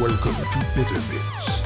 Welcome to Bitter Bits.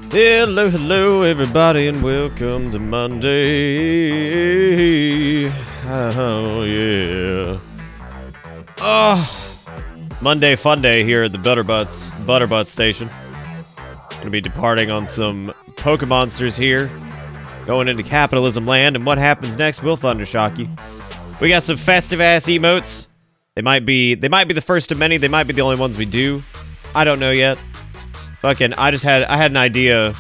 Hello, hello, everybody, and welcome to Monday. Oh, yeah. Monday fun day here at the Butterbutt Station. Gonna be departing on some Pokemonsters here, going into capitalism land, and what happens next will thundershock you. We got some festive-ass emotes. They might be the first of many. They might be the only ones we do. I don't know yet. Fucking, I had an idea.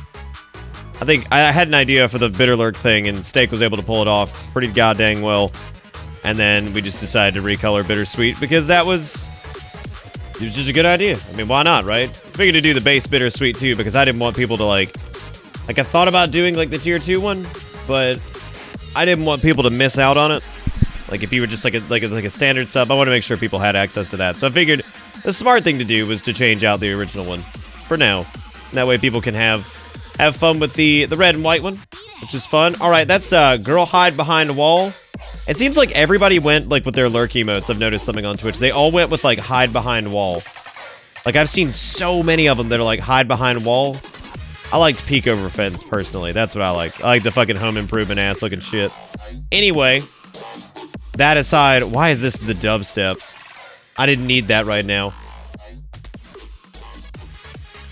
I think I had an idea for the Bitterlurk thing, and Steak was able to pull it off pretty goddamn well. And then we just decided to recolor Bittersweet because it was just a good idea. I mean, why not, right? Figured to do the base Bittersweet too because I didn't want people to like I thought about doing like the tier 2 one, but I didn't want people to miss out on it. Like if you were just like a standard sub, I want to make sure people had access to that. So I figured the smart thing to do was to change out the original one for now. That way people can have have fun with the red and white one, which is fun. All right, that's girl hide behind a wall. It seems like everybody went like with their lurk emotes. I've noticed something on Twitch. They all went with like hide behind wall. Like I've seen so many of them that are like hide behind wall. I liked peek over fence personally. That's what I like. I like the fucking home improvement ass looking shit. Anyway, that aside, why is this the dubsteps? I didn't need that right now.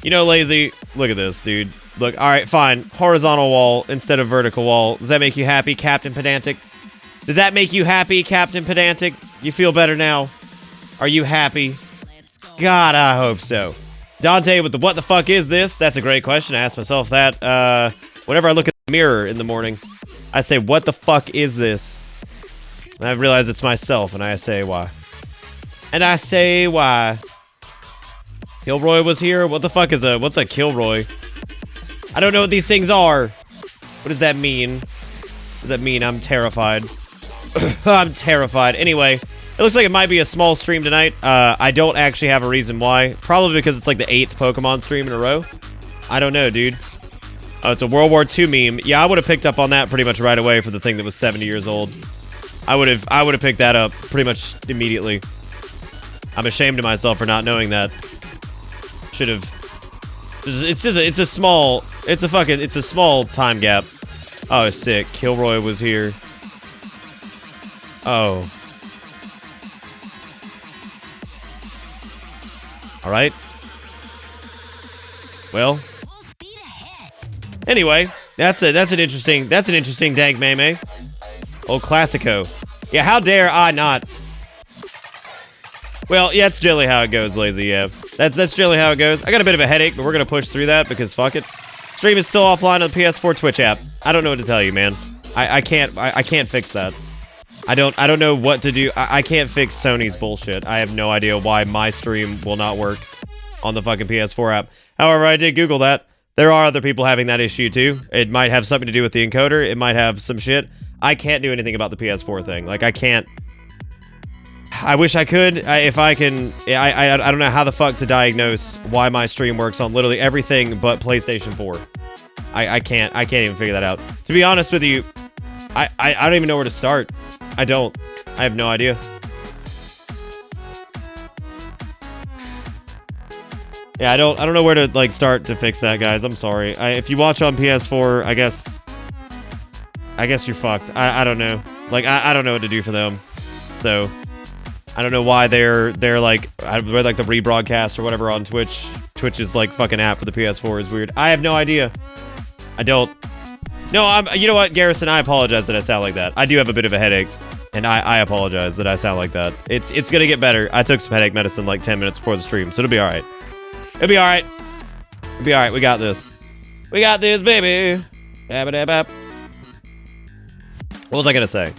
You know, Lazy, look at this, dude. Look, all right, fine. Horizontal wall instead of vertical wall. Does that make you happy, Captain Pedantic? Does that make you happy, Captain Pedantic? You feel better now? Are you happy? God, I hope so. Dante with the what the fuck is this? That's a great question. I ask myself that whenever I look at the mirror in the morning. I say, what the fuck is this? And I realize it's myself, and I say why. And I say why. Kilroy was here? What the fuck is what's a Kilroy? I don't know what these things are. What does that mean? Does that mean I'm terrified? I'm terrified. Anyway, it looks like it might be a small stream tonight. I don't actually have a reason why. Probably because it's like the 8th Pokemon stream in a row. I don't know, dude. Oh, it's a World War II meme. Yeah, I would have picked up on that pretty much right away for the thing that was 70 years old. I would have picked that up pretty much immediately. I'm ashamed of myself for not knowing that. Should have. It's a small time gap. Oh, sick. Kilroy was here. Oh. All right. Well. Anyway, that's an interesting dank meme. Old Classico. Yeah, how dare I not? Well, yeah, that's generally how it goes, Lazy. Yeah, that's generally how it goes. I got a bit of a headache, but we're gonna push through that because fuck it. Stream is still offline on the PS4 Twitch app. I don't know what to tell you, man. I can't fix that. I don't know what to do. I can't fix Sony's bullshit. I have no idea why my stream will not work on the fucking PS4 app. However, I did Google that. There are other people having that issue too. It might have something to do with the encoder. It might have some shit. I can't do anything about the PS4 thing. Like, I can't. I wish I could. If I can, I don't know how the fuck to diagnose why my stream works on literally everything but PlayStation 4. I can't even figure that out. To be honest with you, I don't even know where to start. I don't. I have no idea. Yeah, I don't know where to like start to fix that, guys. I'm sorry. If you watch on PS4, I guess you're fucked. I don't know. Like I don't know what to do for them. So I don't know why they're like we're like the rebroadcast or whatever on Twitch. Twitch is like fucking app for the PS4 is weird. I have no idea. I don't. No, you know what, Garrison? I apologize that I sound like that. I do have a bit of a headache, and I apologize that I sound like that. It's gonna get better. I took some headache medicine like 10 minutes before the stream, so it'll be all right. It'll be all right. It'll be all right. We got this. We got this, baby. What was I gonna say?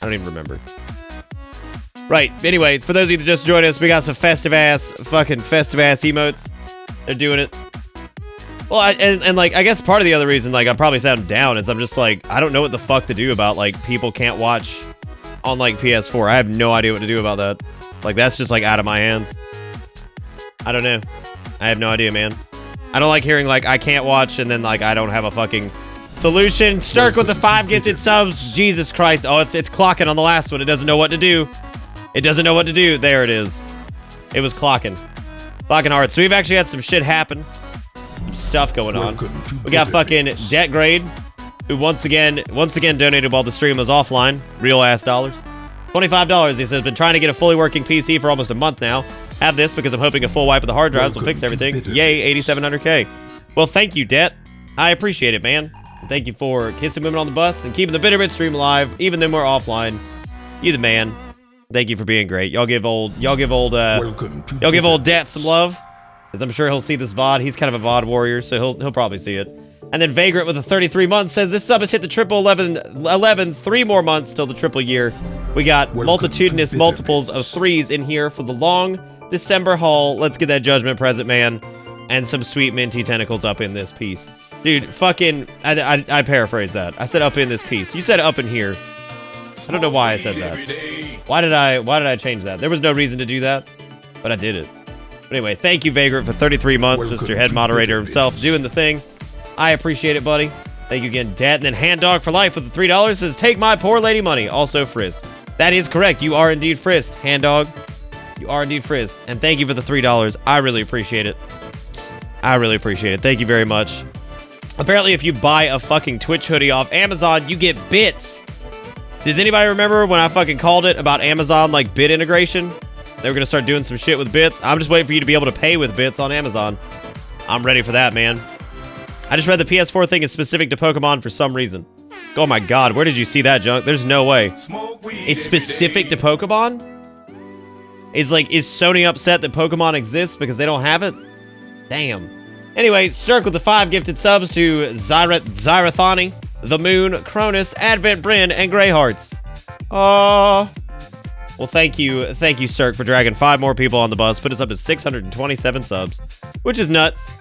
I don't even remember. Right. Anyway, for those of you that just joined us, we got some festive ass emotes. They're doing it. Well, and like, I guess part of the other reason, like, I probably sound down is I'm just like, I don't know what the fuck to do about, like, people can't watch on, like, PS4. I have no idea what to do about that. Like, that's just, like, out of my hands. I don't know. I have no idea, man. I don't like hearing, like, I can't watch, and then, like, I don't have a fucking solution. Stirk with the 5 gifted subs. Jesus Christ. Oh, it's clocking on the last one. It doesn't know what to do. It doesn't know what to do. There it is. It was clocking. Clocking hard. So we've actually had some shit happen. Some stuff going on. We got fucking Debt Grade, who once again donated while the stream was offline. Real ass dollars. $25. He says, been trying to get a fully working PC for almost a month now. Have this because I'm hoping a full wipe of the hard drives will fix everything. Yay, 8700K. Well, thank you, Debt. I appreciate it, man. And thank you for kissing women on the bus and keeping the Bitterbit stream alive, even though we're offline. You the man. Thank you for being great. Y'all give old Debt some love. Because I'm sure he'll see this VOD. He's kind of a VOD warrior, so he'll probably see it. And then Vagrant with a 33 months says, this sub has hit the triple 11, 3 more months till the triple year. We got multitudinous multiples of 3s in here for the long December haul. Let's get that judgment present, man. And some sweet minty tentacles up in this piece. Dude, fucking, I paraphrased that. I said up in this piece. You said up in here. I don't know why I said that. Why did I change that? There was no reason to do that, but I did it. But anyway, thank you, Vagrant, for 33 months, Mr. Head Moderator himself, doing the thing. I appreciate it, buddy. Thank you again, Dad. And then Hand Dog for Life with the $3 says, take my poor lady money. Also frisked. That is correct. You are indeed frisked, Hand Dog. You are indeed frisked. And thank you for the $3. I really appreciate it. I really appreciate it. Thank you very much. Apparently, if you buy a fucking Twitch hoodie off Amazon, you get bits. Does anybody remember when I fucking called it about Amazon, like, bit integration? They were going to start doing some shit with bits. I'm just waiting for you to be able to pay with bits on Amazon. I'm ready for that, man. I just read the PS4 thing is specific to Pokemon for some reason. Oh my god, where did you see that, Junk? There's no way. It's specific to Pokemon? Is Sony upset that Pokemon exists because they don't have it? Damn. Anyway, Sturk with the 5 gifted subs to Zyrathani, The Moon, Cronus, Advent Bryn, and Greyhearts. Oh. Well, thank you, Sturk, for dragging 5 more people on the bus. Put us up to 627 subs, which is nuts.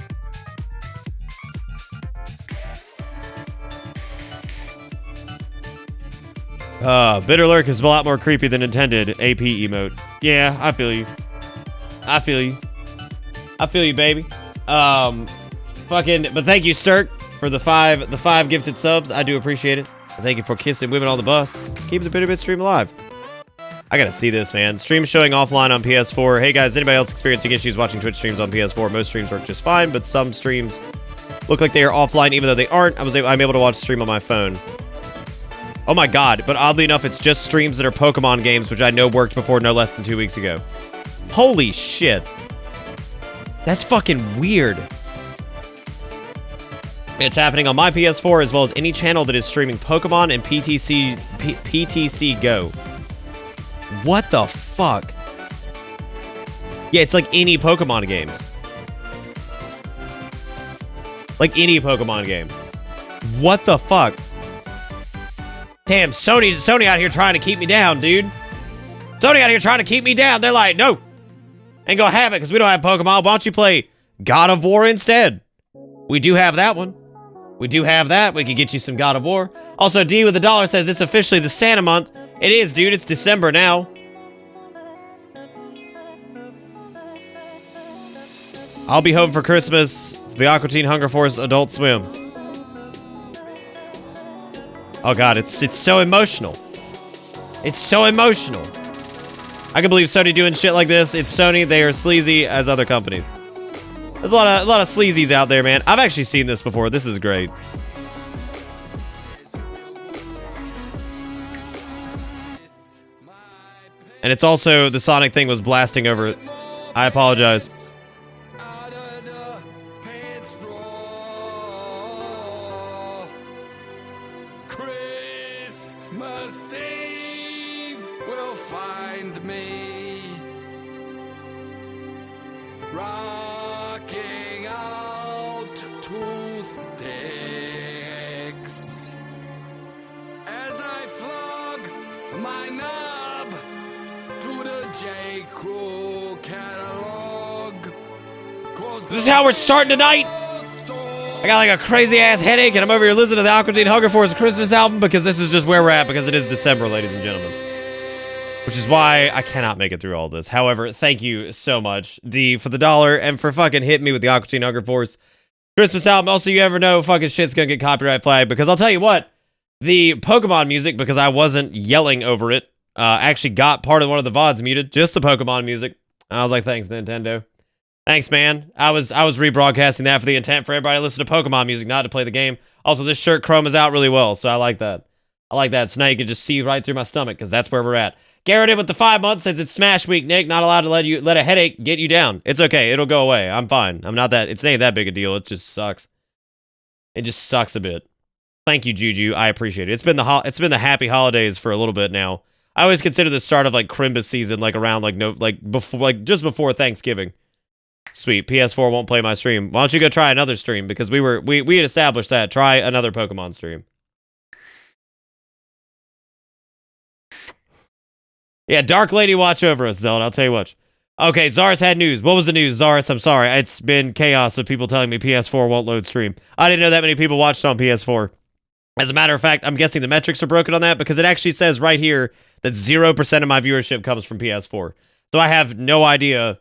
Bitter Lurk is a lot more creepy than intended. AP emote. Yeah, I feel you. I feel you. I feel you, baby. But thank you, Sturk, for the 5 gifted subs. I do appreciate it. And thank you for kissing women on the bus. Keep the Bitter Bit stream alive. I gotta see this, man. Stream showing offline on PS4. Hey guys, anybody else experiencing issues watching Twitch streams on PS4? Most streams work just fine, but some streams look like they are offline even though they aren't. I'm able to watch the stream on my phone. Oh my god, but oddly enough, it's just streams that are Pokemon games, which I know worked before no less than 2 weeks ago. Holy shit. That's fucking weird. It's happening on my PS4 as well as any channel that is streaming Pokemon and PTC Go. What the fuck? Yeah, it's like any Pokemon games. Like any Pokemon game. What the fuck? Damn, Sony out here trying to keep me down, dude. Sony out here trying to keep me down. They're like, no. Ain't gonna have it because we don't have Pokemon. Why don't you play God of War instead? We do have that one. We do have that. We could get you some God of War. Also, D with $1 says it's officially the Santa month. It is, dude. It's December now. I'll be home for Christmas. The Aqua Teen Hunger Force Adult Swim. Oh god, it's so emotional. It's so emotional. I can believe Sony doing shit like this. It's Sony. They are sleazy as other companies. There's a lot of sleazies out there, man. I've actually seen this before. This is great. And it's also the Sonic thing was blasting over it. I apologize. Rocking out 2 sticks as I flog my knob to the J. Crew catalog. This is how we're starting tonight. I got like a crazy ass headache and I'm over here listening to the Aqua Teen Hunger Force Christmas album because this is just where we're at because it is December, ladies and gentlemen. Which is why I cannot make it through all this. However, thank you so much, D, for the $1 and for fucking hitting me with the Aqua Teen Hunger Force Christmas album. Also, you ever know fucking shit's gonna get copyright flagged because I'll tell you what, the Pokemon music, because I wasn't yelling over it, actually got part of one of the VODs muted, just the Pokemon music. I was like, thanks, Nintendo. Thanks, man. I was rebroadcasting that for the intent for everybody to listen to Pokemon music, not to play the game. Also, this shirt chromas out really well, so I like that. I like that. So now you can just see right through my stomach because that's where we're at. Garrett in with the 5 months says it's Smash Week, Nick. Not allowed to let a headache get you down. It's okay. It'll go away. I'm fine. I'm not that. It's ain't that big a deal. It just sucks. It just sucks a bit. Thank you, Juju. I appreciate it. It's been the happy holidays for a little bit now. I always consider the start of like Crimbus season like around just before Thanksgiving. Sweet. PS4 won't play my stream. Why don't you go try another stream because we had established that. Try another Pokemon stream. Yeah, Dark Lady watch over us, Zelda. I'll tell you what. Okay, Zaris had news. What was the news, Zaris? I'm sorry. It's been chaos of people telling me PS4 won't load stream. I didn't know that many people watched on PS4. As a matter of fact, I'm guessing the metrics are broken on that because it actually says right here that 0% of my viewership comes from PS4. So I have no idea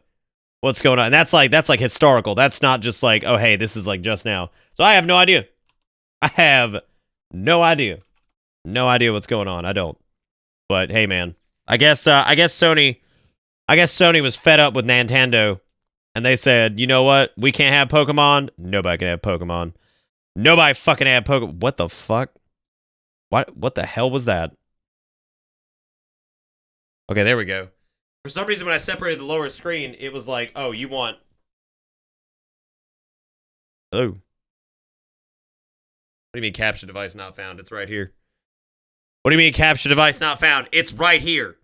what's going on. And that's like historical. That's not just like, oh hey, this is like just now. So I have no idea. I have no idea. No idea what's going on. I don't. But hey man. I guess Sony was fed up with Nintendo and they said, you know what? We can't have Pokemon. Nobody can have Pokemon. Nobody fucking have Pokemon. What the fuck? What the hell was that? Okay, there we go. For some reason, when I separated the lower screen, it was like, oh, you want... Oh. What do you mean capture device not found? It's right here. What do you mean capture device not found? It's right here.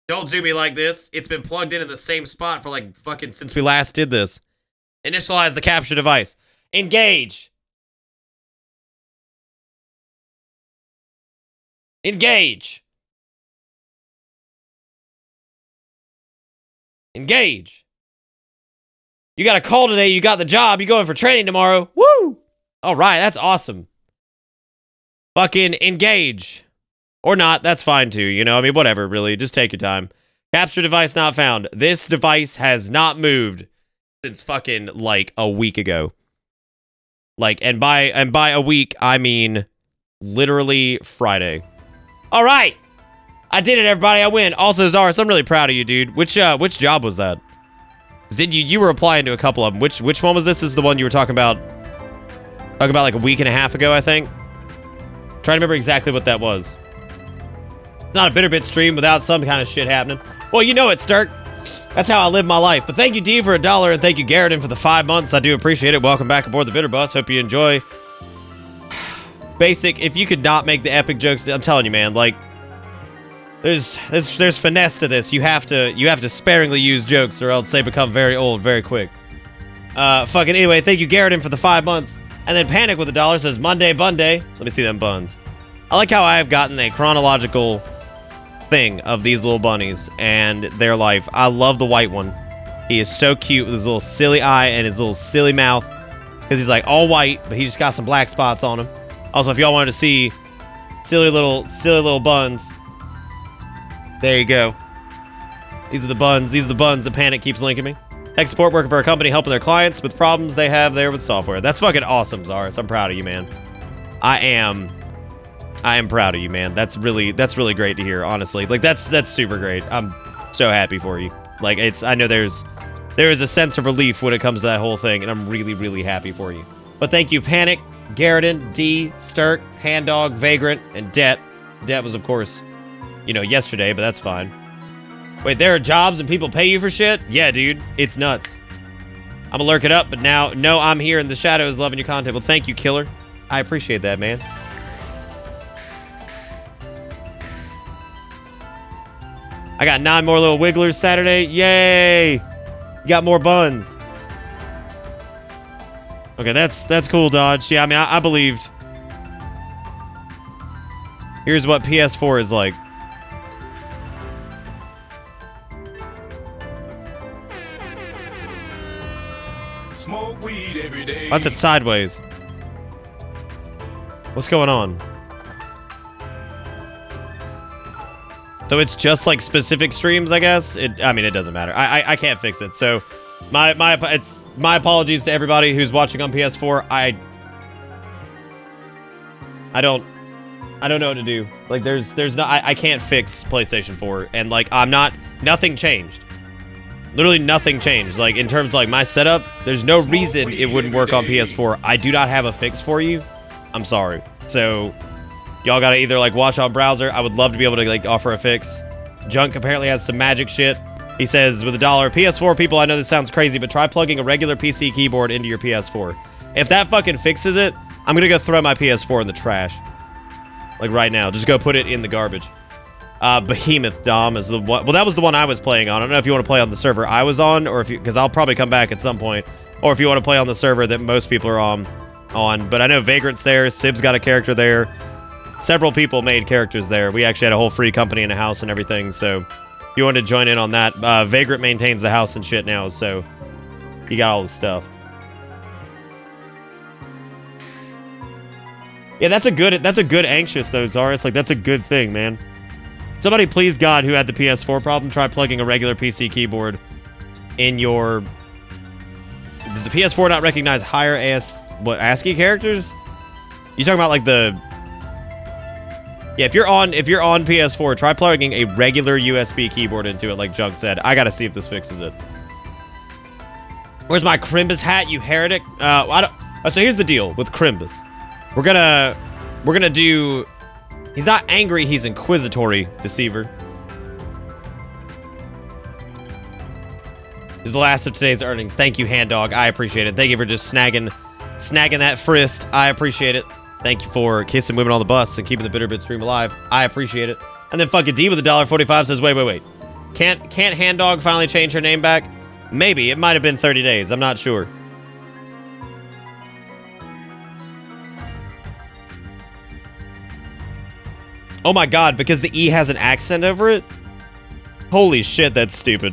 Don't do me like this. It's been plugged in the same spot for like fucking since we last did this. Initialize the capture device. Engage. Engage. Engage. You got a call today. You got the job. You going for training tomorrow. Woo! All right, that's awesome. Fucking engage. Or not, that's fine too, you know? I mean, whatever, really. Just take your time. Capture device not found. This device has not moved since fucking, like, a week ago. Like, and by a week, I mean literally Friday. All right! I did it, everybody. I win. Also, Zaris, I'm really proud of you, dude. Which job was that? Did you were applying to a couple of them. Which one was this? This is the one you were talking about like a week and a half ago, I think. Trying to remember exactly what that was. It's not a Bitterbit stream without some kind of shit happening. Well, you know it, Sturk. That's how I live my life. But thank you, D, for $1, and thank you, Garrett, for the 5 months. I do appreciate it. Welcome back aboard the Bitter Bus. Hope you enjoy. Basic, if you could not make the epic jokes, I'm telling you, man, like, there's finesse to this. You have to sparingly use jokes, or else they become very old very quick. Fucking anyway, thank you, Garrett, for the 5 months. And then Panic with $1 says, Monday, Bunday. Let me see them buns. I like how I've gotten a chronological thing of these little bunnies and their life. I love the white one. He is so cute with his little silly eye and his little silly mouth. Because he's like all white, but he just got some black spots on him. Also, if y'all wanted to see silly little buns, there you go. These are the buns. These are the buns that Panic keeps linking me. Tech support working for a company helping their clients with problems they have there with software. That's fucking awesome, Zaris. I'm proud of you, man. I am proud of you, man. That's really great to hear, honestly. Like that's super great. I'm so happy for you. Like I know there is a sense of relief when it comes to that whole thing, and I'm really happy for you. But thank you, Panic, Garriton, D, Sturk, Handdog, Vagrant, and Det. Det was, of course, you know, yesterday, but that's fine. Wait, there are jobs and people pay you for shit? Yeah, dude. It's nuts. I'm gonna lurk it up, but now, no, I'm here in the shadows loving your content. Well, thank you, Killer. I appreciate that, man. I got 9 more little wigglers Saturday. Yay! You got more buns. Okay, that's cool, Dodge. Yeah, I mean, I believed. Here's what PS4 is like. Smoke weed every day. That's it sideways. What's going on? So it's just like specific streams, I guess. I mean, it doesn't matter. I can't fix it. So my apologies to everybody who's watching on PS4. I don't know what to do. Like there's no I can't fix PlayStation 4, and like nothing changed. Literally nothing changed. Like in terms of like my setup, there's no reason it wouldn't work on PS4. I do not have a fix for you. I'm sorry. So y'all gotta either like watch on browser. I would love to be able to like offer a fix. Junk apparently has some magic shit. He says with $1, PS4 people, I know this sounds crazy, but try plugging a regular PC keyboard into your PS4. If that fucking fixes it, I'm gonna go throw my PS4 in the trash. Like right now, just go put it in the garbage. Behemoth Dom is the one. Well, that was the one I was playing on. I don't know if you want to play on the server I was on, or if you, because I'll probably come back at some point, or if you want to play on the server that most people are on. But I know Vagrant's there. Sib's got a character there. Several people made characters there. We actually had a whole free company in a house and everything. So if you want to join in on that, Vagrant maintains the house and shit now. So you got all the stuff. Yeah, that's a good anxious though, Zaris. Like that's a good thing, man. Somebody please God who had the PS4 problem, try plugging a regular PC keyboard in your does the PS4 not recognize higher ASCII characters? You talking about like the... Yeah, if you're on PS4, try plugging a regular USB keyboard into it, like Junk said. I gotta see if this fixes it. Where's my Crimbus hat, you heretic? So here's the deal with Crimbus. We're gonna do... He's not angry, he's inquisitory, deceiver. This is the last of today's earnings. Thank you, Hand Dog. I appreciate it. Thank you for just snagging that frist. I appreciate it. Thank you for kissing women on the bus and keeping the Bitterbit stream alive. I appreciate it. And then fucking D with $1.45 says, wait. Can't Hand Dog finally change her name back? Maybe. It might have been 30 days. I'm not sure. Oh my god, because the E has an accent over it? Holy shit, that's stupid.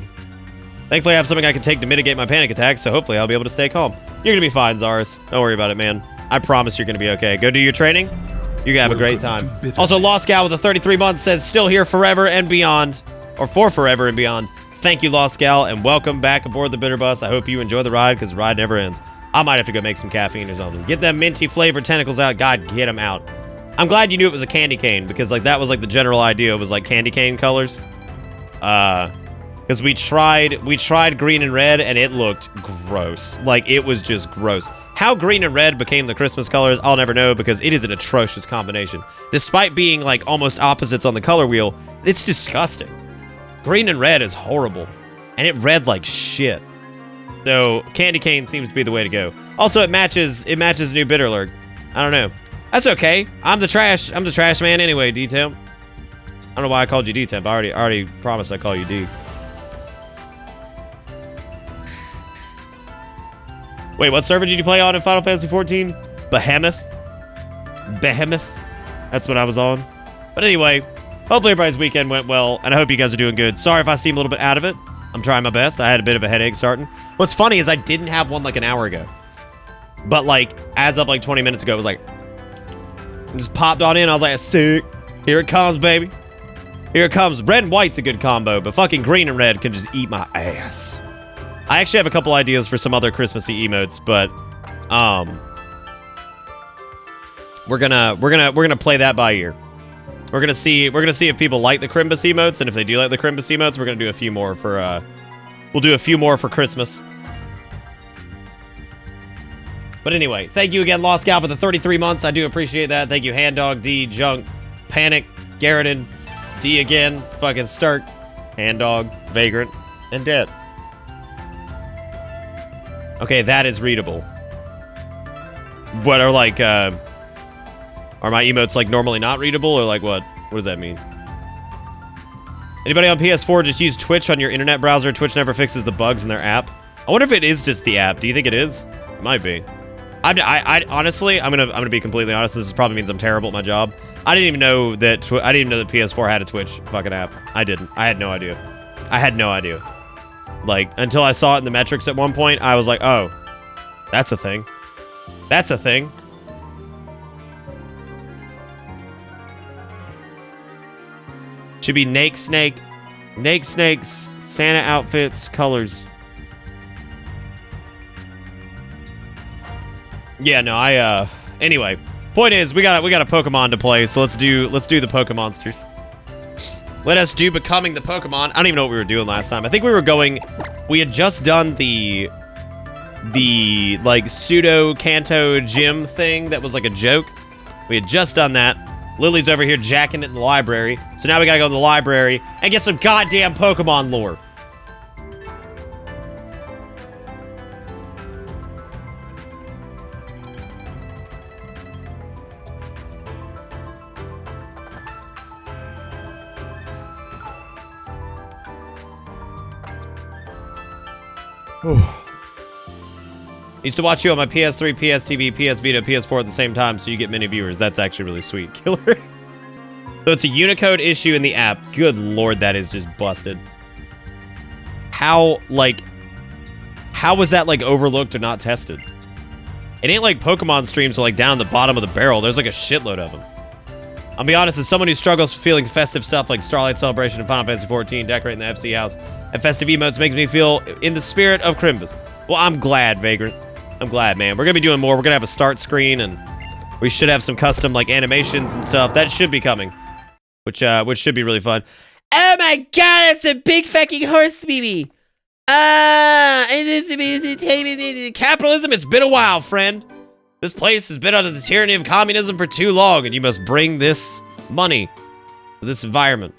Thankfully, I have something I can take to mitigate my panic attacks, so hopefully I'll be able to stay calm. You're gonna be fine, Zaris. Don't worry about it, man. I promise you're gonna be okay. Go do your training. You're gonna have a great time. Also, Lost Gal with the 33 months says, still here forever and beyond. Or for forever and beyond. Thank you, Lost Gal, and welcome back aboard the Bitter Bus. I hope you enjoy the ride, because the ride never ends. I might have to go make some caffeine or something. Get them minty flavored tentacles out. God, get them out. I'm glad you knew it was a candy cane, because like that was like the general idea. It was like candy cane colors. Because we tried green and red, and it looked gross. Like, it was just gross. How green and red became the Christmas colors, I'll never know, because it is an atrocious combination. Despite being like almost opposites on the color wheel, it's disgusting. Green and red is horrible, and it read like shit. So candy cane seems to be the way to go. Also, it matches new Bitter Lurk. I don't know. That's okay. I'm the trash man anyway, D-Temp. I don't know why I called you D-Temp. I already promised I'd call you D. Wait, what server did you play on in Final Fantasy XIV? Behemoth? That's what I was on. But anyway, hopefully everybody's weekend went well, and I hope you guys are doing good. Sorry if I seem a little bit out of it. I'm trying my best. I had a bit of a headache starting. What's funny is I didn't have one like an hour ago. But like, as of like 20 minutes ago, it was like... just popped on in. I was like, sick. Here it comes, baby. Here it comes. Red and white's a good combo, but fucking green and red can just eat my ass. I actually have a couple ideas for some other Christmassy emotes, but we're gonna play that by ear. We're gonna see if people like the Crimbus emotes, and if they do like the Crimbus emotes, we're gonna do a few more for we'll do a few more for Christmas. But anyway, thank you again, Lost Gal, for the 33 months. I do appreciate that. Thank you, Hand Dog, D, Junk, Panic, Garriton, D again, fucking Sturk, Hand Dog, Vagrant, and Dead. Okay, that is readable. What are like, are my emotes like normally not readable, or like what? What does that mean? Anybody on PS4 just use Twitch on your internet browser? Twitch never fixes the bugs in their app. I wonder if it is just the app. Do you think it is? It might be. I honestly, I'm gonna be completely honest. This probably means I'm terrible at my job. I didn't even know that PS4 had a Twitch fucking app. I didn't. I had no idea. I had no idea. Like, until I saw it in the metrics at one point, I was like, oh, that's a thing. That's a thing. Should be Nake Snakes, Santa outfits, colors. Yeah, no, anyway, point is, we got a Pokemon to play, so let's do the Pokemonsters. Let us do Becoming the Pokemon. I don't even know what we were doing last time. I think we had just done the like pseudo Kanto gym thing that was like a joke. We had just done that. Lily's over here jacking it in the library. So now we gotta go to the library and get some goddamn Pokemon lore. Used to watch you on my PS3, PS TV, PS Vita, PS4 at the same time, so you get many viewers. That's actually really sweet, Killer. So it's a Unicode issue in the app. Good lord, that is just busted. How was that, like, overlooked or not tested? It ain't like Pokemon streams are, like, down the bottom of the barrel. There's, like, a shitload of them. I'll be honest, as someone who struggles with feeling festive stuff like Starlight Celebration and Final Fantasy XIV, decorating the FC house, and festive emotes makes me feel in the spirit of Crimbus. Well, I'm glad, Vagrant. I'm glad, man. We're gonna be doing more. We're gonna have a start screen, and we should have some custom like animations and stuff. That should be coming, which should be really fun. Oh my god, it's a big fucking horse baby. Capitalism, it's been a while, friend. This place has been under the tyranny of communism for too long, and you must bring this money to this environment.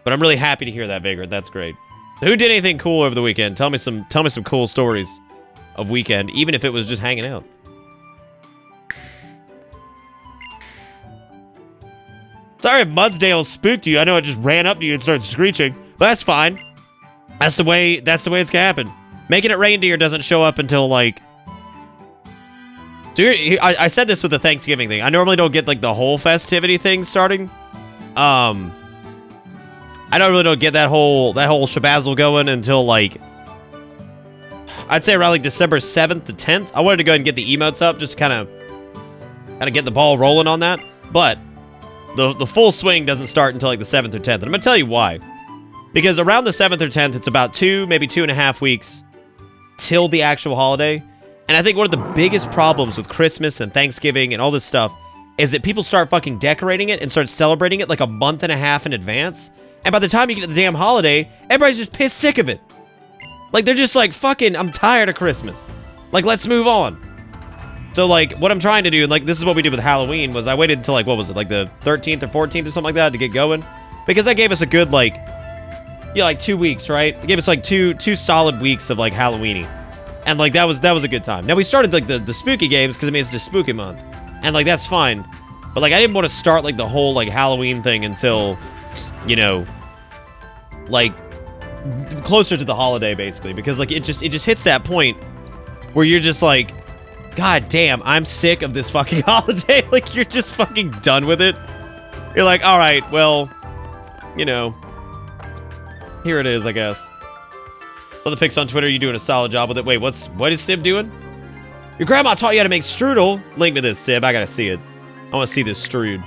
But I'm really happy to hear that, Vagrant. That's great. Who did anything cool over the weekend? Tell me some cool stories of weekend, even if it was just hanging out. Sorry if Mudsdale spooked you. I know it just ran up to you and started screeching, but that's fine. That's the way it's gonna happen. Making it reindeer doesn't show up until like. So I said this with the Thanksgiving thing. I normally don't get like the whole festivity thing starting. I don't get that whole shabazzle going until like. I'd say around like December 7th to 10th. I wanted to go ahead and get the emotes up just to kind of get the ball rolling on that, but. The full swing doesn't start until like the 7th or 10th. And I'm going to tell you why. Because around the 7th or 10th, it's about maybe 2.5 weeks till the actual holiday. And I think one of the biggest problems with Christmas and Thanksgiving and all this stuff is that people start fucking decorating it and start celebrating it like a month and a half in advance. And by the time you get to the damn holiday, everybody's just pissed sick of it. Like, they're just like, fucking, I'm tired of Christmas. Like, let's move on. So, like, what I'm trying to do, and, like, this is what we did with Halloween, was I waited until, like, what was it, like, the 13th or 14th or something like that to get going. Because that gave us a good, like, yeah, like, 2 weeks, right? It gave us, like, two solid weeks of, like, Halloween-y. And, like, that was a good time. Now, we started, like, the spooky games, because, I mean, it's the spooky month. And, like, that's fine. But, like, I didn't want to start, like, the whole, like, Halloween thing until, you know, like, closer to the holiday, basically. Because, like, it just hits that point where you're just, like... God damn, I'm sick of this fucking holiday. Like, you're just fucking done with it. You're like, all right, well, you know, here it is, I guess. Well, the pics on Twitter, you're doing a solid job with it. Wait, what is Sib doing? Your grandma taught you how to make strudel. Link me this, Sib. I gotta see it. I want to see this strud.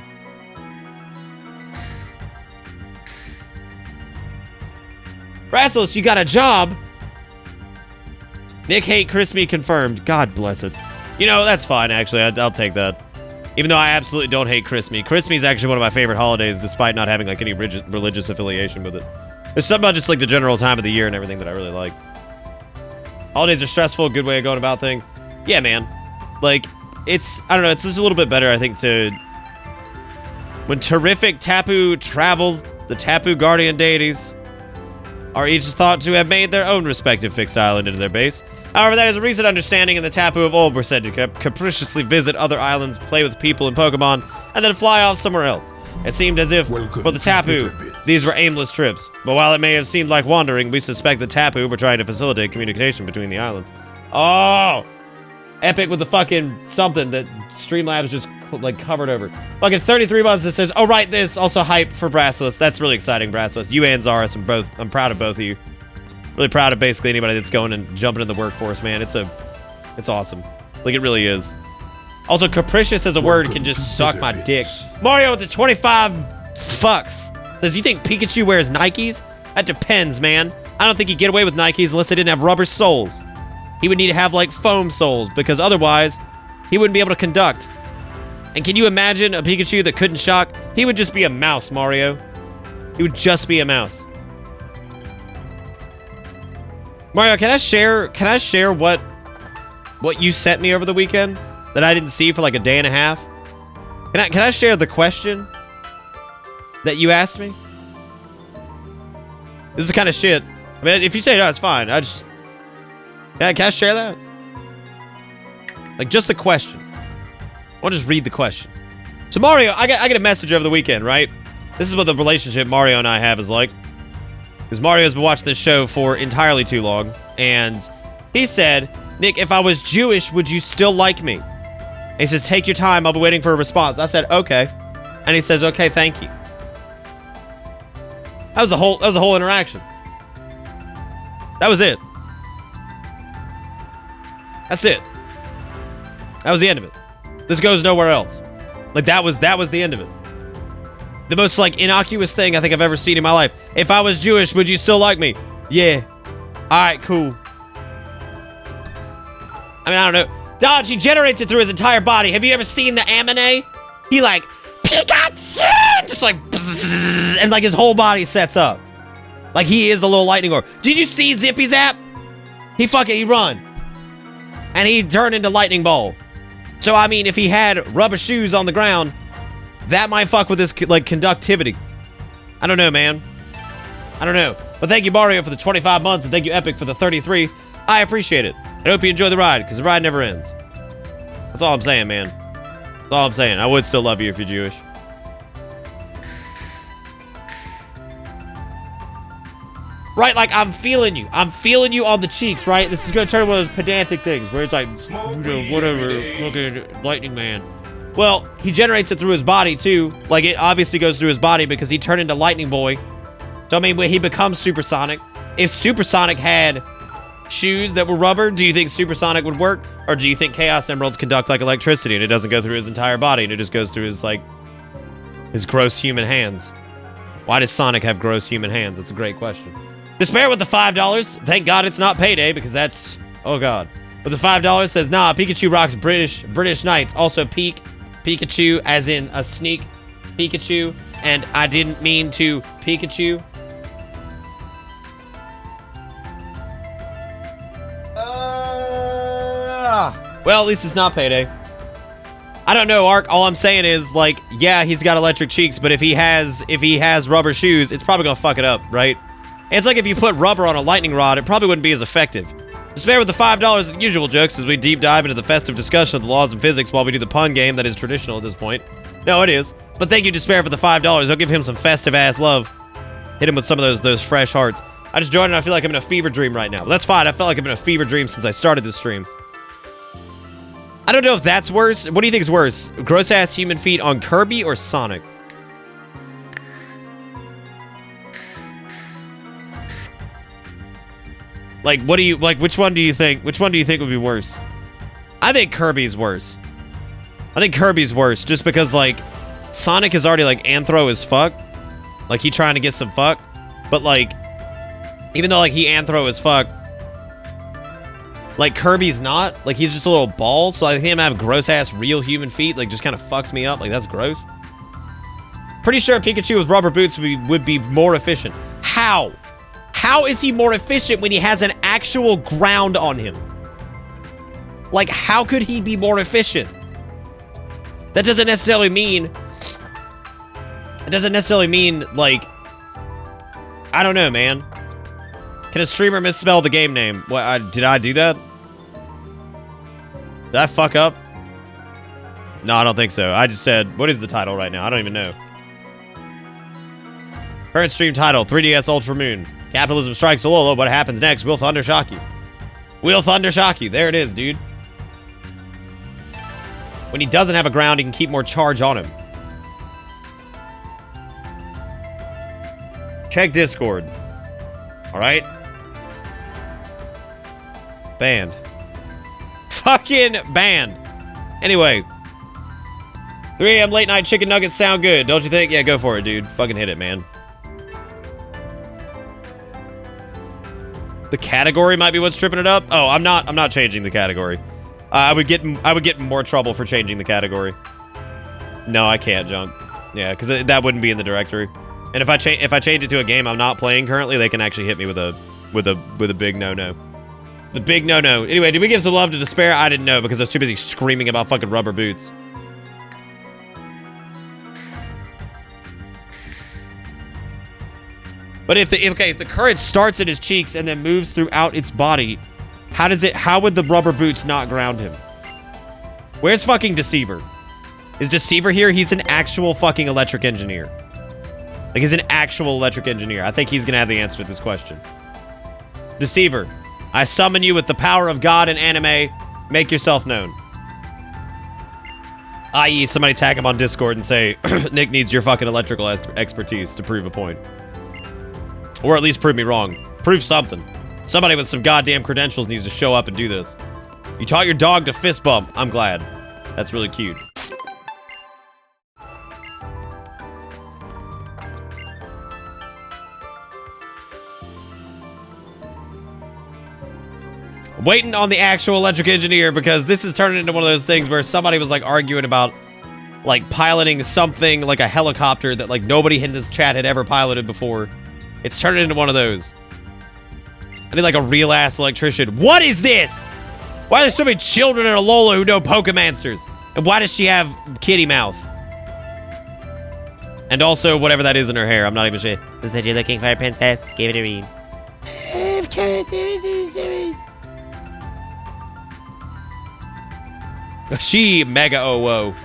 Rassless, you got a job. Nick hate Crispy confirmed. God bless it. You know, that's fine, actually. I'll take that. Even though I absolutely don't hate Crispy. Crispy is actually one of my favorite holidays, despite not having, like, any religious affiliation with it. There's something about just, like, the general time of the year and everything that I really like. Holidays are stressful, good way of going about things. Yeah, man. Like, it's, I don't know, it's just a little bit better, I think, to... When terrific Tapu travels, the Tapu guardian deities are each thought to have made their own respective fixed island into their base. However, that is a recent understanding, and the Tapu of old were said to capriciously visit other islands, play with people and Pokemon, and then fly off somewhere else. It seemed as if, for the Tapu, these were aimless trips. But while it may have seemed like wandering, we suspect the Tapu were trying to facilitate communication between the islands. Oh! Epic with the fucking something that Streamlabs just, like, covered over. Fucking 33 months that says, oh, right, this. Also hype for Brassless. That's really exciting, Brassless. You and Zaris, I'm proud of both of you. Really proud of basically anybody that's going and jumping in the workforce, man. It's awesome. Like, it really is. Also, capricious as a word can just suck my dick. Mario with the 25 fucks says, you think Pikachu wears Nikes? That depends, man. I don't think he'd get away with Nikes unless they didn't have rubber soles. He would need to have, like, foam soles, because otherwise, he wouldn't be able to conduct. And can you imagine a Pikachu that couldn't shock? He would just be a mouse, Mario. He would just be a mouse. Mario, can I share what you sent me over the weekend that I didn't see for like a day and a half? Can I share the question that you asked me? This is the kind of shit. I mean, if you say no, it's fine. Can I share that? Like, just the question. I want to just read the question. So Mario, I get a message over the weekend, right? This is what the relationship Mario and I have is like. Because Mario's been watching this show for entirely too long. And he said, Nick, if I was Jewish, would you still like me? And he says, take your time. I'll be waiting for a response. I said, okay. And he says, okay, thank you. That was the whole interaction. That was it. That's it. That was the end of it. This goes nowhere else. Like, that was the end of it. The most, like, innocuous thing I think I've ever seen in my life. If I was Jewish, would you still like me? Yeah. Alright, cool. I mean, I don't know. Dodge, he generates it through his entire body. Have you ever seen the anime? He like, Pikachu! Just like, and like his whole body sets up. Like he is a little lightning orb. Did you see Zippy's app? He run. And he turned into lightning ball. So, I mean, if he had rubber shoes on the ground, that might fuck with his, like, conductivity. I don't know, man. I don't know. But thank you, Mario, for the 25 months, and thank you, Epic, for the 33. I appreciate it. I hope you enjoy the ride, because the ride never ends. That's all I'm saying, man. That's all I'm saying. I would still love you if you're Jewish. Right, like, I'm feeling you. I'm feeling you on the cheeks, right? This is going to turn one of those pedantic things where it's like, whatever, look at Lightning Man. Well, he generates it through his body, too. Like, it obviously goes through his body because he turned into Lightning Boy. So, I mean, when he becomes Supersonic, if Supersonic had shoes that were rubber, do you think Supersonic would work? Or do you think Chaos Emeralds conduct like electricity and it doesn't go through his entire body and it just goes through his, like, his gross human hands? Why does Sonic have gross human hands? That's a great question. Despair with the $5. Thank God it's not payday because that's... Oh, God. With the $5 says, nah, Pikachu rocks British Knights. Also, Pikachu as in a sneak Pikachu. And I didn't mean to Pikachu. Well, at least it's not payday. I don't know, Ark. All I'm saying is, like, yeah, he's got electric cheeks, but if he has rubber shoes, it's probably gonna fuck it up, right? It's like if you put rubber on a lightning rod, it probably wouldn't be as effective. Despair with the $5 the usual jokes as we deep dive into the festive discussion of the laws of physics while we do the pun game that is traditional at this point. No, it is. But thank you, Despair, for the $5. I'll give him some festive-ass love. Hit him with some of those fresh hearts. I just joined and I feel like I'm in a fever dream right now. Well, that's fine. I felt like I'm in a fever dream since I started this stream. I don't know if that's worse. What do you think is worse? Gross-ass human feet on Kirby or Sonic? Like, what do you, like, which one do you think would be worse? I think Kirby's worse. I think Kirby's worse just because, like, Sonic is already, like, anthro as fuck. Like, he trying to get some fuck. But, like, even though, like, he anthro as fuck, like, Kirby's not. Like, he's just a little ball. So, I think him have gross-ass real human feet, like, just kind of fucks me up. Like, that's gross. Pretty sure Pikachu with rubber boots would be more efficient. How? How is he more efficient when he has an actual ground on him? Like, how could he be more efficient? That doesn't necessarily mean... It doesn't necessarily mean, like... I don't know, man. Can a streamer misspell the game name? What, did I do that? Did I fuck up? No, I don't think so. I just said, what is the title right now? I don't even know. Current stream title, 3DS Ultra Moon. Capitalism strikes Sololo. What happens next? Will Thunder shock you? Will Thunder shock you? There it is, dude. When he doesn't have a ground, he can keep more charge on him. Check Discord. Alright? Banned. Fucking banned. Anyway. 3 a.m. late night chicken nuggets sound good, don't you think? Yeah, go for it, dude. Fucking hit it, man. The category might be what's tripping it up. Oh, I'm not changing the category. I would get in more trouble for changing the category. No, I can't, Junk. Yeah, because that wouldn't be in the directory. And if I change it to a game I'm not playing currently, they can actually hit me with a big no-no. The big no-no. Anyway, did we give some love to Despair? I didn't know because I was too busy screaming about fucking rubber boots. But if the current starts at his cheeks and then moves throughout its body, how would the rubber boots not ground him? Where's fucking Deceiver? Is Deceiver here? He's an actual fucking electric engineer. Like, he's an actual electric engineer. I think he's gonna have the answer to this question. Deceiver, I summon you with the power of God and anime. Make yourself known. I.e., somebody tag him on Discord and say, Nick needs your fucking electrical expertise to prove a point. Or at least prove me wrong. Prove something. Somebody with some goddamn credentials needs to show up and do this. You taught your dog to fist bump. I'm glad. That's really cute. Waiting on the actual electric engineer because this is turning into one of those things where somebody was like arguing about like piloting something like a helicopter that like nobody in this chat had ever piloted before. It's turning into one of those. I need like a real ass electrician. What is this? Why are there so many children in Alola who know Pokemonsters? And why does she have kitty mouth? And also whatever that is in her hair. I'm not even sure. That you're looking for a princess? Give it a read. She mega oh.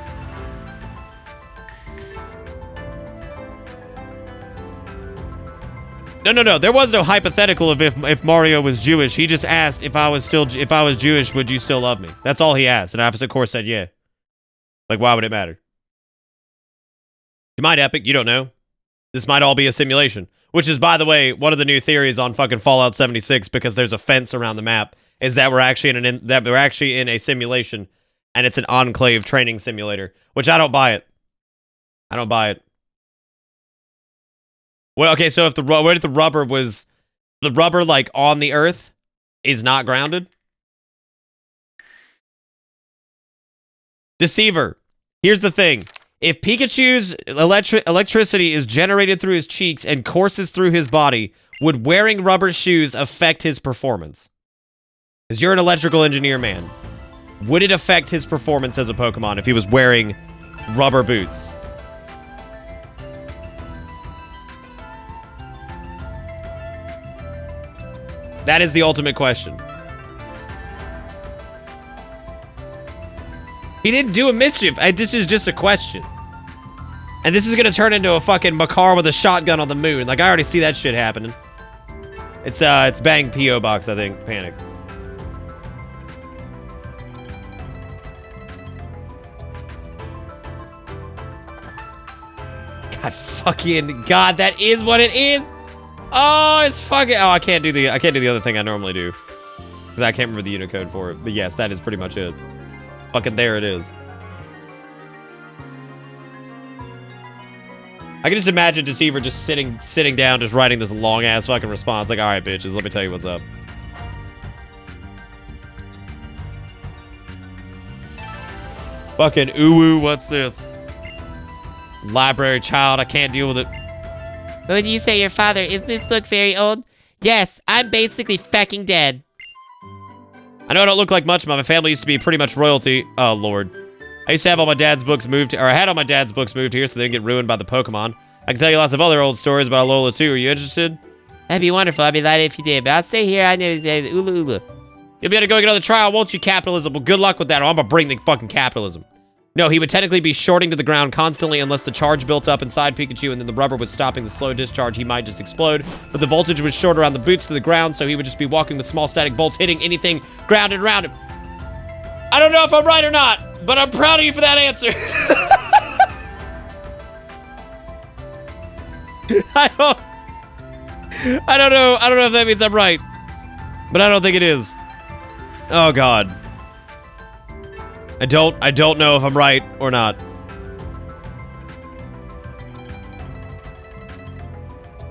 No. There was no hypothetical of if Mario was Jewish. He just asked if I was Jewish, would you still love me? That's all he asked, and I of course said yeah. Like, why would it matter? You might, Epic. You don't know. This might all be a simulation. Which is, by the way, one of the new theories on fucking Fallout 76 because there's a fence around the map is that we're actually in a simulation. And it's an enclave training simulator, which I don't buy it. I don't buy it. Well, okay, so if the rubber like on the Earth is not grounded? Deceiver. Here's the thing. If Pikachu's electricity is generated through his cheeks and courses through his body, would wearing rubber shoes affect his performance? Because you're an electrical engineer, man. Would it affect his performance as a Pokemon if he was wearing rubber boots? That is the ultimate question. He didn't do a mischief. This is just a question. And this is going to turn into a fucking Makar with a shotgun on the moon. Like, I already see that shit happening. It's Bang P.O. Box, I think. Panic. God, that is what it is. Oh, it's fucking. Oh, I can't do the other thing I normally do because I can't remember the Unicode for it. But yes, that is pretty much it. Fucking there it is. I can just imagine Deceiver just sitting down, just writing this long ass fucking response. Like, all right, bitches, let me tell you what's up. Fucking ooh, what's this? Library child, I can't deal with it. When you say your father, isn't this look very old? Yes, I'm basically fucking dead. I know I don't look like much, but my family used to be pretty much royalty. Oh, Lord. I used to have all my dad's books moved, or I had all my dad's books moved here so they didn't get ruined by the Pokemon. I can tell you lots of other old stories about Alola too. Are you interested? That'd be wonderful. I'd be delighted if you did, but I'll stay here. I never say ula ula. You'll be able to go get another trial, won't you, capitalism? Well, good luck with that, or I'm gonna bring the fucking capitalism. No, he would technically be shorting to the ground constantly unless the charge built up inside Pikachu and then the rubber was stopping the slow discharge. He might just explode, but the voltage was short around the boots to the ground, so he would just be walking with small static bolts hitting anything grounded around him. I don't know if I'm right or not, but I'm proud of you for that answer. I don't know if that means I'm right, but I don't think it is. Oh, God. I don't know if I'm right or not.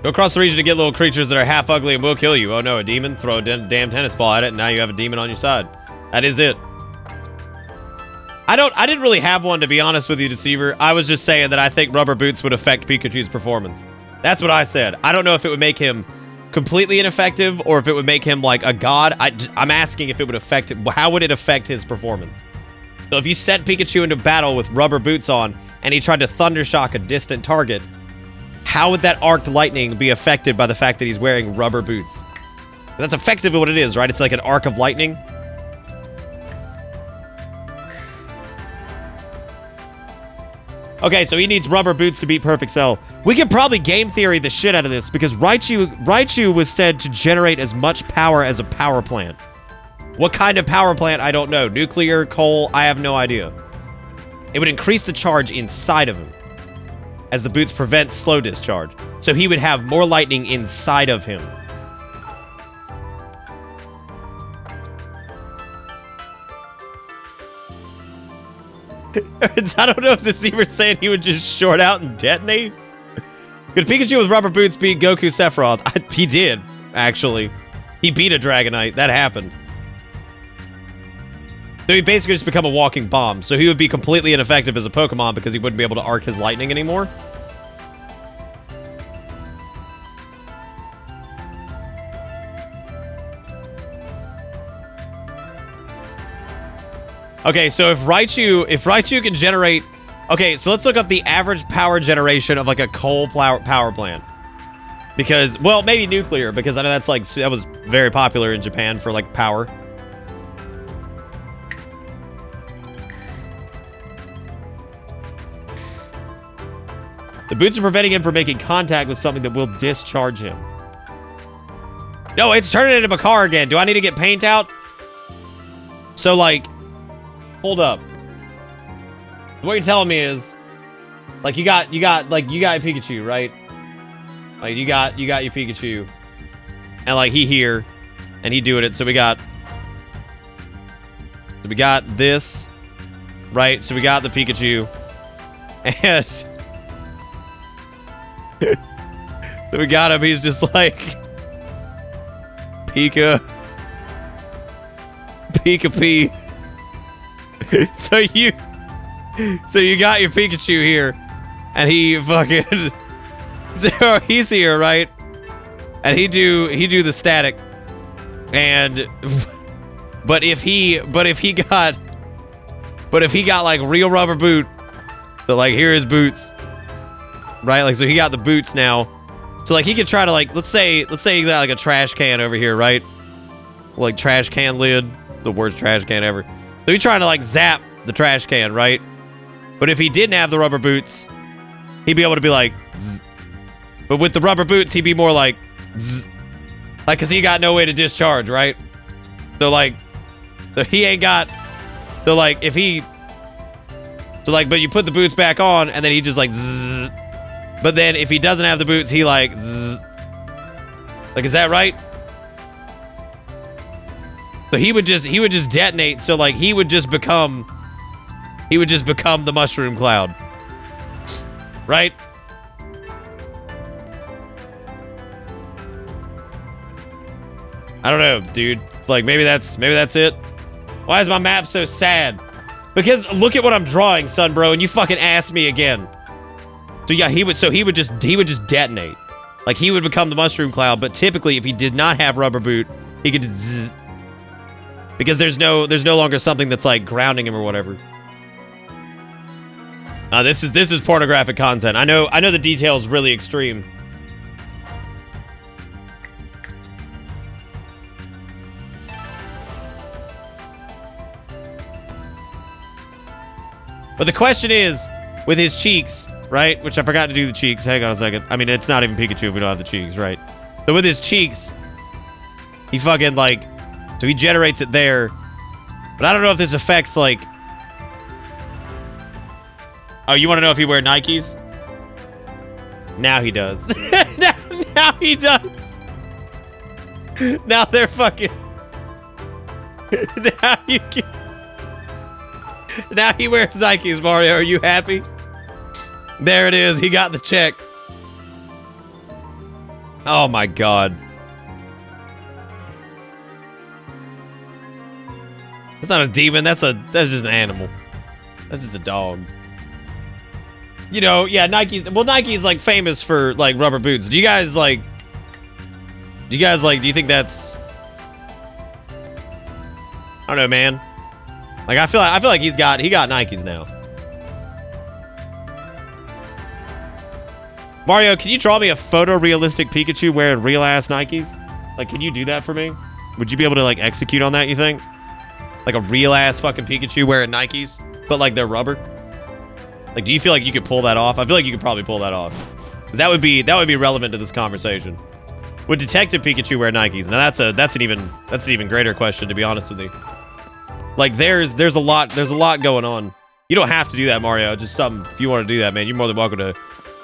Go across the region to get little creatures that are half ugly and will kill you. Oh no, a demon? Throw a damn tennis ball at it and now you have a demon on your side. That is it. I didn't really have one, to be honest with you, Deceiver. I was just saying that I think rubber boots would affect Pikachu's performance. That's what I said. I don't know if it would make him completely ineffective or if it would make him like a god. I'm asking if it would affect him. How would it affect his performance? So if you sent Pikachu into battle with rubber boots on and he tried to thundershock a distant target, how would that arced lightning be affected by the fact that he's wearing rubber boots? That's effectively what it is, right? It's like an arc of lightning. Okay, so he needs rubber boots to beat Perfect Cell. We could probably game theory the shit out of this because Raichu was said to generate as much power as a power plant. What kind of power plant? I don't know. Nuclear, coal, I have no idea. It would increase the charge inside of him as the boots prevent slow discharge. So he would have more lightning inside of him. I don't know if Deceiver's saying he would just short out and detonate. Could Pikachu with rubber boots beat Goku Sephiroth? He did, actually. He beat a Dragonite. That happened. So he basically just become a walking bomb. So he would be completely ineffective as a Pokemon because he wouldn't be able to arc his lightning anymore. Okay, so if Raichu can generate... Okay, so let's look up the average power generation of like a coal power plant. Because, well, maybe nuclear, because I know that's like, that was very popular in Japan for like power. The boots are preventing him from making contact with something that will discharge him. No, it's turning into a car again. Do I need to get paint out? So like, hold up. What you're telling me is, like, you got your Pikachu, right? Like, you got your Pikachu, and like he here, and he doing it. So we got this, right? So we got the Pikachu, and so we got him. He's just like Pika P. So you got your Pikachu here, and he fucking so he's here, right? And he do the static, and but if he got like real rubber boot, so like here are his boots, right? Like so he got the boots now, so like he could try to like let's say he got like a trash can over here, right? Like trash can lid, the worst trash can ever. So he's trying to like zap the trash can, right? But if he didn't have the rubber boots, he'd be able to be like, zzz. But with the rubber boots, he'd be more like, zzz. Like, cause he got no way to discharge, right? So like, so he ain't got, so like, if he, so like, but you put the boots back on, and then he just like, zzz. But then if he doesn't have the boots, he like, zzz. Like, is that right? So he would just detonate. So like, he would just become the mushroom cloud, right? I don't know, dude. Like maybe that's it. Why is my map so sad? Because look at what I'm drawing, son, bro, and you fucking asked me again. So yeah, he would just detonate. Like he would become the mushroom cloud, but typically if he did not have rubber boot, he could zzz, because there's no longer something that's like grounding him or whatever. This is pornographic content. I know the detail's really extreme. But the question is, with his cheeks, right? Which I forgot to do the cheeks. Hang on a second. I mean, it's not even Pikachu if we don't have the cheeks, right? So with his cheeks, he fucking like, so he generates it there. But I don't know if this affects like, oh, you want to know if he wear Nikes? Now he does. now he does. Now they're fucking. Now you can. Now he wears Nikes, Mario. Are you happy? There it is. He got the check. Oh my god. That's not a demon. That's just an animal. That's just a dog. You know, yeah, Nike's. Well, Nike's like famous for like rubber boots. Do you think that's? I don't know, man. Like I feel like he got Nikes now. Mario, can you draw me a photorealistic Pikachu wearing real ass Nikes? Like, can you do that for me? Would you be able to like execute on that? You think? Like a real ass fucking Pikachu wearing Nikes, but like they're rubber. Like, do you feel like you could pull that off? I feel like you could probably pull that off. Because that would be relevant to this conversation. Would Detective Pikachu wear Nikes? Now that's an even greater question, to be honest with you. Like there's a lot going on. You don't have to do that, Mario. Just something, if you want to do that, man, you're more than welcome to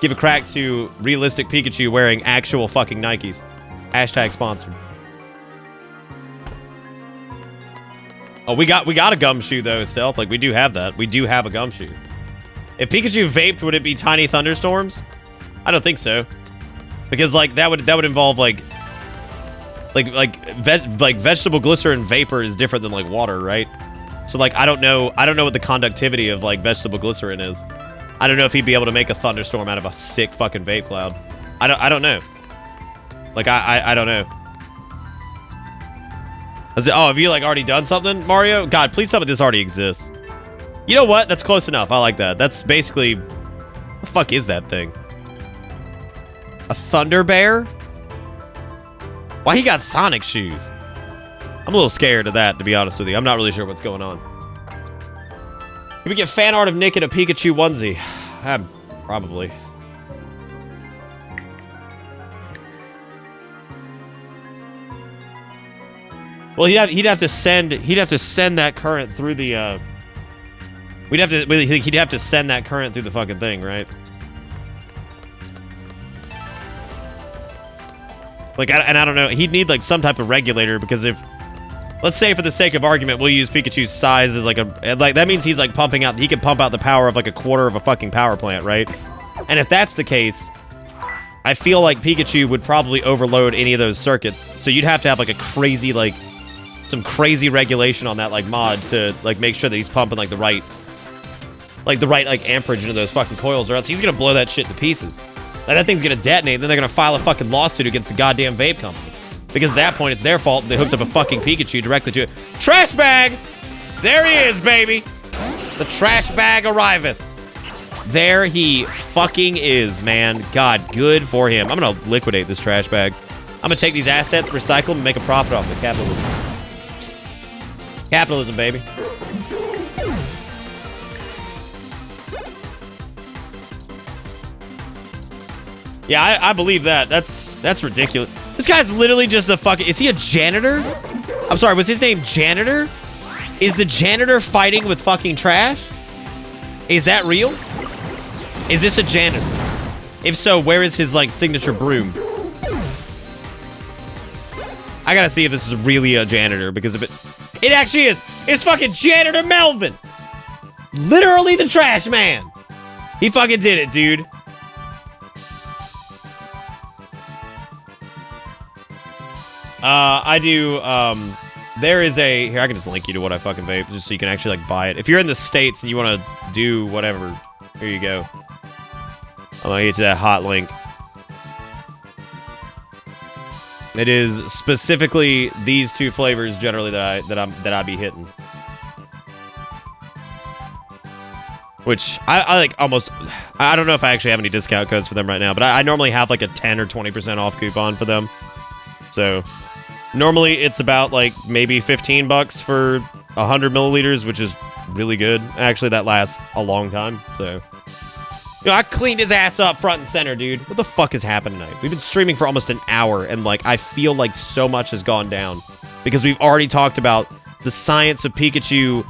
give a crack to realistic Pikachu wearing actual fucking Nikes. Hashtag sponsored. Oh, we got a gumshoe though, Stealth. Like we do have that. We do have a gumshoe. If Pikachu vaped, would it be tiny thunderstorms? I don't think so. Because like that would involve like vegetable glycerin vapor is different than like water, right? So like I don't know what the conductivity of like vegetable glycerin is. I don't know if he'd be able to make a thunderstorm out of a sick fucking vape cloud. I don't know. Like I don't know. Oh, have you like already done something, Mario? God, please tell me this already exists. You know what? That's close enough. I like that. That's basically... What the fuck is that thing? A Thunder Bear? Why he got Sonic shoes? I'm a little scared of that, to be honest with you. I'm not really sure what's going on. Can we get fan art of Nick in a Pikachu onesie? Probably. Well, he'd have to send that current through the he'd have to send that current through the fucking thing, right? Like I don't know, he'd need like some type of regulator, because if, let's say for the sake of argument, we'll use Pikachu's size as like that means he's like pumping out, he can pump out the power of like a quarter of a fucking power plant, right? And if that's the case, I feel like Pikachu would probably overload any of those circuits. So you'd have to have like a crazy like some crazy regulation on that like mod to like make sure that he's pumping like the right amperage into those fucking coils, or else he's gonna blow that shit to pieces. Like, that thing's gonna detonate, and then they're gonna file a fucking lawsuit against the goddamn vape company. Because at that point, it's their fault they hooked up a fucking Pikachu directly to it. Trash bag! There he is, baby! The trash bag arriveth. There he fucking is, man. God, good for him. I'm gonna liquidate this trash bag. I'm gonna take these assets, recycle them, and make a profit off of capitalism. Capitalism, baby. Yeah, I believe that. That's ridiculous. This guy's literally just a fucking... Is he a janitor? I'm sorry, was his name Janitor? Is the janitor fighting with fucking trash? Is that real? Is this a janitor? If so, where is his, like, signature broom? I gotta see if this is really a janitor, because if it actually is. It's fucking Janitor Melvin. Literally the trash man. He fucking did it, dude. I do, there is a... Here, I can just link you to what I fucking vape, just so you can actually, like, buy it. If you're in the States and you want to do whatever, here you go. I'm gonna get you that hot link. It is specifically these two flavors generally that I be hitting. Which I like almost... I don't know if I actually have any discount codes for them right now, but I normally have like a 10 or 20% off coupon for them. So normally it's about like maybe $15 for 100 milliliters, which is really good. Actually, that lasts a long time. So, you know, I cleaned his ass up front and center, dude. What the fuck has happened tonight? We've been streaming for almost an hour, and like I feel like so much has gone down because we've already talked about the science of Pikachu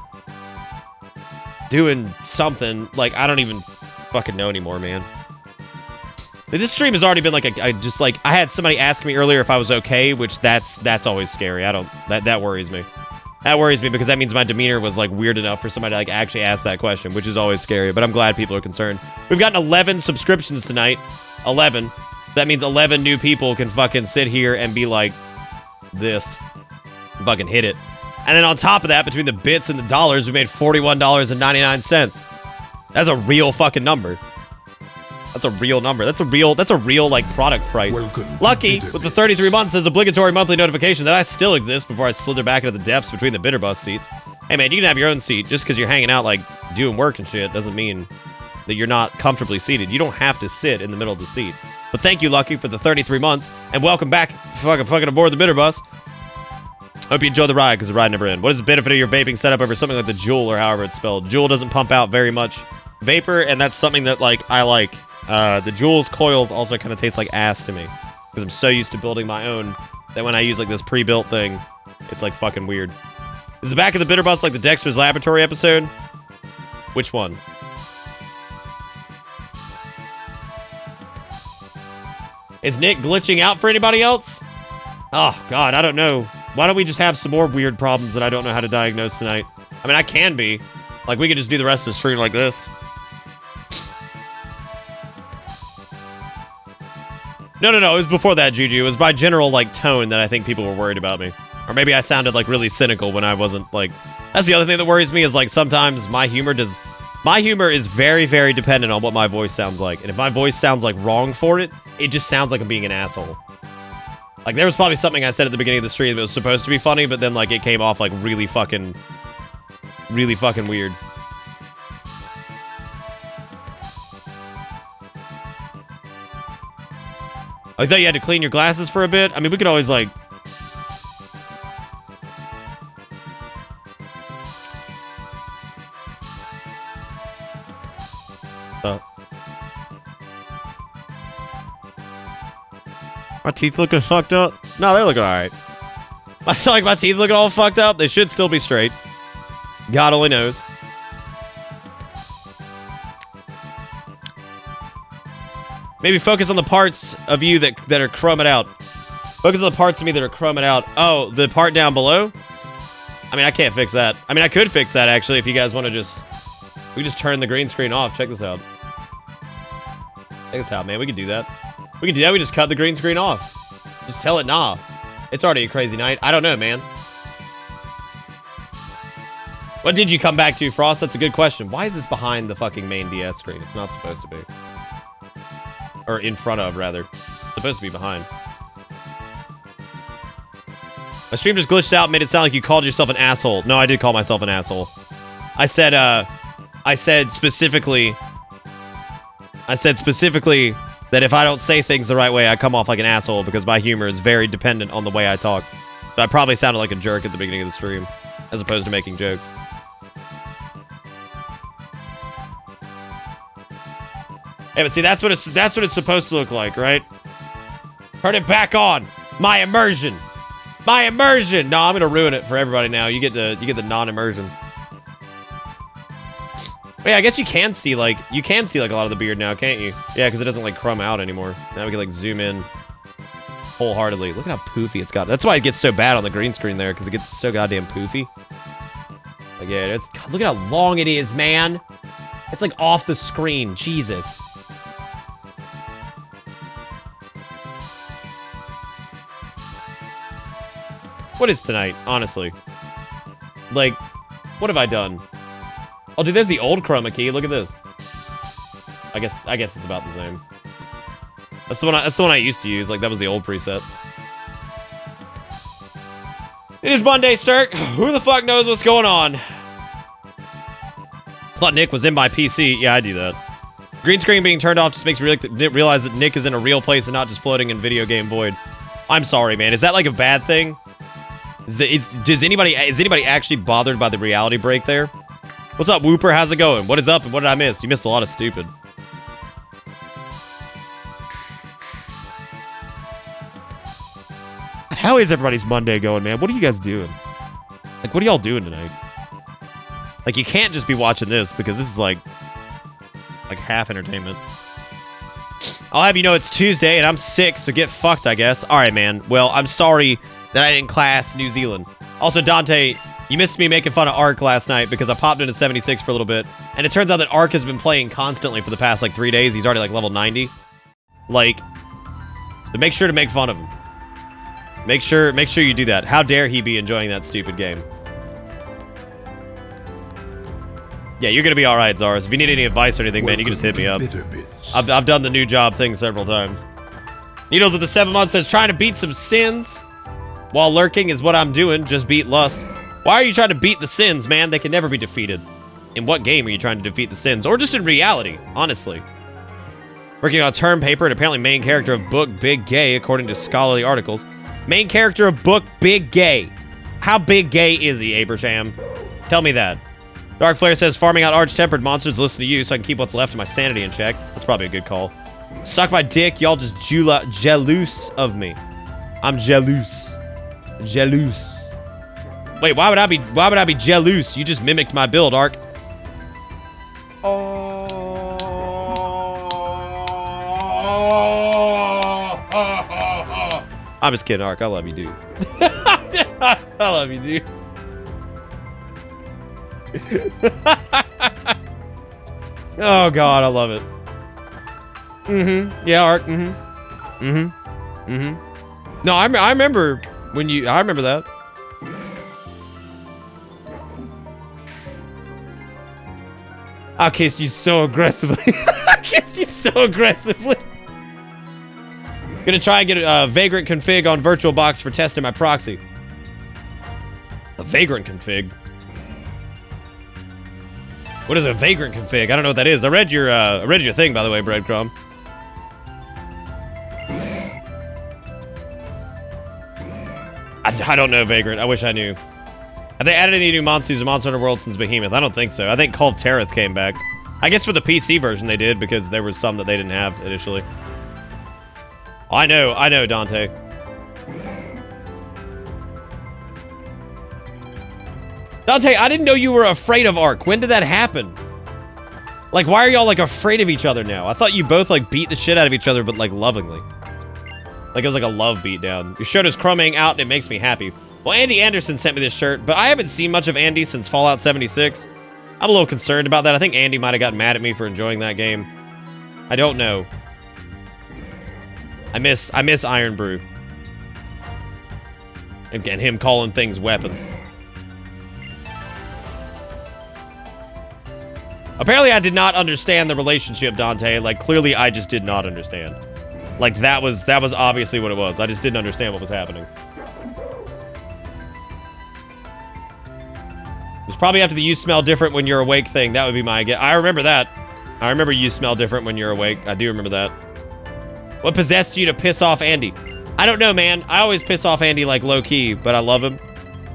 doing something. Like, I don't even fucking know anymore, man. This stream has already been like I had somebody ask me earlier if I was okay, which that's always scary. That worries me. That worries me because that means my demeanor was like weird enough for somebody to like actually ask that question, which is always scary, but I'm glad people are concerned. We've gotten 11 subscriptions tonight. 11. That means 11 new people can fucking sit here and be like this. Fucking hit it. And then on top of that, between the bits and the dollars, we made $41.99. That's a real fucking number. That's a real number. That's a real like product price. Lucky with the 33 months as obligatory monthly notification that I still exist before I slither back into the depths between the bitter bus seats. Hey man, you can have your own seat. Just because you're hanging out like doing work and shit doesn't mean that you're not comfortably seated. You don't have to sit in the middle of the seat. But thank you, Lucky, for the 33 months, and welcome back fucking aboard the bitter bus. Hope you enjoy the ride, because the ride never ends. What is the benefit of your vaping setup over something like the Juul, or however it's spelled? Juul doesn't pump out very much vapor, and that's something that like I like. The Juul's coils also kind of taste like ass to me, because I'm so used to building my own that when I use like this pre-built thing, it's like fucking weird. Is the back of the bitter bus like the Dexter's Laboratory episode? Which one? Is Nick glitching out for anybody else? Oh god, I don't know. Why don't we just have some more weird problems that I don't know how to diagnose tonight? I mean, I can be. Like, we could just do the rest of the stream like this. No, it was before that, Juju. It was by general, like, tone that I think people were worried about me. Or maybe I sounded like really cynical when I wasn't like... That's the other thing that worries me is like sometimes my humor is very, very dependent on what my voice sounds like. And if my voice sounds like wrong for it, it just sounds like I'm being an asshole. Like there was probably something I said at the beginning of the stream that was supposed to be funny, but then like it came off like really fucking weird. I thought you had to clean your glasses for a bit. I mean, we could always like... My teeth looking fucked up? No, they're looking alright. I feel like my teeth looking all fucked up. They should still be straight. God only knows. Maybe focus on the parts of you that are crumbing out. Focus on the parts of me that are crumbing out. Oh, the part down below? I mean, I can't fix that. I mean, I could fix that, actually, if you guys want to just... We just turn the green screen off. Check this out. Check this out, man. We can do that. We can do that. We just cut the green screen off. Just tell it nah. It's already a crazy night. I don't know, man. What did you come back to, Frost? That's a good question. Why is this behind the fucking main DS screen? It's not supposed to be. Or in front of, rather. It's supposed to be behind. My stream just glitched out and made it sound like you called yourself an asshole. No, I did call myself an asshole. I said specifically that if I don't say things the right way, I come off like an asshole because my humor is very dependent on the way I talk. So I probably sounded like a jerk at the beginning of the stream, as opposed to making jokes. Hey, but see, that's what it's supposed to look like, right? Turn it back on. My immersion. My immersion. No, I'm gonna ruin it for everybody now. You get the non-immersion. Yeah, I guess you can see like a lot of the beard now, can't you? Yeah, because it doesn't like crumb out anymore. Now we can like zoom in wholeheartedly. Look at how poofy it's got. That's why it gets so bad on the green screen there, because it gets so goddamn poofy. Like, yeah, look at how long it is, man. It's like off the screen. Jesus. What is tonight, honestly? Like, what have I done? Oh, dude, there's the old chroma key. Look at this. I guess it's about the same. That's the one I used to use. Like, that was the old preset. It is Monday, Sturk. Who the fuck knows what's going on? Thought Nick was in my PC. Yeah, I do that. Green screen being turned off just makes me realize that Nick is in a real place and not just floating in video game void. I'm sorry, man. Is that like a bad thing? Is anybody actually bothered by the reality break there? What's up, Whooper? How's it going? What is up and what did I miss? You missed a lot of stupid. How is everybody's Monday going, man? What are you guys doing? Like, what are y'all doing tonight? Like, you can't just be watching this because this is like half entertainment. I'll have you know it's Tuesday and I'm sick, so get fucked, I guess. All right, man. Well, I'm sorry that I didn't class New Zealand. Also, Dante, you missed me making fun of Ark last night because I popped into 76 for a little bit. And it turns out that Ark has been playing constantly for the past, like, 3 days. He's already, like, level 90. Like, so make sure to make fun of him. Make sure you do that. How dare he be enjoying that stupid game? Yeah, you're gonna be alright, Zaris. If you need any advice or anything, man, you can just hit me up. I've done the new job thing several times. Needles of the 7 months says, trying to beat some sins while lurking is what I'm doing. Just beat lust. Why are you trying to beat the sins, man? They can never be defeated. In what game are you trying to defeat the sins? Or just in reality, honestly. Working on a term paper and apparently main character of book Big Gay, according to scholarly articles. Main character of book Big Gay. How big gay is he, Abraham? Tell me that. Dark Flare says, farming out arch-tempered monsters listen to you so I can keep what's left of my sanity in check. That's probably a good call. Suck my dick, y'all just jealous of me. I'm jealous. Jealous. Wait, why would I be jealous? You just mimicked my build, Ark. I'm just kidding, Ark. I love you, dude. I love you, dude. Oh God, I love it. Yeah, Ark. No, I remember when you. I remember that. I'll kiss you so aggressively. I'll kiss you so aggressively. Gonna try and get a vagrant config on VirtualBox for testing my proxy. A vagrant config? What is a vagrant config? I don't know what that is. I read your thing, by the way, Breadcrumb. I don't know Vagrant. I wish I knew. Have they added any new monsters to Monster Hunter World since Behemoth? I don't think so. I think Call of Terrath came back. I guess for the PC version they did, because there was some that they didn't have initially. I know, Dante. Dante, I didn't know you were afraid of Ark. When did that happen? Like, why are y'all, like, afraid of each other now? I thought you both, like, beat the shit out of each other, but, like, lovingly. Like, it was like a love beatdown. Your shirt is crumbing out, and it makes me happy. Well, Andy Anderson sent me this shirt, but I haven't seen much of Andy since Fallout 76. I'm a little concerned about that. I think Andy might have gotten mad at me for enjoying that game. I don't know. I miss Iron Brew. And him calling things weapons. Apparently, I did not understand the relationship, Dante. Like, clearly, I just did not understand. Like, that was obviously what it was. I just didn't understand what was happening. It was probably after the you smell different when you're awake thing. That would be my guess. I remember that. I remember you smell different when you're awake. I do remember that. What possessed you to piss off Andy? I don't know, man. I always piss off Andy, like, low-key, but I love him.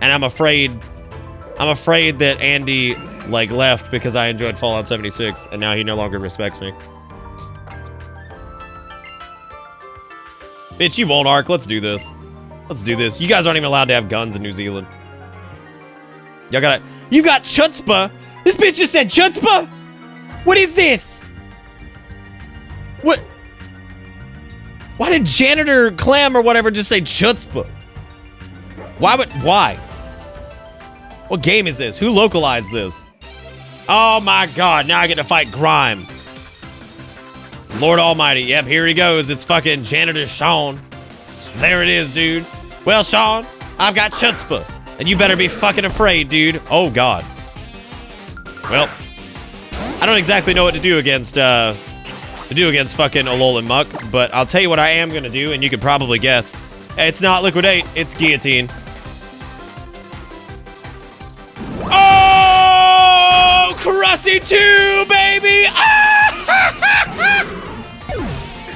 And I'm afraid that Andy, like, left because I enjoyed Fallout 76, and now he no longer respects me. Bitch, you won't, Ark. Let's do this. Let's do this. You guys aren't even allowed to have guns in New Zealand. Y'all got it. You got chutzpah? This bitch just said chutzpah? What is this? What? Why did Janitor Clam or whatever just say chutzpah? Why? What game is this? Who localized this? Oh my god, now I get to fight Grime. Lord Almighty. Yep, here he goes. It's fucking Janitor Sean. There it is, dude. Well, Sean, I've got chutzpah. And you better be fucking afraid, dude. Oh, God. Well, I don't exactly know what to do against fucking Olol and Muck, but I'll tell you what I am gonna do, and you can probably guess. It's not liquidate, it's guillotine. Oh! Crusty 2, baby!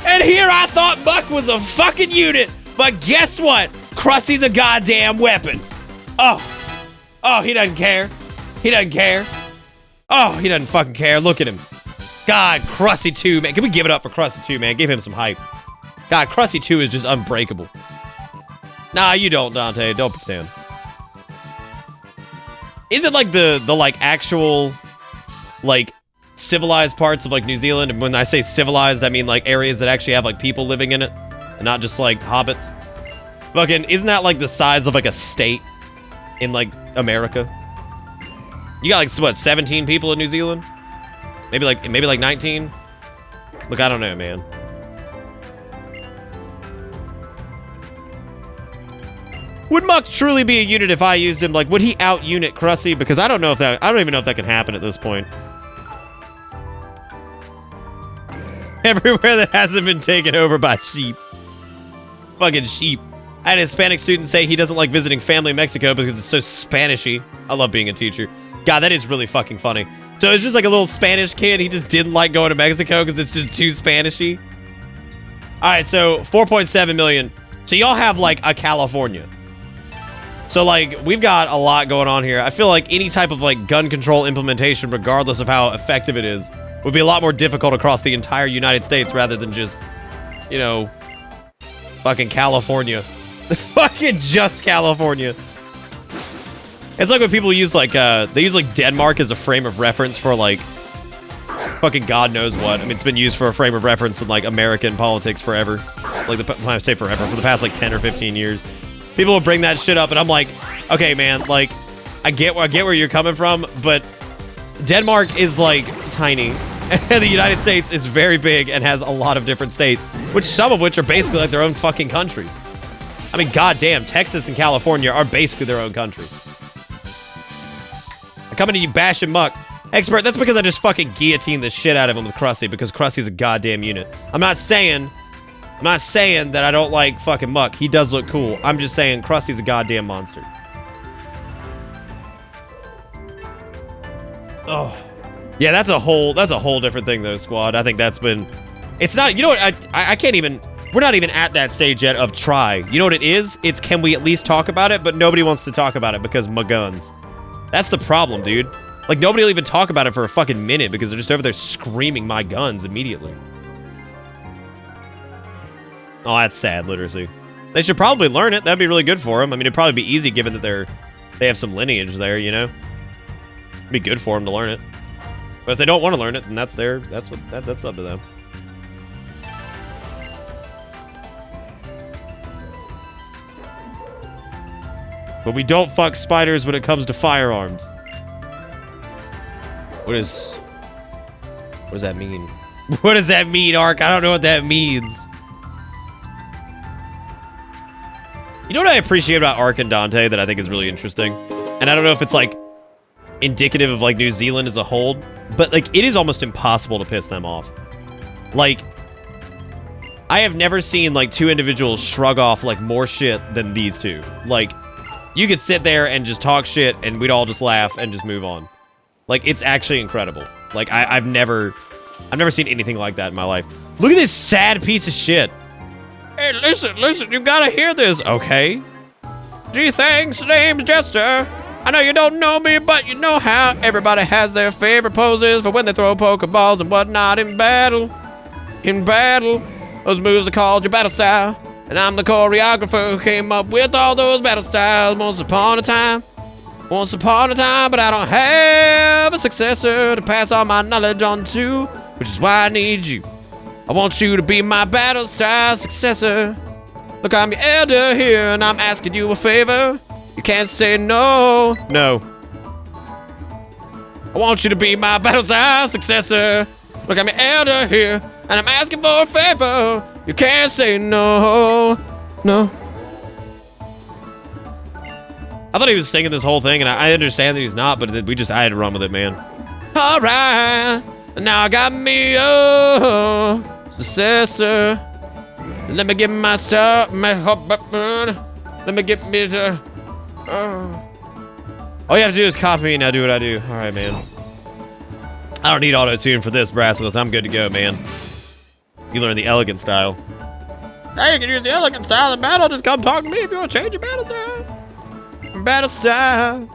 And here I thought Muck was a fucking unit, but guess what? Krusty's a goddamn weapon. Oh, he doesn't care. He doesn't care. Oh, he doesn't fucking care. Look at him. God, Krusty 2, man. Can we give it up for Krusty 2, man? Give him some hype. God, Krusty 2 is just unbreakable. Nah, you don't, Dante. Don't pretend. Is it like the like actual like civilized parts of like New Zealand? And when I say civilized, I mean like areas that actually have like people living in it and not just like hobbits. Fucking, isn't that like the size of like a state in like America? You got like what, 17 people in New Zealand? Maybe like 19? Look, I don't know, man. Would Muck truly be a unit if I used him? Like, would he out-unit Krusty? Because I don't even know if that can happen at this point. Everywhere that hasn't been taken over by sheep. Fucking sheep. I had a Hispanic student say he doesn't like visiting family in Mexico because it's so Spanishy. I love being a teacher. God, that is really fucking funny. So it's just like a little Spanish kid. He just didn't like going to Mexico because it's just too Spanishy. All right, so 4.7 million. So y'all have like a California. So like we've got a lot going on here. I feel like any type of like gun control implementation, regardless of how effective it is, would be a lot more difficult across the entire United States rather than just, you know, fucking California. Fucking just California. It's like when people use like, they use like Denmark as a frame of reference for like, fucking God knows what. I mean, it's been used for a frame of reference in like American politics forever. Like, when I say forever, for the past like 10 or 15 years. People will bring that shit up and I'm like, okay, man, like, I get where you're coming from, but Denmark is like tiny. And the United States is very big and has a lot of different states, which some of which are basically like their own fucking countries. I mean, goddamn, Texas and California are basically their own country. I'm coming to you bashing Muck. Expert, that's because I just fucking guillotined the shit out of him with Krusty because Krusty's a goddamn unit. I'm not saying that I don't like fucking Muck. He does look cool. I'm just saying Krusty's a goddamn monster. Oh. Yeah, that's a whole different thing though, squad. I think that's been... It's not... You know what? I can't even... We're not even at that stage yet of try. You know what it is? It's can we at least talk about it? But nobody wants to talk about it because my guns. That's the problem, dude. Like, nobody will even talk about it for a fucking minute because they're just over there screaming my guns immediately. Oh, that's sad, literacy. They should probably learn it. That'd be really good for them. I mean, it'd probably be easy given that they have some lineage there, you know? It'd be good for them to learn it. But if they don't want to learn it, then that's up to them. But we don't fuck spiders when it comes to firearms. What does that mean? What does that mean, Ark? I don't know what that means. You know what I appreciate about Ark and Dante that I think is really interesting? And I don't know if it's like indicative of like New Zealand as a whole, but like it is almost impossible to piss them off. Like, I have never seen like two individuals shrug off like more shit than these two. Like, you could sit there and just talk shit and we'd all just laugh and just move on. Like, it's actually incredible. Like, I've never seen anything like that in my life. Look at this sad piece of shit. Hey, listen, you gotta hear this. Okay. Gee, thanks, name's Jester. I know you don't know me, but you know how everybody has their favorite poses for when they throw Pokeballs and whatnot in battle. In battle, those moves are called your battle style. And I'm the choreographer who came up with all those battle styles once upon a time, but I don't have a successor to pass all my knowledge on to, which is why I need you. I want you to be my battle style successor. Look, I'm your elder here, and I'm asking you a favor. You can't say no. No. I want you to be my battle style successor. Look, I'm your elder here, and I'm asking for a favor. You can't say no. No. I thought he was singing this whole thing, and I understand that he's not, but I had to run with it, man. All right. Now I got me a successor. Let me get my stuff. Let me get me to... All you have to do is copy me, and I'll do what I do. All right, man. I don't need auto-tune for this, Brassicus. I'm good to go, man. You learn the elegant style. Hey, you can use the elegant style in battle. Just come talk to me if you want to change your battle style. Battle style.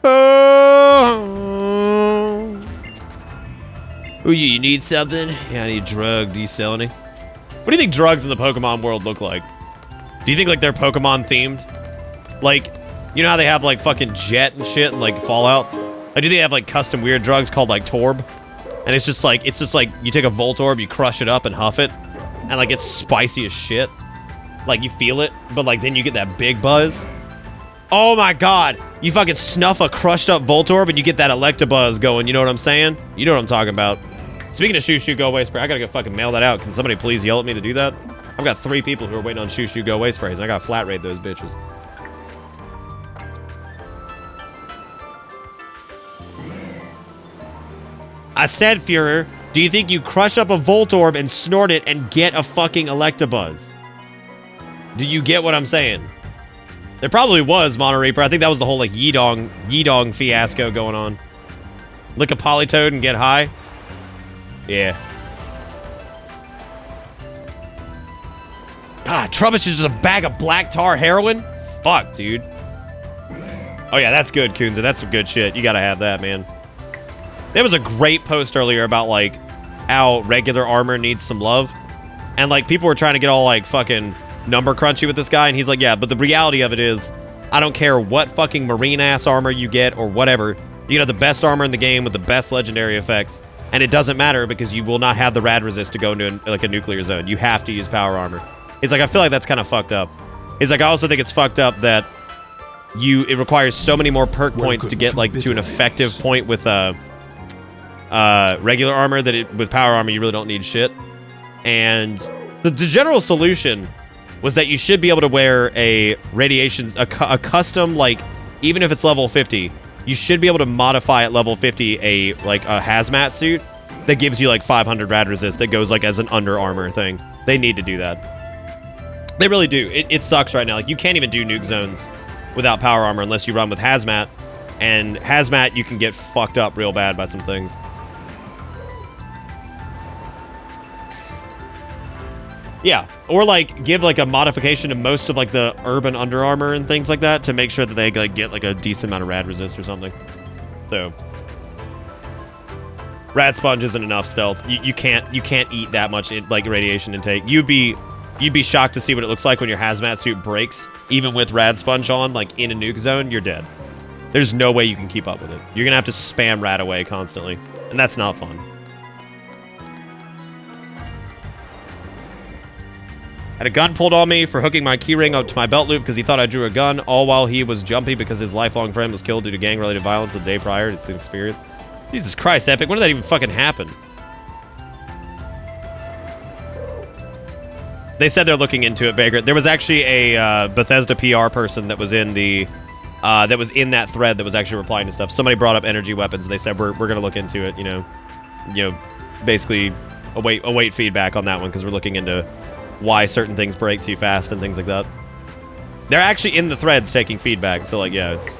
Oh. Ooh, you need something? Yeah, I need drug. Do you sell any? What do you think drugs in the Pokemon world look like? Do you think like they're Pokemon themed? Like, you know how they have like fucking Jet and shit and like Fallout? Like, do they have like custom weird drugs called like Torb? And it's just like you take a Voltorb, you crush it up and huff it, and like it's spicy as shit. Like you feel it, but like then you get that big buzz. Oh my god, you fucking snuff a crushed up Voltorb and you get that Electabuzz going, you know what I'm saying? You know what I'm talking about. Speaking of Shoo Shoo Go Away Spray, I gotta go fucking mail that out. Can somebody please yell at me to do that? I've got 3 people who are waiting on Shoo Shoo Go Away Sprays, and I gotta flat rate those bitches. I said, Führer, do you think you crush up a Voltorb and snort it and get a fucking Electabuzz? Do you get what I'm saying? There probably was, Mono Reaper. I think that was the whole, like, Yidong fiasco going on. Lick a Politoed and get high? Yeah. God, Trubbish is just a bag of black tar heroin? Fuck, dude. Oh, yeah, that's good, Kunza. That's some good shit. You gotta have that, man. There was a great post earlier about, like, how regular armor needs some love. And, like, people were trying to get all, like, fucking number crunchy with this guy. And he's like, yeah, but the reality of it is, I don't care what fucking marine-ass armor you get or whatever. You can have the best armor in the game with the best legendary effects. And it doesn't matter because you will not have the rad resist to go into, like, a nuclear zone. You have to use power armor. He's like, I feel like that's kind of fucked up. He's like, I also think it's fucked up that it requires so many more perk points to get, like, to an effective point with, regular armor that with power armor you really don't need shit. And the general solution was that you should be able to wear a radiation, a custom, like, even if it's level 50, you should be able to modify at level 50 a hazmat suit that gives you like 500 rad resist that goes like as an under armor thing. They need to do that. They really do. It sucks right now. Like, you can't even do nuke zones without power armor unless you run with hazmat. And hazmat, you can get fucked up real bad by some things. Yeah, or like give like a modification to most of like the urban Under Armor and things like that to make sure that they like get like a decent amount of rad resist or something. So rad sponge isn't enough stealth. You can't eat that much like radiation intake. You'd be shocked to see what it looks like when your hazmat suit breaks, even with rad sponge on, like in a nuke zone. You're dead. There's no way you can keep up with it. You're gonna have to spam rad away constantly, and that's not fun. Had a gun pulled on me for hooking my keyring up to my belt loop because he thought I drew a gun, all while he was jumpy because his lifelong friend was killed due to gang-related violence the day prior. It's an experience. Jesus Christ, Epic, when did that even fucking happen? They said they're looking into it, Vagrant. There was actually a Bethesda PR person that was in the that thread that was actually replying to stuff. Somebody brought up energy weapons, and they said we're gonna look into it. You know, basically await feedback on that one because we're looking into why certain things break too fast and things like that. They're actually in the threads taking feedback, so like, yeah, it's...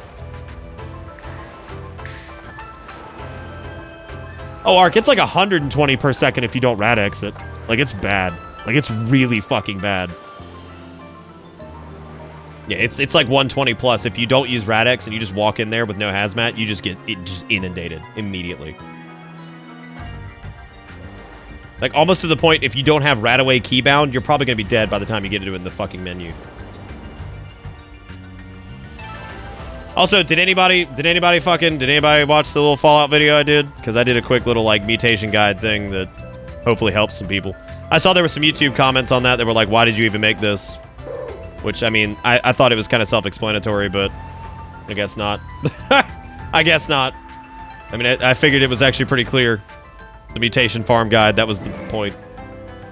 Oh, Ark, it's like 120 per second if you don't rad exit. Like, it's bad. Like, it's really fucking bad. Yeah, it's like 120 plus. If you don't use Radex and you just walk in there with no hazmat, you just get just inundated immediately. Like, almost to the point, if you don't have Radaway keybound, you're probably going to be dead by the time you get into it in the fucking menu. Also, did anybody watch the little Fallout video I did? Because I did a quick little, like, mutation guide thing that hopefully helps some people. I saw there were some YouTube comments on that that were like, why did you even make this? Which, I mean, I thought it was kind of self-explanatory, but I guess not. I guess not. I mean, I figured it was actually pretty clear. The mutation farm guide, that was the point.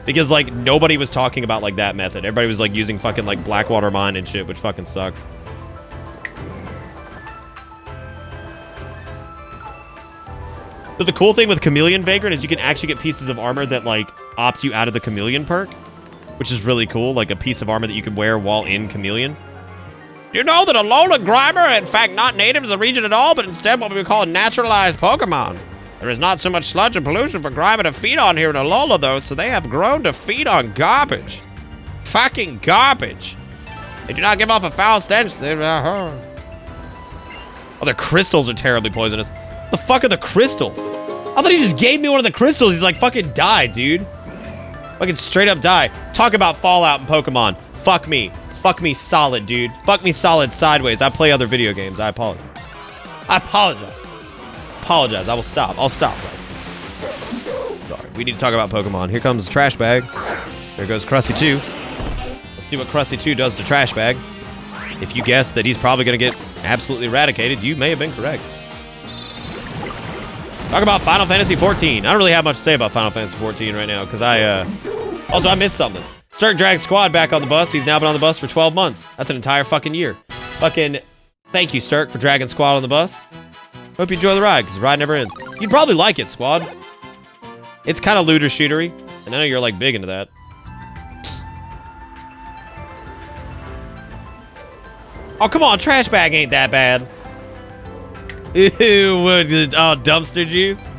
Because, like, nobody was talking about, like, that method. Everybody was, like, using fucking, like, Blackwater Mine and shit, which fucking sucks. So the cool thing with Chameleon Vagrant is you can actually get pieces of armor that, like, opt you out of the Chameleon perk, which is really cool. Like, a piece of armor that you can wear while in Chameleon. Do you know that Alola Grimer are, in fact, not native to the region at all, but instead what we would call a naturalized Pokemon? There is not so much sludge and pollution for Grimer to feed on here in Alola, though, so they have grown to feed on garbage. Fucking garbage. They do not give off a foul stench. Oh, their crystals are terribly poisonous. What the fuck are the crystals? I thought he just gave me one of the crystals. He's like, fucking die, dude. Fucking straight up die. Talk about Fallout and Pokemon. Fuck me. Fuck me solid, dude. Fuck me solid sideways. I play other video games. I apologize. I apologize. I will stop. I'll stop. Sorry. We need to talk about Pokemon. Here comes Trash Bag. There goes Krusty 2. Let's see what Krusty 2 does to Trash Bag. If you guess that he's probably going to get absolutely eradicated, you may have been correct. Talk about Final Fantasy 14. I don't really have much to say about Final Fantasy 14 right now, because also, I missed something. Sturk dragged Squad back on the bus. He's now been on the bus for 12 months. That's an entire fucking year. Fucking thank you, Sturk, for dragging Squad on the bus. Hope you enjoy the ride, because the ride never ends. You'd probably like it, Squad. It's kind of looter-shootery, and I know you're, like, big into that. Oh, come on, Trash Bag ain't that bad. Ew, what is it? Oh, dumpster juice?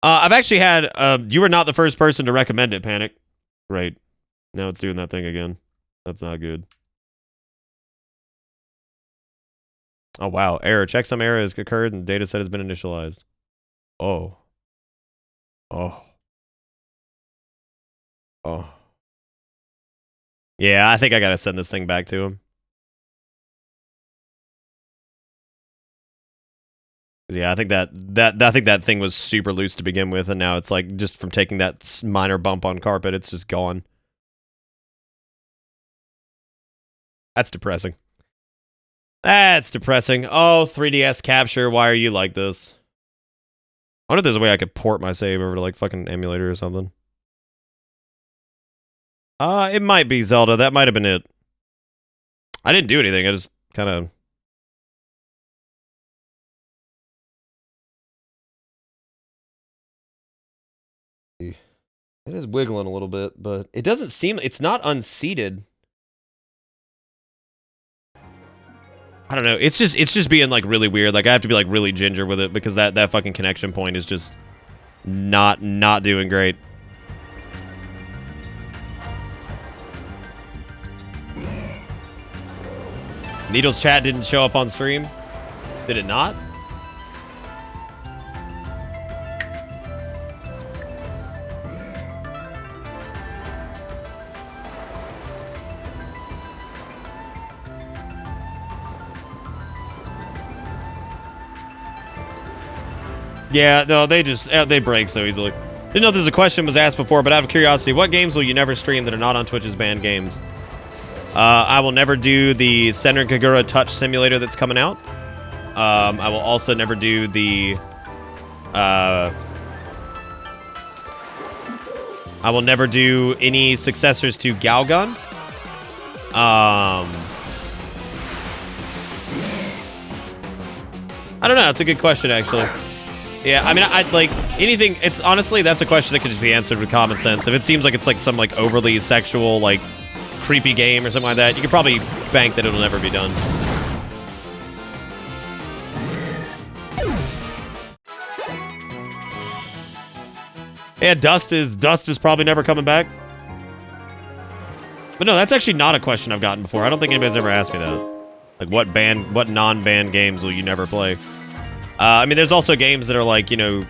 I've actually had, you were not the first person to recommend it, Panic. Right. Now it's doing that thing again. That's not good. Oh, wow. Error. Check some error has occurred and the data set has been initialized. Oh. Oh. Oh. Yeah, I think I gotta send this thing back to him. Yeah, I think that thing was super loose to begin with, and now it's like just from taking that minor bump on carpet, it's just gone. That's depressing. That's depressing. Oh, 3DS capture, why are you like this? I wonder if there's a way I could port my save over to like fucking emulator or something. It might be Zelda. That might have been it. I didn't do anything. I just kind of... It is wiggling a little bit, but it doesn't seem... It's not unseated. I don't know. It's just being, like, really weird. Like, I have to be, like, really ginger with it because that fucking connection point is just not doing great. Needle's chat didn't show up on stream. Did it not? Yeah, no, they break so easily. Didn't know if a question was asked before, but out of curiosity, what games will you never stream that are not on Twitch's banned games? I will never do the Senran Kagura Touch Simulator that's coming out. I will also never do the... I will never do any successors to Galgun. I don't know. That's a good question, actually. Yeah, I mean, I'd like anything. It's honestly, that's a question that could just be answered with common sense. If it seems like it's like some like overly sexual, like creepy game or something like that, you could probably bank that it'll never be done. Yeah, Dust is probably never coming back. But no, that's actually not a question I've gotten before. I don't think anybody's ever asked me that. Like, what non-banned games will you never play? I mean, there's also games that are like, you know,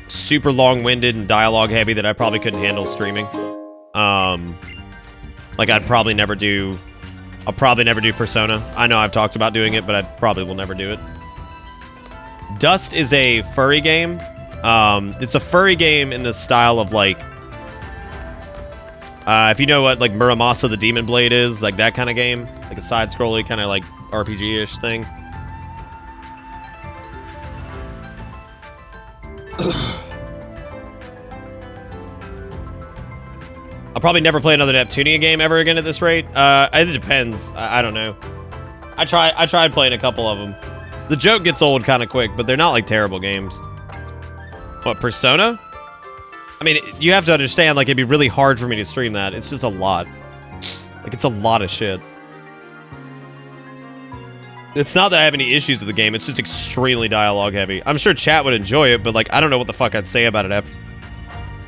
super long-winded and dialogue-heavy that I probably couldn't handle streaming. Like, I'll probably never do Persona. I know I've talked about doing it, but I probably will never do it. Dust is a furry game. It's a furry game in the style of, like, if you know what, like, Muramasa the Demon Blade is, like that kind of game. Like a side-scrolly kind of, like, RPG-ish thing. I'll probably never play another Neptunia game ever again at this rate. It depends. I don't know. I tried playing a couple of them. The joke gets old kind of quick, but they're not like terrible games. What, Persona? I mean, you have to understand, like, it'd be really hard for me to stream that. It's just a lot. Like, it's a lot of shit. It's not that I have any issues with the game. It's just extremely dialogue heavy. I'm sure chat would enjoy it, but, like, I don't know what the fuck I'd say about it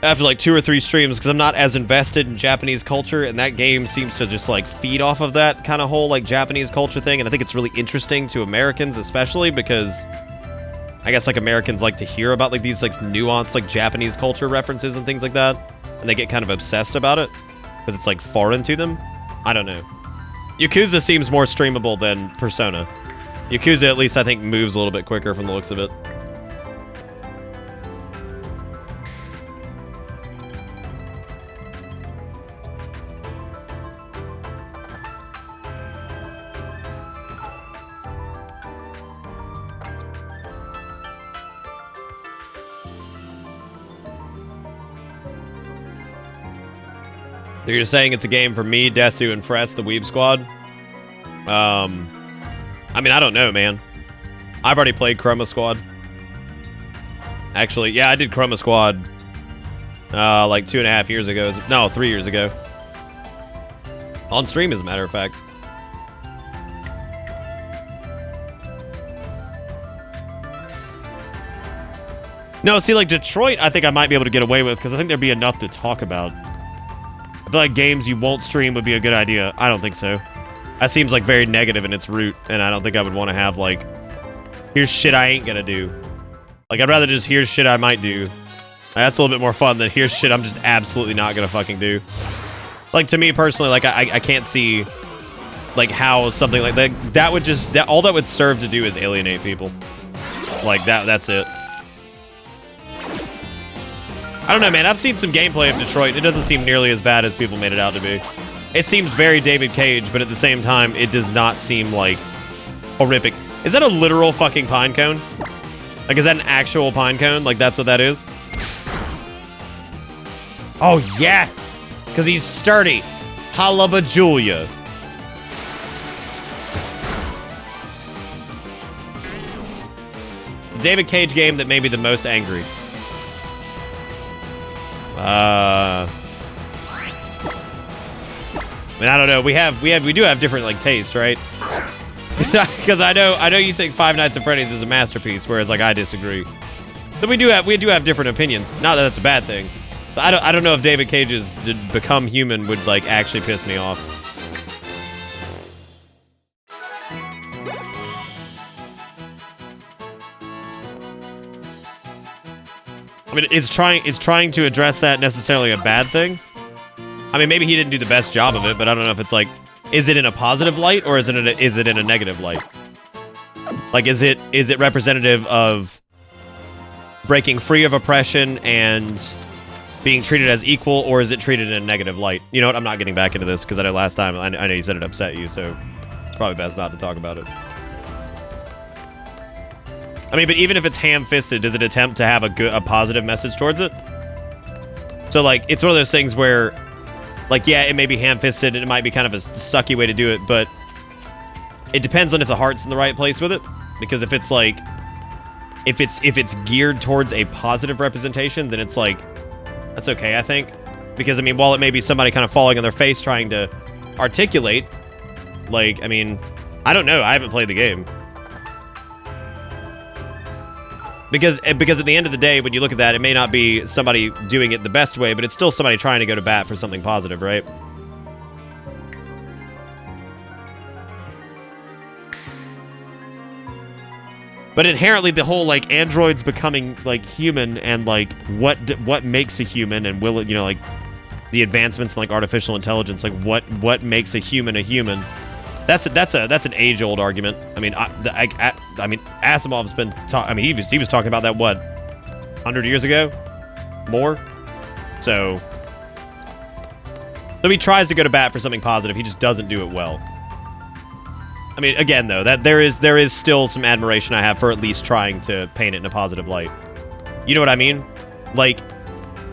after like 2 or 3 streams, because I'm not as invested in Japanese culture, and that game seems to just, like, feed off of that kind of whole, like, Japanese culture thing, and I think it's really interesting to Americans, especially, because I guess, like, Americans like to hear about, like, these, like, nuanced, like, Japanese culture references and things like that, and they get kind of obsessed about it, because it's, like, foreign to them. I don't know. Yakuza seems more streamable than Persona. Yakuza, at least, I think, moves a little bit quicker from the looks of it. You're saying it's a game for me, Desu, and Fress, the Weeb Squad? I mean, I don't know, man. I've already played Chroma Squad. Actually, yeah, I did Chroma Squad like 2.5 years ago. No, 3 years ago. On stream, as a matter of fact. No, see, like, Detroit, I think I might be able to get away with, because I think there'd be enough to talk about. I feel like games you won't stream would be a good idea. I don't think so. That seems like very negative in its root, and I don't think I would want to have, like, here's shit I ain't gonna do. Like, I'd rather just here's shit I might do. That's a little bit more fun than here's shit I'm just absolutely not gonna fucking do. Like, to me personally, like, I can't see, like, how something like that would just, all that would serve to do is alienate people. Like, that's it. I don't know, man. I've seen some gameplay of Detroit. It doesn't seem nearly as bad as people made it out to be. It seems very David Cage, but at the same time, it does not seem, like, horrific. Is that a literal fucking pine cone? Like, is that an actual pine cone? Like, that's what that is? Oh, yes! Because he's sturdy. Halabajulia. David Cage game that made me the most angry. I mean, I don't know. We do have different like tastes, right? Because I know you think Five Nights at Freddy's is a masterpiece, whereas like I disagree. So we do have different opinions. Not that that's a bad thing. But I don't know if David Cage's Become Human would like actually piss me off. I mean, is trying to address that necessarily a bad thing? I mean, maybe he didn't do the best job of it, but I don't know if it's like, is it in a positive light or is it in a negative light? Like, is it representative of breaking free of oppression and being treated as equal, or is it treated in a negative light? You know what? I'm not getting back into this because I know last time I know you said it upset you, so it's probably best not to talk about it. I mean, but even if it's ham-fisted, does it attempt to have a positive message towards it? So, like, it's one of those things where, like, yeah, it may be ham-fisted and it might be kind of a sucky way to do it, but it depends on if the heart's in the right place with it. Because if it's like, if it's geared towards a positive representation, then it's like, that's okay, I think. Because, I mean, while it may be somebody kind of falling on their face trying to articulate, like, I mean, I don't know. I haven't played the game. Because at the end of the day, when you look at that, it may not be somebody doing it the best way, but it's still somebody trying to go to bat for something positive, right? But inherently, the whole, like, androids becoming, like, human and, like, what makes a human and will it, you know, like, the advancements in, like, artificial intelligence, like, what makes a human a human? That's an age-old argument. I mean, I mean, Asimov's been I mean, he was talking about that, what, 100 years ago? More? So he tries to go to bat for something positive. He just doesn't do it well. I mean, again, though, that there is still some admiration I have for at least trying to paint it in a positive light. You know what I mean? Like,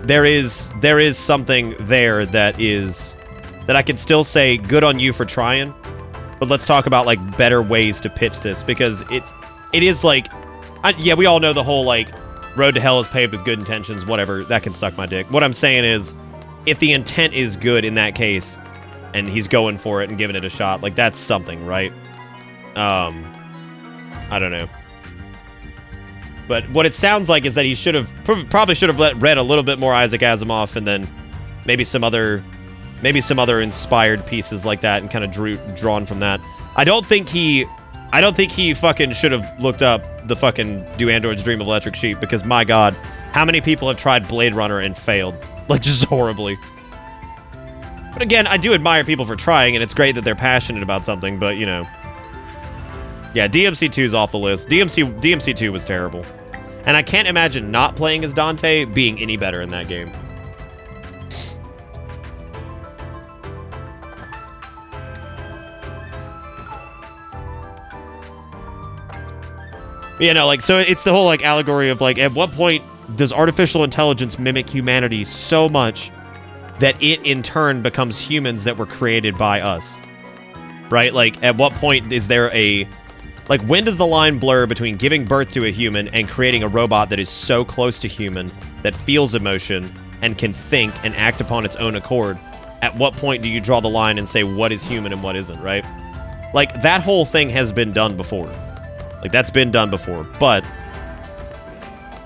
there is something there that I can still say good on you for trying. But let's talk about, like, better ways to pitch this, because it is like, yeah, we all know the whole, like, road to hell is paved with good intentions, whatever, that can suck my dick. What I'm saying is, if the intent is good in that case, and he's going for it and giving it a shot, like, that's something, right? I don't know. But what it sounds like is that he probably should have read a little bit more Isaac Asimov, and then maybe some other inspired pieces like that, and kind of drawn from that. I don't think he fucking should have looked up the fucking Do Androids Dream of Electric Sheep, because my god, how many people have tried Blade Runner and failed? Like, just horribly. But again, I do admire people for trying, and it's great that they're passionate about something, but, you know. Yeah, DMC2 is off the list. DMC2 was terrible. And I can't imagine not playing as Dante being any better in that game. You know, like, so it's the whole, like, allegory of, like, at what point does artificial intelligence mimic humanity so much that it, in turn, becomes humans that were created by us? Right? Like, at what point is there a... Like, when does the line blur between giving birth to a human and creating a robot that is so close to human, that feels emotion, and can think and act upon its own accord? At what point do you draw the line and say what is human and what isn't, right? Like, that whole thing has been done before. Like, that's been done before, but...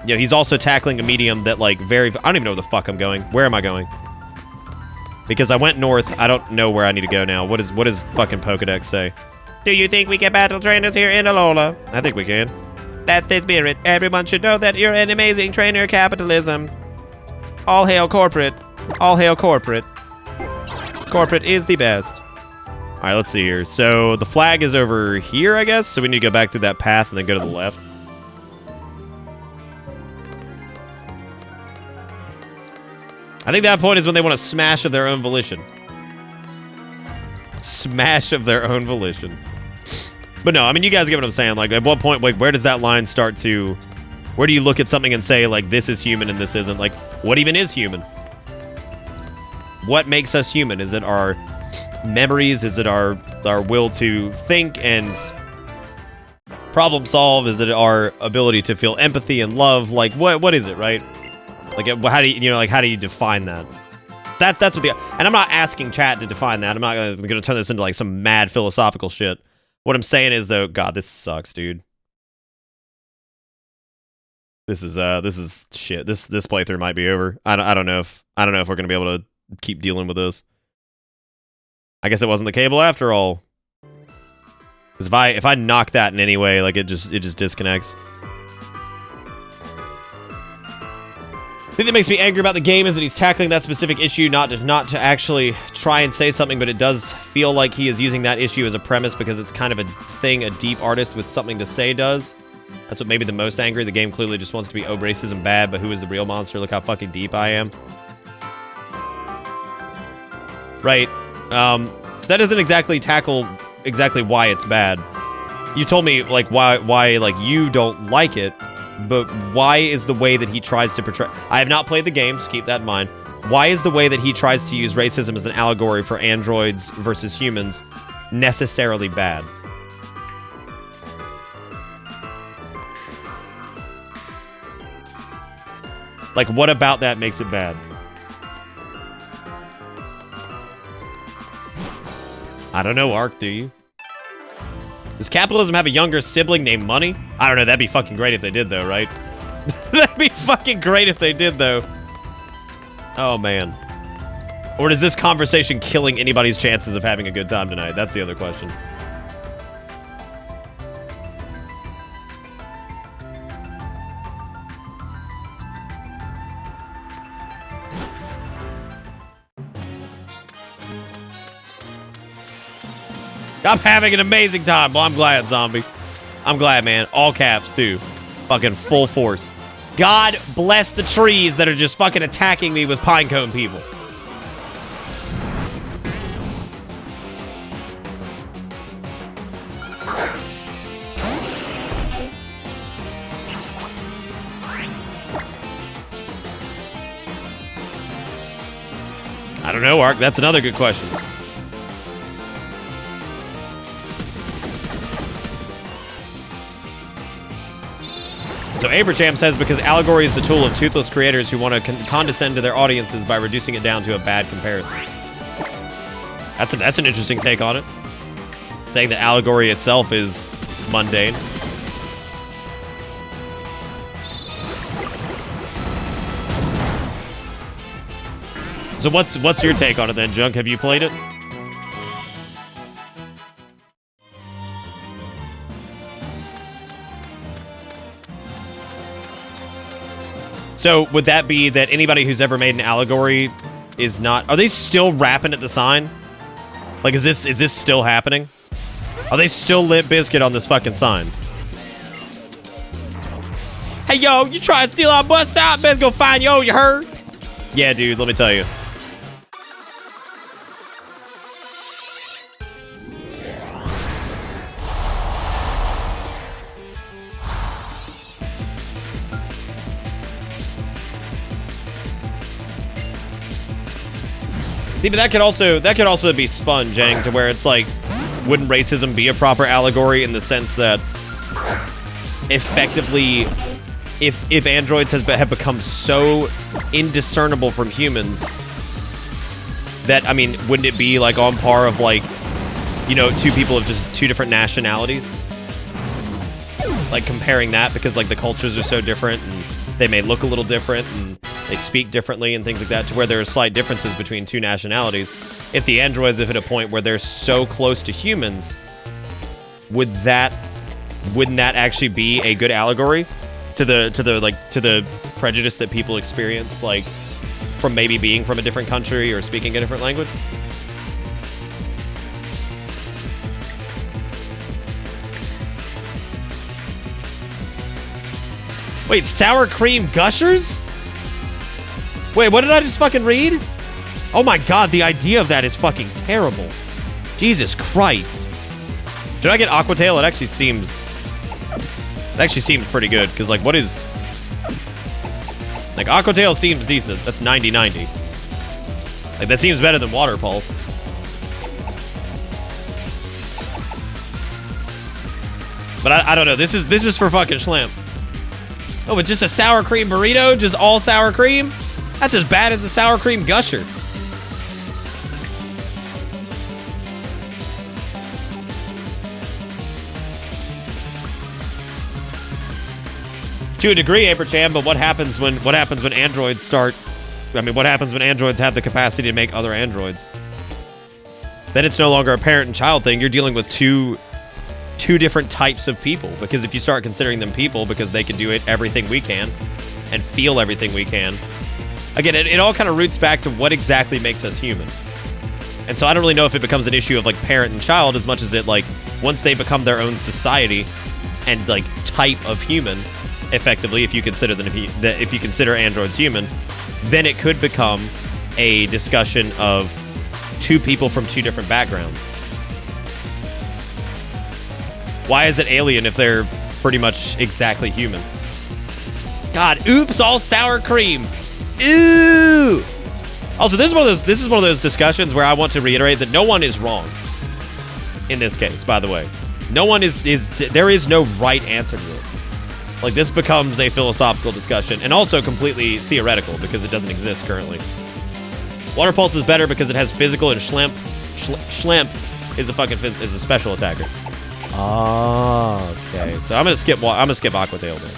You know, he's also tackling a medium that, like, I don't even know where the fuck I'm going. Where am I going? Because I went north, I don't know where I need to go now. What does fucking Pokedex say? Do you think we can battle trainers here in Alola? I think we can. That's the spirit. Everyone should know that you're an amazing trainer, capitalism. All hail corporate. All hail corporate. Corporate is the best. Alright, let's see here. So, the flag is over here, I guess? So we need to go back through that path and then go to the left. I think that point is when they want to smash of their own volition. Smash of their own volition. But no, I mean, you guys get what I'm saying. Like, at what point, like, where does that line start to... Where do you look at something and say, like, this is human and this isn't? Like, what even is human? What makes us human? Is it our memories? Is it our will to think and Problem solve? Is it our ability to feel empathy and love? Like, what is it, right? Like, how do you, like, how do you define that? That's what the... And I'm not asking chat to define that. I'm not going to turn this into, like, some mad philosophical shit. What I'm saying is, though, God, this sucks, dude. This is shit. This playthrough might be over. I don't know if we're going to be able to keep dealing with this. I guess it wasn't the cable after all. Because if I knock that in any way, like, it just disconnects. The thing that makes me angry about the game is that he's tackling that specific issue, not to actually try and say something, but it does feel like he is using that issue as a premise because it's kind of a thing a deep artist with something to say does. That's what made me the most angry. The game clearly just wants to be, oh, racism bad, but who is the real monster? Look how fucking deep I am. Right. So that doesn't exactly tackle exactly why it's bad. You told me, like, why like, you don't like it. But why is the way that he tries to portray... I have not played the game, so keep that in mind. Why is the way that he tries to use racism as an allegory for androids versus humans necessarily bad? Like, what about that makes it bad? I don't know, Ark, do you? Does capitalism have a younger sibling named Money? I don't know, that'd be fucking great if they did, though, right? That'd be fucking great if they did, though. Oh, man. Or is this conversation killing anybody's chances of having a good time tonight? That's the other question. I'm having an amazing time. Well, I'm glad, zombie. I'm glad, man. All caps, too. Fucking full force. God bless the trees that are just fucking attacking me with pinecone people. I don't know, Ark. That's another good question. So Abraham says, because allegory is the tool of toothless creators who want to condescend to their audiences by reducing it down to a bad comparison. That's an interesting take on it. Saying that allegory itself is mundane. So what's your take on it then, Junk? Have you played it? So, would that be that anybody who's ever made an allegory is not... Are they still rapping at the sign? Like, is this still happening? Are they still Limp Bizkit on this fucking sign? Hey, yo, you try to steal our bus stop? Better go find yo, you heard? Yeah, dude, let me tell you. See, but that could also be spun, Jang, to where it's like, wouldn't racism be a proper allegory in the sense that effectively, if androids have become so indiscernible from humans that, I mean, wouldn't it be like on par of like, you know, two people of just two different nationalities? Like comparing that because like the cultures are so different and they may look a little different and they speak differently and things like that, to where there are slight differences between two nationalities. If the androids have hit a point where they're so close to humans, wouldn't that actually be a good allegory to the prejudice that people experience, like from maybe being from a different country or speaking a different language? Wait, sour cream gushers? Wait, what did I just fucking read? Oh my god, the idea of that is fucking terrible. Jesus Christ. Should I get Aquatail? It actually seems pretty good, because like, what is... Like, Aquatail seems decent. That's 90-90. Like, that seems better than Water Pulse. But I don't know. This is for fucking Schlemp. Oh, but just a sour cream burrito? Just all sour cream? That's as bad as the sour cream gusher. To a degree, Abraham, but what happens when androids start... I mean, what happens when androids have the capacity to make other androids? Then it's no longer a parent and child thing. You're dealing with two different types of people. Because if you start considering them people because they can do everything we can and feel everything we can. Again, it all kind of roots back to what exactly makes us human. And so I don't really know if it becomes an issue of like parent and child as much as it like once they become their own society and like type of human, effectively, if you consider if you consider androids human, then it could become a discussion of two people from two different backgrounds. Why is it alien if they're pretty much exactly human? God, oops, all sour cream. Ooh. Also, this is one of those discussions where I want to reiterate that no one is wrong. In this case, by the way, no one there is no right answer to this. Like, this becomes a philosophical discussion and also completely theoretical because it doesn't exist currently. Water Pulse is better because it has physical, and Schlemp is a special attacker. Oh, okay. So I'm gonna skip Aquatail then.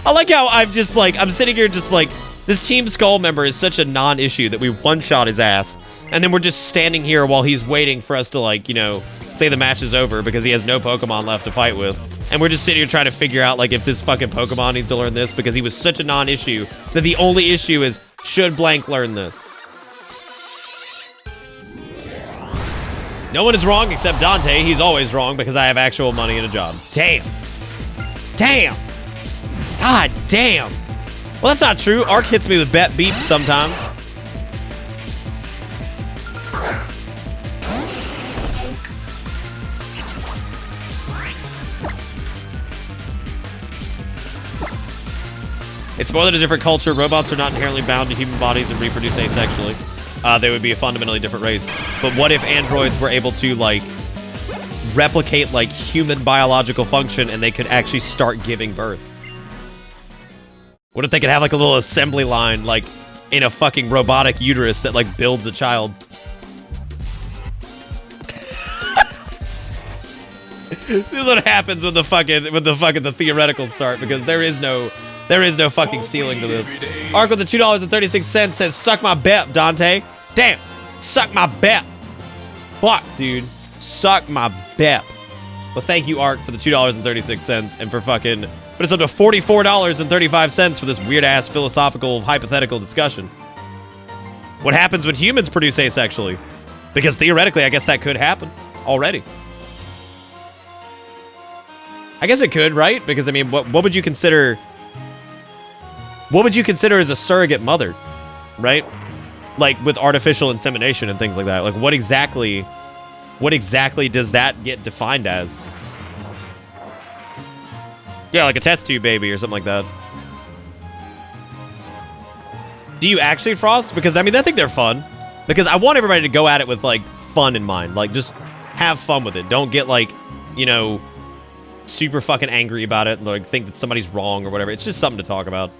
I like how I'm sitting here just like, this Team Skull member is such a non-issue that we one-shot his ass, and then we're just standing here while he's waiting for us to, like, you know, say the match is over because he has no Pokemon left to fight with. And we're just sitting here trying to figure out, like, if this fucking Pokemon needs to learn this because he was such a non-issue that the only issue is, should blank learn this? No one is wrong except Dante. He's always wrong because I have actual money and a job. Damn. Damn. God damn. Well, that's not true. Arc hits me with bet beep sometimes. It's more than a different culture. Robots are not inherently bound to human bodies and reproduce asexually. They would be a fundamentally different race. But what if androids were able to, like, replicate, like, human biological function and they could actually start giving birth? What if they could have, like, a little assembly line, like, in a fucking robotic uterus that, like, builds a child? This is what happens when the theoreticals start, because there is no fucking ceiling to this. Arc with the $2.36 says, suck my bet, Dante. Damn. Suck my bet. Fuck, dude. Suck my bet. Well, thank you, Arc, for the $2.36 and for fucking... But it's up to $44.35 for this weird-ass philosophical, hypothetical discussion. What happens when humans produce asexually? Because theoretically, I guess that could happen already. I guess it could, right? Because, I mean, what would you consider... What would you consider as a surrogate mother, right? Like, with artificial insemination and things like that. Like, what exactly does that get defined as? Yeah, like a test tube baby or something like that. Do you actually, Frost? Because, I mean, I think they're fun. Because I want everybody to go at it with, like, fun in mind. Like, just have fun with it. Don't get, like, you know, super fucking angry about it. Like, think that somebody's wrong or whatever. It's just something to talk about.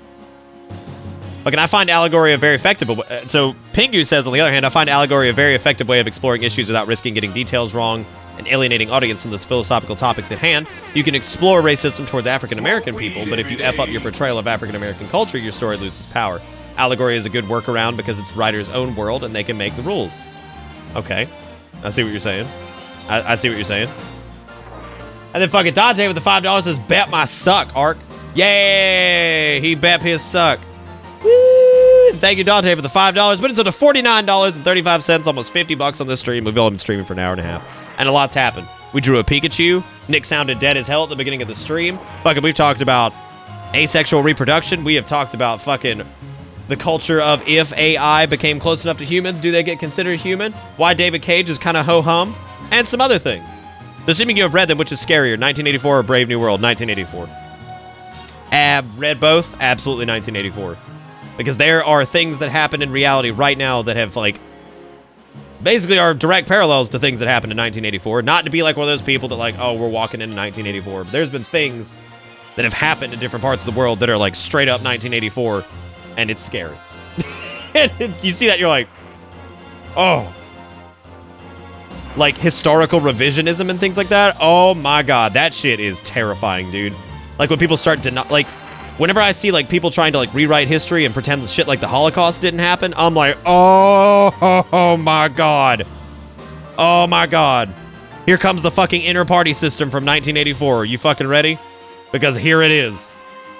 Like, and I find allegory a very effective... So, Pingu says, on the other hand, I find allegory a very effective way of exploring issues without risking getting details wrong and alienating audience from the philosophical topics at hand. You can explore racism towards African-American people, but if you F up your portrayal of African-American culture, your story loses power. Allegory is a good workaround because it's writer's own world, and they can make the rules. Okay. I see what you're saying. I see what you're saying. And then fucking Dante with the $5 says, bet my suck, Arc. Yay! He bet his suck. Woo! Thank you, Dante, for the $5, but it's up to $49.35, almost $50 on this stream. We've only been streaming for an hour and a half, and a lot's happened. We drew a Pikachu. Nick sounded dead as hell at the beginning of the stream. Fucking, we've talked about asexual reproduction. We have talked about fucking the culture of if AI became close enough to humans, do they get considered human? Why David Cage is kind of ho-hum, and some other things. Assuming you have read them, which is scarier, 1984 or Brave New World? 1984. Read both? Absolutely 1984. Because there are things that happen in reality right now that have, like, basically are direct parallels to things that happened in 1984. Not to be like one of those people that like, oh, we're walking into 1984. But there's been things that have happened in different parts of the world that are like straight up 1984, and it's scary. And you see that, you're like, oh. Like historical revisionism and things like that. Oh my god, that shit is terrifying, dude. Like when people start to not like, whenever I see like people trying to like rewrite history and pretend shit like the Holocaust didn't happen, I'm like, oh my god. Oh my god. Here comes the fucking inter-party system from 1984. Are you fucking ready? Because here it is.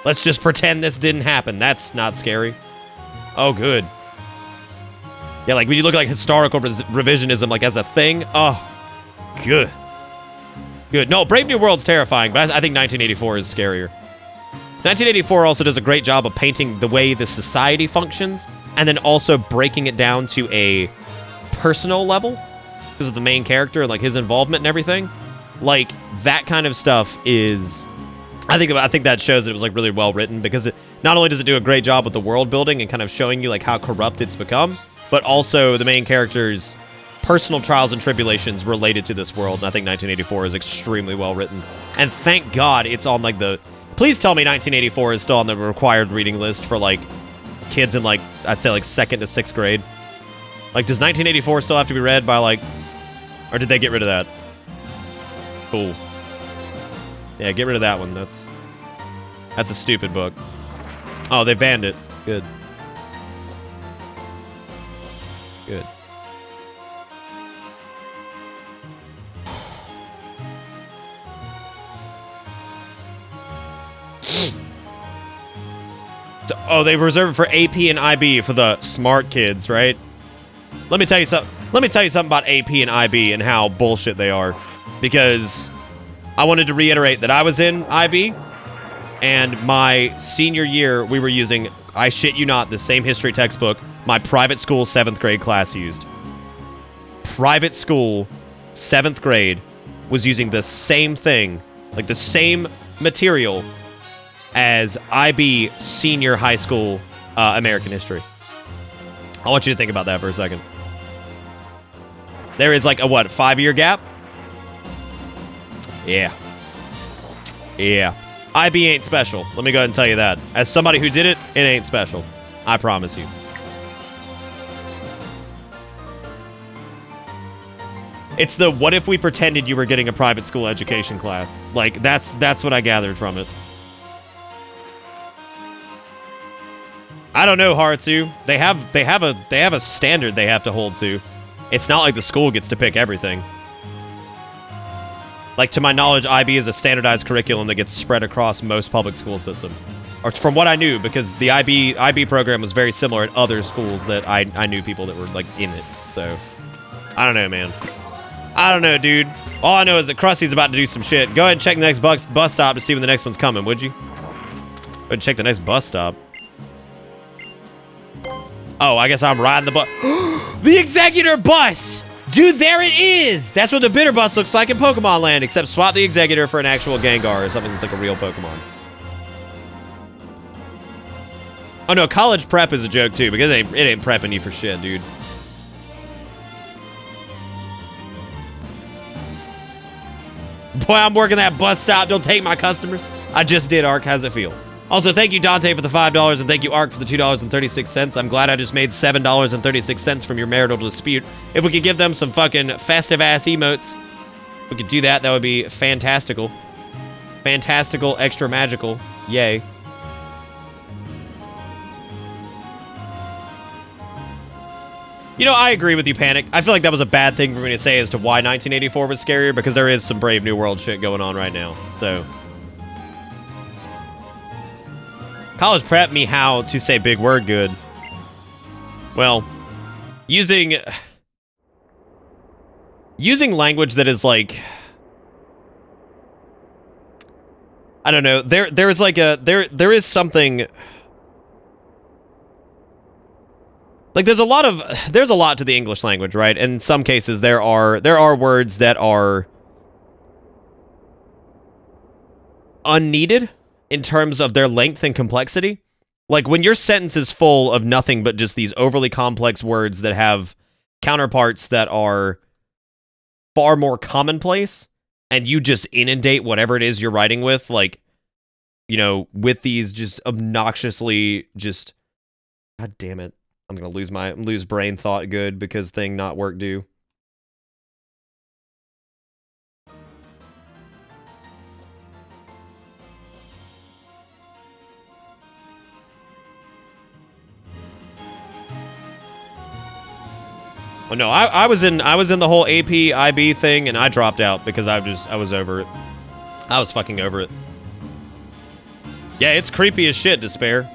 Let's just pretend this didn't happen. That's not scary. Oh, good. Yeah, like when you look at like historical revisionism like as a thing. Oh, good. Good. No, Brave New World's terrifying, but I think 1984 is scarier. 1984 also does a great job of painting the way the society functions, and then also breaking it down to a personal level because of the main character and like his involvement and everything. Like that kind of stuff is, I think that shows that it was like really well written, because it not only does it do a great job with the world building and kind of showing you like how corrupt it's become, but also the main character's personal trials and tribulations related to this world. And I think 1984 is extremely well written, and thank God it's on like the. Please tell me 1984 is still on the required reading list for, like, kids in, like, I'd say, like, 2nd to 6th grade. Like, does 1984 still have to be read by, like... Or did they get rid of that? Cool. Yeah, get rid of that one. That's a stupid book. Oh, they banned it. Good. Good. Oh, they reserve it for AP and IB for the smart kids, right? Let me tell you something. Let me tell you something about AP and IB and how bullshit they are. Because I wanted to reiterate that I was in IB, and my senior year we were using, I shit you not, the same history textbook my private school 7th grade class used. Private school 7th grade was using the same thing, like the same material as IB senior high school American history. I want you to think about that for a second. There is like a, what, 5-year gap? Yeah. Yeah. IB ain't special. Let me go ahead and tell you that. As somebody who did it, it ain't special. I promise you. It's the what if we pretended you were getting a private school education class. Like, that's what I gathered from it. I don't know, Haratsu. They have a standard they have to hold to. It's not like the school gets to pick everything. Like, to my knowledge, IB is a standardized curriculum that gets spread across most public school systems. Or from what I knew, because the IB program was very similar at other schools that I knew people that were, like, in it. So, I don't know, man. I don't know, dude. All I know is that Krusty's about to do some shit. Go ahead and check the next bus stop to see when the next one's coming, would you? Go ahead and check the next bus stop. Oh, I guess I'm riding the bus. The Executor bus! Dude, there it is! That's what the Bitter bus looks like in Pokemon Land, except swap the Executor for an actual Gengar or something that's like a real Pokemon. Oh no, college prep is a joke too, because it ain't prepping you for shit, dude. Boy, I'm working that bus stop. Don't take my customers. I just did, Ark. How's it feel? Also, thank you, Dante, for the $5, and thank you, Ark, for the $2.36. I'm glad I just made $7.36 from your marital dispute. If we could give them some fucking festive-ass emotes, we could do that. That would be fantastical. Fantastical, extra magical. Yay. You know, I agree with you, Panic. I feel like that was a bad thing for me to say as to why 1984 was scarier, because there is some Brave New World shit going on right now, so... College prep me how to say big word good. Well, using language that is like, I don't know, there is like there is something like there's a lot to the English language, right? And in some cases there are words that are unneeded in terms of their length and complexity. Like when your sentence is full of nothing but just these overly complex words that have counterparts that are far more commonplace, and you just inundate whatever it is you're writing with, like, you know, with these just obnoxiously just, god damn it, I'm gonna lose brain thought good because thing not work do. Oh no, I was in the whole AP IB thing, and I dropped out because I was over it. I was fucking over it. Yeah, it's creepy as shit, Despair.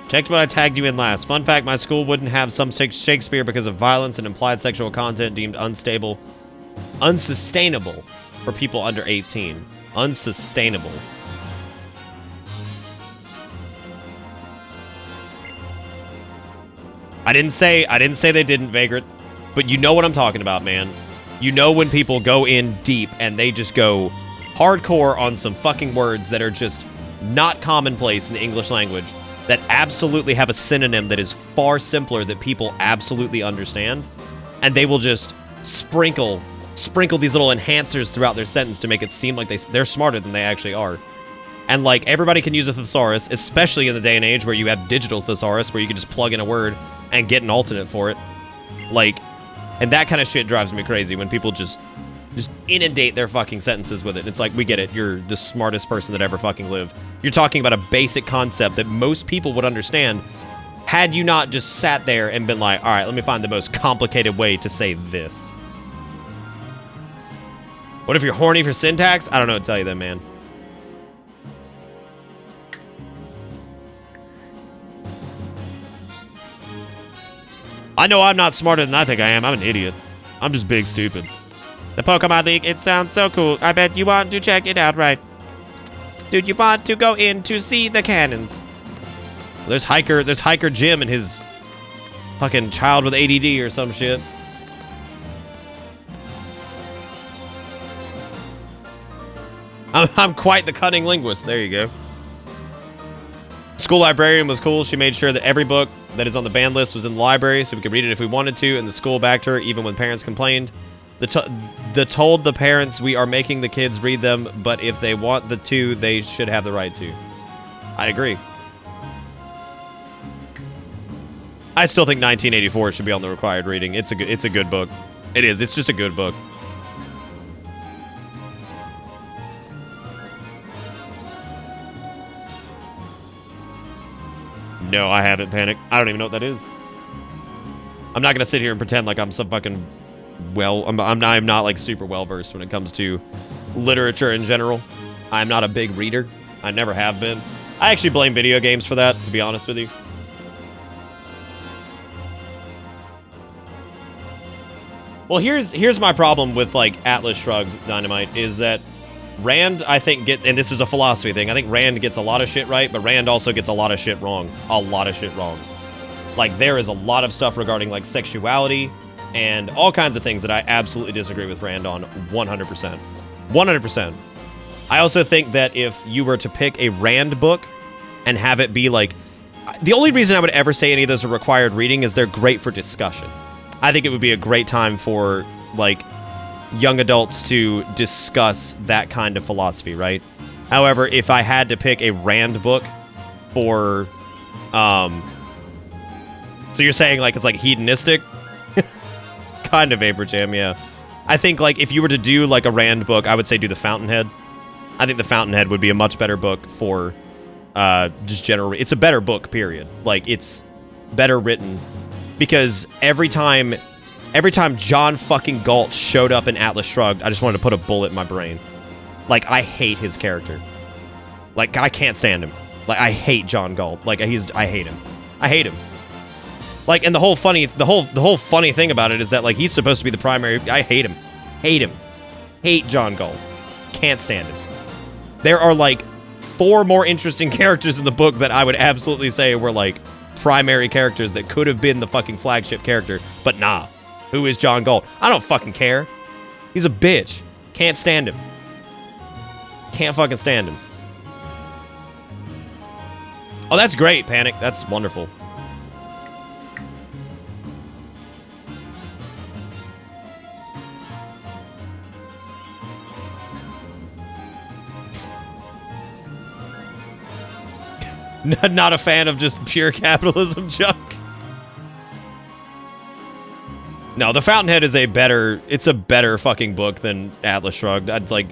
Checked what I tagged you in last. Fun fact, my school wouldn't have some Shakespeare because of violence and implied sexual content deemed unsustainable for people under 18. Unsustainable. I didn't say they didn't, Vagrant, but you know what I'm talking about, man. You know when people go in deep and they just go hardcore on some fucking words that are just not commonplace in the English language, that absolutely have a synonym that is far simpler that people absolutely understand, and they will just sprinkle these little enhancers throughout their sentence to make it seem like they're smarter than they actually are. And, like, everybody can use a thesaurus, especially in the day and age where you have digital thesaurus, where you can just plug in a word and get an alternate for it. Like, and that kind of shit drives me crazy when people just inundate their fucking sentences with it. It's like, we get it. You're the smartest person that ever fucking lived. You're talking about a basic concept that most people would understand had you not just sat there and been like, all right, let me find the most complicated way to say this. What if you're horny for syntax? I don't know what to tell you then, man. I know I'm not smarter than I think I am. I'm an idiot. I'm just big stupid. The Pokemon League, it sounds so cool. I bet you want to check it out, right? Dude, you want to go in to see the cannons. There's Hiker Jim and his fucking child with ADD or some shit. I'm quite the cunning linguist. There you go. School librarian was cool. She made sure that every book that is on the banned list was in the library so we could read it if we wanted to, and the school backed her even when parents complained. Told the parents we are making the kids read them, but if they want the to, they should have the right to. I agree. I still think 1984 should be on the required reading. It's a good book. It is. It's just a good book. No, I haven't, Panic. I don't even know what that is. I'm not gonna sit here and pretend like I'm some fucking I'm not like super well versed when it comes to literature in general. I'm not a big reader. I never have been. I actually blame video games for that, to be honest with you. Well, here's my problem with like Atlas Shrugged, Dynamite, is that Rand, I think, and this is a philosophy thing, I think Rand gets a lot of shit right, but Rand also gets a lot of shit wrong. A lot of shit wrong. Like, there is a lot of stuff regarding, like, sexuality and all kinds of things that I absolutely disagree with Rand on 100%. 100%. I also think that if you were to pick a Rand book and have it be, like... The only reason I would ever say any of those are required reading is they're great for discussion. I think it would be a great time for, like... young adults to discuss that kind of philosophy, right? However, if I had to pick a Rand book for, so you're saying, like, it's, like, hedonistic? Kind of, Vapor Jam, yeah. I think, like, if you were to do, like, a Rand book, I would say do The Fountainhead. I think The Fountainhead would be a much better book for, just general... It's a better book, period. Like, it's better written. Because every time John fucking Galt showed up in Atlas Shrugged, I just wanted to put a bullet in my brain. Like, I hate his character. Like, I can't stand him. Like, I hate John Galt. Like, I hate him. I hate him. Like, and the whole funny thing about it is that, like, he's supposed to be the primary... I hate him. Hate him. Hate John Galt. Can't stand him. There are, like, 4 more interesting characters in the book that I would absolutely say were, like, primary characters that could have been the fucking flagship character, but nah. Who is John Galt? I don't fucking care. He's a bitch. Can't stand him. Can't fucking stand him. Oh, that's great, Panic. That's wonderful. Not a fan of just pure capitalism junk. No, The Fountainhead is it's a better fucking book than Atlas Shrugged. That's like...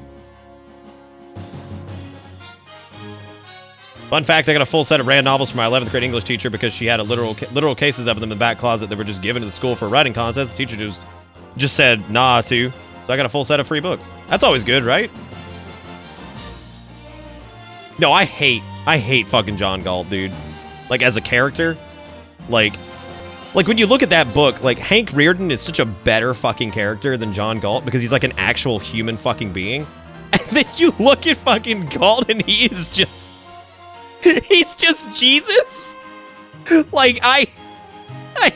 Fun fact, I got a full set of Rand novels from my 11th grade English teacher because she had a literal cases of them in the back closet that were just given to the school for a writing contest. The teacher just said nah to. So I got a full set of free books. That's always good, right? No, I hate fucking John Galt, dude. Like, as a character, like when you look at that book, like, Hank Rearden is such a better fucking character than John Galt because he's like an actual human fucking being. And then you look at fucking Galt and he is just... He's just Jesus. Like, I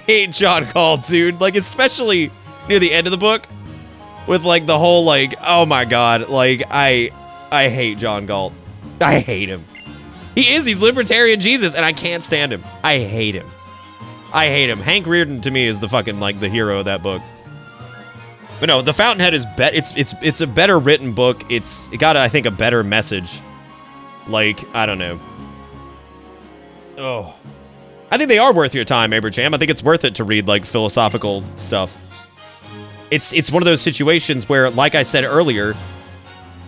hate John Galt, dude. Like, especially near the end of the book with, like, the whole, like, oh my god. Like, I hate John Galt. I hate him. He's libertarian Jesus, and I can't stand him. I hate him. I hate him. Hank Rearden, to me, is the fucking, like, the hero of that book. But no, The Fountainhead is it's a better written book. It got, I think, a better message. Like, I don't know. Oh. I think they are worth your time, Abercham. I think it's worth it to read, like, philosophical stuff. It's one of those situations where, like I said earlier,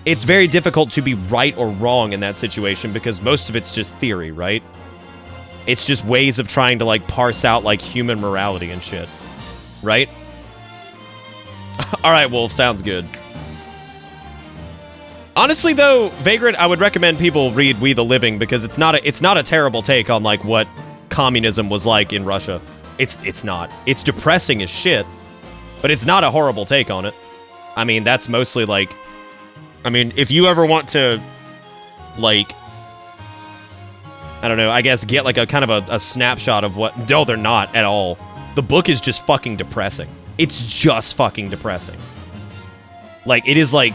it's very difficult to be right or wrong in that situation because most of it's just theory, right? It's just ways of trying to, like, parse out, like, human morality and shit. Right? Alright, Wolf, sounds good. Honestly, though, Vagrant, I would recommend people read We the Living because it's not a terrible take on, like, what communism was like in Russia. It's not. It's depressing as shit, but it's not a horrible take on it. I mean, that's mostly, like... I mean, if you ever want to, like, I don't know, I guess get, like, a kind of a snapshot of what... No, they're not at all. The book is just fucking depressing. It's just fucking depressing. Like, it is, like...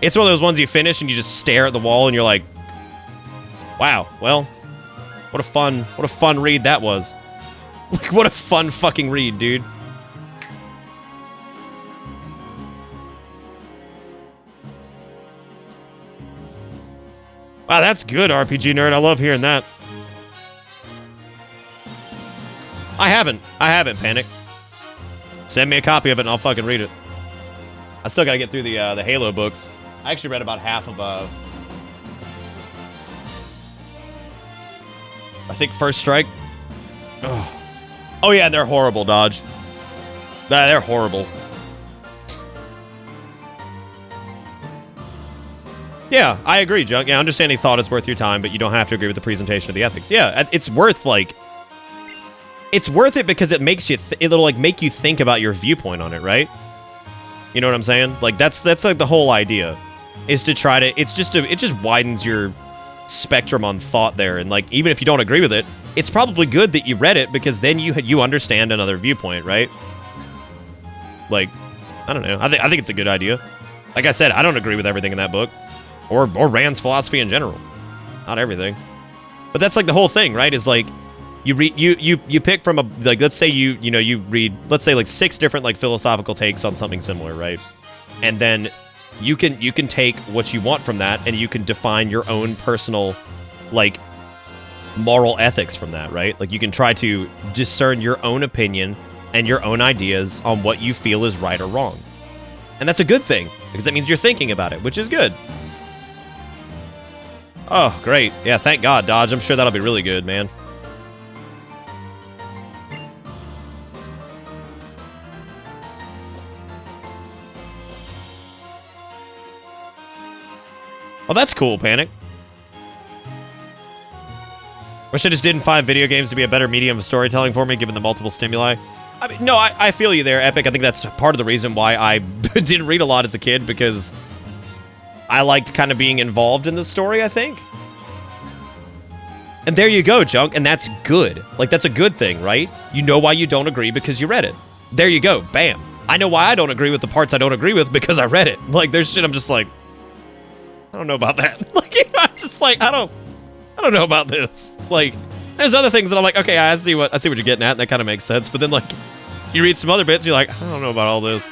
It's one of those ones you finish and you just stare at the wall and you're like, wow, well, what a fun read that was. Like, what a fun fucking read, dude. Wow, that's good, RPG Nerd. I love hearing that. I haven't, Panic. Send me a copy of it and I'll fucking read it. I still gotta get through the Halo books. I actually read about half of, I think First Strike. Oh, oh yeah, they're horrible, Dodge. They're horrible. Yeah, I agree, Junk. Yeah, understanding thought is worth your time, but you don't have to agree with the presentation of the ethics. Yeah, it's worth, like... It's worth it because it makes you... It'll, like, make you think about your viewpoint on it, right? You know what I'm saying? Like, that's like, the whole idea. Is to try to... It just widens your spectrum on thought there, and, like, even if you don't agree with it, it's probably good that you read it, because then you understand another viewpoint, right? Like, I don't know. I think it's a good idea. Like I said, I don't agree with everything in that book. Or Rand's philosophy in general. Not everything. But that's like the whole thing, right? Is like you pick from a, like, let's say you read, let's say, like 6 different, like, philosophical takes on something similar, right? And then you can take what you want from that and you can define your own personal, like, moral ethics from that, right? Like, you can try to discern your own opinion and your own ideas on what you feel is right or wrong. And that's a good thing, because that means you're thinking about it, which is good. Oh, great. Yeah, thank God, Dodge. I'm sure that'll be really good, man. Oh, that's cool, Panic. Wish I just didn't find video games to be a better medium of storytelling for me, given the multiple stimuli. I mean, no, I feel you there, Epic. I think that's part of the reason why I didn't read a lot as a kid, because I liked kind of being involved in the story, I think. And there you go, Junk, and that's good. Like, that's a good thing, right? You know why you don't agree because you read it. There you go, bam. I know why I don't agree with the parts I don't agree with because I read it. Like, there's shit I'm just like, I don't know about that. Like, you know, I'm just like, I don't know about this. Like, there's other things that I'm like, okay, I see what you're getting at, and that kind of makes sense. But then, like, you read some other bits, and you're like, I don't know about all this.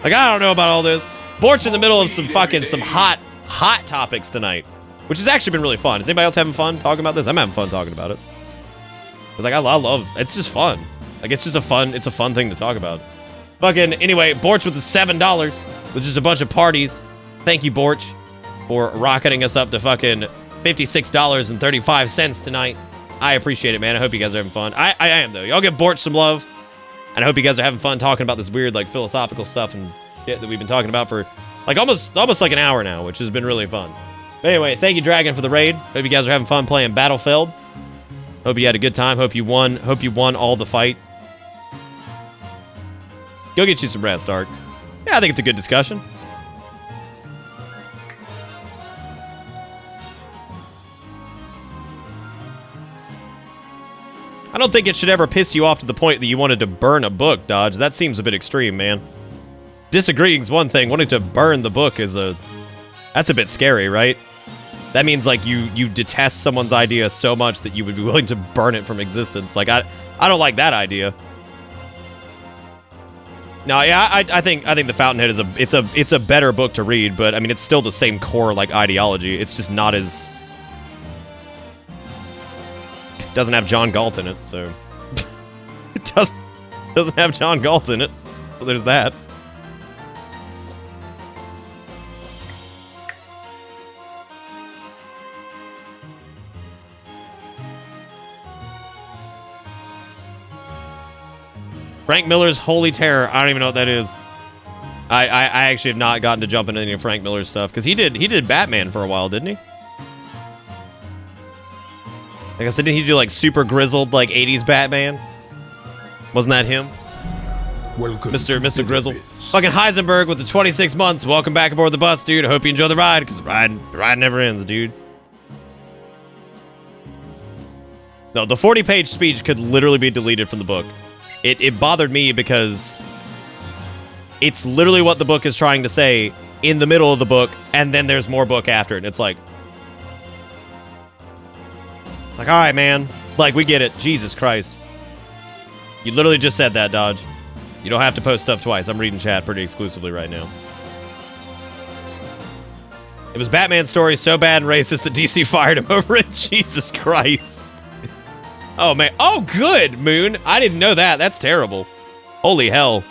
Like, I don't know about all this. Borch in the middle of some hot topics tonight, which has actually been really fun. Is anybody else having fun talking about this? I'm having fun talking about it. It's like, I love, it's just fun. Like, it's a fun thing to talk about. Fucking, anyway, Borch with the $7, which is a bunch of parties. Thank you, Borch, for rocketing us up to fucking $56.35 tonight. I appreciate it, man. I hope you guys are having fun. I am, though. Y'all give Borch some love. And I hope you guys are having fun talking about this weird, like, philosophical stuff and shit that we've been talking about for, like, almost like an hour now, which has been really fun. But anyway, thank you, Dragon, for the raid. Hope you guys are having fun playing Battlefield. Hope you had a good time. Hope you won all the fight. Go get you some rest, Ark. Yeah, I think it's a good discussion. I don't think it should ever piss you off to the point that you wanted to burn a book, Dodge. That seems a bit extreme, man. Disagreeing's one thing. Wanting to burn the book is that's a bit scary, right? That means, like, you detest someone's idea so much that you would be willing to burn it from existence. Like, I don't like that idea. No, yeah, I think the Fountainhead is it's a better book to read, but I mean it's still the same core like ideology. It's just not as doesn't have John Galt in it, so it doesn't have John Galt in it. So there's that. Frank Miller's Holy Terror. I don't even know what that is. I actually have not gotten to jump into any of Frank Miller's stuff because he did Batman for a while, didn't he? Like I said, didn't he do like super grizzled like 80s Batman? Wasn't that him? Welcome, Mr. Grizzle. Fucking Heisenberg with the 26 months. Welcome back aboard the bus, dude. I hope you enjoy the ride because the ride never ends, dude. No, the 40-page speech could literally be deleted from the book. It bothered me because it's literally what the book is trying to say in the middle of the book, and then there's more book after it. And it's like, all right, man. Like, we get it. Jesus Christ. You literally just said that, Dodge. You don't have to post stuff twice. I'm reading chat pretty exclusively right now. It was Batman's story so bad and racist that DC fired him over it. Jesus Christ. Oh, man. Oh, good, Moon. I didn't know that. That's terrible. Holy hell.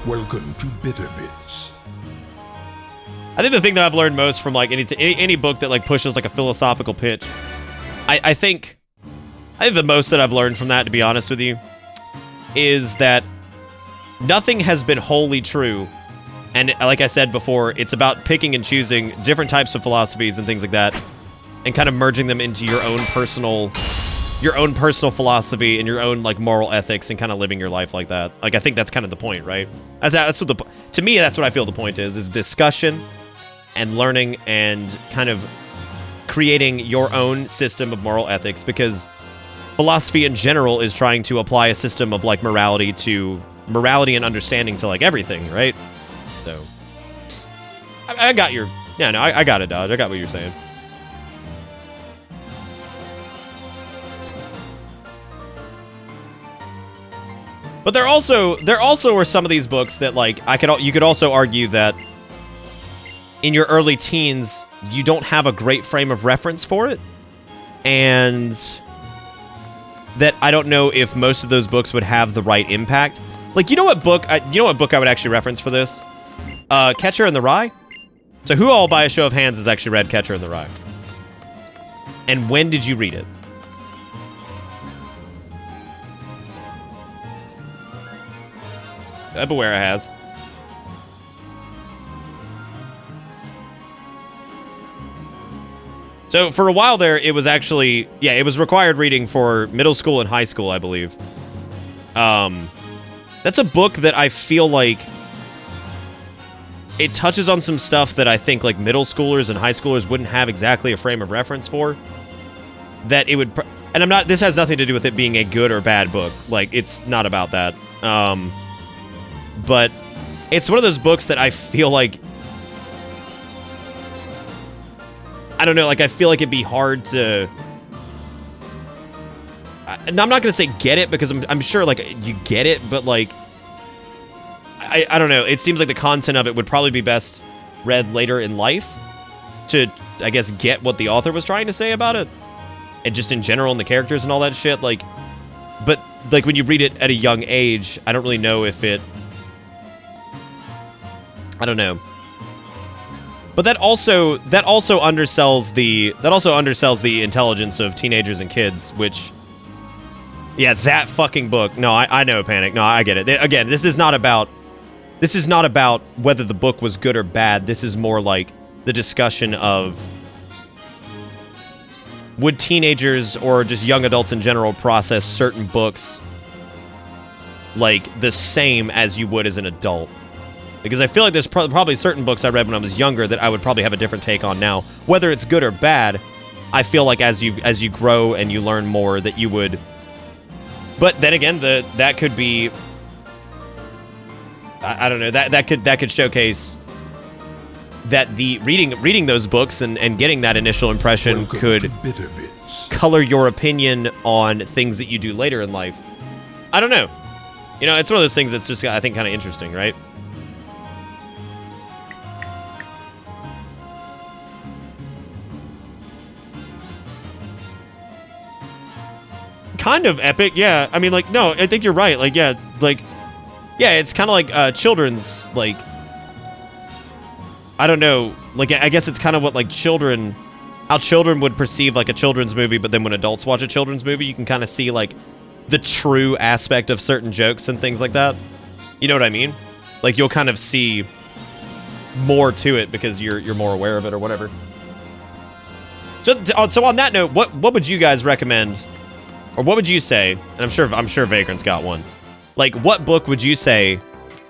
Welcome to Bitter Bits. I think the thing that I've learned most from like any book that like pushes like a philosophical pitch, I think the most that I've learned from that, to be honest with you, is that nothing has been wholly true. And like I said before, it's about picking and choosing different types of philosophies and things like that, and kind of merging them into your own personal philosophy and your own like moral ethics, and kind of living your life like that. Like I think that's kind of the point, right? That's what to me that's what I feel the point is discussion and learning and kind of creating your own system of moral ethics, because philosophy in general is trying to apply a system of like morality and understanding to like everything, right? So I got your I got it, Dodge. I got what you're saying. But there also were some of these books that like you could also argue that in your early teens you don't have a great frame of reference for it, and that I don't know if most of those books would have the right impact. Like, you know what book I would actually reference for this? Catcher in the Rye. So who all by a show of hands has actually read Catcher in the Rye? And when did you read it? Beware has. So for a while there, it was actually, it was required reading for middle school and high school, I believe. That's a book that I feel like it touches on some stuff that I think like middle schoolers and high schoolers wouldn't have exactly a frame of reference for. That it would, And I'm not, this has nothing to do with it being a good or bad book. Like, it's not about that. But it's one of those books that I feel like, I don't know, like, I feel like it'd be hard to, and I'm not going to say get it, because I'm sure, like, you get it, but, like, I don't know. It seems like the content of it would probably be best read later in life to, I guess, get what the author was trying to say about it. And just in general, and the characters and all that shit, like, but, like, when you read it at a young age, I don't really know if it, I don't know. But that also undersells the intelligence of teenagers and kids, which, yeah, that fucking book. No, I know, Panic. No, I get it. Again, this is not about whether the book was good or bad. This is more like the discussion of, would teenagers or just young adults in general process certain books like the same as you would as an adult? Because I feel like there's probably certain books I read when I was younger that I would probably have a different take on now. Whether it's good or bad, I feel like as you grow and you learn more that you would. But then again, that could be, I don't know, that could showcase that the reading those books and getting that initial impression Welcome could to Bitter Bits. color your opinion on things that you do later in life. I don't know. You know, it's one of those things that's just, I think, kind of interesting, right? Kind of epic, yeah. I mean, like, no, I think you're right. Like, yeah, it's kind of like children's, like, I don't know, like, I guess it's kind of what, like, how children would perceive, like, a children's movie, but then when adults watch a children's movie, you can kind of see, like, the true aspect of certain jokes and things like that. You know what I mean? Like, you'll kind of see more to it because you're more aware of it or whatever. So on that note, what would you guys recommend, or what would you say? And I'm sure Vagrant's got one. Like, what book would you say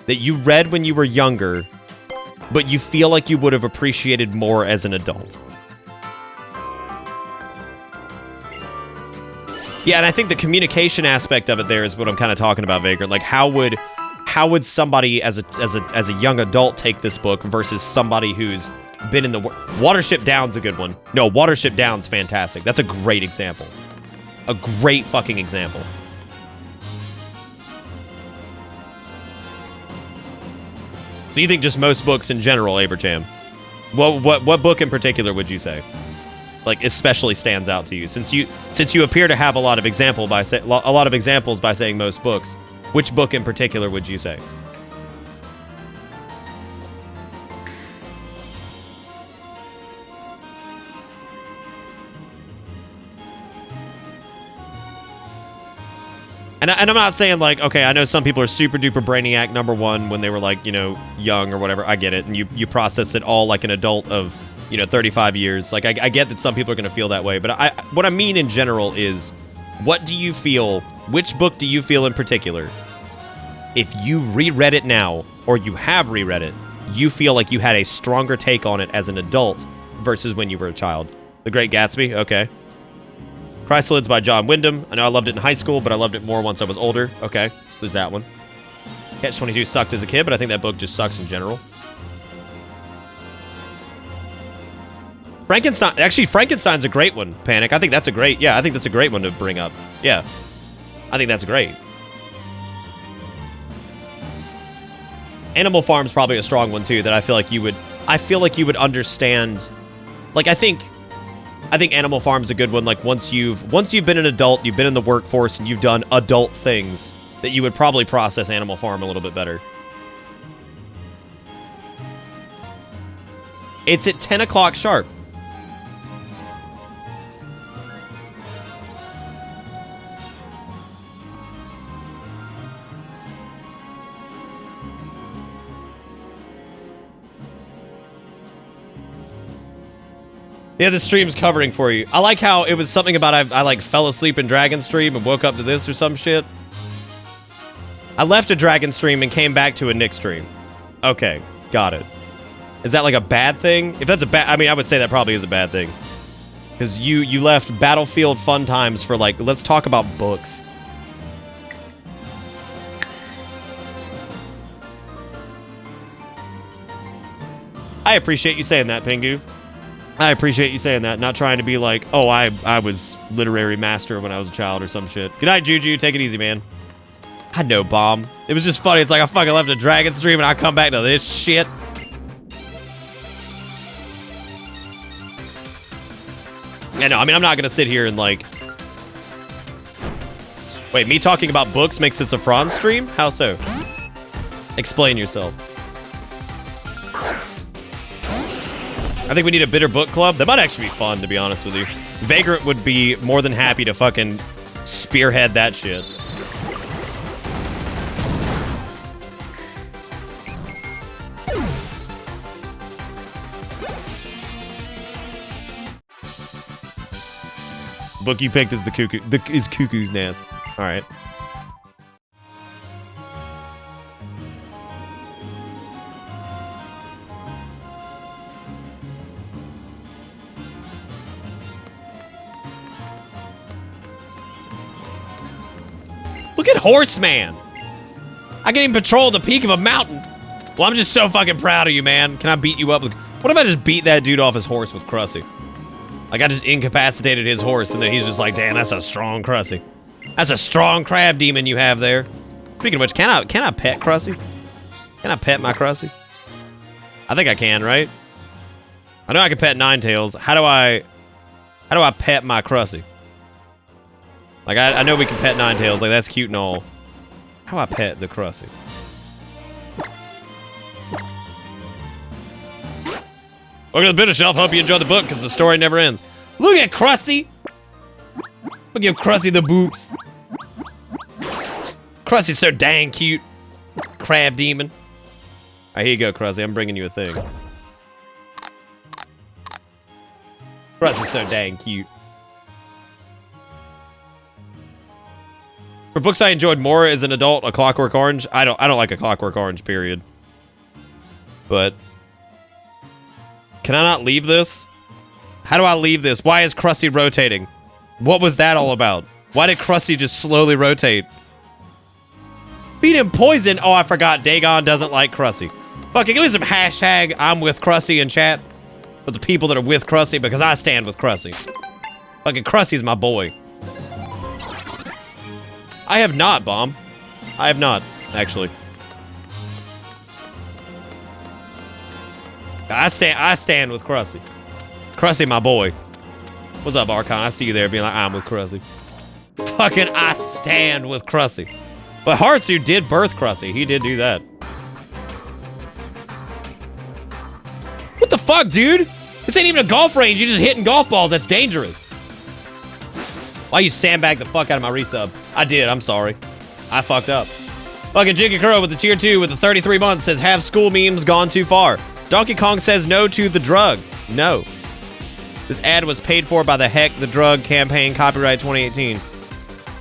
that you read when you were younger, but you feel like you would have appreciated more as an adult? Yeah, and I think the communication aspect of it there is what I'm kind of talking about, Vagrant. Like, how would somebody as a young adult take this book versus somebody who's been in the Watership Down's a good one. No, Watership Down's fantastic. That's a great example. A great fucking example. Do you think just most books in general, Abertam? What book in particular would you say, like, especially stands out to you? Since you appear to have a lot of examples by saying most books, which book in particular would you say? And I'm not saying, like, okay, I know some people are super duper Brainiac #1 when they were, like, you know, young or whatever. I get it. And you process it all like an adult of, you know, 35 years. Like, I get that some people are going to feel that way. But what I mean in general is, what do you feel, which book do you feel in particular, if you reread it now, or you have reread it, you feel like you had a stronger take on it as an adult versus when you were a child? The Great Gatsby? Okay. Chrysalids by John Wyndham. I know I loved it in high school, but I loved it more once I was older. Okay, there's that one. Catch-22 sucked as a kid, but I think that book just sucks in general. Frankenstein. Actually, Frankenstein's a great one, Panic. I think that's a great one to bring up. Yeah. I think that's great. Animal Farm's probably a strong one, too, that I feel like you would understand. Like, I think Animal Farm's a good one. Like, once you've been an adult, you've been in the workforce, and you've done adult things, that you would probably process Animal Farm a little bit better. It's at 10 o'clock sharp. Yeah, the stream's covering for you. I like how it was something about I like fell asleep in Dragon Stream and woke up to this or some shit. I left a Dragon Stream and came back to a Nick stream. Okay, got it. Is that like a bad thing? If that's a bad, I mean, I would say that probably is a bad thing. Because you left Battlefield Fun Times for, like, let's talk about books. I appreciate you saying that, Pingu. I appreciate you saying that. Not trying to be like, oh, I was literary master when I was a child or some shit. Good night, Juju. Take it easy, man. I know, Bomb. It was just funny. It's like I fucking left a Dragon stream and I come back to this shit. Yeah, no, I mean, I'm not going to sit here and, like... Wait, me talking about books makes this a Franz stream? How so? Explain yourself. I think we need a bitter book club. That might actually be fun, to be honest with you. Vagrant would be more than happy to fucking spearhead that shit. Book you picked is the cuckoo. Is Cuckoo's Nest. All right. Look at Horseman. I can even patrol the peak of a mountain. Well, I'm just so fucking proud of you, man. Can I beat you up? What if I just beat that dude off his horse with Krusty? Like, I just incapacitated his horse, and then he's just like, damn, that's a strong Krusty. That's a strong crab demon you have there. Speaking of which, can I pet Krusty? Can I pet my Krusty? I think I can, right? I know I can pet Ninetales. How do I pet my Krusty? Like, I know we can pet Ninetales. Like, that's cute and all. How do I pet the Krusty? Look at the bitter shelf. Hope you enjoyed the book, because the story never ends. Look at Krusty. Look at Krusty the boops. Krusty's so dang cute. Crab demon. All right, here you go, Krusty. I'm bringing you a thing. Krusty's so dang cute. For books I enjoyed more as an adult, A Clockwork Orange. I don't like A Clockwork Orange, period. But can I not leave this? How do I leave this? Why is Krusty rotating? What was that all about? Why did Krusty just slowly rotate? Beat him poison. Oh, I forgot. Dagon doesn't like Krusty. Fucking give me some hashtag I'm with Krusty in chat. For the people that are with Krusty, because I stand with Krusty. Fucking Krusty's my boy. I have not, Bomb. I have not, actually. I stand with Krusty. Krusty, my boy. What's up, Archon? I see you there being like, I'm with Krusty. Fucking I stand with Krusty. But Heartsu did birth Krusty. He did do that. What the fuck, dude? This ain't even a golf range. You're just hitting golf balls. That's dangerous. Why you sandbag the fuck out of my resub? I did. I'm sorry. I fucked up. Fucking Jiggy Crow with the tier 2 with the 33 months says, have school memes gone too far? Donkey Kong says no to the drug. No. This ad was paid for by the Heck the Drug campaign, copyright 2018.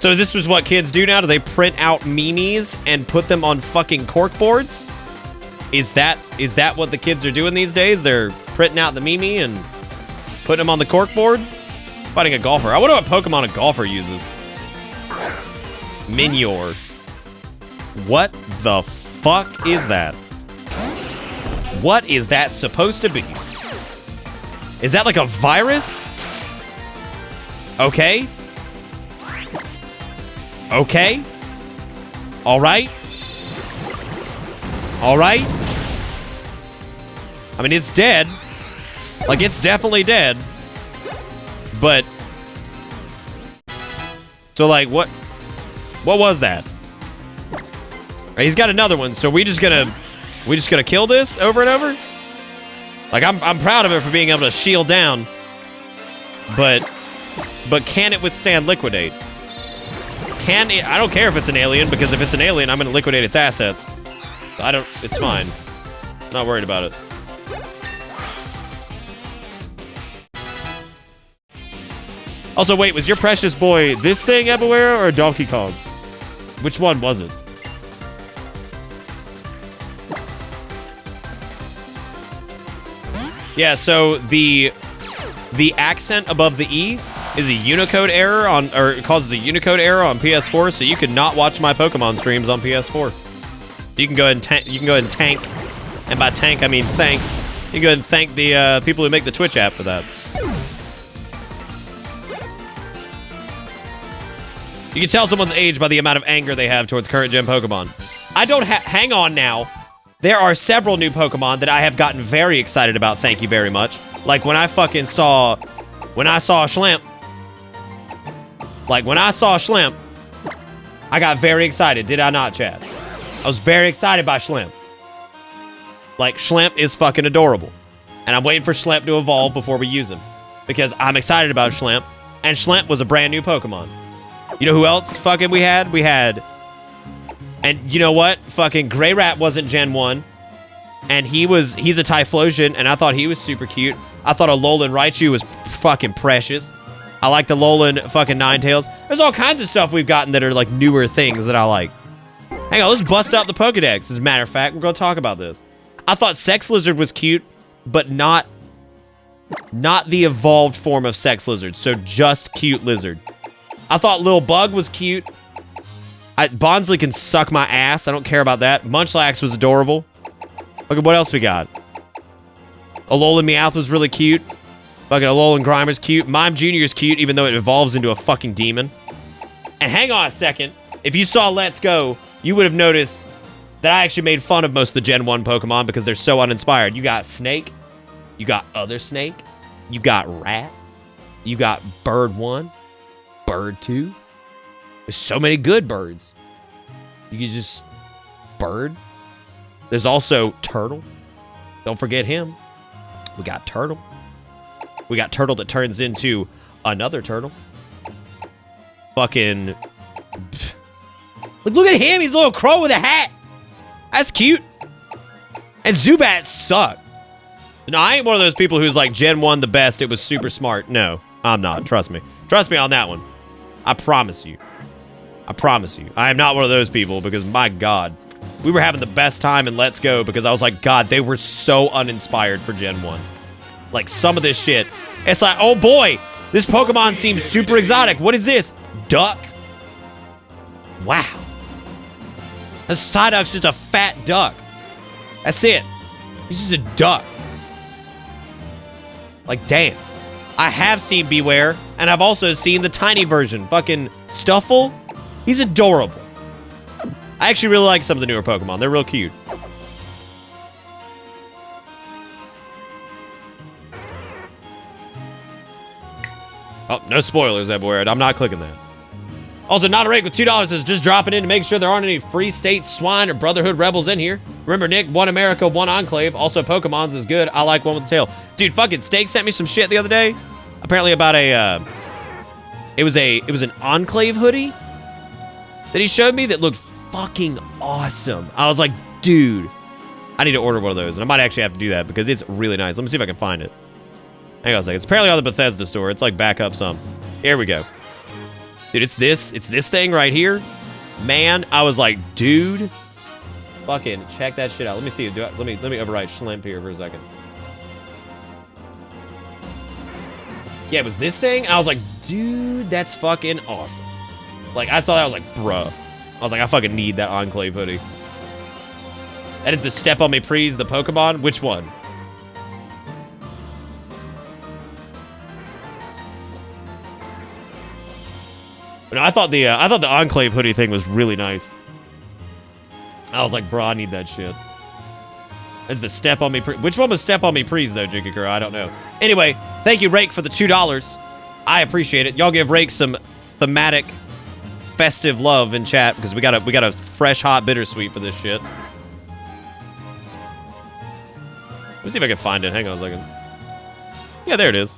So this was what kids do now? Do they print out memes and put them on fucking corkboards? Is that what the kids are doing these days? They're printing out the meme and putting them on the corkboard? Fighting a golfer. I wonder what Pokemon a golfer uses. Minior. What the fuck is that? What is that supposed to be? Is that like a virus? Okay. Okay. All right. All right. I mean, it's dead. Like, it's definitely dead. But so, like, what was that? He's got another one, so we just gonna kill this over and over? Like, I'm proud of it for being able to shield down. But can it withstand liquidate? Can it? I don't care if it's an alien, because if it's an alien, I'm gonna liquidate its assets. It's fine. I'm not worried about it. Also, wait, was your precious boy this thing everywhere or Donkey Kong? Which one was it? Yeah, so the the accent above the E is a Unicode error or it causes a Unicode error on PS4, so you could not watch my Pokemon streams on PS4. You can go ahead and tank, and by tank I mean thank. You can go ahead and thank the people who make the Twitch app for that. You can tell someone's age by the amount of anger they have towards current gen Pokemon. I don't hang on now. There are several new Pokemon that I have gotten very excited about, thank you very much. Like when I saw Schlamp. Like when I saw Schlamp, I got very excited, did I not, Chad? I was very excited by Schlamp. Like, Schlamp is fucking adorable. And I'm waiting for Schlamp to evolve before we use him. Because I'm excited about Schlamp. And Schlamp was a brand new Pokemon. You know who else fucking we had? We had... And you know what? Fucking Grey Rat wasn't Gen 1. And he's a Typhlosion, and I thought he was super cute. I thought Alolan Raichu was fucking precious. I like the Alolan fucking Ninetales. There's all kinds of stuff we've gotten that are like newer things that I like. Hang on, let's bust out the Pokedex. As a matter of fact, we're going to talk about this. I thought Sex Lizard was cute, but not the evolved form of Sex Lizard. So just cute lizard. I thought Lil Bug was cute. Bonsly can suck my ass. I don't care about that. Munchlax was adorable. Okay, what else we got? Alolan Meowth was really cute. Fucking Alolan Grimer's cute. Mime Jr. is cute, even though it evolves into a fucking demon. And hang on a second. If you saw Let's Go, you would have noticed that I actually made fun of most of the Gen 1 Pokemon because they're so uninspired. You got Snake. You got Other Snake. You got Rat. You got Bird 1. Bird 2. There's so many good birds. You can just... Bird. There's also Turtle. Don't forget him. We got Turtle. We got Turtle that turns into another turtle. Fucking... Look at him. He's a little crow with a hat. That's cute. And Zubats suck. No, I ain't one of those people who's like Gen 1 the best. It was super smart. No, I'm not. Trust me. Trust me on that one. I promise you. I promise you. I am not one of those people because, my God, we were having the best time in Let's Go because I was like, God, they were so uninspired for Gen 1. Like, some of this shit. It's like, oh boy, this Pokemon seems super exotic. What is this? Duck? Wow. This Psyduck's just a fat duck. That's it. He's just a duck. Like, damn. I have seen Beware, and I've also seen the tiny version. Fucking Stuffle. He's adorable. I actually really like some of the newer Pokemon. They're real cute. Oh, no spoilers, Beware. I'm not clicking that. Also, Not a Rake with $2 is just dropping in to make sure there aren't any Free State swine or Brotherhood rebels in here. Remember, Nick, one America, one Enclave. Also, Pokemon's is good. I like one with a tail. Dude, fucking Steak sent me some shit the other day. Apparently about a, it was an Enclave hoodie that he showed me that looked fucking awesome. I was like, dude, I need to order one of those. And I might actually have to do that because it's really nice. Let me see if I can find it. Hang on a second. It's apparently on the Bethesda store. It's like back up some. Here we go. Dude, it's this thing right here. Man, I was like, dude, fucking check that shit out. Let me see. Let me overwrite Schlimp here for a second. Yeah, it was this thing. I was like, dude, that's fucking awesome. Like, I saw that, I was like, bruh. I was like, I fucking need that Enclave hoodie. That is the Step on Me Prees, the Pokemon. Which one? No, I thought the Enclave hoodie thing was really nice. I was like, bro, I need that shit. It's the Step on Me Which one was Step on Me Prees, though, Jigakura? I don't know. Anyway, thank you, Rake, for the $2. I appreciate it. Y'all give Rake some thematic, festive love in chat because we got a fresh, hot bittersweet for this shit. Let me see if I can find it. Hang on a second. Yeah, there it is.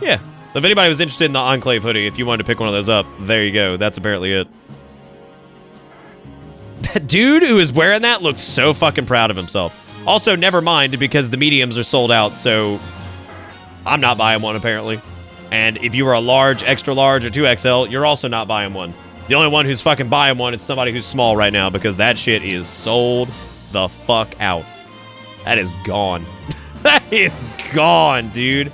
Yeah. So if anybody was interested in the Enclave hoodie, if you wanted to pick one of those up, there you go. That's apparently it. That dude who is wearing that looks so fucking proud of himself. Also, never mind, because the mediums are sold out, so I'm not buying one, apparently. And if you are a large, extra large, or 2XL, you're also not buying one. The only one who's fucking buying one is somebody who's small right now, because that shit is sold the fuck out. That is gone. That is gone, dude.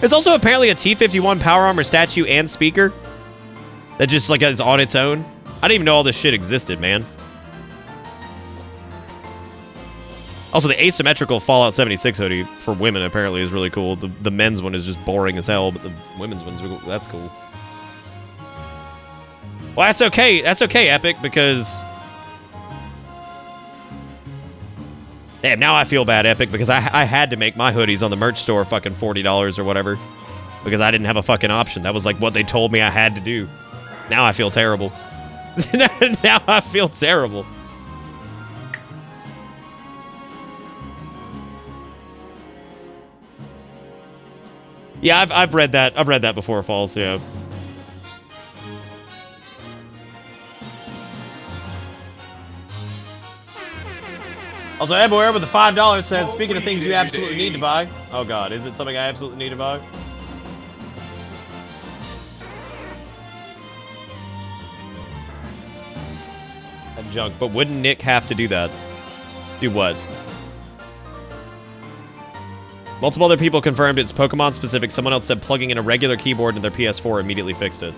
There's also apparently a T-51 power armor statue and speaker that just like is on its own. I didn't even know all this shit existed, man. Also, the asymmetrical Fallout 76 hoodie for women apparently is really cool. The men's one is just boring as hell, but the women's one's really cool. That's cool. Well, that's okay. That's okay, Epic, because... Damn, now I feel bad, Epic, because I had to make my hoodies on the merch store fucking $40 or whatever. Because I didn't have a fucking option. That was like what they told me I had to do. Now I feel terrible. Now I feel terrible. Yeah, I've read that. I've read that before, Falls, yeah. Also, everywhere with the $5 says, speaking of things you absolutely need to buy. Oh god, is it something I absolutely need to buy? That junk, but wouldn't Nick have to do that? Do what? Multiple other people confirmed it's Pokemon specific. Someone else said plugging in a regular keyboard into their PS4 immediately fixed it.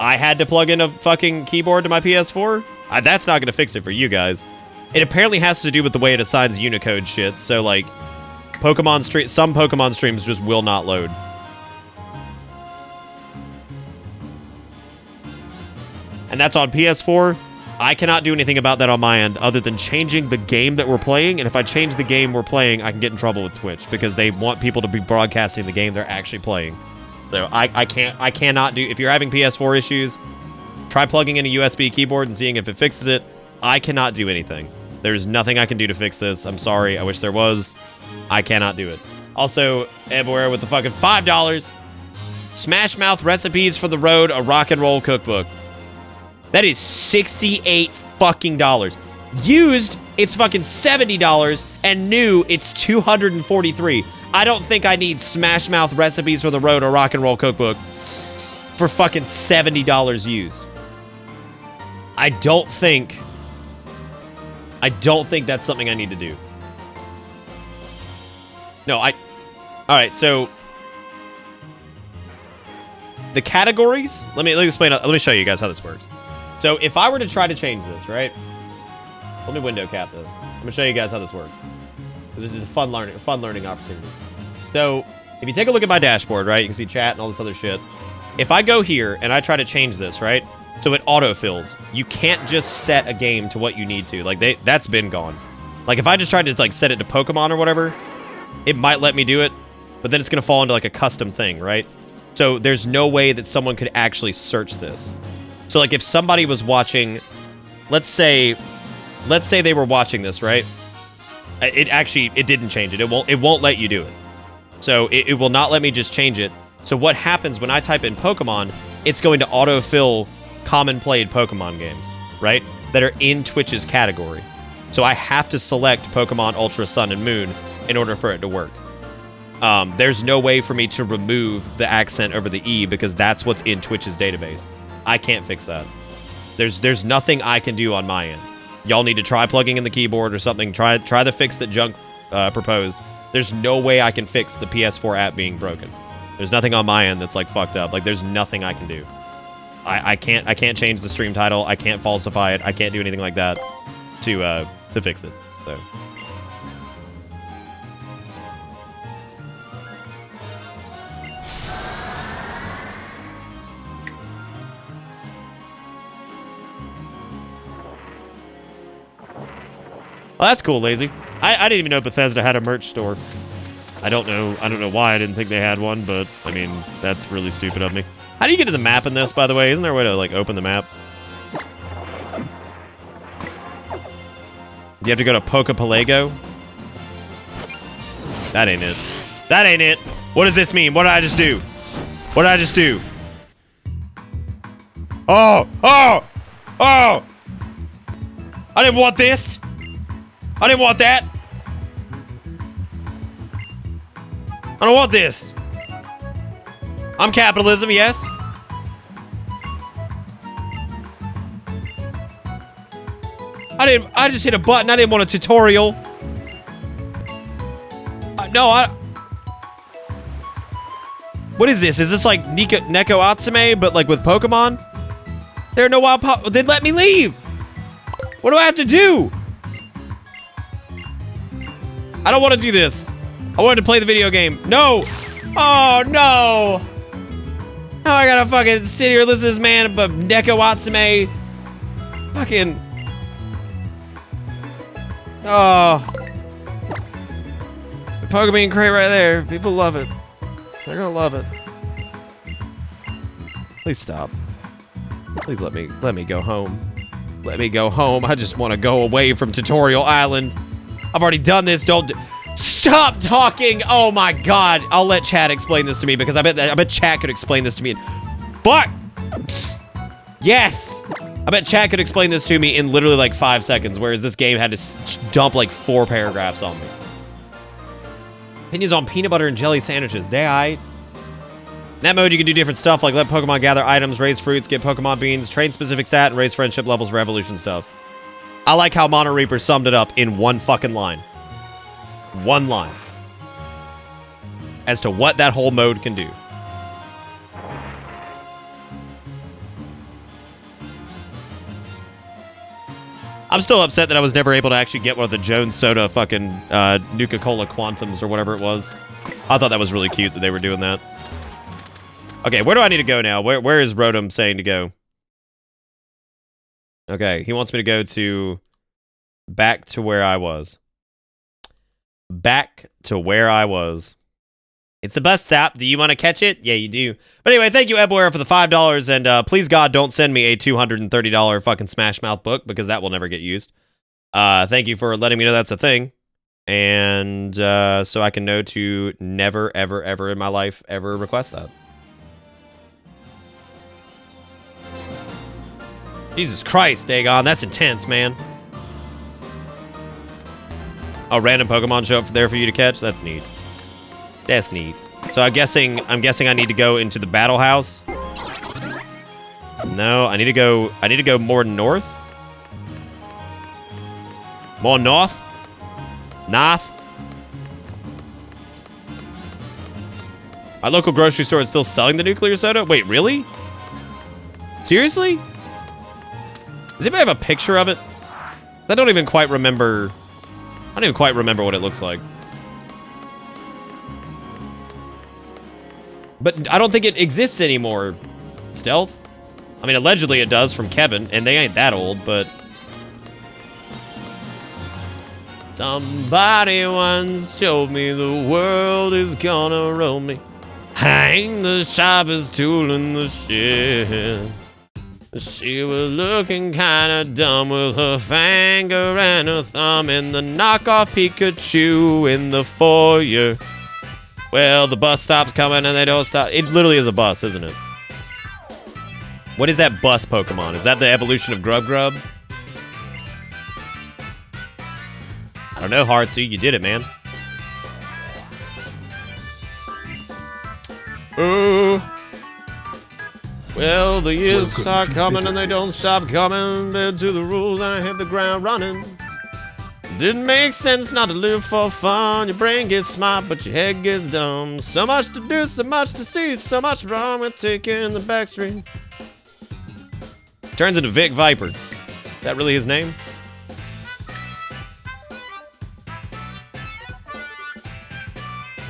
I had to plug in a fucking keyboard to my PS4? That's not going to fix it for you guys. It apparently has to do with the way it assigns Unicode shit. So, like, some Pokemon streams just will not load. And that's on PS4. I cannot do anything about that on my end other than changing the game that we're playing. And if I change the game we're playing, I can get in trouble with Twitch because they want people to be broadcasting the game they're actually playing. So I cannot do... If you're having PS4 issues, try plugging in a USB keyboard and seeing if it fixes it. I cannot do anything. There's nothing I can do to fix this. I'm sorry. I wish there was. I cannot do it. Also, everywhere with the fucking $5. Smash Mouth Recipes for the Road, a rock and roll cookbook. That is $68 fucking dollars. Used, it's fucking $70, and new, it's $243. I don't think I need Smash Mouth Recipes for the Road, a rock and roll cookbook for fucking $70 used. I don't think that's something I need to do. No, alright, so the categories, let me explain, let me show you guys how this works. So if I were to try to change this, right? Let me window cap this. I'm gonna show you guys how this works. Because this is a fun learning opportunity. So if you take a look at my dashboard, right? You can see chat and all this other shit. If I go here and I try to change this, right? So it autofills. You can't just set a game to what you need to. Like that's been gone. Like if I just tried to like set it to Pokemon or whatever, it might let me do it, but then it's gonna fall into like a custom thing, right? So there's no way that someone could actually search this. So like if somebody was watching, let's say they were watching this, right? It didn't change it. It won't let you do it. So it will not let me just change it. So what happens when I type in Pokemon, it's going to autofill common played Pokemon games, right? That are in Twitch's category. So I have to select Pokemon Ultra Sun and Moon in order for it to work. There's no way for me to remove the accent over the E because that's what's in Twitch's database. I can't fix that. There's nothing I can do on my end. Y'all need to try plugging in the keyboard or something. Try the fix that Junk proposed. There's no way I can fix the PS4 app being broken. There's nothing on my end that's like fucked up. Like there's nothing I can do. I can't change the stream title. I can't falsify it. I can't do anything like that to fix it. So. Well, that's cool, Lazy. I didn't even know Bethesda had a merch store. I don't know why I didn't think they had one, but I mean, that's really stupid of me. How do you get to the map in this, by the way? Isn't there a way to like open the map? You have to go to Pokepalago? That ain't it. That ain't it. What does this mean? What did I just do? What did I just do? Oh! Oh! Oh! I didn't want this! I didn't want that! I don't want this! I'm capitalism, yes? I just hit a button. I didn't want a tutorial. no, what is this? Is this like Neko Atsume, but like with Pokemon? There are no wild Then let me leave. What do I have to do? I don't want to do this. I wanted to play the video game. No. Oh, no. Now I gotta fucking sit here and listen to this man about Neko Atsume. Fucking. Oh. The Pokemon crate right there. People love it. They're gonna love it. Please stop. Please let me go home. Let me go home. I just want to go away from Tutorial Island. I've already done this. Stop talking. Oh my god. I'll let chat explain this to me because I bet chat could explain this to me. Fuck. Yes. I bet chat could explain this to me in literally like 5 seconds, whereas this game had to dump like 4 paragraphs on me. Opinions on peanut butter and jelly sandwiches. In that mode, you can do different stuff like let Pokemon gather items, raise fruits, get Pokemon beans, train specific stat, and raise friendship levels for evolution stuff. I like how Mono Reaper summed it up in one fucking line. One line. As to what that whole mode can do. I'm still upset that I was never able to actually get one of the Jones Soda fucking Nuka-Cola Quantums or whatever it was. I thought that was really cute that they were doing that. Okay, where do I need to go now? Where is Rotom saying to go? Okay, he wants me to go to... Back to where I was. Back to where I was. It's the bus stop. Do you want to catch it? Yeah, you do. But anyway, thank you, Ebware, for the $5. And please, God, don't send me a $230 fucking Smash Mouth book because that will never get used. Thank you for letting me know that's a thing. And so I can know to never, ever, ever in my life ever request that. Jesus Christ, Dagon. That's intense, man. A random Pokemon show up there for you to catch? That's neat. That's neat. So I'm guessing I need to go into the battle house. No, I need to go more north. More north? North? My local grocery store is still selling the nuclear soda? Wait, really? Seriously? Does anybody have a picture of it? I don't even quite remember what it looks like. But I don't think it exists anymore. Stealth? I mean, allegedly it does from Kevin, and they ain't that old, but... Somebody once showed me the world is gonna roll me. I ain't the sharpest tool in the shed. She was looking kinda dumb with her finger and her thumb in the knockoff Pikachu in the foyer. Well, the bus stops coming and they don't stop. It literally is a bus, isn't it? What is that bus Pokemon? Is that the evolution of Grub Grub? I don't know, Heartsy. You did it, man. Well, the years start coming and they don't stop coming. Bed to the rules and I hit the ground running. Didn't make sense not to live for fun. Your brain gets smart, but your head gets dumb. So much to do, so much to see, so much wrong with taking the back street. Turns into Vic Viper. Is that really his name?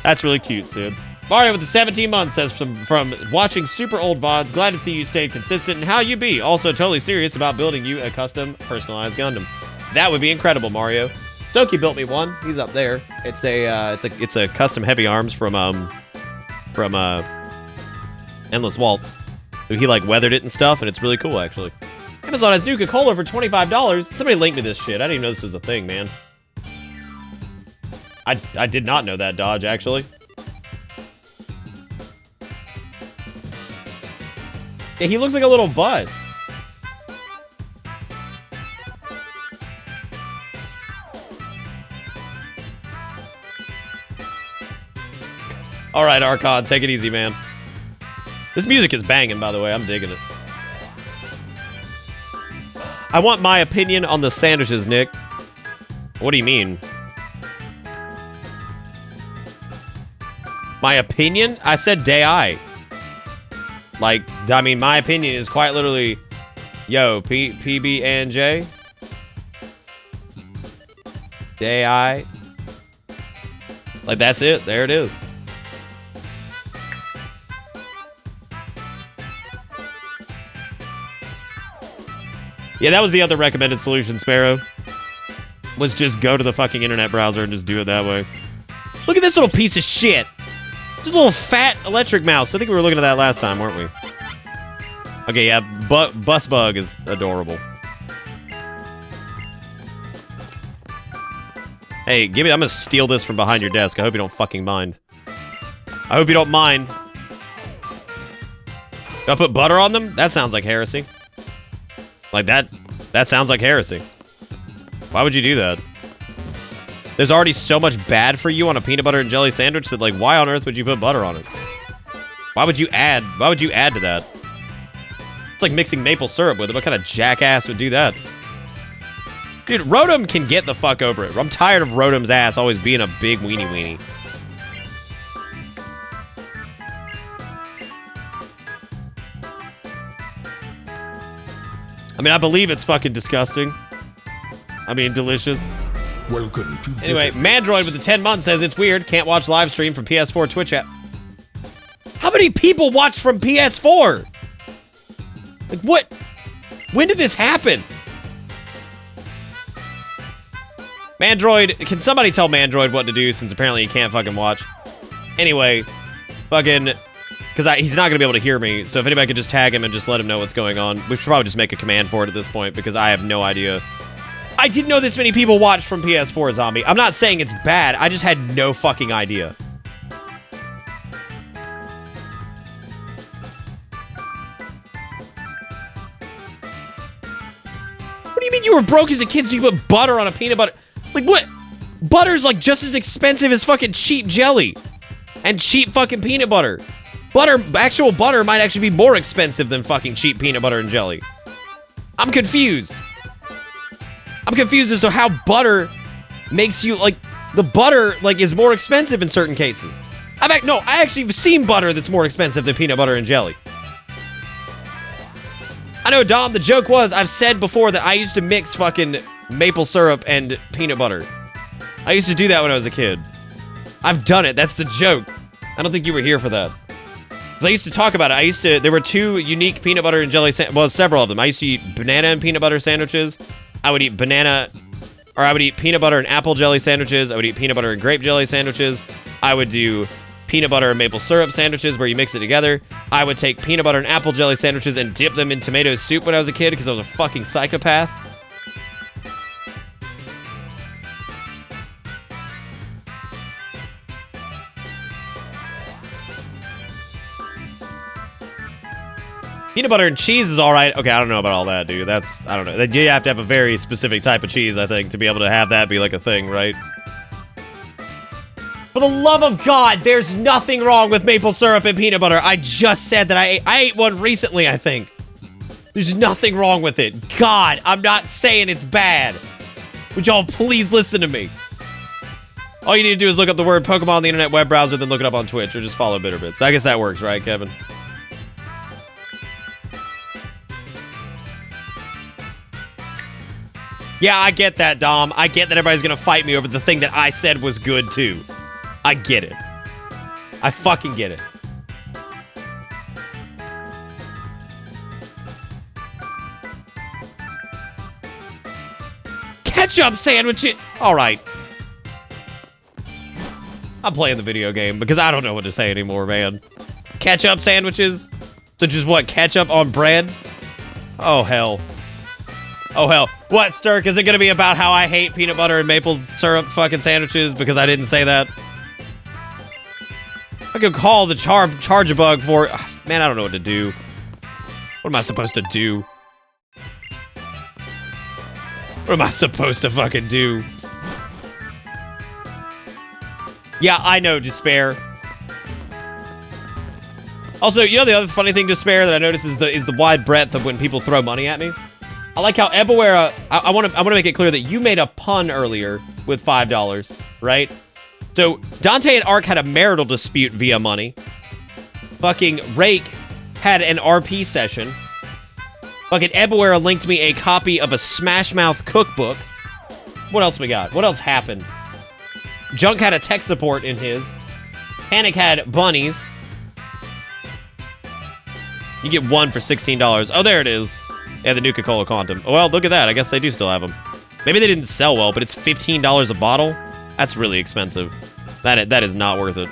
That's really cute, Sid. Mario with the 17 months says from watching super old VODs, glad to see you stayed consistent and how you be. Also totally serious about building you a custom personalized Gundam. That would be incredible, Mario. Stokie built me one. He's up there. It's a custom heavy arms from Endless Waltz. So he like weathered it and stuff, and it's really cool actually. Amazon has Nuka-Cola for $25. Somebody linked me this shit. I didn't even know this was a thing, man. I did not know that, Dodge, actually. Yeah, he looks like a little bud. All right, Archon, take it easy, man. This music is banging, by the way. I'm digging it. I want my opinion on the sandwiches, Nick. What do you mean? My opinion? I said day-I. Like, I mean, my opinion is quite literally, yo, PB and J. Day-I. Like, that's it. There it is. Yeah, that was the other recommended solution, Sparrow. Was just go to the fucking internet browser and just do it that way. Look at this little piece of shit. Just a little fat electric mouse. I think we were looking at that last time, weren't we? Okay, yeah, Bus Bug is adorable. Hey, give me. I'm gonna steal this from behind your desk. I hope you don't fucking mind. I hope you don't mind. Do I put butter on them? That sounds like heresy. Like that sounds like heresy. Why would you do that? There's already so much bad for you on a peanut butter and jelly sandwich that, like, why on earth would you put butter on it? Why would you add to that? It's like mixing maple syrup with it. What kind of jackass would do that? Dude, Rotom can get the fuck over it. I'm tired of Rotom's ass always being a big weenie. I mean, I believe it's fucking disgusting. I mean, delicious. Welcome to Anyway, Mandroid with the 10 months says it's weird. Can't watch live stream from PS4 Twitch app. How many people watch from PS4? Like, what? When did this happen? Mandroid, can somebody tell Mandroid what to do since apparently he can't fucking watch? Anyway, fucking, because he's not going to be able to hear me, so if anybody could just tag him and just let him know what's going on. We should probably just make a command for it at this point because I have no idea. I didn't know this many people watched from PS4, Zombie. I'm not saying it's bad. I just had no fucking idea. What do you mean you were broke as a kid so you put butter on a peanut butter? Like, what? Butter's, like, just as expensive as fucking cheap jelly. And cheap fucking peanut butter. Actual butter might actually be more expensive than fucking cheap peanut butter and jelly. I'm confused. I'm confused as to how butter makes you, like, the butter, like, is more expensive in certain cases. I actually have seen butter that's more expensive than peanut butter and jelly. I know, Dom, the joke was, I've said before that I used to mix fucking maple syrup and peanut butter. I used to do that when I was a kid. I've done it. That's the joke. I don't think you were here for that. Because I used to talk about it. There were two unique peanut butter and jelly, well, several of them. I used to eat banana and peanut butter sandwiches. I would eat peanut butter and apple jelly sandwiches. I would eat peanut butter and grape jelly sandwiches. I would do peanut butter and maple syrup sandwiches where you mix it together. I would take peanut butter and apple jelly sandwiches and dip them in tomato soup when I was a kid because I was a fucking psychopath. Peanut butter and cheese is all right. Okay, I don't know about all that, dude. I don't know. You have to have a very specific type of cheese, I think, to be able to have that be like a thing, right? For the love of God, there's nothing wrong with maple syrup and peanut butter. I just said that I ate one recently, I think. There's nothing wrong with it. God, I'm not saying it's bad. Would y'all please listen to me? All you need to do is look up the word Pokemon on the internet web browser, then look it up on Twitch, or just follow Bitterbits. I guess that works, right, Kevin? Yeah, I get that, Dom. I get that everybody's gonna fight me over the thing that I said was good, too. I get it. I fucking get it. Ketchup sandwiches! Alright. I'm playing the video game because I don't know what to say anymore, man. Ketchup sandwiches? So just what, ketchup on bread? Oh, hell. Oh, hell. What, Sturk? Is it going to be about how I hate peanut butter and maple syrup fucking sandwiches because I didn't say that? I could call the charge-a-bug for... Man, I don't know what to do. What am I supposed to do? What am I supposed to fucking do? Yeah, I know, Despair. Also, you know the other funny thing, Despair, that I notice is the wide breadth of when people throw money at me? I like how Ebawera, I want to make it clear that you made a pun earlier with $5, right? So Dante and Ark had a marital dispute via money. Fucking Rake had an RP session. Fucking Ebuera linked me a copy of a Smash Mouth cookbook. What else we got? What else happened? Junk had a tech support in his. Panic had bunnies. You get one for $16. Oh, there it is. Yeah, the Nuka-Cola Quantum. Oh, well, look at that. I guess they do still have them. Maybe they didn't sell well, but it's $15 a bottle. That's really expensive. That is not worth it.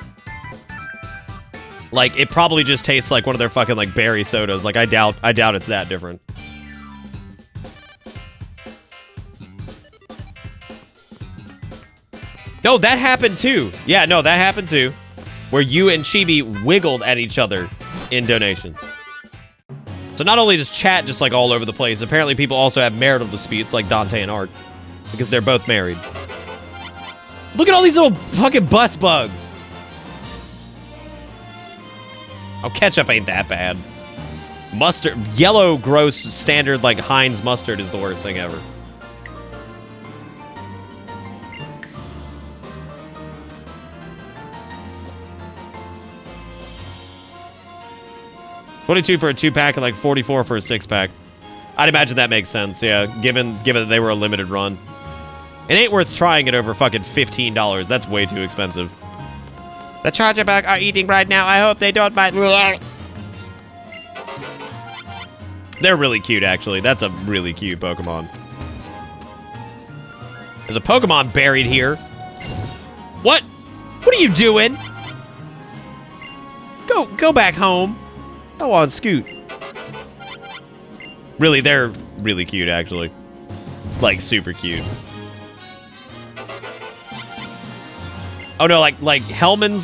Like, it probably just tastes like one of their fucking, like, berry sodas. Like, I doubt it's that different. No, that happened too. Yeah, no, that happened too. Where you and Chibi wiggled at each other in donations. So not only does chat just, like, all over the place, apparently people also have marital disputes, like Dante and Art. Because they're both married. Look at all these little fucking bus bugs. Oh, ketchup ain't that bad. Mustard, yellow, gross, standard, like, Heinz mustard is the worst thing ever. $22 for a 2-pack and like $44 for a 6-pack. I'd imagine that makes sense, yeah, given that they were a limited run. It ain't worth trying it over fucking $15. That's way too expensive. The Chargerbug are eating right now. I hope they don't bite. They're really cute, actually. That's a really cute Pokemon. There's a Pokemon buried here. What? What are you doing? Go back home. Go on, Scoot. Really, they're really cute, actually. Like, super cute. Oh, no, like Hellman's,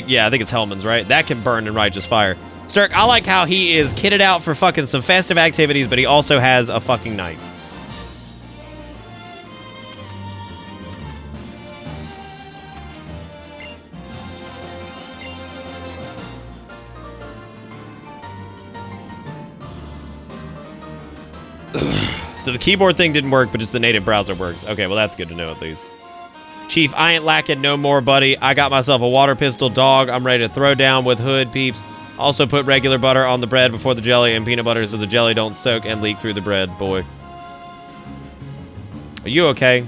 yeah, I think it's Hellman's, right? That can burn in righteous fire. Sturk, I like how he is kitted out for fucking some festive activities, but he also has a fucking knife. So the keyboard thing didn't work, but just the native browser works. Okay, well, that's good to know at least. Chief, I ain't lacking no more, buddy. I got myself a water pistol dog. I'm ready to throw down with hood, peeps. Also put regular butter on the bread before the jelly and peanut butter so the jelly don't soak and leak through the bread, boy. Are you okay?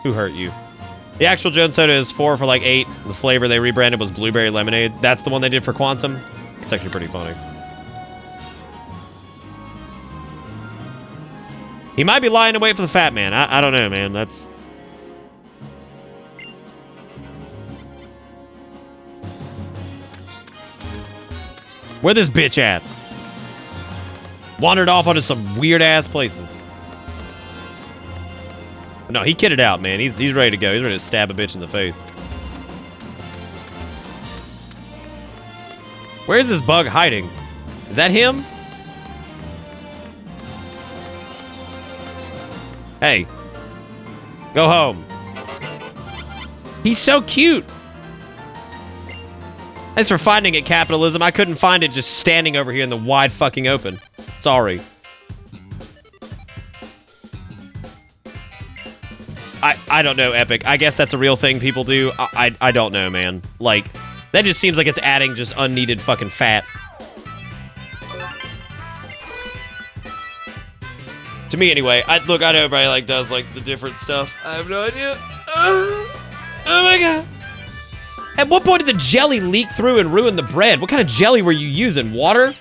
Who hurt you? The actual Jones soda is 4 for like 8. The flavor they rebranded was blueberry lemonade. That's the one they did for Quantum. It's actually pretty funny. He might be lying to wait for the fat man. I don't know, man. That's... Where this bitch at? Wandered off onto some weird-ass places. No, he kitted out, man. He's ready to go. He's ready to stab a bitch in the face. Where is this bug hiding? Is that him? Hey. Go home. He's so cute. Thanks for finding it, capitalism. I couldn't find it just standing over here in the wide fucking open. Sorry. I don't know, Epic. I guess that's a real thing people do. I don't know, man. Like, that just seems like it's adding just unneeded fucking fat. To me, anyway. Look, I know everybody, like, does, like, the different stuff. I have no idea. Oh my god. At what point did the jelly leak through and ruin the bread? What kind of jelly were you using? Water?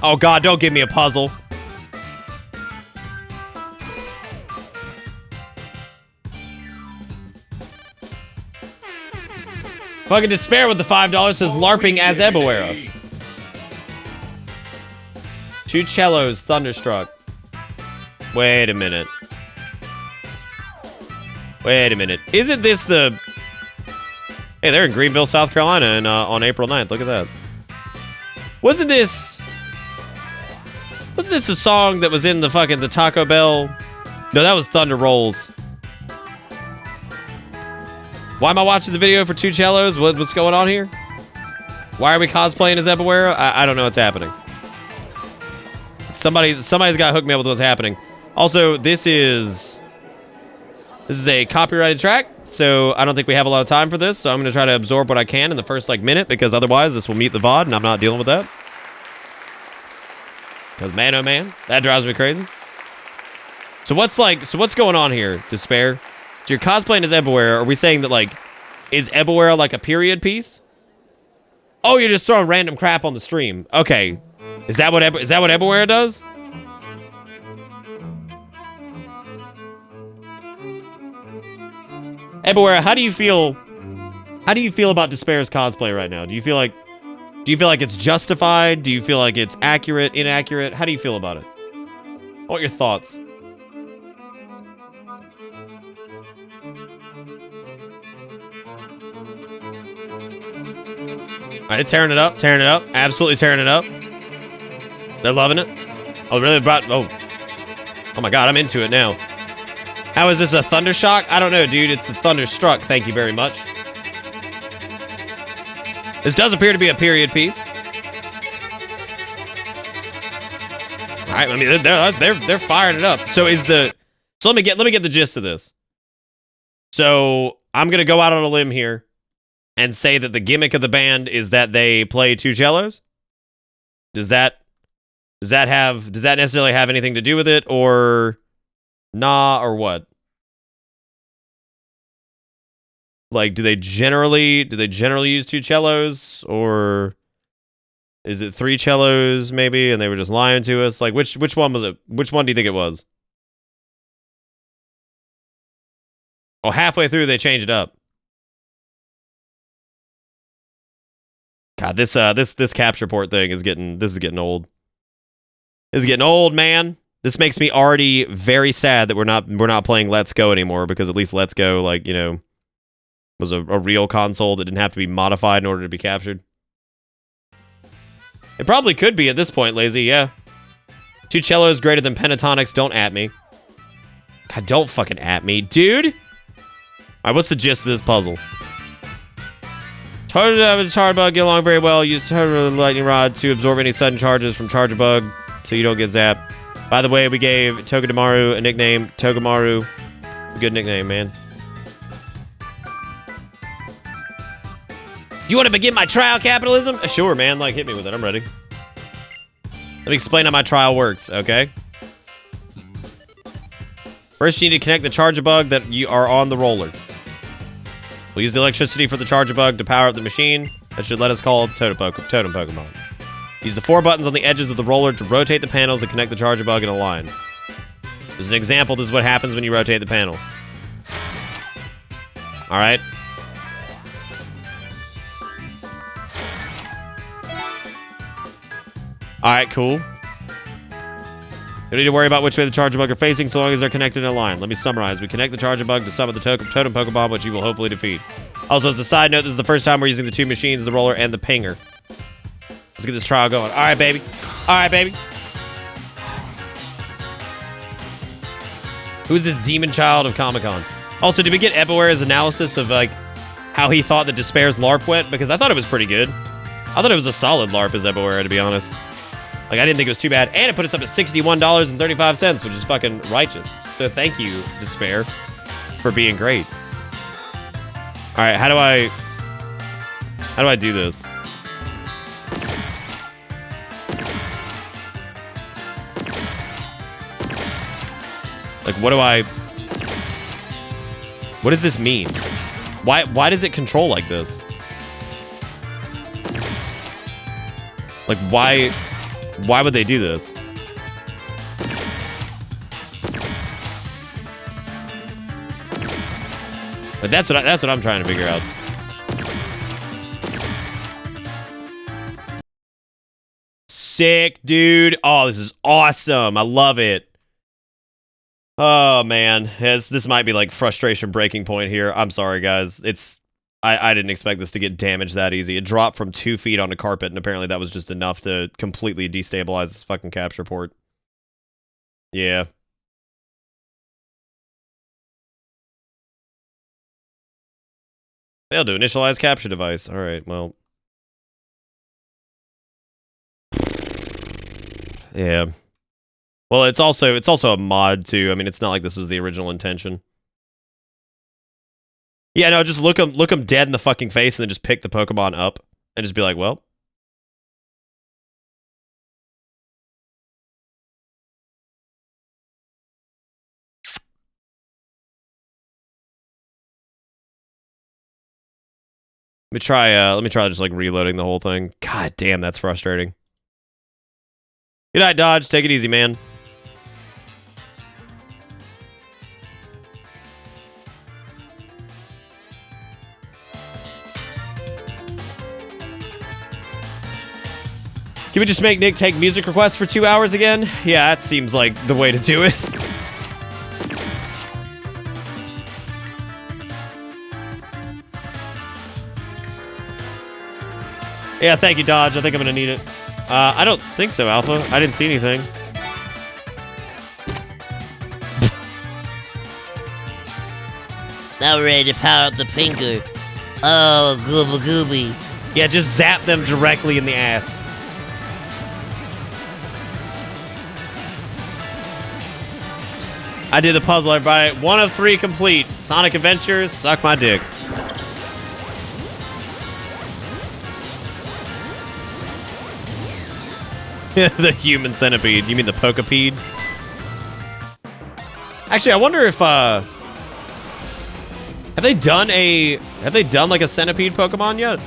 Oh god, don't give me a puzzle. Fucking despair with the $5 says LARPing as Ebuera. 2 cellos, Thunderstruck. Wait a minute. Wait a minute. Isn't this the... Hey, they're in Greenville, South Carolina and, on April 9th. Look at that. Wasn't this the song that was in the fucking the Taco Bell? No, that was Thunder Rolls. Why am I watching the video for 2 cellos? What's going on here? Why are we cosplaying as Ebuera? I don't know what's happening. Somebody's got to hook me up with what's happening. Also, this is a copyrighted track, so I don't think we have a lot of time for this, so I'm going to try to absorb what I can in the first, like, minute, because otherwise this will meet the VOD, and I'm not dealing with that. Because, man, oh, man, that drives me crazy. So what's going on here, Despair? So you're cosplaying as Ebaware. Are we saying that, like, is Ebaware, like, a period piece? Oh, you're just throwing random crap on the stream. Okay. Is that what Ebaware does? Ebaware, how do you feel about Despair's cosplay right now? Do you feel like it's justified? Do you feel like it's accurate, inaccurate? How do you feel about it? What are your thoughts? All right, tearing it up, absolutely tearing it up. They're loving it. Oh, really oh my God, I'm into it now. How is this a Thundershock? I don't know, dude. It's a Thunderstruck. Thank you very much. This does appear to be a period piece. All right, I mean they're firing it up. So let me get the gist of this. So I'm gonna go out on a limb here and say that the gimmick of the band is that they play two cellos. Does that necessarily have anything to do with it, or nah, or what? Like, do they generally use two cellos, or is it three cellos maybe, and they were just lying to us? Like, which one was it? Which one do you think it was? Oh, halfway through they changed it up. God, this capture port thing is getting old. This is getting old, man. This makes me already very sad that we're not playing Let's Go anymore, because at least Let's Go, like, you know, was a real console that didn't have to be modified in order to be captured. It probably could be at this point, Lazy, yeah. Two cellos greater than pentatonics, don't at me. God, don't fucking at me, dude! Alright, what's the gist of this puzzle? Charge bug get along very well. Use the lightning rod to absorb any sudden charges from charger bug so you don't get zapped. By the way, we gave Togedemaru a nickname. Togemaru. Good nickname, man. Do you want to begin my trial, capitalism? Sure, man. Like, hit me with it. I'm ready. Let me explain how my trial works, okay? First, you need to connect the charger bug that you are on the roller. We'll use the electricity for the charger bug to power up the machine. That should let us call totem Pokemon. Use the 4 buttons on the edges of the roller to rotate the panels and connect the charger bug in a line. As an example, this is what happens when you rotate the panels. Alright. Alright, cool. You don't need to worry about which way the charger bug are facing so long as they're connected in a line. Let me summarize. We connect the charger bug to summon the totem Pokemon, which you will hopefully defeat. Also, as a side note, this is the first time we're using the 2 machines, the roller and the pinger. Let's get this trial going. Alright, baby. Alright, baby. Who's this demon child of Comic-Con? Also, did we get Ebaware's analysis of, like, how he thought that Despair's LARP went? Because I thought it was pretty good. I thought it was a solid LARP as Ebaware, to be honest. Like, I didn't think it was too bad. And it put us up at $61.35, which is fucking righteous. So thank you, Despair, for being great. Alright, how do I do this? Like, what does this mean? Why does it control like this? Like, why would they do this? But that's what I'm trying to figure out. Sick, dude. Oh, this is awesome. I love it. Oh man, this might be like frustration breaking point here. I'm sorry, guys. I didn't expect this to get damaged that easy. It dropped from 2 feet onto carpet, and apparently that was just enough to completely destabilize this fucking capture port. Yeah. Failed to initialize capture device. Alright, well. Yeah. Well, it's also a mod too. I mean, it's not like this was the original intention. Yeah, no, just look them dead in the fucking face and then just pick the Pokemon up and just be like, well. Let me try just like reloading the whole thing. God damn, that's frustrating. Good night, Dodge. Take it easy, man. Can we just make Nick take music requests for 2 hours again? Yeah, that seems like the way to do it. Yeah, thank you, Dodge. I think I'm gonna need it. I don't think so, Alpha. I didn't see anything. Now we're ready to power up the pinker. Oh, gooba gooby. Yeah, just zap them directly in the ass. I did the puzzle, everybody. 1 of 3 complete. Sonic Adventures, suck my dick. The human centipede. You mean the Pokepede? Actually, I wonder if have they done like a centipede Pokemon yet?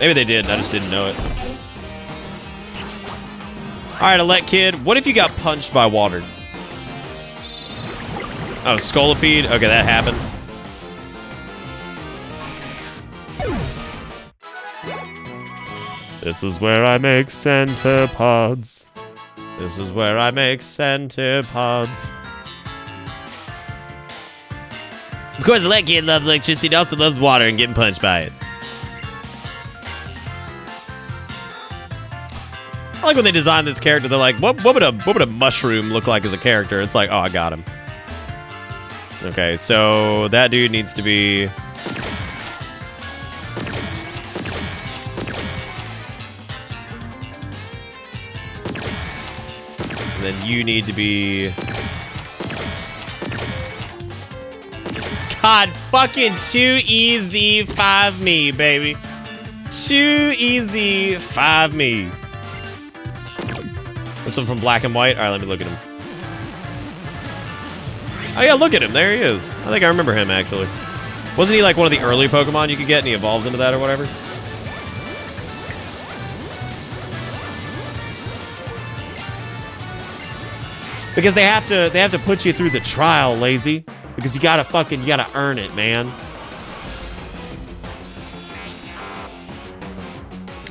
Maybe they did. I just didn't know it. All right, Alette Kid. What if you got punched by water? Oh, Scolipede. Okay, that happened. This is where I make centipods. This is where I make centipods. Of course, the kid loves electricity and also loves water and getting punched by it. I like when they design this character. They're like, what would a mushroom look like as a character? It's like, oh, I got him. Okay, so that dude needs to be. And then you need to be. God, fucking too easy. 5 me, baby. Too easy. 5 me. This one from Black and White. All right, let me look at him. Oh yeah, look at him. There he is. I think I remember him actually. Wasn't he like one of the early Pokemon you could get, and he evolves into that or whatever? Because they have to put you through the trial, lazy. Because you gotta earn it, man.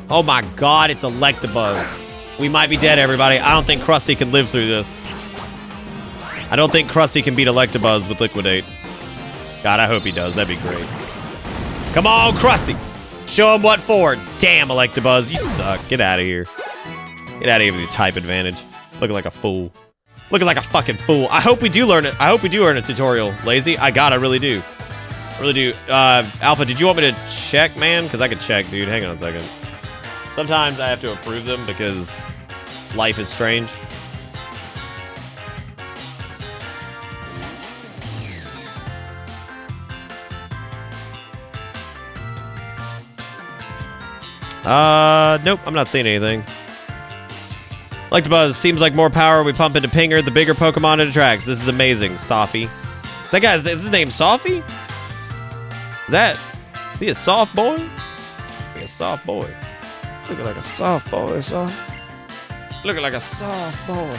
Oh my God, it's Electabuzz. We might be dead, everybody. I don't think Krusty can live through this. I don't think Krusty can beat Electabuzz with Liquidate. God, I hope he does. That'd be great. Come on, Krusty. Show him what for. Damn, Electabuzz, you suck. Get out of here. Get out of here with your type advantage. Looking like a fool. Looking like a fucking fool. I hope we do learn it. I hope we do earn a tutorial, lazy. I really do. I really do. Alpha, did you want me to check, man? Because I could check, dude. Hang on a second. Sometimes I have to approve them because life is strange. Nope, I'm not seeing anything. Electabuzz seems like more power we pump into Pinger, the bigger Pokemon it attracts. This is amazing. Sophie. Is that guy, is his name Sophie? Is he a soft boy? Like a soft boy. Looking like a soft boy, son. Looking like a soft boy.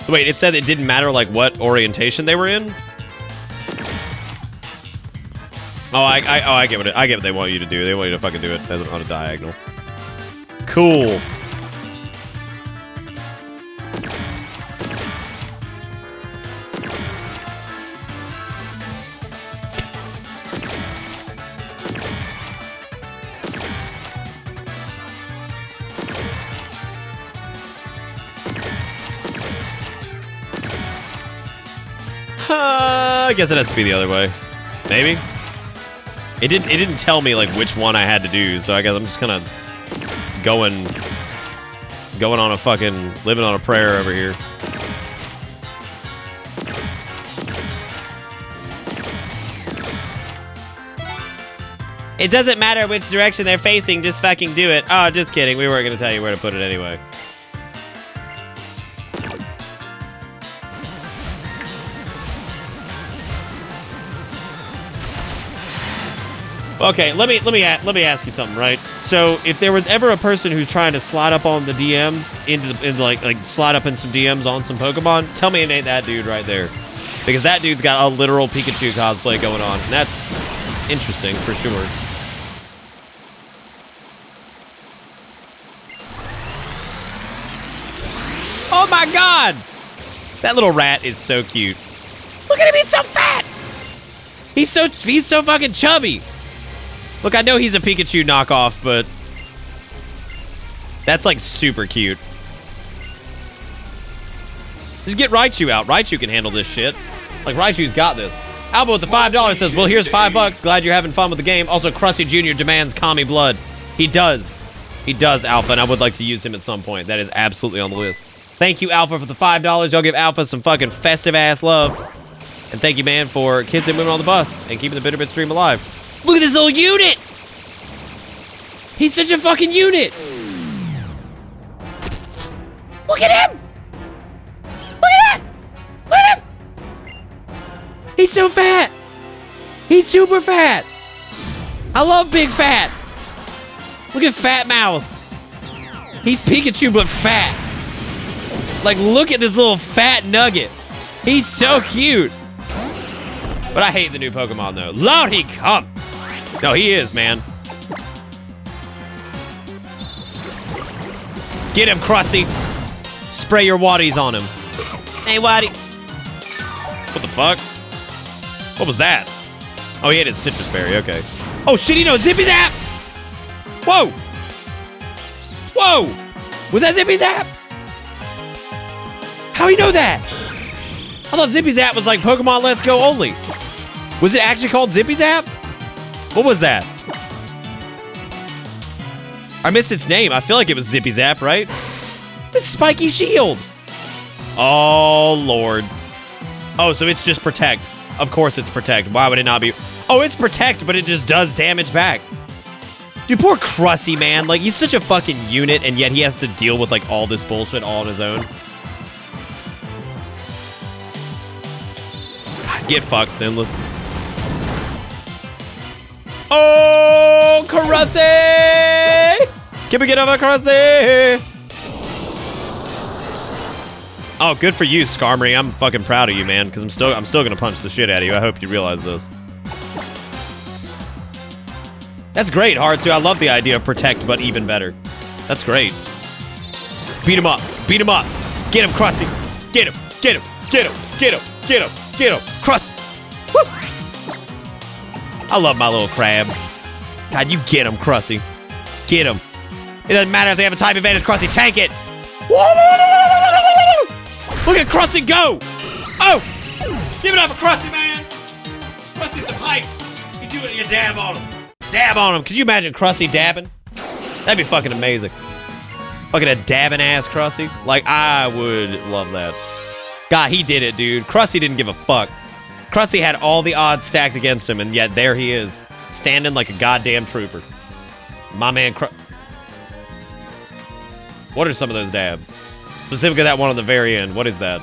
Wait, it said it didn't matter like what orientation they were in? Oh, I get what they want you to do. They want you to fucking do it on a diagonal. Cool. I guess it has to be the other way. Maybe? It didn't tell me like which one I had to do, so I guess I'm just kind of going on a fucking living on a prayer over here. It doesn't matter which direction they're facing, just fucking do it. Oh, just kidding. We weren't gonna tell you where to put it anyway. Okay, let me ask you something, right? So, if there was ever a person who's trying to slide up on the DMs into like slide up in some DMs on some Pokemon, tell me it ain't that dude right there, because that dude's got a literal Pikachu cosplay going on, and that's interesting for sure. Oh my god! That little rat is so cute. Look at him, he's so fat! He's so fucking chubby. Look, I know he's a Pikachu knockoff, but that's like super cute. Just get Raichu out. Raichu can handle this shit. Like, Raichu's got this. Albo with the $5 says, well, here's $5. Glad you're having fun with the game. Also, Krusty Jr. demands Kami blood. He does. He does, Alpha, and I would like to use him at some point. That is absolutely on the list. Thank you, Alpha, for the $5. Y'all give Alpha some fucking festive-ass love. And thank you, man, for kissing women on the bus and keeping the Bitterbit stream alive. Look at this little unit! He's such a fucking unit! Look at him! Look at that! Look at him! He's so fat! He's super fat! I love big fat! Look at Fat Mouse! He's Pikachu but fat! Like, look at this little fat nugget! He's so cute! But I hate the new Pokemon, though. Lord, he come! No, he is, man. Get him, Krusty! Spray your Waddies on him. Hey, Waddy. What the fuck? What was that? Oh, he ate his citrus berry, okay. Oh, shit, he knows Zippy Zap! Whoa! Whoa! Was that Zippy Zap? How he know that? I thought Zippy Zap was like Pokemon Let's Go only. Was it actually called Zippy Zap? What was that? I missed its name. I feel like it was Zippy Zap, right? It's Spiky Shield. Oh, Lord. Oh, so it's just Protect. Of course it's Protect. Why would it not be? Oh, it's Protect, but it just does damage back. Dude, poor Krusty, man. Like, he's such a fucking unit, and yet he has to deal with, like, all this bullshit all on his own. Get fucked, Sinless. Oh, Krusty! Can we get over Krusty? Oh, good for you, Skarmory. I'm fucking proud of you, man, because I'm still gonna punch the shit out of you. I hope you realize this. That's great, Heartsu. I love the idea of Protect, but even better. That's great. Beat him up. Beat him up. Get him, Krusty. Get him. Get him. Get him. Get him. Get him. Get him. Krusty. Woo! I love my little crab. God, you get him, Krusty. Get him. It doesn't matter if they have a type advantage, Krusty. Tank it. Look at Krusty go. Oh! Give it up for Krusty, man. Krusty's some hype. You do it, you dab on him. Dab on him. Could you imagine Krusty dabbing? That'd be fucking amazing. Fucking a dabbing ass Krusty. Like, I would love that. God, he did it, dude. Krusty didn't give a fuck. Krusty had all the odds stacked against him, and yet there he is, standing like a goddamn trooper. My man What are some of those dabs? Specifically that one on the very end. What is that?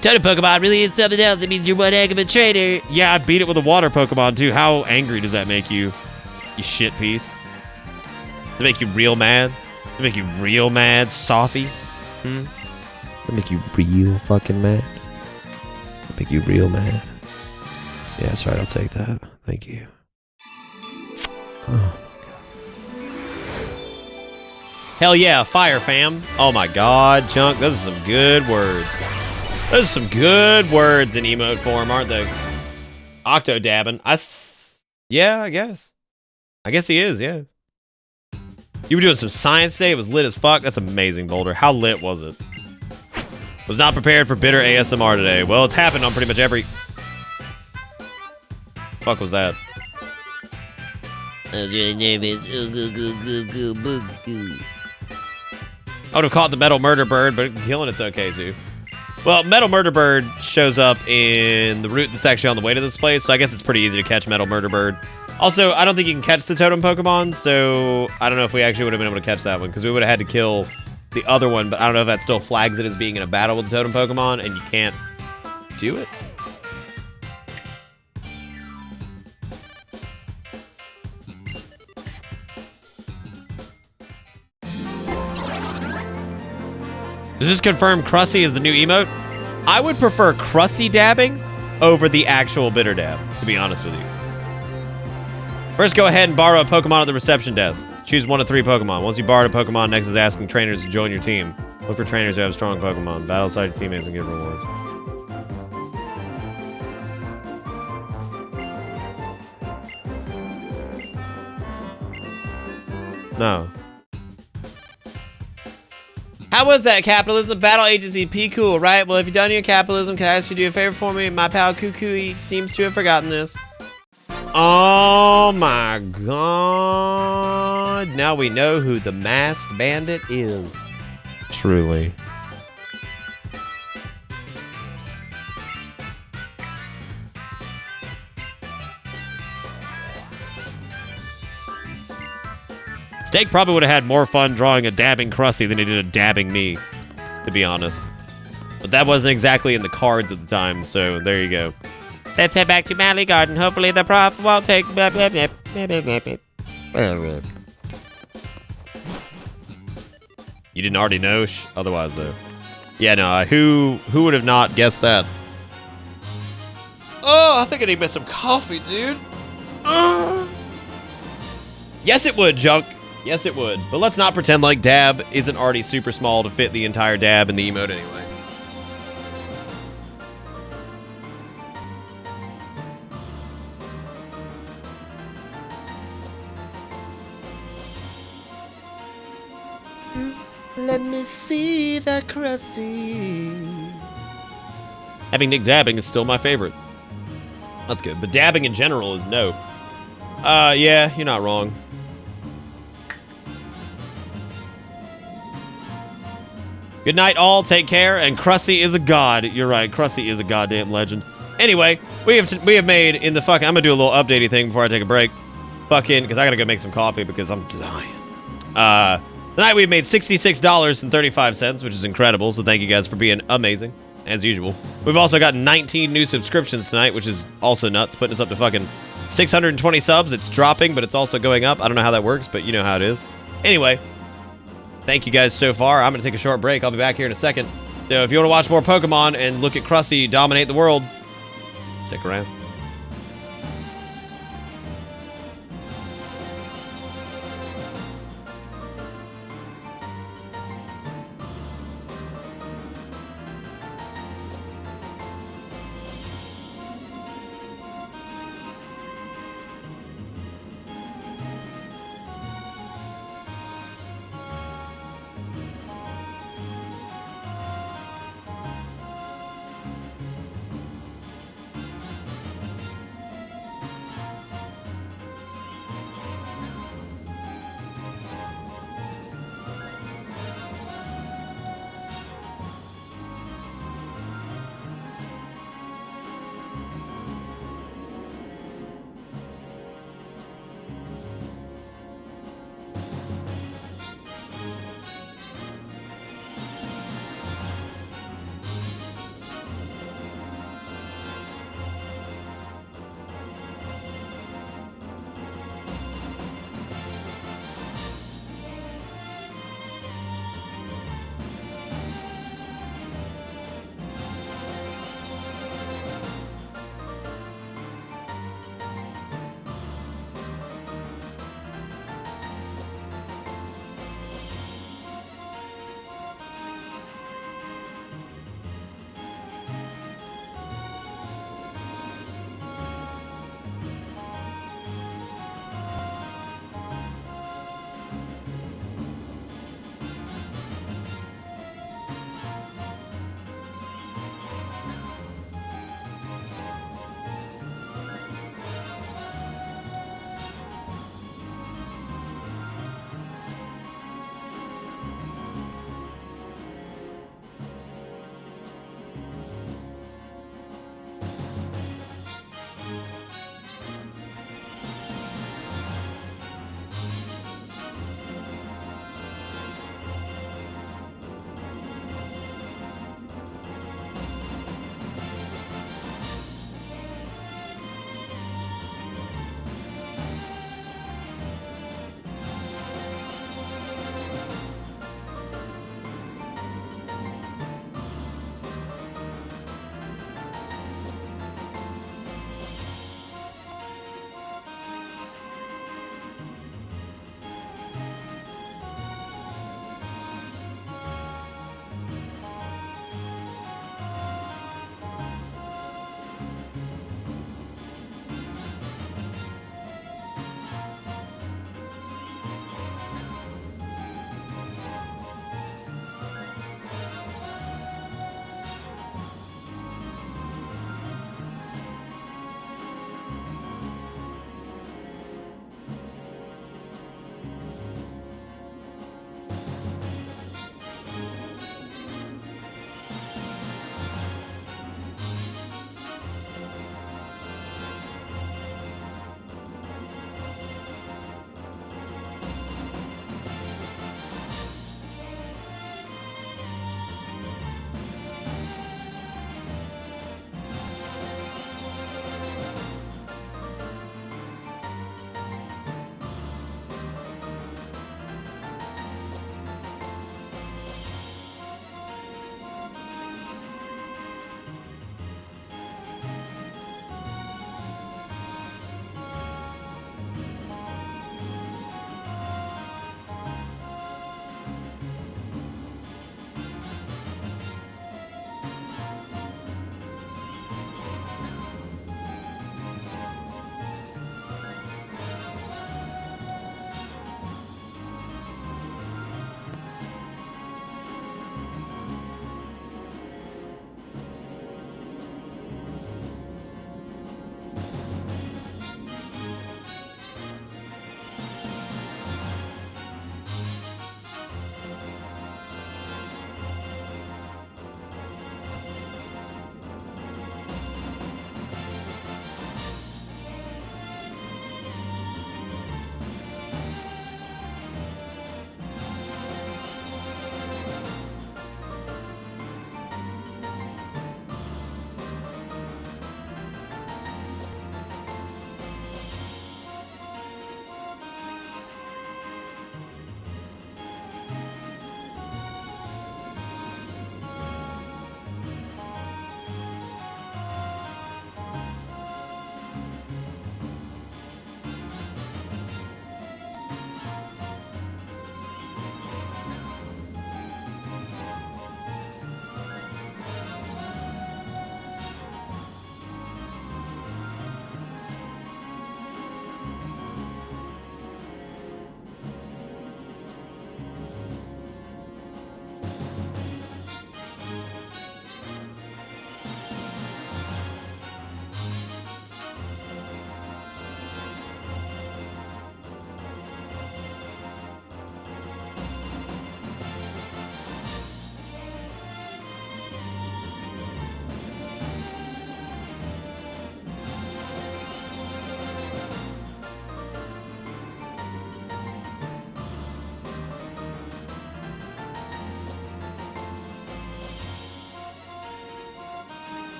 Totem Pokemon really is something else. It means you're one heck of a trainer. Yeah, I beat it with a water Pokemon, too. How angry does that make you? You shit piece. Does it make you real mad? Does it make you real mad, Softy? Does it make you real fucking mad? Does it make you real mad? Yeah, that's right. I'll take that. Thank you. Oh. Hell yeah, fire fam. Oh my god, Chunk, those are some good words. Those are some good words in emote form, aren't they? Octodabbing. Yeah, I guess. I guess he is, yeah. You were doing some science today. It was lit as fuck. That's amazing, Boulder. How lit was it? Was not prepared for bitter ASMR today. Well, it's happened on pretty much every... Fuck was that? Your name is I would have caught the metal murder bird, but killing it's okay too. Well, metal murder bird shows up in the route that's actually on the way to this place, so I guess it's pretty easy to catch metal murder bird. Also, I don't think you can catch the totem Pokemon, so I don't know if we actually would have been able to catch that one, because we would have had to kill the other one, but I don't know if that still flags it as being in a battle with the totem Pokemon, and you can't do it. Does this confirm Crusty is the new emote? I would prefer Crusty dabbing over the actual bitter dab, to be honest with you. First, go ahead and borrow a Pokemon at the reception desk. Choose 1 of 3 Pokemon. Once you borrow a Pokemon, next is asking trainers to join your team. Look for trainers who have strong Pokemon. Battle side your teammates and give rewards. No. How was that, capitalism? Battle agency, P cool, right? Well, if you've done your capitalism, can I ask you to do a favor for me? My pal Cuckoo seems to have forgotten this. Oh my god. Now we know who the masked bandit is. Truly. Steak probably would have had more fun drawing a dabbing Crusty than he did a dabbing me, to be honest. But that wasn't exactly in the cards at the time, so there you go. Let's head back to Malley Garden. Hopefully the prof won't take... You didn't already know? Otherwise, though. Yeah, no, who would have not guessed that? Oh, I think I need to get some coffee, dude. Yes, it would, Junk. Yes, it would. But let's not pretend like dab isn't already super small to fit the entire dab in the emote anyway. Let me see the Crusty. Having Nick dabbing is still my favorite. That's good. But dabbing in general is no. Yeah, you're not wrong. Good night, all. Take care. And Crusty is a god. You're right. Crusty is a goddamn legend. Anyway, we have made in the fucking... I'm gonna do a little updatey thing before I take a break. Fucking, because I gotta go make some coffee because I'm dying. Tonight we've made $66.35, which is incredible. So thank you guys for being amazing, as usual. We've also got 19 new subscriptions tonight, which is also nuts, putting us up to fucking 620 subs. It's dropping, but it's also going up. I don't know how that works, but you know how it is. Anyway. Thank you guys so far. I'm going to take a short break. I'll be back here in a second. So if you want to watch more Pokemon and look at Crusty dominate the world, stick around.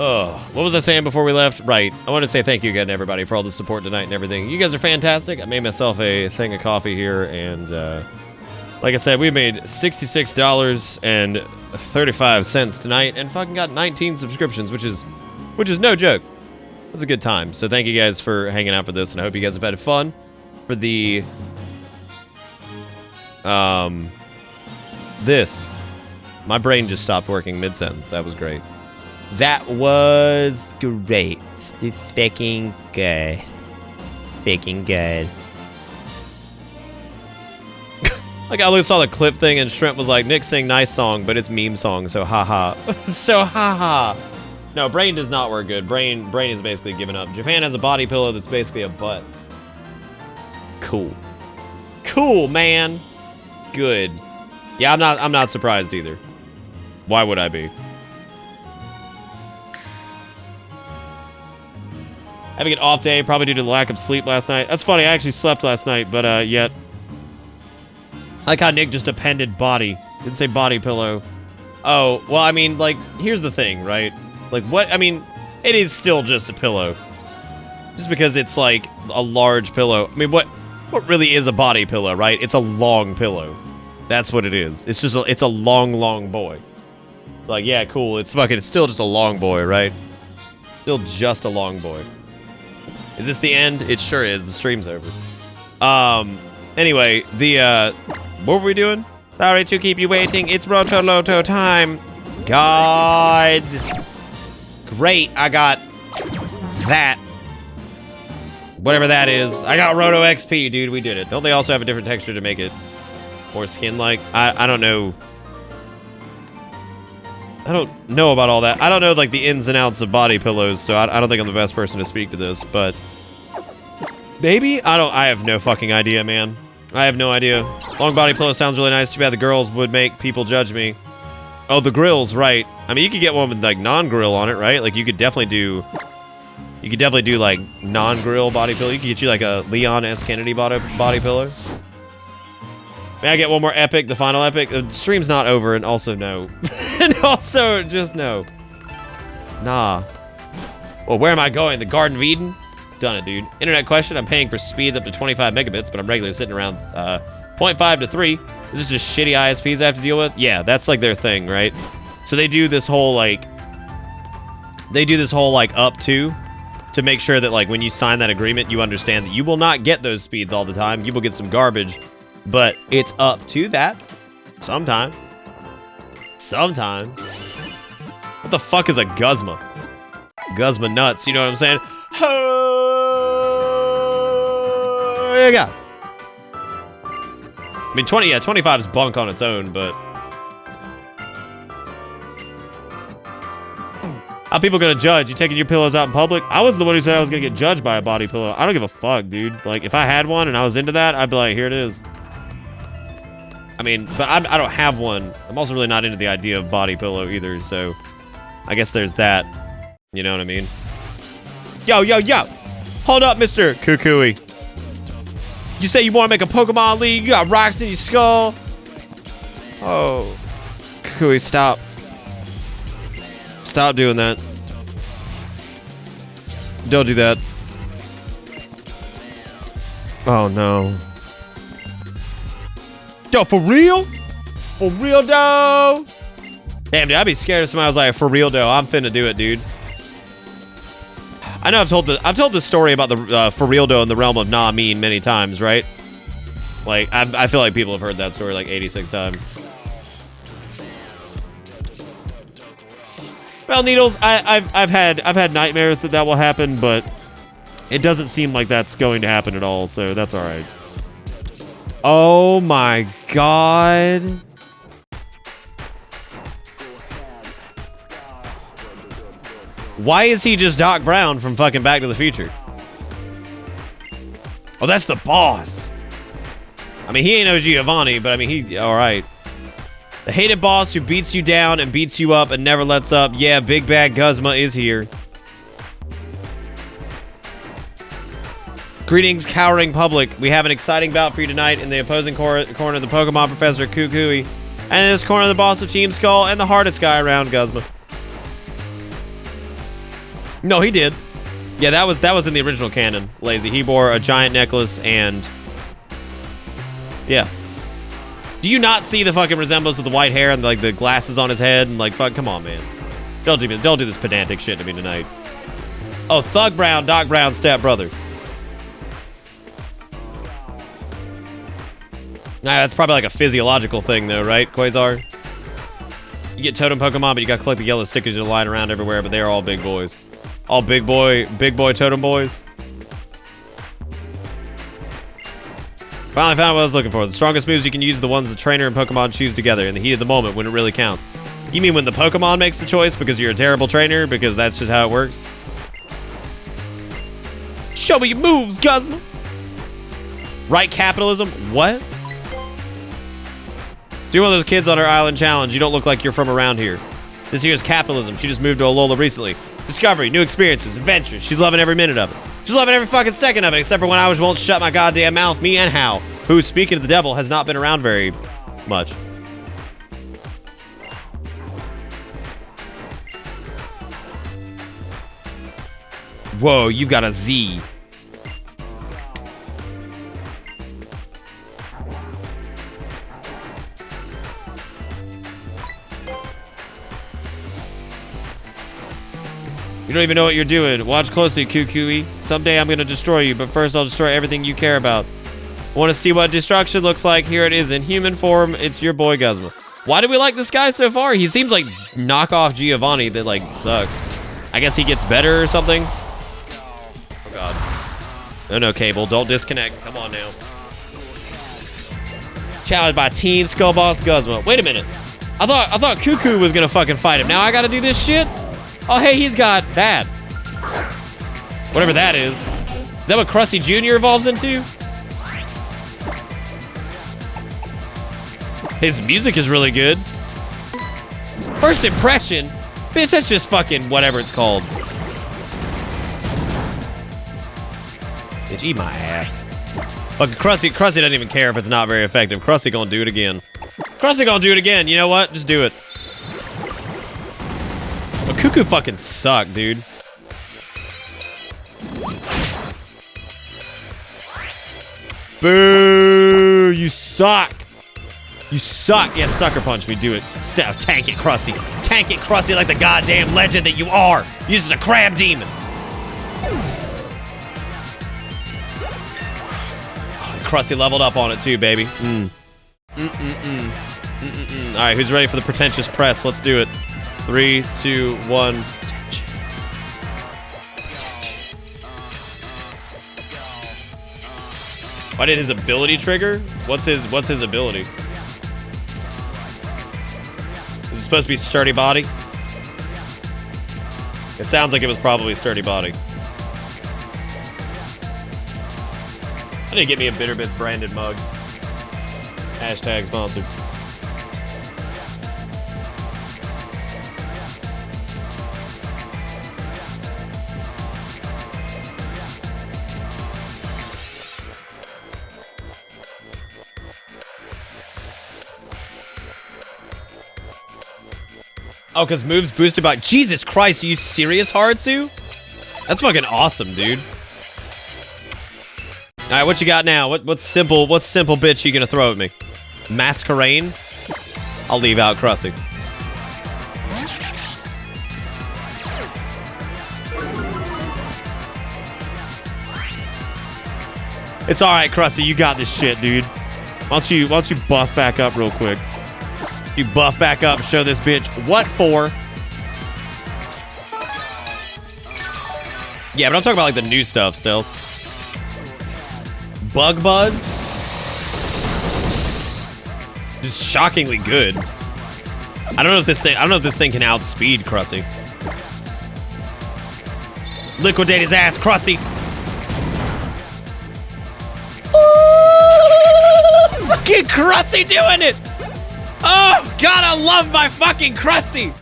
Oh, what was I saying before we left? Right. I want to say thank you again to everybody for all the support tonight and everything. You guys are fantastic. I made myself a thing of coffee here, and like I said, we made $66.35 tonight and fucking got 19 subscriptions, which is no joke. That's a good time. So thank you guys for hanging out for this, and I hope you guys have had fun for the this. My brain just stopped working mid-sentence. That was great. That was great. It's fucking good. Fucking good. Like, I saw the clip thing, and Shrimp was like, Nick sing nice song, but it's meme song, so haha. So haha. No, Brain does not work good. Brain is basically given up. Japan has a body pillow that's basically a butt. Cool. Cool, man. Good. Yeah, I'm not surprised either. Why would I be? Having an off day, probably due to the lack of sleep last night. That's funny, I actually slept last night, but yet. I like how Nick just appended body. Didn't say body pillow. Oh, well, I mean, like, here's the thing, right? Like, what? I mean, it is still just a pillow. Just because it's, like, a large pillow. I mean, what really is a body pillow, right? It's a long pillow. That's what it is. It's just it's a long boy. Like, yeah, cool. It's still just a long boy, right? Still just a long boy. Is this the end? It sure is. The stream's over. Anyway, what were we doing? Sorry to keep you waiting. It's Roto-Loto time. God. Great. I got that. Whatever that is. I got Roto XP, dude. We did it. Don't they also have a different texture to make it more skin-like? I don't know. I don't know about all that. I don't know, like, the ins and outs of body pillows, so I don't think I'm the best person to speak to this, but maybe? I have no fucking idea, man. I have no idea. Long body pillow sounds really nice. Too bad the girls would make people judge me. Oh, the grills, right. I mean, you could get one with, like, non-grill on it, right? Like, you could definitely do, like, non-grill body pillow. You could get you, like, a Leon S. Kennedy body pillow. May I get one more epic, the final epic? The stream's not over, and also no. And also, just no. Nah. Well, where am I going? The Garden of Eden? Done it, dude. Internet question. I'm paying for speeds up to 25 megabits, but I'm regularly sitting around 0.5 to 3. Is this just shitty ISPs I have to deal with? Yeah, that's like their thing, right? So they do this whole, like, up to make sure that, like, when you sign that agreement, you understand that you will not get those speeds all the time. You will get some garbage, but it's up to that. Sometimes. What the fuck is a Guzma? Guzma nuts, you know what I'm saying? Oh, yeah. I mean, 25 is bunk on its own, but how people gonna judge? You taking your pillows out in public? I was the one who said I was gonna get judged by a body pillow. I don't give a fuck, dude. Like, if I had one and I was into that, I'd be like, here it is. I mean, but I don't have one. I'm also really not into the idea of body pillow either, so I guess there's that. You know what I mean? Yo. Hold up, Mr. Kukui. You say you want to make a Pokemon League? You got rocks in your skull? Oh. Kukui, stop. Stop doing that. Don't do that. Oh, no. Yo, for real? For real, though? Damn, dude, I'd be scared if somebody was like, for real, though. I'm finna do it, dude. I know I've told the story about the for real dough in the realm of nah mean many times, right? Like, I feel like people have heard that story like 86 times. Well, Needles, I've had nightmares that will happen, but it doesn't seem like that's going to happen at all, so that's all right. Oh my god. Why is he just Doc Brown from fucking Back to the Future? Oh, that's the boss. I mean, he ain't no Giovanni, but I mean, he alright. The hated boss who beats you down and beats you up and never lets up. Yeah, Big Bad Guzma is here. Greetings, cowering public. We have an exciting bout for you tonight in the opposing corner, the Pokemon Professor Kukui, and in this corner, the boss of Team Skull and the hardest guy around, Guzma. No, he did. Yeah, that was in the original canon, Lazy. He wore a giant necklace and... Yeah. Do you not see the fucking resemblance with the white hair and like the glasses on his head and like, fuck, come on, man. Don't do this pedantic shit to me tonight. Oh, Thug Brown, Doc Brown, stepbrother. Nah, that's probably like a physiological thing though, right, Quasar? You get totem Pokemon, but you gotta collect the yellow stickers that are lying around everywhere, but they're all big boys. All big boy totem boys. Finally found what I was looking for. The strongest moves you can use are the ones the trainer and Pokemon choose together in the heat of the moment when it really counts. You mean when the Pokemon makes the choice because you're a terrible trainer? Because that's just how it works? Show me your moves, Guzma! Right capitalism? What? Do one of those kids on our island challenge. You don't look like you're from around here. This year's capitalism. She just moved to Alola recently. Discovery, new experiences, adventures. She's loving every minute of it. She's loving every fucking second of it, except for when I won't shut my goddamn mouth. Me and Hal, who, speaking of the devil, has not been around very much. Whoa, you've got a Z. You don't even know what you're doing. Watch closely, Kukui. Someday I'm gonna destroy you, but first I'll destroy everything you care about. Want to see what destruction looks like? Here it is in human form. It's your boy Guzma. Why do we like this guy so far? He seems like knockoff Giovanni that like suck. I guess he gets better or something. Oh god. Oh no, Cable, don't disconnect. Come on now. Challenged by Team Skull Boss Guzma. Wait a minute. I thought Cuckoo was gonna fucking fight him. Now I gotta do this shit? Oh, hey, he's got that. Whatever that is. Is that what Krusty Jr. evolves into? His music is really good. First impression? Bitch, that's just fucking whatever it's called. Bitch, eat my ass. Fucking Krusty doesn't even care if it's not very effective. Krusty gonna do it again. Krusty gonna do it again. You know what? Just do it. But Cuckoo fucking suck, dude. Boo! You suck! You suck! Yeah, sucker punch me, do it. Tank it, Krusty. Tank it, Krusty, like the goddamn legend that you are! Use the crab demon! Oh, Krusty leveled up on it too, baby. Alright, who's ready for the pretentious press? Let's do it. 3, 2, 1. Why did his ability trigger? What's his ability? Is it supposed to be sturdy body? It sounds like it was probably sturdy body. I need to get me a Bitter Bits branded mug. Hashtag sponsored. Oh, because moves boosted by... Jesus Christ, are you serious, Haratsu? That's fucking awesome, dude. Alright, what you got now? What's simple bitch you gonna throw at me? Masquerain? I'll leave out Krusty. It's alright, Krusty, you got this shit, dude. Why don't you buff back up real quick? You buff back up and show this bitch what for. Yeah, but I'm talking about like the new stuff still. Bug Buzz? Just shockingly good. I don't know if this thing can outspeed Krusty. Liquidate his ass, Krusty. Ooh, fucking Krusty doing it! Oh, God, I love my fucking Krusty!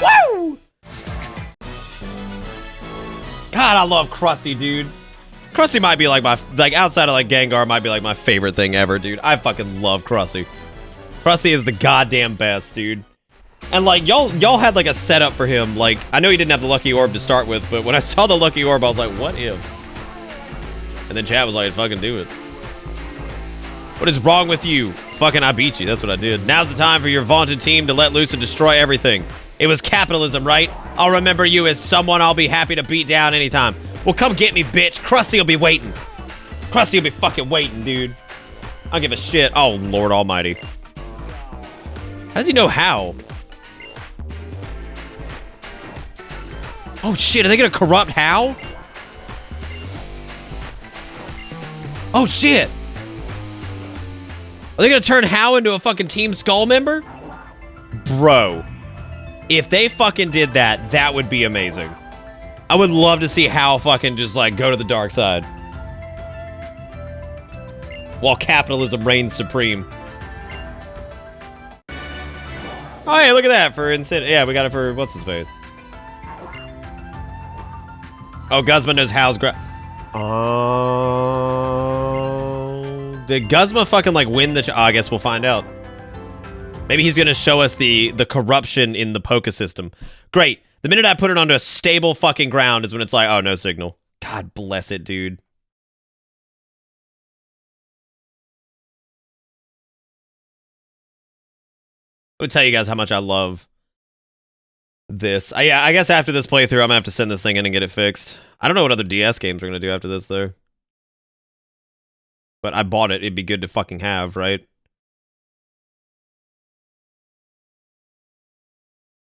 Woo! God, I love Krusty, dude. Krusty might be like outside of like Gengar, might be like my favorite thing ever, dude. I fucking love Krusty. Krusty is the goddamn best, dude. And like y'all had like a setup for him. Like I know he didn't have the lucky orb to start with, but when I saw the lucky orb, I was like, what if? And then Chad was like, fucking do it. What is wrong with you? Fucking I beat you. That's what I did. Now's the time for your vaunted team to let loose and destroy everything. It was capitalism, right? I'll remember you as someone I'll be happy to beat down anytime. Well, come get me, bitch. Krusty will be waiting. Krusty will be fucking waiting, dude. I don't give a shit. Oh, Lord almighty. How does he know how? Oh, shit. Are they going to corrupt how? Oh, shit. Are they going to turn How into a fucking Team Skull member? Bro. If they fucking did that, that would be amazing. I would love to see How fucking just, like, go to the dark side. While capitalism reigns supreme. Oh, hey, look at that for Incentive. Yeah, we got it for, what's his face? Oh, Guzma knows How's Oh. Did Guzma fucking, like, win the... I guess we'll find out. Maybe he's gonna show us the corruption in the Poké system. Great. The minute I put it onto a stable fucking ground is when it's like, oh, no signal. God bless it, dude. I'll tell you guys how much I love this. Yeah, I guess after this playthrough, I'm gonna have to send this thing in and get it fixed. I don't know what other DS games we're gonna do after this, though. But I bought it. It'd be good to fucking have, right?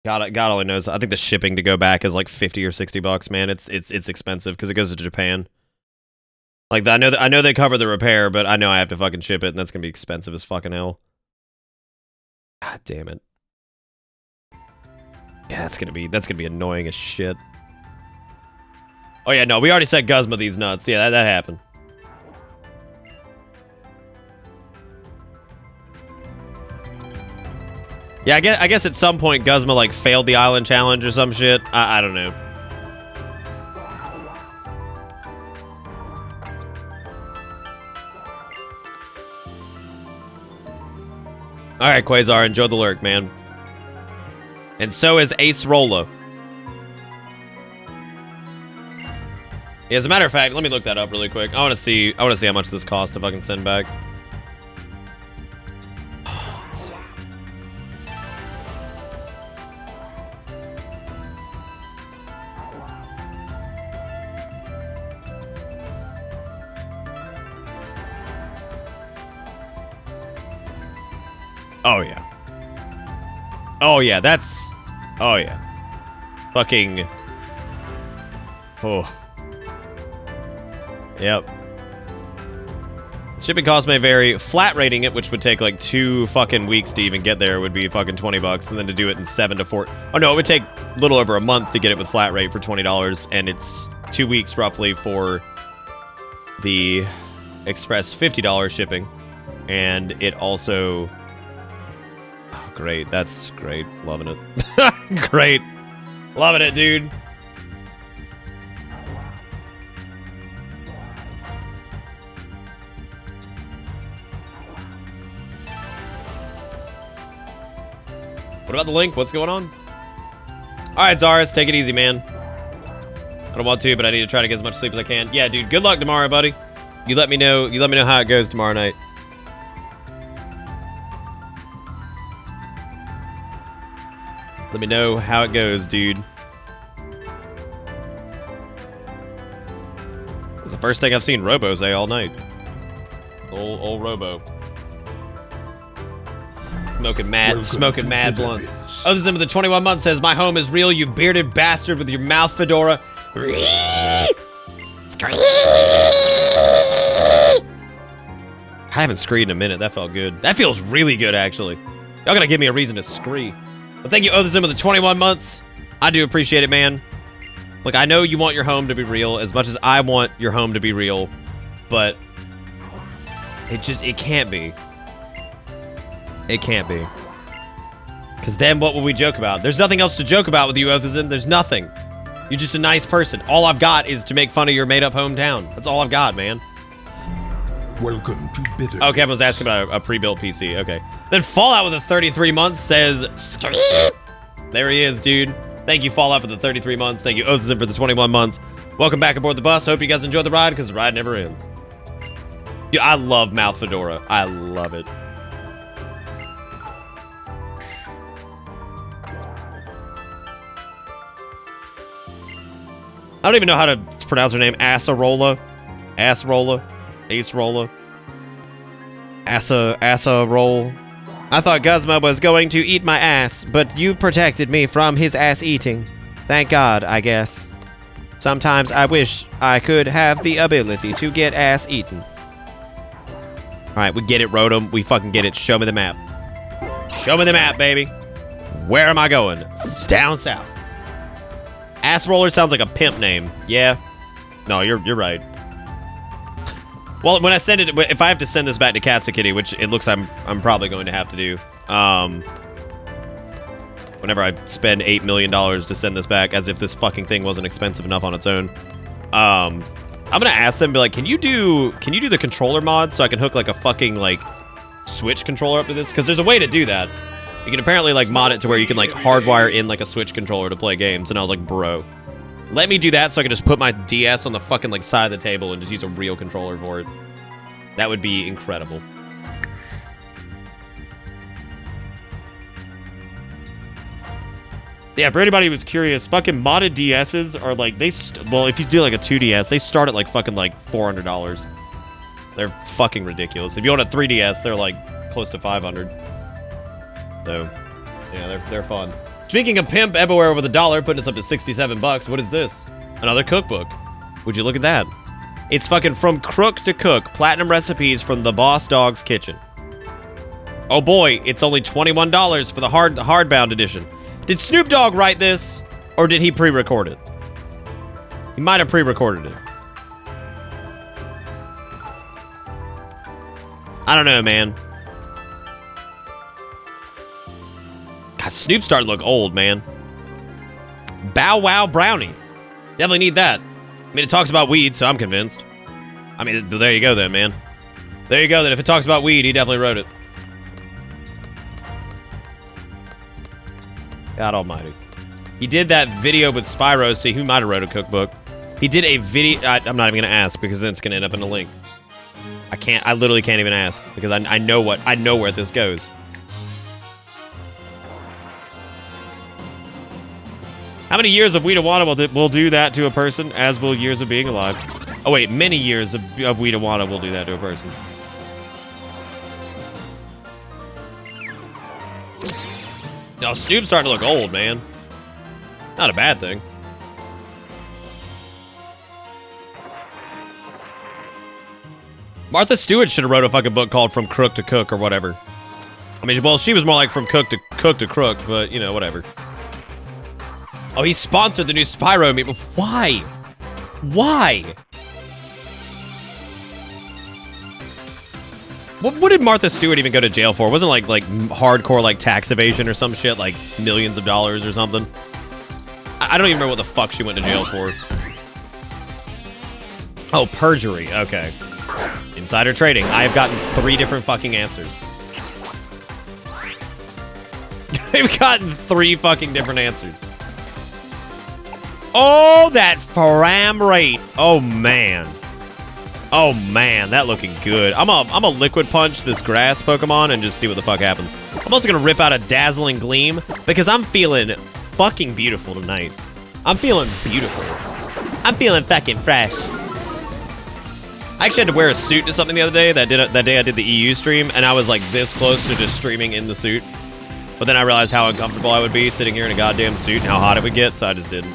God only knows. I think the shipping to go back is like 50 or 60 bucks, man. It's expensive because it goes to Japan. Like I know they cover the repair, but I know I have to fucking ship it, and that's gonna be expensive as fucking hell. God damn it. Yeah, that's gonna be annoying as shit. Oh yeah, no, we already set Guzma these nuts. Yeah, that happened. Yeah, I guess at some point Guzma like failed the island challenge or some shit. I don't know. All right, Quasar, enjoy the lurk, man. And so is Ace Rolla. Yeah, as a matter of fact, let me look that up really quick. I want to see how much this costs to fucking send back. Let's see. Oh yeah. Oh yeah, that's... Oh yeah. Fucking... Oh. Yep. Shipping costs may vary. Flat rating it, which would take like 2 fucking weeks to even get there, would be fucking 20 bucks. And then to do it in 7 to 4... Oh no, it would take a little over a month to get it with flat rate for $20. And it's 2 weeks roughly for the express $50 shipping. And it also... Oh, great. That's great. Loving it. Great. Loving it, dude. What about the link? What's going on? Alright, Zaris, take it easy, man. I don't want to, but I need to try to get as much sleep as I can. Yeah, dude, good luck tomorrow, buddy. You let me know how it goes tomorrow night. Let me know how it goes, dude. It's the first thing I've seen Robo say all night. Old Robo. Smoking mad blunts. Other than with the 21 months says, my home is real, you bearded bastard with your mouth fedora. I haven't screed in a minute. That felt good. That feels really good, actually. Y'all gotta give me a reason to scree. But thank you, Other than with the 21 months. I do appreciate it, man. Look, I know you want your home to be real as much as I want your home to be real, but it can't be. It can't be. Because then what will we joke about? There's nothing else to joke about with you, Othazin. There's nothing. You're just a nice person. All I've got is to make fun of your made-up hometown. That's all I've got, man. Welcome to Bitter Bits. Oh, Kevin was asking about a pre-built PC. Okay. Then Fallout with the 33 months says, there he is, dude. Thank you, Fallout, for the 33 months. Thank you, Othzen, for the 21 months. Welcome back aboard the bus. Hope you guys enjoy the ride, because the ride never ends. Dude, I love Mouth Fedora. I love it. I don't even know how to pronounce her name. Acerola. Acerola. Acerola. Assa roll. I thought Guzma was going to eat my ass, but you protected me from his ass eating. Thank God, I guess. Sometimes I wish I could have the ability to get ass eaten. Alright, we get it, Rotom. We fucking get it. Show me the map. Show me the map, baby. Where am I going? Down south. Ass roller sounds like a pimp name. Yeah. No, you're right. Well, when I send it, if I have to send this back to Katsukitty, which it looks I'm probably going to have to do, whenever I spend $8 million to send this back, as if this fucking thing wasn't expensive enough on its own, I'm gonna ask them, be like, can you do the controller mod so I can hook like a fucking like Switch controller up to this? Because there's a way to do that. You can apparently like mod it to where you can like hardwire in like a Switch controller to play games, and I was like, bro. Let me do that so I can just put my DS on the fucking like side of the table and just use a real controller for it. That would be incredible. Yeah, for anybody who's curious, fucking modded DSs are like, well, if you do like a 2DS, they start at like fucking like $400. They're fucking ridiculous. If you want a 3DS, they're like close to 500. So, yeah, they're fun. Speaking of pimp, everywhere with $1, putting us up to 67 bucks. What is this? Another cookbook. Would you look at that? It's fucking From Crook to Cook, platinum recipes from the Boss Dog's Kitchen. Oh boy, it's only $21 for the hardbound edition. Did Snoop Dogg write this, or did he pre-record it? He might have pre-recorded it. I don't know, man. God, Snoop's starting to look old, man. Bow Wow brownies. Definitely need that. I mean, it talks about weed, so I'm convinced. I mean, there you go then, man. There you go then. If it talks about weed, he definitely wrote it. God almighty. He did that video with Spyro, so he might have wrote a cookbook. He did a video... I'm not even going to ask, because then it's going to end up in a link. I literally can't even ask, because I know where this goes. How many years of Weedawana will do that to a person, as will years of being alive? Oh wait, many years of Weedawana will do that to a person. No, Snoop's starting to look old, man. Not a bad thing. Martha Stewart should have wrote a fucking book called From Crook to Cook or whatever. I mean, well, she was more like From Cook to Crook, but, you know, whatever. Oh, he sponsored the new Spyro meat. Why? Why? What did Martha Stewart even go to jail for? Wasn't like hardcore like tax evasion or some shit, like millions of dollars or something? I don't even remember what the fuck she went to jail for. Oh, perjury. Okay. Insider trading. I have gotten 3 different fucking answers. I've gotten 3 fucking different answers. Oh, that frame rate. Oh, man. Oh, man. That looking good. I'm a liquid punch this grass Pokemon and just see what the fuck happens. I'm also going to rip out a Dazzling Gleam because I'm feeling fucking beautiful tonight. I'm feeling beautiful. I'm feeling fucking fresh. I actually had to wear a suit to something the other day. That day I did the EU stream, and I was like this close to just streaming in the suit. But then I realized how uncomfortable I would be sitting here in a goddamn suit and how hot it would get, so I just didn't.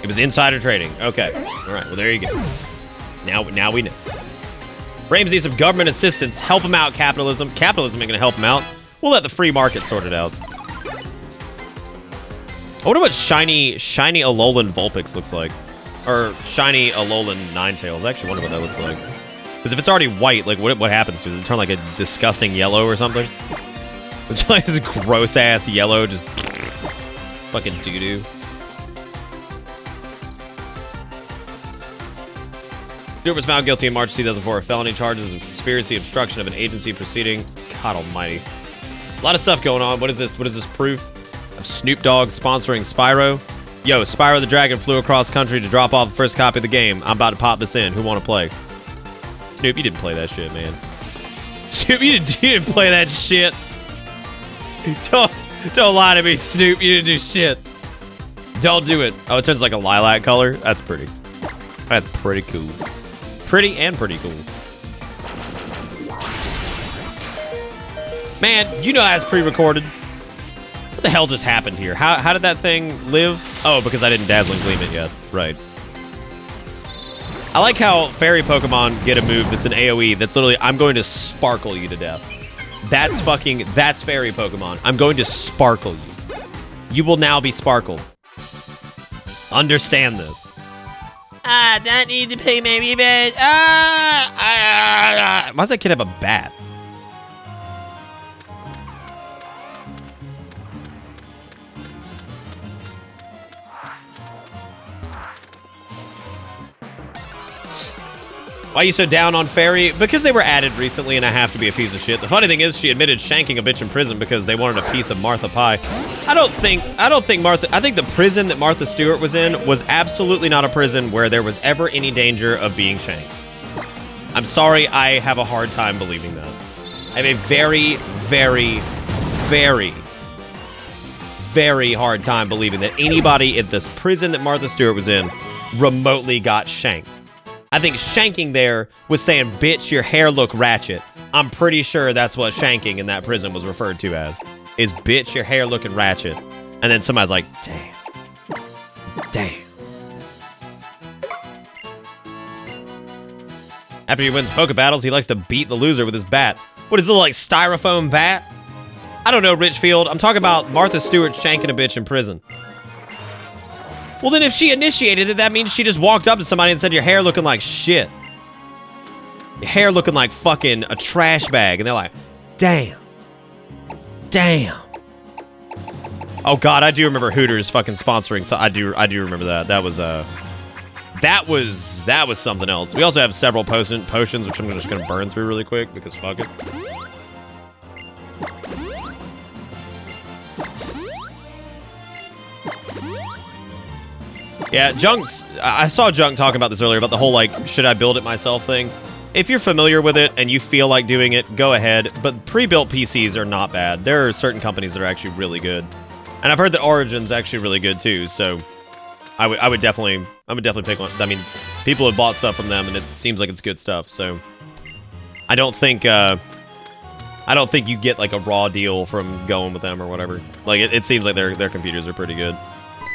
It was insider trading. Okay. All right. Well, there you go. Now we know. Braves need some government assistance. Help them out, capitalism. Capitalism ain't gonna help them out. We'll let the free market sort it out. I wonder what shiny Alolan Vulpix looks like. Or shiny Alolan Ninetales. I actually wonder what that looks like. Because if it's already white, like what happens to it? Does it turn like a disgusting yellow or something? It's like this gross ass yellow, just fucking doo-doo. Stewart was found guilty in March 2004 of felony charges of conspiracy, obstruction of an agency proceeding. God almighty. A lot of stuff going on. What is this? What is this proof? Of Snoop Dogg sponsoring Spyro. Yo, Spyro the Dragon flew across country to drop off the first copy of the game. I'm about to pop this in. Who want to play? Snoop, you didn't play that shit, man. Snoop, you didn't play that shit. Don't lie to me, Snoop. You didn't do shit. Don't do it. Oh, it turns like a lilac color. That's pretty. That's pretty cool. Pretty and pretty cool. Man, you know that's pre-recorded. What the hell just happened here? How did that thing live? Oh, because I didn't Dazzling Gleam it yet. Right. I like how fairy Pokemon get a move that's an AoE that's literally, I'm going to sparkle you to death. That's fairy Pokemon. I'm going to sparkle you. You will now be sparkled. Understand this. Don't need to pay my rebate. Why does that kid have a bat? Why are you so down on Fairy? Because they were added recently and I have to be a piece of shit. The funny thing is she admitted shanking a bitch in prison because they wanted a piece of Martha Pie. I think the prison that Martha Stewart was in was absolutely not a prison where there was ever any danger of being shanked. I'm sorry, I have a hard time believing that. I have a very, very, very, very hard time believing that anybody in this prison that Martha Stewart was in remotely got shanked. I think shanking there was saying, bitch, your hair look ratchet. I'm pretty sure that's what shanking in that prison was referred to as. Is bitch, your hair looking ratchet. And then somebody's like, damn. Damn. After he wins Poke Battles, he likes to beat the loser with his bat. What is it, like styrofoam bat? I don't know, Richfield. I'm talking about Martha Stewart shanking a bitch in prison. Well, then if she initiated it, that means she just walked up to somebody and said, your hair looking like shit. Your hair looking like fucking a trash bag. And they're like, damn. Damn. Oh, God, I do remember Hooters fucking sponsoring. So I do remember that. That was something else. We also have several potions, which I'm just going to burn through really quick because fuck it. Yeah, I saw Junk talking about this earlier, about the whole, like, should I build it myself thing. If you're familiar with it and you feel like doing it, go ahead. But pre-built PCs are not bad. There are certain companies that are actually really good. And I've heard that Origin's actually really good, too. So I would definitely pick one. I mean, people have bought stuff from them, and it seems like it's good stuff. So I don't think you get, like, a raw deal from going with them or whatever. Like, it seems like their computers are pretty good.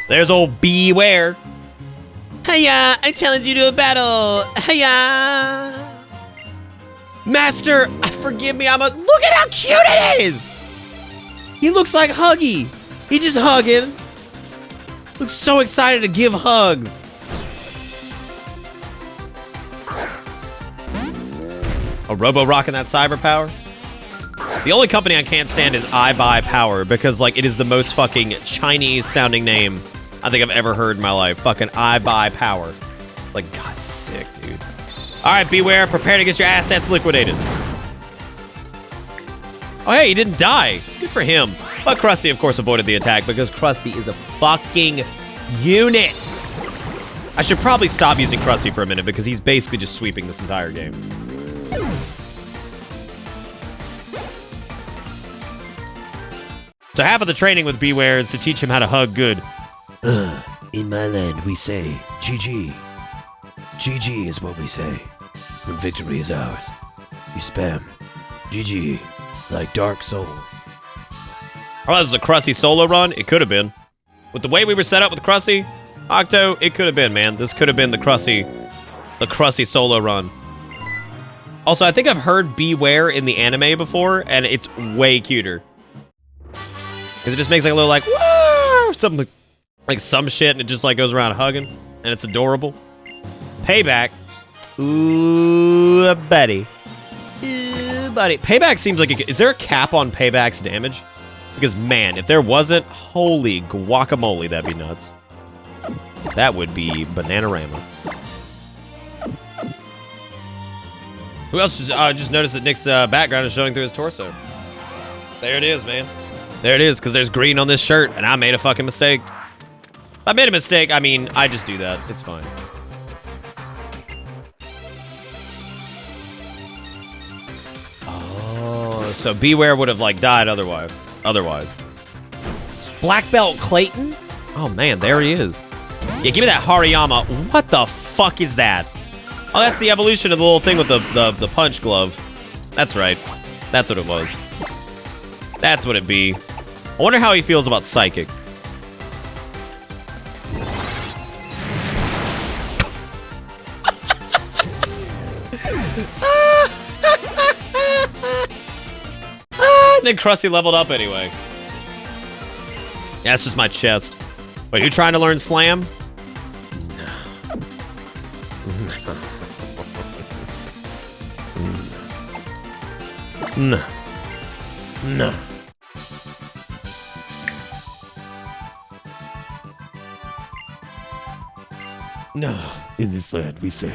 There's old Beware. Hiya, I challenge you to a battle. Hiya. Master, forgive me, look at how cute it is! He looks like Huggy. He's just hugging. Looks so excited to give hugs. A Robo rocking that cyber power? The only company I can't stand is I Buy Power because, like, it is the most fucking Chinese-sounding name I think I've ever heard in my life. Fucking I Buy Power. Like, God, sick, dude. All right, Beware. Prepare to get your assets liquidated. Oh, hey, he didn't die. Good for him. But Krusty, of course, avoided the attack because Krusty is a fucking unit. I should probably stop using Krusty for a minute because he's basically just sweeping this entire game. So half of the training with Beware is to teach him how to hug good. In my land, we say, GG. GG is what we say. When victory is ours. You spam. GG. Like Dark Soul. Oh, that was a Krusty solo run? It could have been. With the way we were set up with Krusty, Octo, it could have been, man. This could have been the Krusty solo run. Also, I think I've heard Beware in the anime before, and it's way cuter. Because it just makes like a little like, whoa, something like some shit, and it just like goes around hugging, and it's adorable. Payback. Ooh, buddy. Ooh, buddy. Payback seems like, is there a cap on Payback's damage? Because, man, if there wasn't, holy guacamole, that'd be nuts. That would be Bananarama. Who else just noticed that Nick's background is showing through his torso? There it is, man. There it is, because there's green on this shirt, and I made a fucking mistake. If I made a mistake, I mean, I just do that. It's fine. Oh, so Beware would have, like, died otherwise. Black Belt Clayton? Oh, man, there he is. Yeah, give me that Hariyama. What the fuck is that? Oh, that's the evolution of the little thing with the punch glove. That's right. That's what it was. That's what it be. I wonder how he feels about Psychic. Then Krusty leveled up anyway. Yeah, that's just my chest. Wait, you trying to learn Slam? No. No. No. In this land, we say,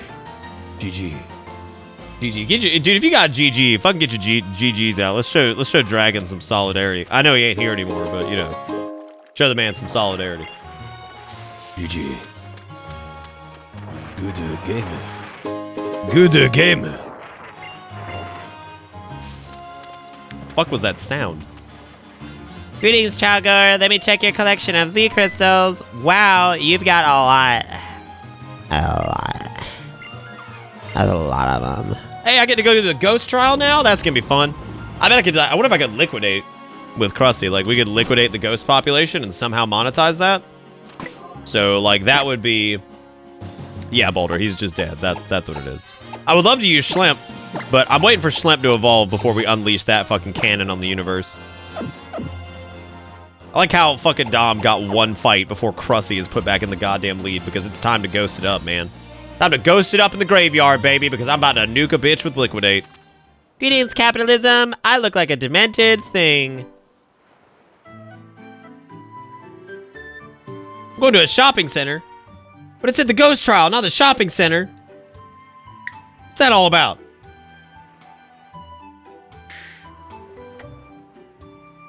GG. GG. Dude, if you got GG, fucking get your GGs out. Let's show Dragon some solidarity. I know he ain't here anymore, but, you know, show the man some solidarity. GG. Good game. Good game. Fuck was that sound? Greetings, Chowgor. Let me check your collection of Z crystals. Wow, you've got a lot. That's a lot of them. Hey, I get to go to the ghost trial now? That's gonna be fun. I bet I could. I wonder if I could liquidate with Krusty. Like, we could liquidate the ghost population and somehow monetize that. So, like, that would be... Yeah, Boulder, he's just dead. That's what it is. I would love to use Schlemp, but I'm waiting for Schlemp to evolve before we unleash that fucking cannon on the universe. I like how fucking Dom got one fight before Krusty is put back in the goddamn lead, because it's time to ghost it up, man. Time to ghost it up in the graveyard, baby, because I'm about to nuke a bitch with Liquidate. Greetings, capitalism. I look like a demented thing. I'm going to a shopping center. But it's at the ghost trial, not the shopping center. What's that all about?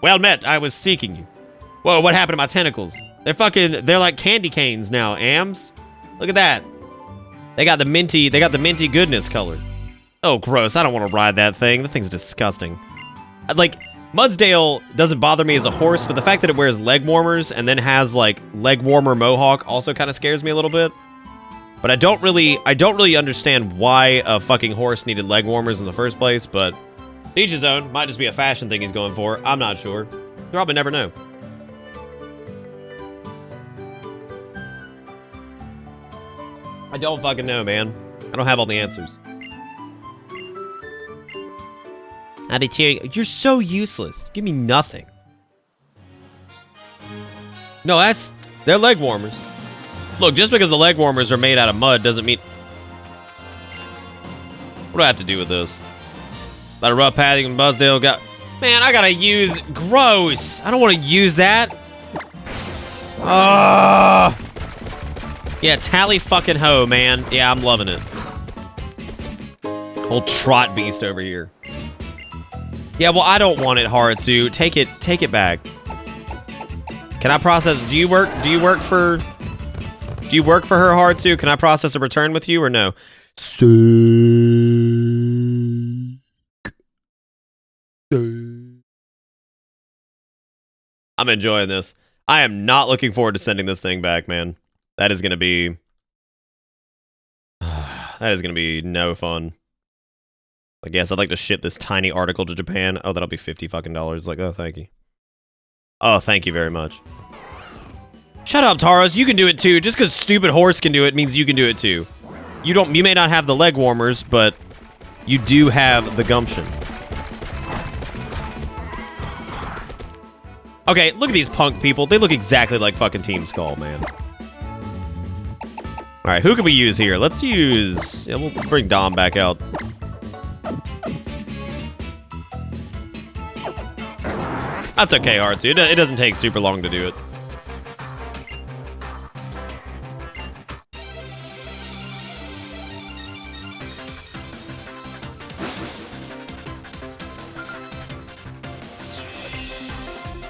Well met, I was seeking you. Whoa, what happened to my tentacles? They're like candy canes now, Ams. Look at that. They got the minty goodness color. Oh, gross, I don't want to ride that thing. That thing's disgusting. Like, Mudsdale doesn't bother me as a horse, but the fact that it wears leg warmers and then has, like, leg warmer mohawk also kind of scares me a little bit. But I don't really understand why a fucking horse needed leg warmers in the first place, but each his own. Might just be a fashion thing he's going for. I'm not sure. You'll probably never know. I don't fucking know, man. I don't have all the answers. I'll be cheering. You're so useless. Give me nothing. No, they're leg warmers. Look, just because the leg warmers are made out of mud doesn't mean... What do I have to do with this? About a rough pathing and Mudsdale got... Man, I gotta use... Gross! I don't want to use that. Yeah, tally fucking ho, man. Yeah, I'm loving it. Old trot beast over here. Yeah, well, I don't want it, Haratsu. Take it back. Can I process? Do you work for her, Haratsu? Can I process a return with you or no? I'm enjoying this. I am not looking forward to sending this thing back, man. That is gonna be no fun. I guess I'd like to ship this tiny article to Japan. Oh, that'll be $50 fucking. Like, oh, thank you. Oh, thank you very much. Shut up, Taros. You can do it too. Just because stupid horse can do it means you can do it too. You may not have the leg warmers, but you do have the gumption. Okay, look at these punk people. They look exactly like fucking Team Skull, man. All right, who can we use here? Let's use... Yeah, we'll bring Dom back out. That's okay, Artsy. It doesn't take super long to do it.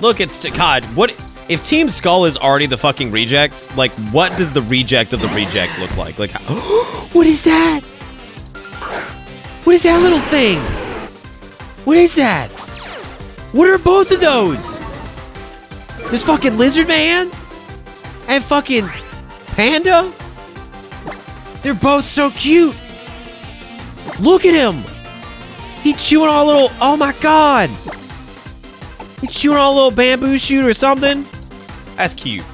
Look, it's God. What if Team Skull is already the fucking rejects? Like, what does the reject of the reject look like? Like, what is that? What is that little thing? What is that? What are both of those? This fucking lizard man and fucking panda. They're both so cute. Look at him. He's chewing on a little. Oh my god. He's chewing on a little bamboo shoot or something. That's cute.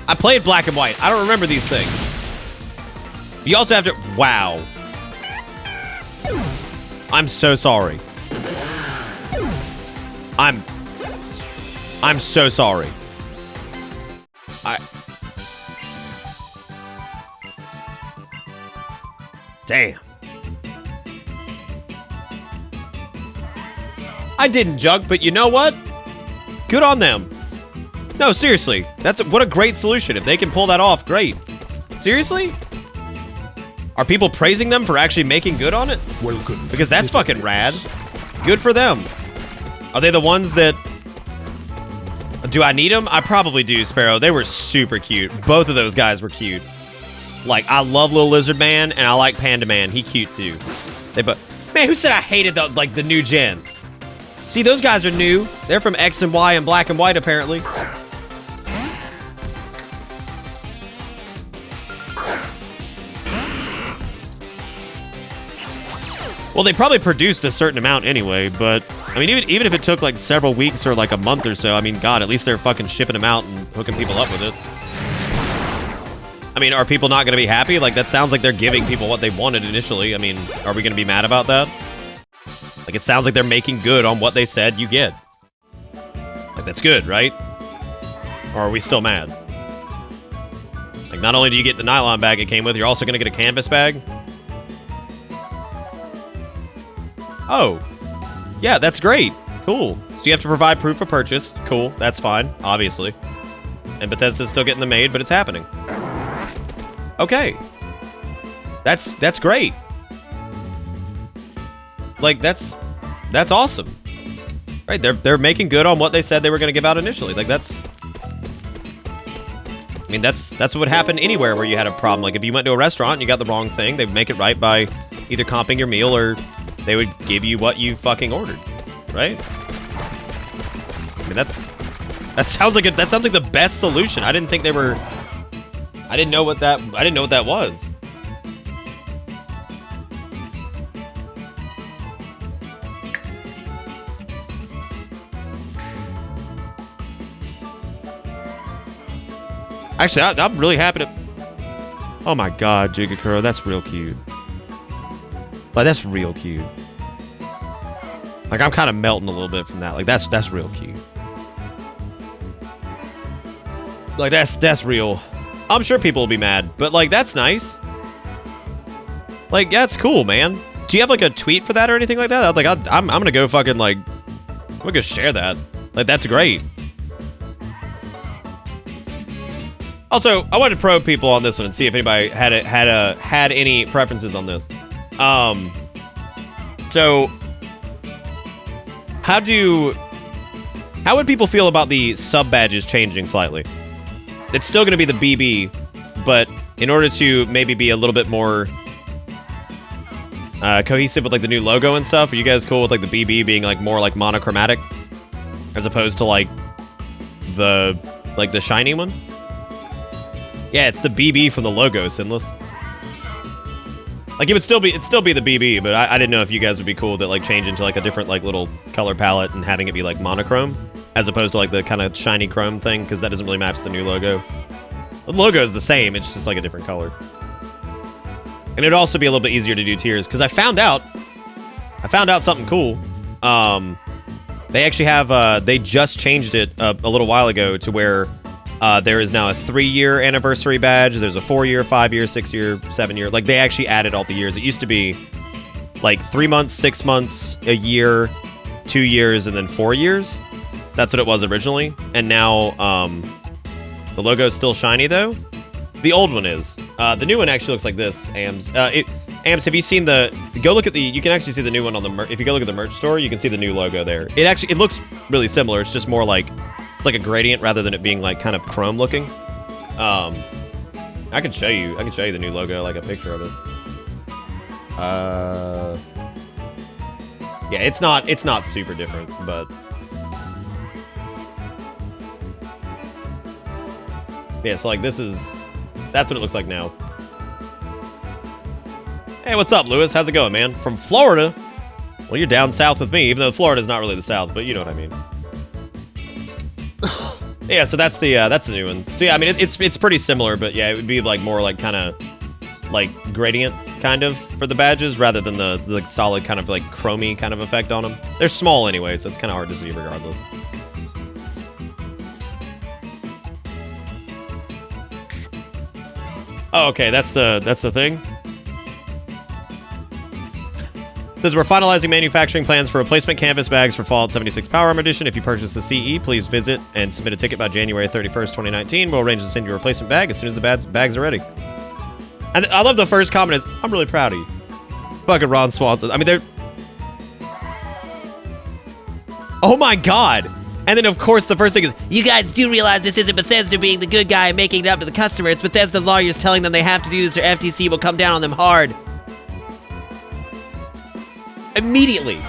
I played Black and White. I don't remember these things. You also have to... Wow. I'm so sorry. I'm so sorry. Damn. I didn't junk, but you know what? Good on them. No, seriously. What a great solution. If they can pull that off, great. Seriously? Are people praising them for actually making good on it? Welcome. Because that's fucking rad. Good for them. Are they the ones that... Do I need them? I probably do, Sparrow. They were super cute. Both of those guys were cute. Like, I love Little Lizard Man, and I like Panda Man. He cute, too. Man, who said I hated the new gen? See, those guys are new. They're from X and Y and Black and White, apparently. Well, they probably produced a certain amount anyway, but... I mean, even if it took, like, several weeks or, like, a month or so, I mean, God, at least they're fucking shipping them out and hooking people up with it. I mean, are people not going to be happy? Like, that sounds like they're giving people what they wanted initially. I mean, are we going to be mad about that? Like, it sounds like they're making good on what they said you get. Like, that's good, right? Or are we still mad? Like, not only do you get the nylon bag it came with, you're also going to get a canvas bag? Oh. Yeah, that's great. Cool. So you have to provide proof of purchase. Cool. That's fine, obviously. And Bethesda's still getting them made, but it's happening. Okay. That's great. Like, that's awesome. Right, they're making good on what they said they were going to give out initially. Like, that's... I mean, that's what would happen anywhere where you had a problem. Like, if you went to a restaurant and you got the wrong thing, they'd make it right by either comping your meal or they would give you what you fucking ordered. Right? I mean, that sounds like the best solution. I didn't think they were... I didn't know what that was. Actually, I'm really happy to... Oh my god, Jigakuro, that's real cute. Like, that's real cute. Like, I'm kind of melting a little bit from that. Like, that's real cute. Like, that's real. I'm sure people will be mad, but, like, that's nice. Like, yeah, it's cool, man. Do you have, like, a tweet for that or anything like that? Like, I'm gonna go fucking, like... I'm gonna go share that. Like, that's great. Also, I wanted to probe people on this one and see if anybody had any preferences on this. So, how would people feel about the sub badges changing slightly? It's still going to be the BB, but in order to maybe be a little bit more cohesive with like the new logo and stuff, are you guys cool with like the BB being like more like monochromatic as opposed to like the shiny one? Yeah, it's the BB from the logo, Sinless. Like, it'd still be the BB, but I didn't know if you guys would be cool with it, like, changing to, like, a different, like, little color palette and having it be, like, monochrome, as opposed to, like, the kind of shiny chrome thing, because that doesn't really match the new logo. The logo is the same, it's just, like, a different color. And it'd also be a little bit easier to do tiers, because I found out something cool. They actually have, they just changed it a little while ago to where... there is now a 3-year anniversary badge. There's a 4-year, 5-year, 6-year, 7-year. Like, they actually added all the years. It used to be, like, 3 months, 6 months, a year, 2 years, and then 4 years. That's what it was originally. And now, the logo is still shiny, though. The old one is. The new one actually looks like this, AMs. And Amps, have you seen the... Go look at the... You can actually see the new one on the... If you go look at the merch store, you can see the new logo there. It looks really similar. It's just more like... It's like a gradient rather than it being like kind of chrome looking. I can show you the new logo, like a picture of it. Yeah, it's not super different, but... Yeah, so like this is... That's what it looks like now. Hey, what's up, Lewis? How's it going, man? From Florida? Well, you're down south with me, even though Florida's not really the south, but you know what I mean. Yeah, so that's the new one. So yeah, I mean, it's pretty similar, but yeah, it would be like more like kind of like gradient kind of for the badges rather than the like solid kind of like chromey kind of effect on them. They're small anyway, so it's kind of hard to see regardless. Oh, okay, that's the thing. Says we're finalizing manufacturing plans for replacement canvas bags for Fallout 76 Power Armor Edition. If you purchase the CE, please visit and submit a ticket by January 31st, 2019. We'll arrange to send you a replacement bag as soon as the bags are ready. And I love the first comment is, I'm really proud of you. Fucking Ron Swanson. I mean, they're... Oh my god! And then, of course, the first thing is, You guys do realize this isn't Bethesda being the good guy and making it up to the customer. It's Bethesda lawyers telling them they have to do this or FTC will come down on them hard. Immediately.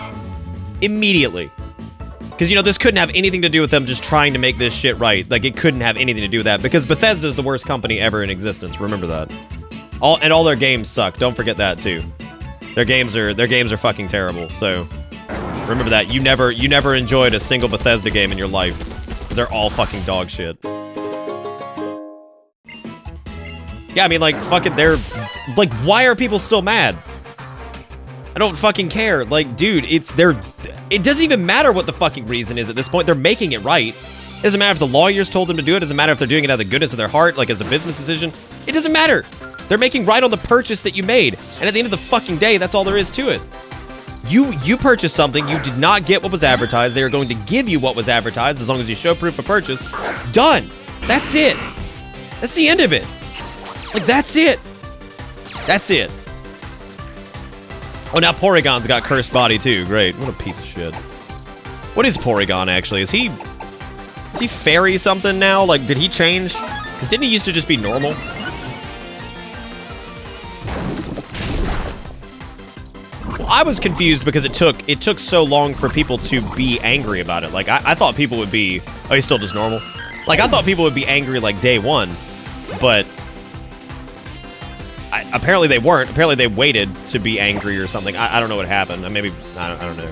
Because, you know, this couldn't have anything to do with them just trying to make this shit right. Like, it couldn't have anything to do with that. Because Bethesda's the worst company ever in existence. Remember that. All their games suck. Don't forget that, too. Their games are fucking terrible. So, remember that. You never enjoyed a single Bethesda game in your life. Because they're all fucking dog shit. Yeah, I mean, like, fucking, they're... Like, why are people still mad? I don't fucking care. Like, dude, it doesn't even matter what the fucking reason is at this point. They're making it right. It doesn't matter if the lawyers told them to do it. It doesn't matter if they're doing it out of the goodness of their heart, like as a business decision. It doesn't matter. They're making right on the purchase that you made. And at the end of the fucking day, that's all there is to it. You purchased something. You did not get what was advertised. They are going to give you what was advertised as long as you show proof of purchase. Done. That's it. That's the end of it. Like, that's it. That's it. Oh, now Porygon's got cursed body, too. Great. What a piece of shit. What is Porygon, actually? Is he fairy something now? Like, did he change? Because didn't he used to just be normal? Well, I was confused because it took so long for people to be angry about it. Like, I thought people would be... Oh, he's still just normal? Like, I thought people would be angry, like, day one. But... apparently they weren't. Apparently they waited to be angry or something. I don't know what happened. Maybe... I don't know.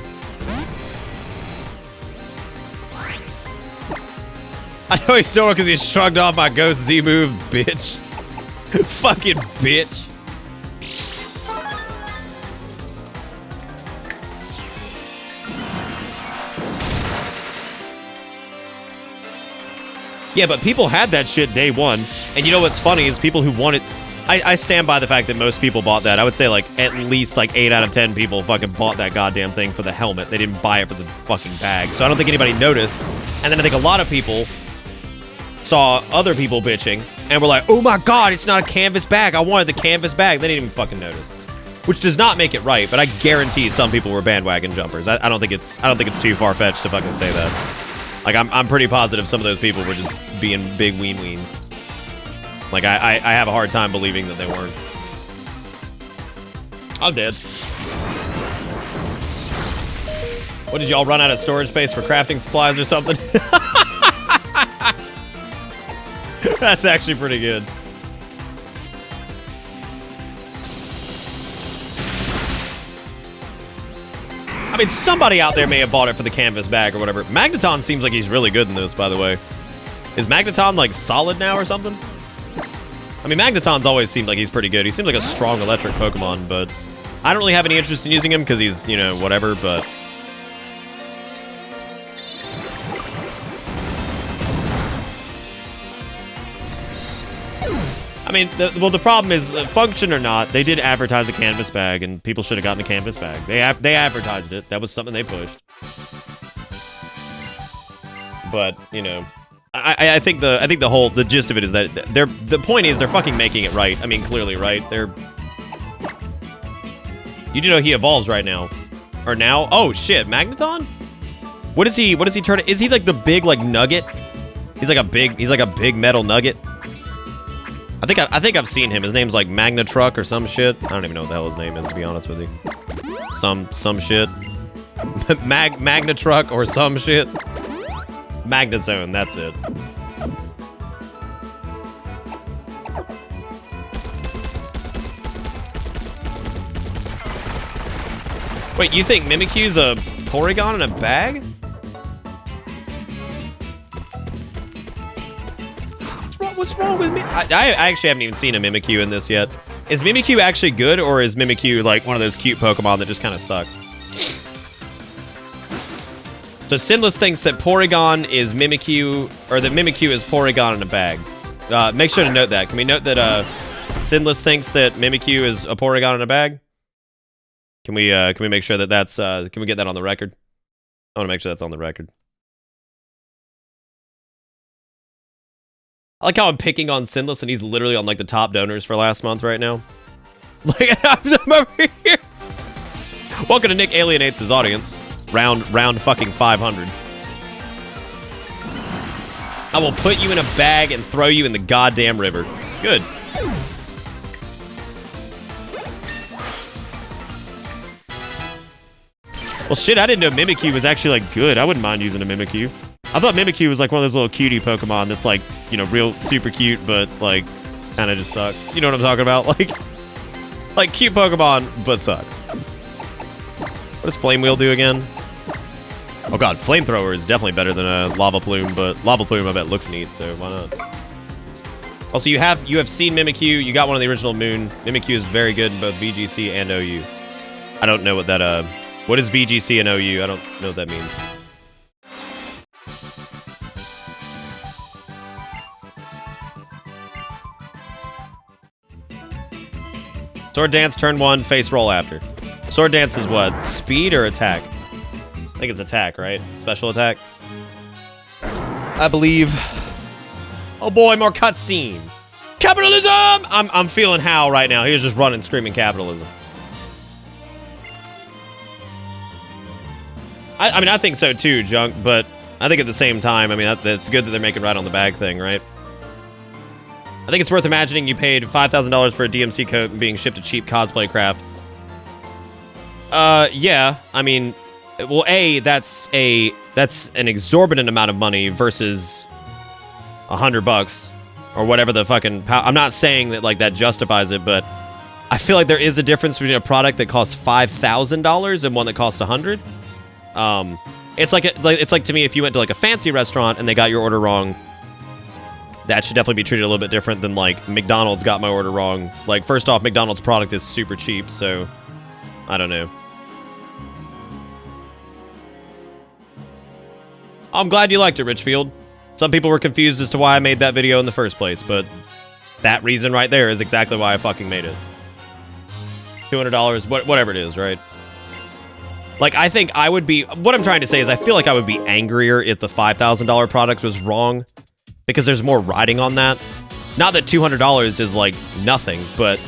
I know he's normal because he shrugged off my Ghost Z move, bitch. Fucking bitch. Yeah, but people had that shit day one. And you know what's funny is people who wanted... I stand by the fact that most people bought that. I would say, like, at least, like, 8 out of 10 people fucking bought that goddamn thing for the helmet. They didn't buy it for the fucking bag. So I don't think anybody noticed. And then I think a lot of people saw other people bitching and were like, oh my god, it's not a canvas bag. I wanted the canvas bag. They didn't even fucking notice. Which does not make it right, but I guarantee some people were bandwagon jumpers. I don't think it's too far-fetched to fucking say that. Like, I'm pretty positive some of those people were just being big ween-weens. Like, I have a hard time believing that they weren't. I'm dead. What, did y'all run out of storage space for crafting supplies or something? That's actually pretty good. I mean, somebody out there may have bought it for the canvas bag or whatever. Magneton seems like he's really good in this, by the way. Is Magneton, like, solid now or something? I mean, Magneton's always seemed like he's pretty good. He seems like a strong electric Pokemon, but I don't really have any interest in using him because he's, you know, whatever, but... I mean, the problem is, function or not, they did advertise a canvas bag, and people should have gotten the canvas bag. They advertised it. That was something they pushed. But, you know... I think the gist of it is that the point is they're fucking making it right. I mean, clearly, right? You do know he evolves right now. Or now? Oh, shit. Magneton? What is he turn? Is he like the big, like, nugget? He's like a big metal nugget. I think I've seen him. His name's like Magna Truck or some shit. I don't even know what the hell his name is, to be honest with you. Some shit. Magna Truck or some shit. Magnazone, that's it. Wait, you think Mimikyu's a Porygon in a bag? What's wrong with me? I actually haven't even seen a Mimikyu in this yet. Is Mimikyu actually good, or is Mimikyu like one of those cute Pokemon that just kind of sucks? So Sinless thinks that Porygon is Mimikyu, or that Mimikyu is Porygon in a bag. Make sure to note that. Can we note that Sinless thinks that Mimikyu is a Porygon in a bag? Can we make sure that that's can we get that on the record? I want to make sure that's on the record. I like how I'm picking on Sinless and he's literally on like the top donors for last month right now. Like I'm over here. Welcome to Nick Alienates His Audience. Round fucking 500. I will put you in a bag and throw you in the goddamn river. Good. Well, shit, I didn't know Mimikyu was actually, like, good. I wouldn't mind using a Mimikyu. I thought Mimikyu was, like, one of those little cutie Pokemon that's, like, you know, real super cute, but, like, kind of just sucks. You know what I'm talking about? Like cute Pokemon, but suck. What does Flame Wheel do again? Oh, God, Flamethrower is definitely better than a Lava Plume, but Lava Plume, I bet, looks neat, so why not? Also, you have seen Mimikyu. You got one of the original Moon. Mimikyu is very good in both VGC and OU. I don't know what that, what is VGC and OU? I don't know what that means. Sword Dance, turn 1, face roll after. Sword Dance is what? Speed or attack? I think it's attack, right? Special attack? I believe. Oh boy, more cutscene. Capitalism! I'm feeling Hal right now. He was just running, screaming capitalism. I mean, I think so too, Junk, but I think at the same time, I mean, it's good that they're making right on the bag thing, right? I think it's worth imagining you paid $5,000 for a DMC coat and being shipped a cheap cosplay craft. Yeah, I mean, well, that's an exorbitant amount of money versus $100 or whatever the fucking... I'm not saying that, like, that justifies it, but I feel like there is a difference between a product that costs $5,000 and one that costs $100. It's like to me, if you went to like a fancy restaurant and they got your order wrong, that should definitely be treated a little bit different than like McDonald's got my order wrong. Like, first off, McDonald's product is super cheap, so I don't know. I'm glad you liked it, Richfield. Some people were confused as to why I made that video in the first place, but that reason right there is exactly why I fucking made it. $200, whatever it is, right? Like, I think I would be... What I'm trying to say is I feel like I would be angrier if the $5,000 product was wrong, because there's more riding on that. Not that $200 is, like, nothing, but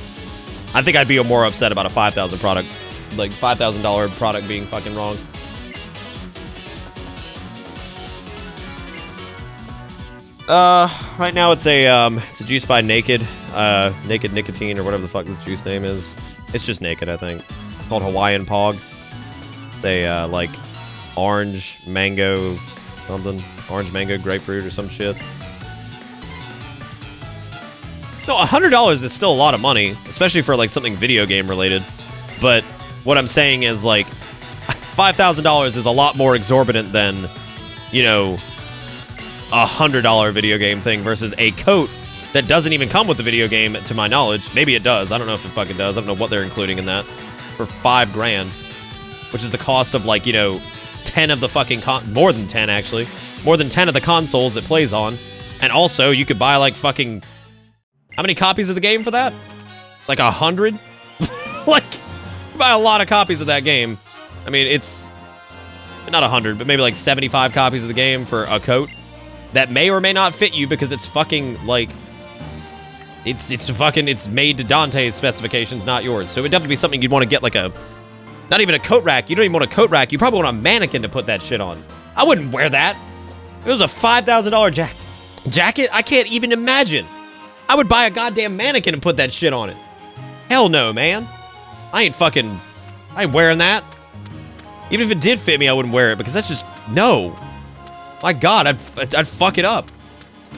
I think I'd be more upset about a $5,000 product. Like, $5,000 product being fucking wrong. Right now it's a juice by Naked. Naked Nicotine, or whatever the fuck this juice name is. It's just Naked, I think. It's called Hawaiian Pog. They, like, orange, mango, something. Orange, mango, grapefruit, or some shit. No, $100 is still a lot of money, especially for, like, something video game related. But what I'm saying is, like, $5,000 is a lot more exorbitant than, you know, a $100 video game thing versus a coat that doesn't even come with the video game, to my knowledge. Maybe it does. I don't know if it fucking does. I don't know what they're including in that. For $5 grand. Which is the cost of, like, you know, 10 of the fucking... more than 10, actually. More than 10 of the consoles it plays on. And also, you could buy, like, fucking... How many copies of the game for that? Like, 100? Like, you buy a lot of copies of that game. I mean, it's... Not 100, but maybe, like, 75 copies of the game for a coat. That may or may not fit you because it's fucking, like... It's made to Dante's specifications, not yours. So it would definitely be something you'd want to get, like, a Not even a coat rack. You don't even want a coat rack. You probably want a mannequin to put that shit on. I wouldn't wear that. It was a $5,000 jacket. I can't even imagine. I would buy a goddamn mannequin and put that shit on it. Hell no, man. I ain't wearing that. Even if it did fit me, I wouldn't wear it because that's just, no. My God, I'd fuck it up.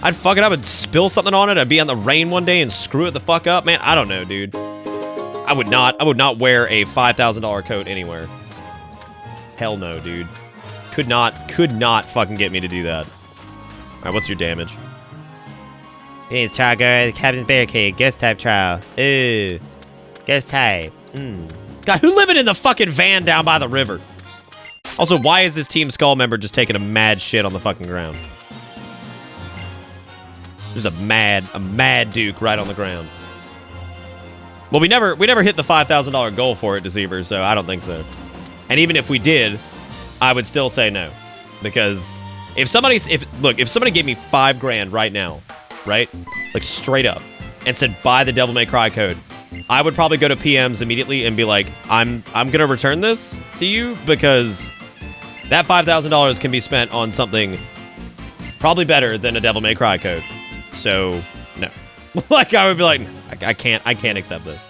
I'd fuck it up and spill something on it. I'd be on the rain one day and screw it the fuck up. Man, I don't know, dude. I would not wear a $5,000 coat anywhere. Hell no, dude. Could not fucking get me to do that. All right, what's your damage? Hey, Chaga, Captain Barricade, ghost type trial. Ooh, ghost type. God, who living in the fucking van down by the river? Also, why is this Team Skull member just taking a mad shit on the fucking ground? Just a mad Duke right on the ground. Well, we never hit the $5,000 goal for it, Deceiver, so I don't think so. And even if we did, I would still say no. Because if somebody gave me $5,000 right now, right? Like straight up, and said buy the Devil May Cry code, I would probably go to PMs immediately and be like, I'm gonna return this to you because that $5,000 can be spent on something probably better than a Devil May Cry code. So no. Like I would be like, I can't accept this.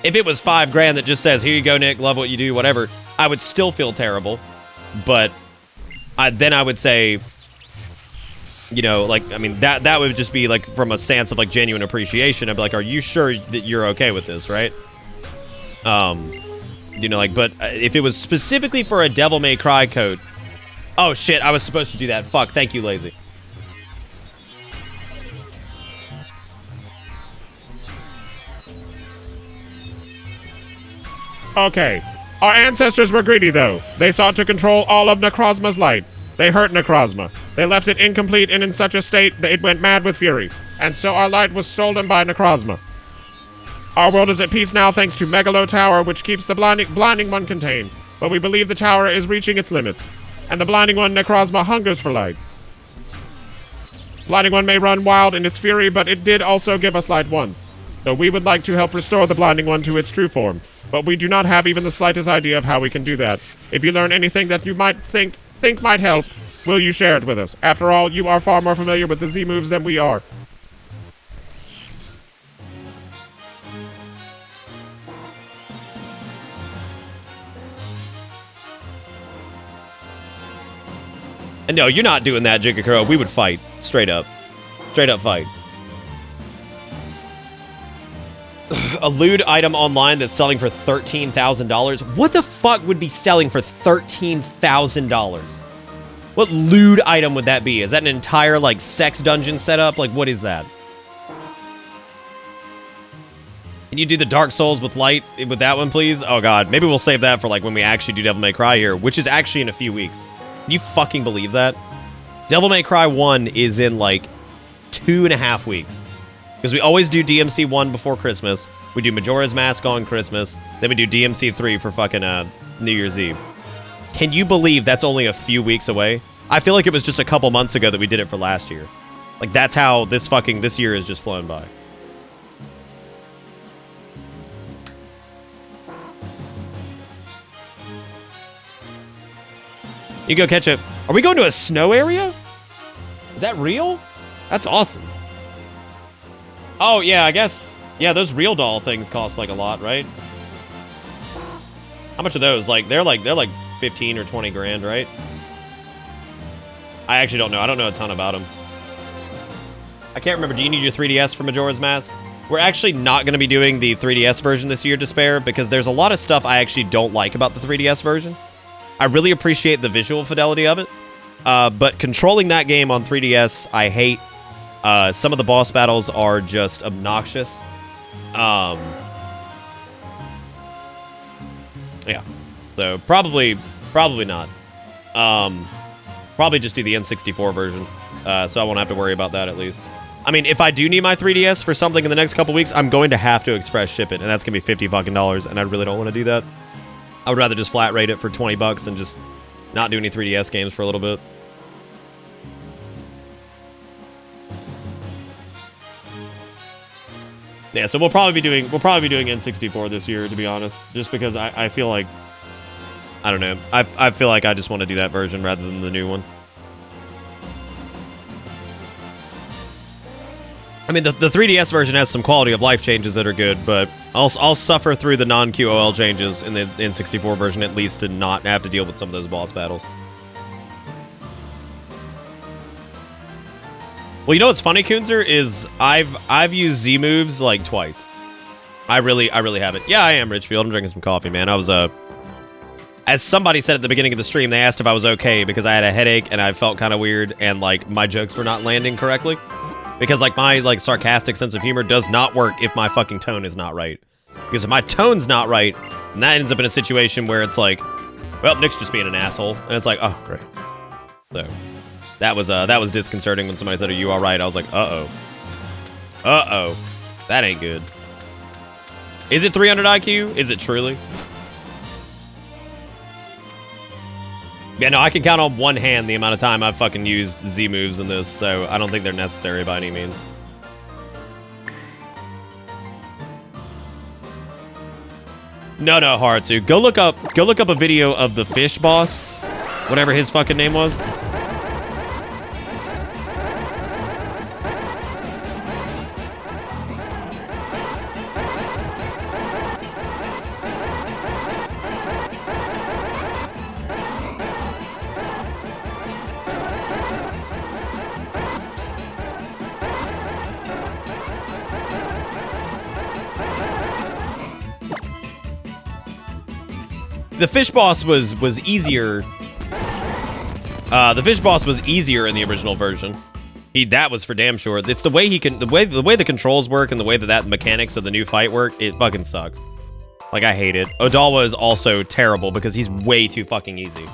If it was $5,000 that just says, here you go, Nick, love what you do, whatever, I would still feel terrible. But then I would say, you know, like, I mean, that would just be like from a stance of like genuine appreciation. I'd be like, are you sure that you're okay with this, right? You know, like, but if it was specifically for a Devil May Cry code, oh shit, I was supposed to do that. Fuck, thank you, Lazy. Okay. Our ancestors were greedy, though. They sought to control all of Necrozma's light. They hurt Necrozma. They left it incomplete and in such a state that it went mad with fury. And so our light was stolen by Necrozma. Our world is at peace now thanks to Megalo Tower, which keeps the Blinding One contained. But we believe the tower is reaching its limits. And the Blinding One, Necrozma, hungers for light. Blinding One may run wild in its fury, but it did also give us light once. So we would like to help restore the Blinding One to its true form. But we do not have even the slightest idea of how we can do that. If you learn anything that you might think might help, will you share it with us? After all, you are far more familiar with the Z moves than we are. And no, you're not doing that, Jigakuro. We would fight. Straight up. Straight up fight. A lewd item online that's selling for $13,000. What the fuck would be selling for $13,000? What lewd item would that be? Is that an entire, like, sex dungeon setup? Like, what is that? Can you do the Dark Souls with light with that one, please? Oh, God. Maybe we'll save that for, like, when we actually do Devil May Cry here, which is actually in a few weeks. Can you fucking believe that? Devil May Cry 1 is in, like, 2.5 weeks. Because we always do DMC 1 before Christmas. We do Majora's Mask on Christmas. Then we do DMC 3 for fucking New Year's Eve. Can you believe that's only a few weeks away? I feel like it was just a couple months ago that we did it for last year. Like, that's how this year has just flown by. You go catch it. Are we going to a snow area? Is that real? That's awesome. Oh, yeah, I guess. Yeah, those real doll things cost, like, a lot, right? How much are those? Like, they're like 15 or 20 grand, right? I actually don't know. I don't know a ton about them. I can't remember. Do you need your 3DS for Majora's Mask? We're actually not going to be doing the 3DS version this year, Despair, because there's a lot of stuff I actually don't like about the 3DS version. I really appreciate the visual fidelity of it, but controlling that game on 3DS, I hate. Some of the boss battles are just obnoxious. Yeah. So probably not. Probably just do the N64 version. So I won't have to worry about that at least. I mean, if I do need my 3DS for something in the next couple weeks, I'm going to have to express ship it, and that's gonna be $50 fucking, and I really don't want to do that. I would rather just flat rate it for $20 and just not do any 3DS games for a little bit. Yeah, so we'll probably be doing N64 this year, to be honest, just because I feel like I don't know. I feel like I just want to do that version rather than the new one. I mean, the 3DS version has some quality of life changes that are good, but I'll suffer through the non-QOL changes in the N64 version at least to not have to deal with some of those boss battles. Well, you know what's funny, Kunzer, is I've used Z moves like twice. I really haven't. Yeah, I am, Richfield. I'm drinking some coffee, man. I was as somebody said at the beginning of the stream, they asked if I was okay because I had a headache and I felt kind of weird and like my jokes were not landing correctly. Because, like, my, like, sarcastic sense of humor does not work if my fucking tone is not right. Because if my tone's not right, and that ends up in a situation where it's like, well, Nick's just being an asshole. And it's like, oh, great. So, that was disconcerting when somebody said, are you alright? I was like, uh-oh. Uh-oh. That ain't good. Is it 300 IQ? Is it truly? Yeah, no, I can count on one hand the amount of time I've fucking used Z moves in this, so I don't think they're necessary by any means. No, Haratsu. Go look up a video of the fish boss, whatever his fucking name was. The fish boss was easier. The fish boss was easier in the original version. That was for damn sure. It's the way the way the controls work and the way that mechanics of the new fight work. It fucking sucks. Like, I hate it. Odalwa is also terrible because he's way too fucking easy.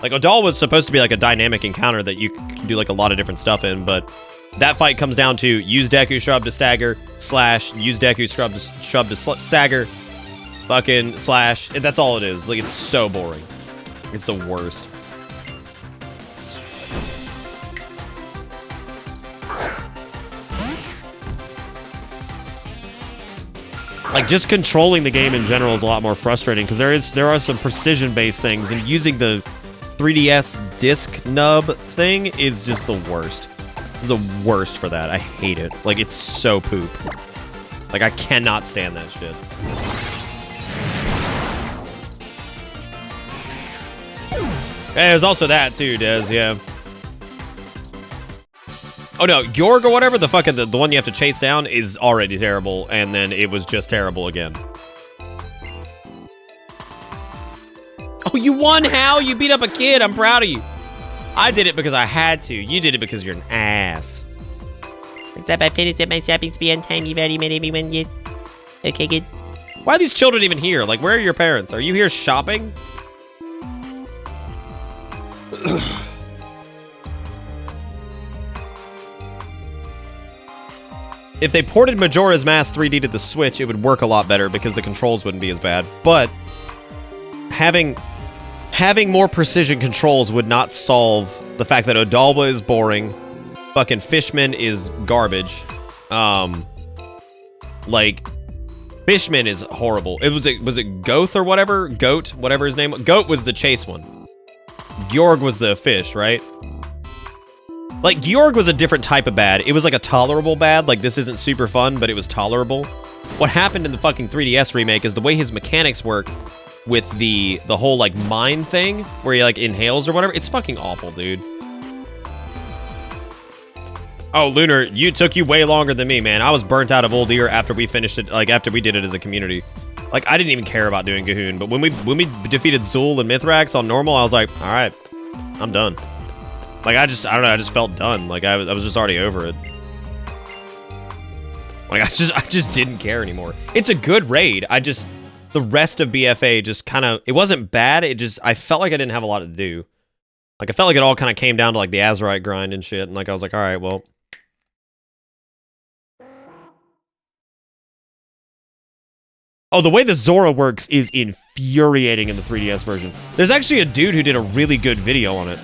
Like, Odalwa was supposed to be like a dynamic encounter that you can do like a lot of different stuff in, but that fight comes down to use Deku Shrub to stagger, slash, use Deku Shrub to stagger, fucking slash. That's all it is. Like, it's so boring. It's the worst. Like, just controlling the game in general is a lot more frustrating because there are some precision-based things, and using the 3DS disc nub thing is just the worst. The worst for that. I hate it. Like, it's so poop. Like, I cannot stand that shit. Hey, there's also that too, Dez, yeah. Oh no, Georg or whatever, the fucking the one you have to chase down is already terrible, and then it was just terrible again. Oh, you won, Hal! You beat up a kid, I'm proud of you. I did it because I had to. You did it because you're an ass. What's up, I finished up my shopping spree on time. You've already made everyone good. Okay, good. Why are these children even here? Like, where are your parents? Are you here shopping? If they ported Majora's Mask 3D to the Switch, it would work a lot better because the controls wouldn't be as bad. But having more precision controls would not solve the fact that Odalwa is boring, fucking Fishman is garbage. Like, Fishman is horrible. Was it Goth or whatever? Goat, whatever his name was. Goat was the chase one. Georg was the fish, right? Like, Georg was a different type of bad. It was like a tolerable bad. Like, this isn't super fun, but it was tolerable. What happened in the fucking 3DS remake is the way his mechanics work with the whole, like, mine thing, where he, like, inhales or whatever. It's fucking awful, dude. Oh, Lunar, you took you way longer than me, man. I was burnt out of Old Ear after we finished it, like, after we did it as a community. Like, I didn't even care about doing Gahoon, but when we defeated Zul and Mithrax on normal, I was like, all right, I'm done. Like, I don't know, I just felt done. Like, I was just already over it. Like, I just didn't care anymore. It's a good raid. The rest of BFA just kind of, it wasn't bad. I felt like I didn't have a lot to do. Like, I felt like it all kind of came down to, like, the Azurite grind and shit. And, like, I was like, all right, well. Oh, the way the Zora works is infuriating in the 3DS version. There's actually a dude who did a really good video on it.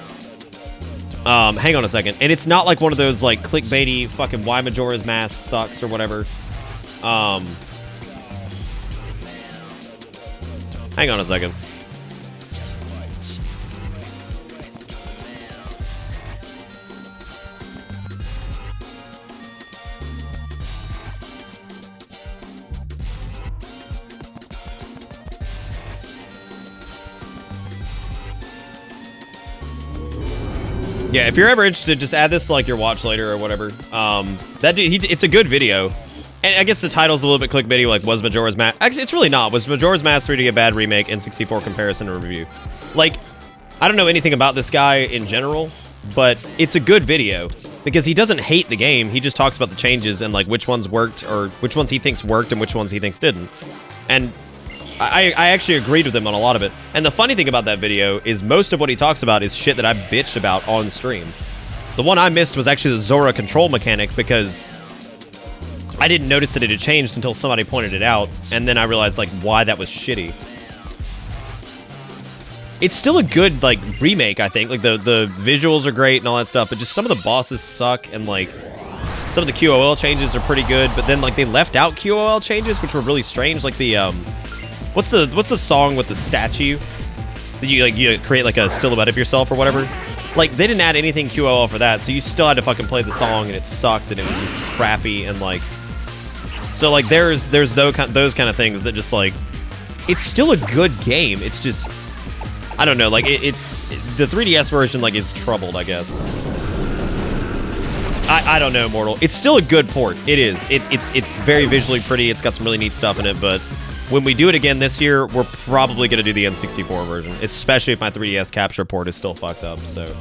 Hang on a second. And it's not like one of those, like, clickbaity fucking why Majora's Mask sucks or whatever. Hang on a second. Yeah, if you're ever interested, just add this to like your watch later or whatever. That dude, it's a good video. And I guess the title's a little bit clickbaity, like, was Majora's Mask... Actually, it's really not. Was Majora's Mask 3D a bad remake? N64 comparison or review. Like, I don't know anything about this guy in general, but it's a good video. Because he doesn't hate the game, he just talks about the changes and, like, which ones worked, or which ones he thinks worked and which ones he thinks didn't. And I actually agreed with him on a lot of it. And the funny thing about that video is most of what he talks about is shit that I bitched about on stream. The one I missed was actually the Zora control mechanic, because I didn't notice that it had changed until somebody pointed it out, and then I realized, like, why that was shitty. It's still a good, like, remake, I think. Like, the visuals are great and all that stuff, but just some of the bosses suck, and, like, some of the QOL changes are pretty good, but then, like, they left out QOL changes, which were really strange. Like, the, what's the song with the statue? That you create, like, a silhouette of yourself or whatever? Like, they didn't add anything QOL for that, so you still had to fucking play the song, and it sucked, and it was just crappy, and, like... So, like, there's those kind of things that just, like... It's still a good game, it's just... I don't know, like, it's... The 3DS version, like, is troubled, I guess. I don't know, Mortal. It's still a good port. It is. It's very visually pretty, it's got some really neat stuff in it, but... When we do it again this year, we're probably going to do the N64 version, especially if my 3DS capture port is still fucked up, so...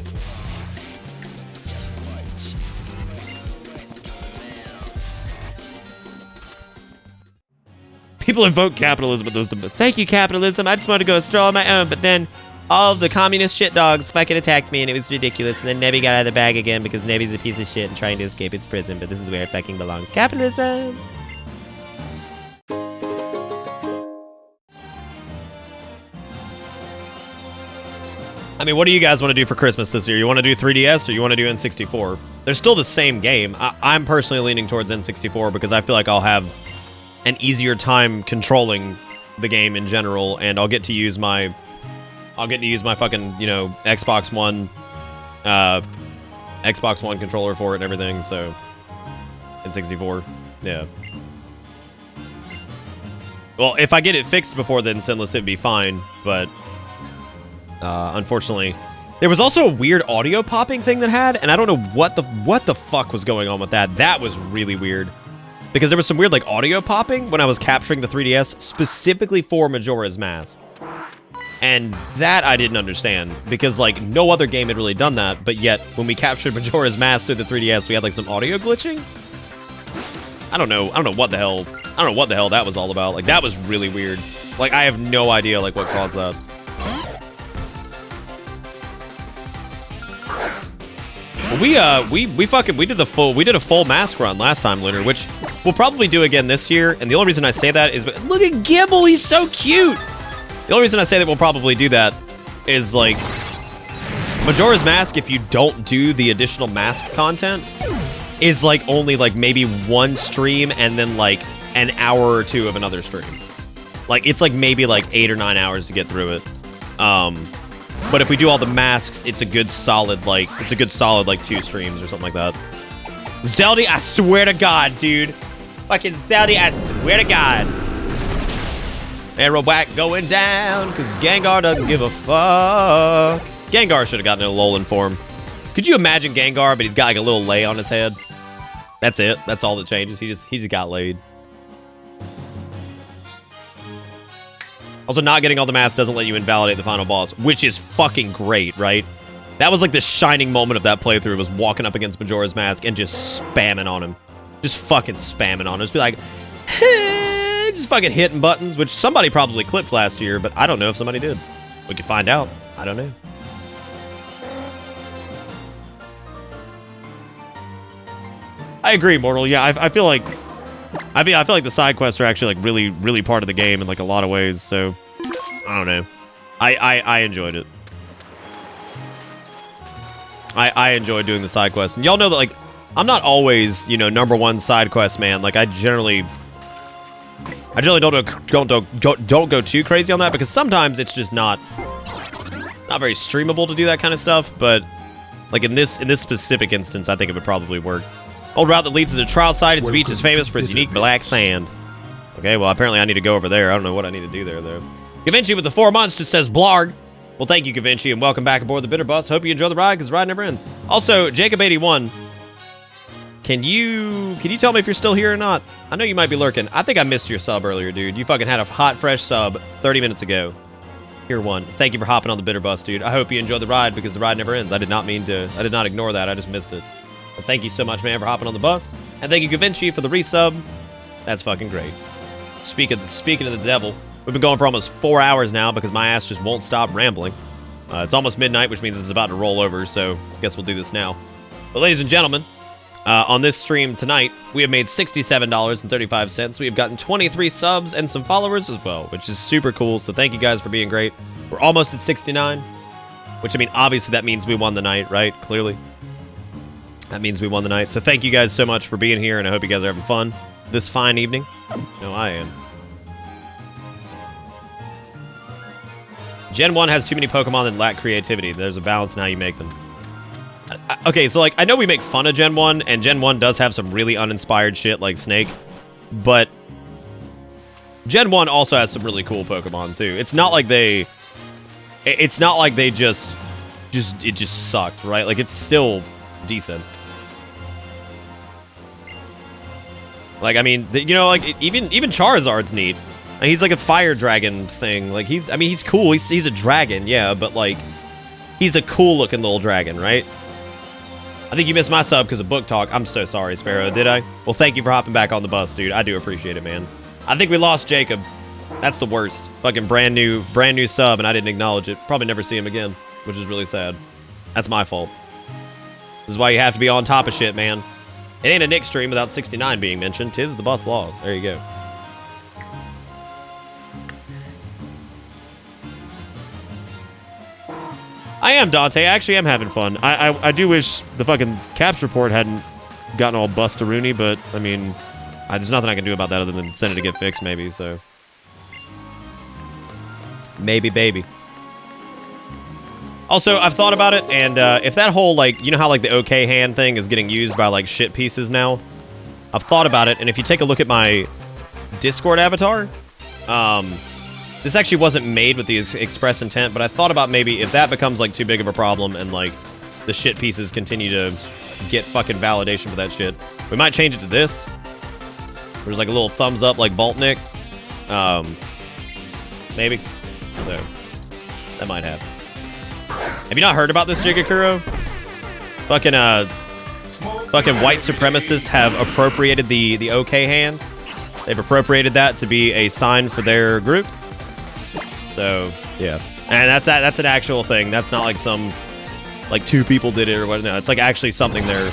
People invoke capitalism at those... Thank you, capitalism. I just wanted to go stroll on my own, but then all of the communist shit dogs fucking attacked me, and it was ridiculous. And then Nebby got out of the bag again because Nebby's a piece of shit and trying to escape its prison, but this is where it fucking belongs. Capitalism! I mean, what do you guys want to do for Christmas this year? You want to do 3DS or you want to do N64? They're still the same game. I'm personally leaning towards N64 because I feel like I'll have an easier time controlling the game in general, and I'll get to use my fucking, you know, Xbox One controller for it and everything, so N64, yeah. Well, if I get it fixed before then, Sinless, it'd be fine, but unfortunately, there was also a weird audio popping thing that had, and I don't know what the fuck was going on with that. That was really weird. Because there was some weird, like, audio popping when I was capturing the 3DS, specifically for Majora's Mask. And that I didn't understand, because, like, no other game had really done that, but yet, when we captured Majora's Mask through the 3DS, we had, like, some audio glitching? I don't know what the hell that was all about. Like, that was really weird. Like, I have no idea, like, what caused that. We did a full mask run last time, Lunar, which we'll probably do again this year. And the only reason I say that is, look at Gibble, he's so cute. The only reason I say that we'll probably do that is, like, Majora's Mask, if you don't do the additional mask content, is, like, only, like, maybe one stream and then, like, an hour or two of another stream. Like, it's, like, maybe, like, 8 or 9 hours to get through it. But if we do all the masks, it's a good solid, like, 2 streams or something like that. Zelda, I swear to God, dude. Fucking Zelda, I swear to God. Arrow back going down, because Gengar doesn't give a fuck. Gengar should have gotten a Alolan form. Could you imagine Gengar, but he's got, like, a little lay on his head? That's it. That's all that changes. He just got laid. Also, not getting all the masks doesn't let you invalidate the final boss, which is fucking great, right? That was like the shining moment of that playthrough, was walking up against Majora's Mask and just spamming on him. Just fucking spamming on him. Just be like, just fucking hitting buttons, which somebody probably clipped last year, but I don't know if somebody did. We could find out. I don't know. I agree, Mortal. Yeah, I feel like... I feel like the side quests are actually, like, really, really part of the game in, like, a lot of ways, so... I don't know. I enjoyed it. I enjoyed doing the side quests. And y'all know that, like, I'm not always, you know, #1 side quest man. Like, I generally don't go too crazy on that, because sometimes it's just not very streamable to do that kind of stuff, but, like, in this specific instance, I think it would probably work. Old route that leads to the trial site. Its beach is famous for its unique black sand. Okay, well, apparently I need to go over there. I don't know what I need to do there, though. Eventually, with the 4 months, just says Blarg. Well, thank you, Gavinci, and welcome back aboard the Bitter Bus. Hope you enjoy the ride, because the ride never ends. Also, Jacob81, can you tell me if you're still here or not? I know you might be lurking. I think I missed your sub earlier, dude. You fucking had a hot, fresh sub 30 minutes ago. Here one. Thank you for hopping on the Bitter Bus, dude. I hope you enjoyed the ride, because the ride never ends. I did not ignore that. I just missed it. But thank you so much, man, for hopping on the bus. And thank you, Gavinci, for the resub. That's fucking great. Speaking of the devil, we've been going for almost 4 hours now because my ass just won't stop rambling. It's almost midnight, which means it's about to roll over, so I guess we'll do this now. But ladies and gentlemen, on this stream tonight, we have made $67.35. We have gotten 23 subs and some followers as well, which is super cool, so thank you guys for being great. We're almost at 69, which, I mean, obviously that means we won the night, right? Clearly. That means we won the night. So thank you guys so much for being here, and I hope you guys are having fun this fine evening. No, I am. Gen 1 has too many Pokemon that lack creativity. There's a balance in how you make them. Okay, so, like, I know we make fun of Gen 1, and Gen 1 does have some really uninspired shit like Snake, but Gen 1 also has some really cool Pokemon, too. It's not like they... It's not like they just it just sucked, right? Like, it's still decent. Like, I mean, you know, like, even Charizard's neat. And he's like a fire dragon thing. Like, he's cool. He's a dragon, yeah, but, like, he's a cool-looking little dragon, right? I think you missed my sub because of book talk. I'm so sorry, Sparrow. Did I? Well, thank you for hopping back on the bus, dude. I do appreciate it, man. I think we lost Jacob. That's the worst. Fucking brand new sub, and I didn't acknowledge it. Probably never see him again, which is really sad. That's my fault. This is why you have to be on top of shit, man. It ain't a Nick stream without 69 being mentioned. 'Tis the bus log. There you go. I am, Dante. I actually am having fun. I do wish the fucking Caps report hadn't gotten all bust-a-rooney, but, I mean, there's nothing I can do about that other than send it to get fixed, maybe, so. Maybe, baby. Also, I've thought about it, and if that whole, like, you know how, like, the OK hand thing is getting used by, like, shit pieces now? I've thought about it, and if you take a look at my Discord avatar, this actually wasn't made with the express intent, but I thought about maybe if that becomes, like, too big of a problem and, like, the shit pieces continue to get fucking validation for that shit, we might change it to this. There's, like, a little thumbs up like Boltnik. Maybe. So, that might happen. Have you not heard about this, Jigakuro? Fucking white supremacists have appropriated the OK hand. They've appropriated that to be a sign for their group. So, yeah. And that's an actual thing. That's not like some, like, two people did it or whatever. No, it's like actually something they're,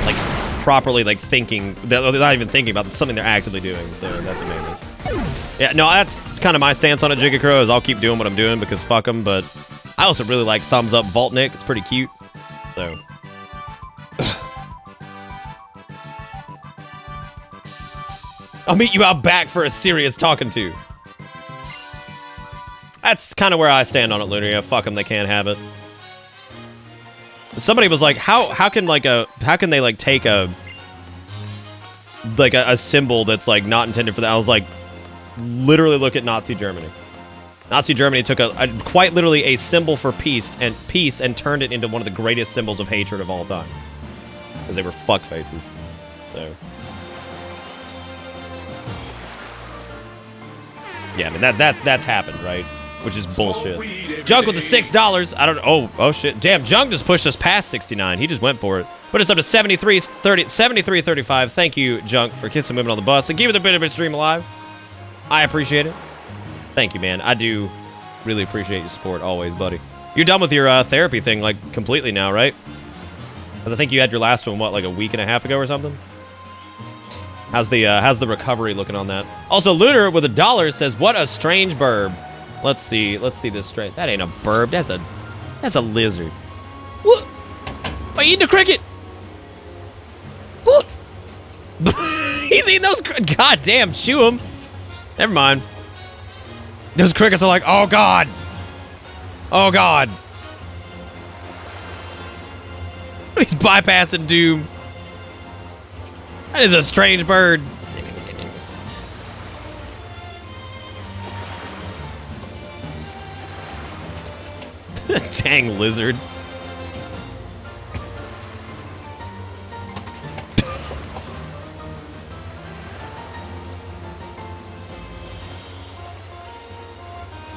like, properly, like, thinking. They're not even thinking about it. It's something they're actively doing. So, that's amazing. Yeah, no, that's kind of my stance on it, Jigakuro, is I'll keep doing what I'm doing because fuck them, but I also really like Thumbs Up Voltnik. It's pretty cute. So. I'll meet you out back for a serious talking to. That's kind of where I stand on it, Lunaria. Fuck them, they can't have it. Somebody was like, how can they like take a symbol that's like not intended for that? I was like, literally look at Nazi Germany. Nazi Germany took quite literally a symbol for peace and turned it into one of the greatest symbols of hatred of all time. Because they were fuck faces. So. Yeah, I mean that's happened, right? Which is bullshit. Junk with the $6. I don't know. Oh shit. Damn, Junk just pushed us past 69. He just went for it. Put us up to 73.35. Thank you, Junk, for kissing women on the bus and keeping the bit of a stream alive. I appreciate it. Thank you, man. I do really appreciate your support always, buddy. You're done with your therapy thing, like, completely now, right? Because I think you had your last one, what, like a week and a half ago or something? How's the recovery looking on that? Also, Lunar with $1 says, "What a strange burb." Let's see this straight. That ain't a burb. That's a lizard. What? Am I eating a cricket? What? He's eating those. God damn, chew him. Never mind. Those crickets are like, oh god. Oh god. He's bypassing Doom. That is a strange bird. Dang lizard.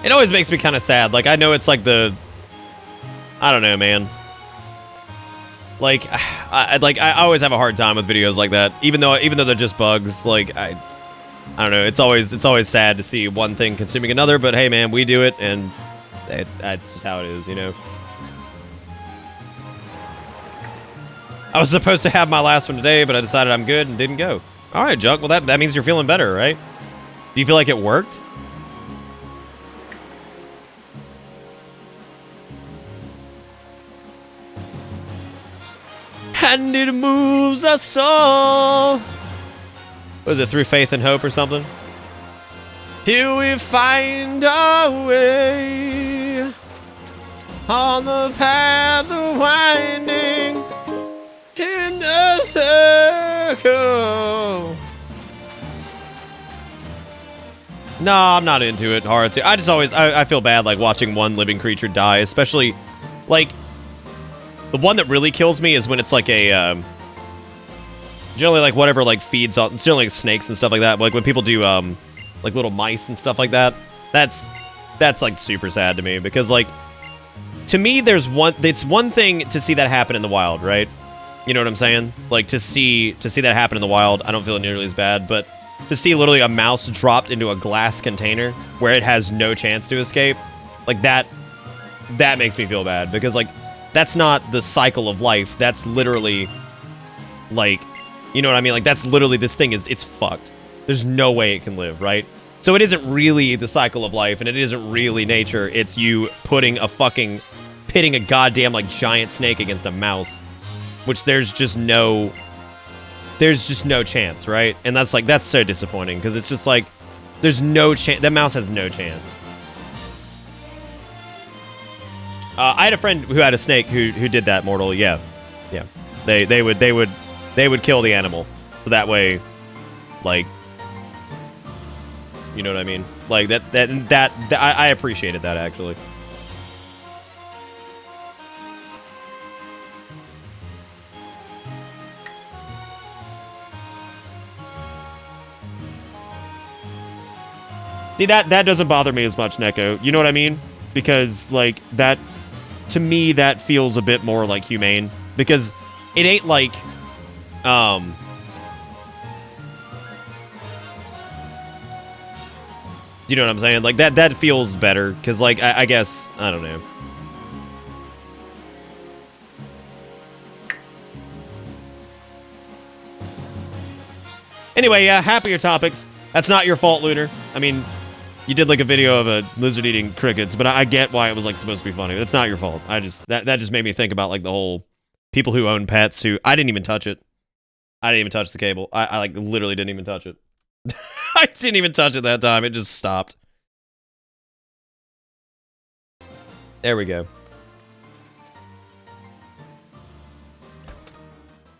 It always makes me kind of sad. Like, I know it's like the... I don't know, man. Like, I always have a hard time with videos like that. Even though they're just bugs, like, I don't know. It's always sad to see one thing consuming another, but hey, man, we do it, and that's just how it is, you know? I was supposed to have my last one today, but I decided I'm good and didn't go. All right, Junk. Well, that means you're feeling better, right? Do you feel like it worked? And it moves us all. Was it through faith and hope or something? Here we find our way on the path of winding in the circle. No, I'm not into it. Hard to. I just always I feel bad like watching one living creature die, especially like. The one that really kills me is when it's like a, generally like whatever like feeds on, it's generally like snakes and stuff like that. But like when people do, like little mice and stuff like that, that's like super sad to me because like, to me it's one thing to see that happen in the wild, right? You know what I'm saying? Like to see that happen in the wild, I don't feel nearly as bad, but to see literally a mouse dropped into a glass container where it has no chance to escape, like that makes me feel bad because like, that's not the cycle of life. That's literally, like, you know what I mean? Like, that's literally, this thing it's fucked. There's no way it can live, right? So it isn't really the cycle of life, and it isn't really nature. It's you pitting a goddamn, like, giant snake against a mouse, which there's just no chance, right? And that's so disappointing, because it's just like, there's no chance. That mouse has no chance. I had a friend who had a snake who did that, Mortal. Yeah. They would kill the animal, so that way, like, you know what I mean? Like that I appreciated that actually. See, that doesn't bother me as much, Neko. You know what I mean? Because like that. To me, that feels a bit more like humane because it ain't like, you know what I'm saying? Like that feels better because, like, I guess I don't know. Anyway, yeah, happier topics. That's not your fault, Lunar. I mean. You did like a video of a lizard eating crickets, but I get why it was like supposed to be funny. That's not your fault. That just made me think about like the whole people who own pets who I didn't even touch it. I didn't even touch the cable. I like literally didn't even touch it. I didn't even touch it that time. It just stopped. There we go.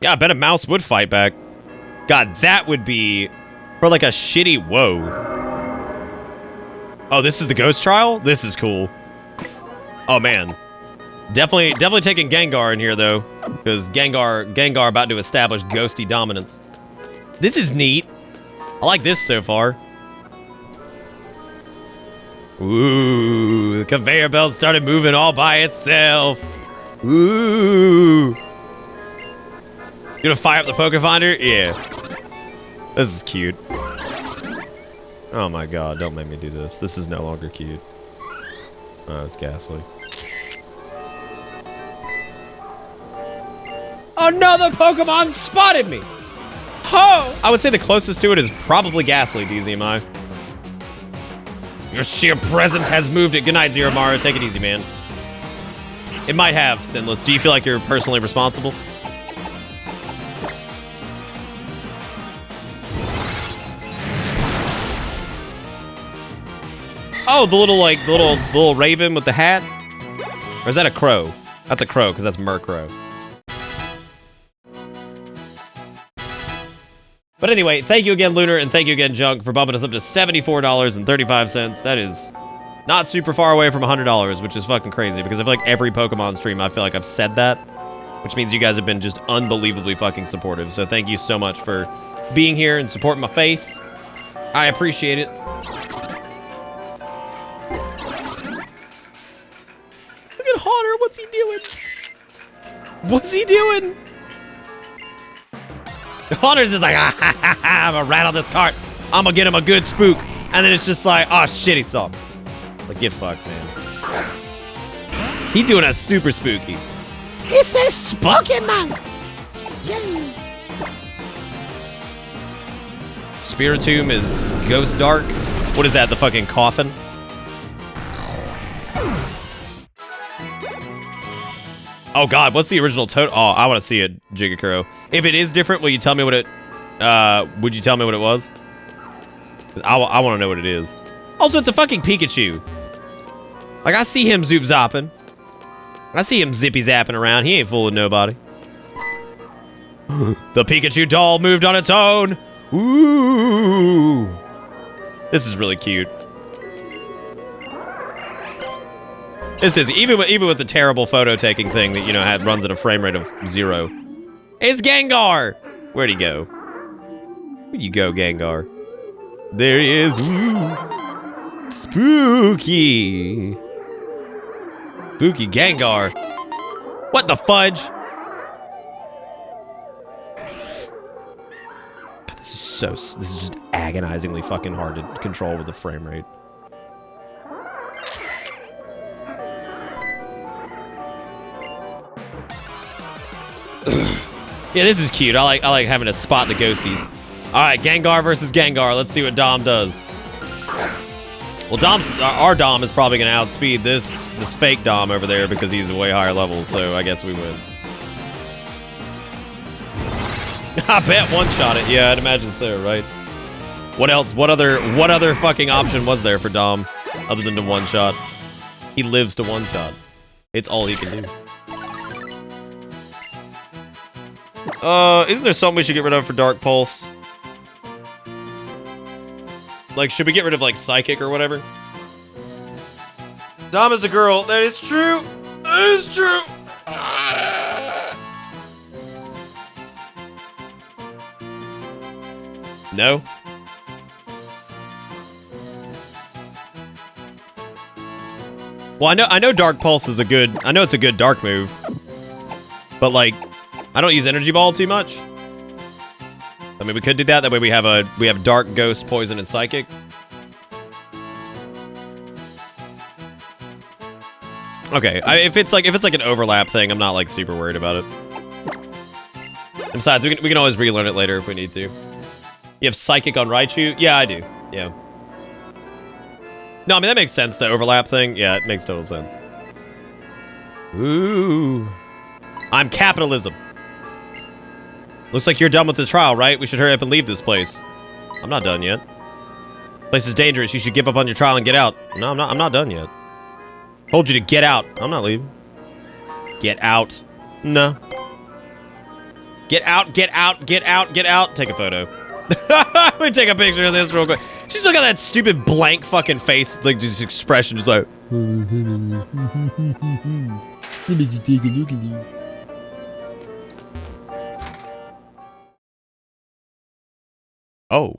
Yeah, I bet a mouse would fight back. God, that would be for like a shitty whoa. Oh, this is the ghost trial? This is cool. Oh, man. Definitely taking Gengar in here, though. Because Gengar about to establish ghosty dominance. This is neat. I like this so far. Ooh, the conveyor belt started moving all by itself. Ooh. You gonna fire up the Poke Finder? Yeah. This is cute. Oh my god, don't make me do this. This is no longer cute. Oh, it's ghastly. Another Pokemon spotted me! Oh! I would say the closest to it is probably Ghastly, DZMI. Your sheer presence has moved it. Good night, Zero Mario. Take it easy, man. It might have, Sinless. Do you feel like you're personally responsible? Oh, the little raven with the hat? Or is that a crow? That's a crow, because that's Murkrow. But anyway, thank you again, Lunar, and thank you again, Junk, for bumping us up to $74.35. That is Not super far away from $100, which is fucking crazy because I feel like every Pokemon stream I feel like I've said that, which means you guys have been just unbelievably fucking supportive. So thank you so much for being here and supporting my face. I appreciate it. Look at Haunter, what's he doing? What's he doing? Haunter's just like, ah, ha, ha, ha, I'm gonna rattle this cart. I'm gonna get him a good spook. And then it's just like, oh shit, he saw me. Like, get fucked, man. He doing a super spooky. It's a spooky man. Spiritomb is Ghost Dark. What is that, the fucking coffin? Oh god, what's the original totem? Oh, I want to see it, Jigakuro. If it is different, will you tell me what it, would you tell me what it was? I want to know what it is. Also, it's a fucking Pikachu. Like, I see him zoop zopping. I see him zippy zapping around. He ain't fooling nobody. The Pikachu doll moved on its own. Ooh. This is really cute. This is, even with the terrible photo taking thing that, you know, runs at a frame rate of 0. It's Gengar! Where'd he go? Where'd you go, Gengar? There he is. Ooh. Spooky. Spooky Gengar. What the fudge? God, this is just agonizingly fucking hard to control with the frame rate. Yeah, this is cute. I like having to spot the ghosties. All right, Gengar versus Gengar. Let's see what Dom does. Well, our Dom is probably gonna outspeed this fake Dom over there because he's a way higher level. So I guess we win. I bet one-shot it. Yeah, I'd imagine so, right? What else? What other fucking option was there for Dom other than to one-shot? He lives to one-shot. It's all he can do. Isn't there something we should get rid of for Dark Pulse? Like, should we get rid of, like, Psychic or whatever? Dom is a girl. That is true. That is true. No? Well, I know Dark Pulse is I know it's a good Dark move. But, like, I don't use Energy Ball too much. I mean, we could do that. That way we have Dark, Ghost, Poison, and Psychic. Okay, if it's like an overlap thing, I'm not like super worried about it. And besides, we can always relearn it later if we need to. You have Psychic on Raichu? Yeah, I do. Yeah. No, I mean that makes sense. The overlap thing. Yeah, it makes total sense. Ooh, I'm capitalism. Looks like you're done with the trial, right? We should hurry up and leave this place. I'm not done yet. Place is dangerous. You should give up on your trial and get out. No, I'm not done yet. Told you to get out. I'm not leaving. Get out. No. Get out, get out, get out, get out. Take a photo. Let me take a picture of this real quick. She's still got that stupid blank fucking face, like just expression, just like. Let me just take a look at you. Oh.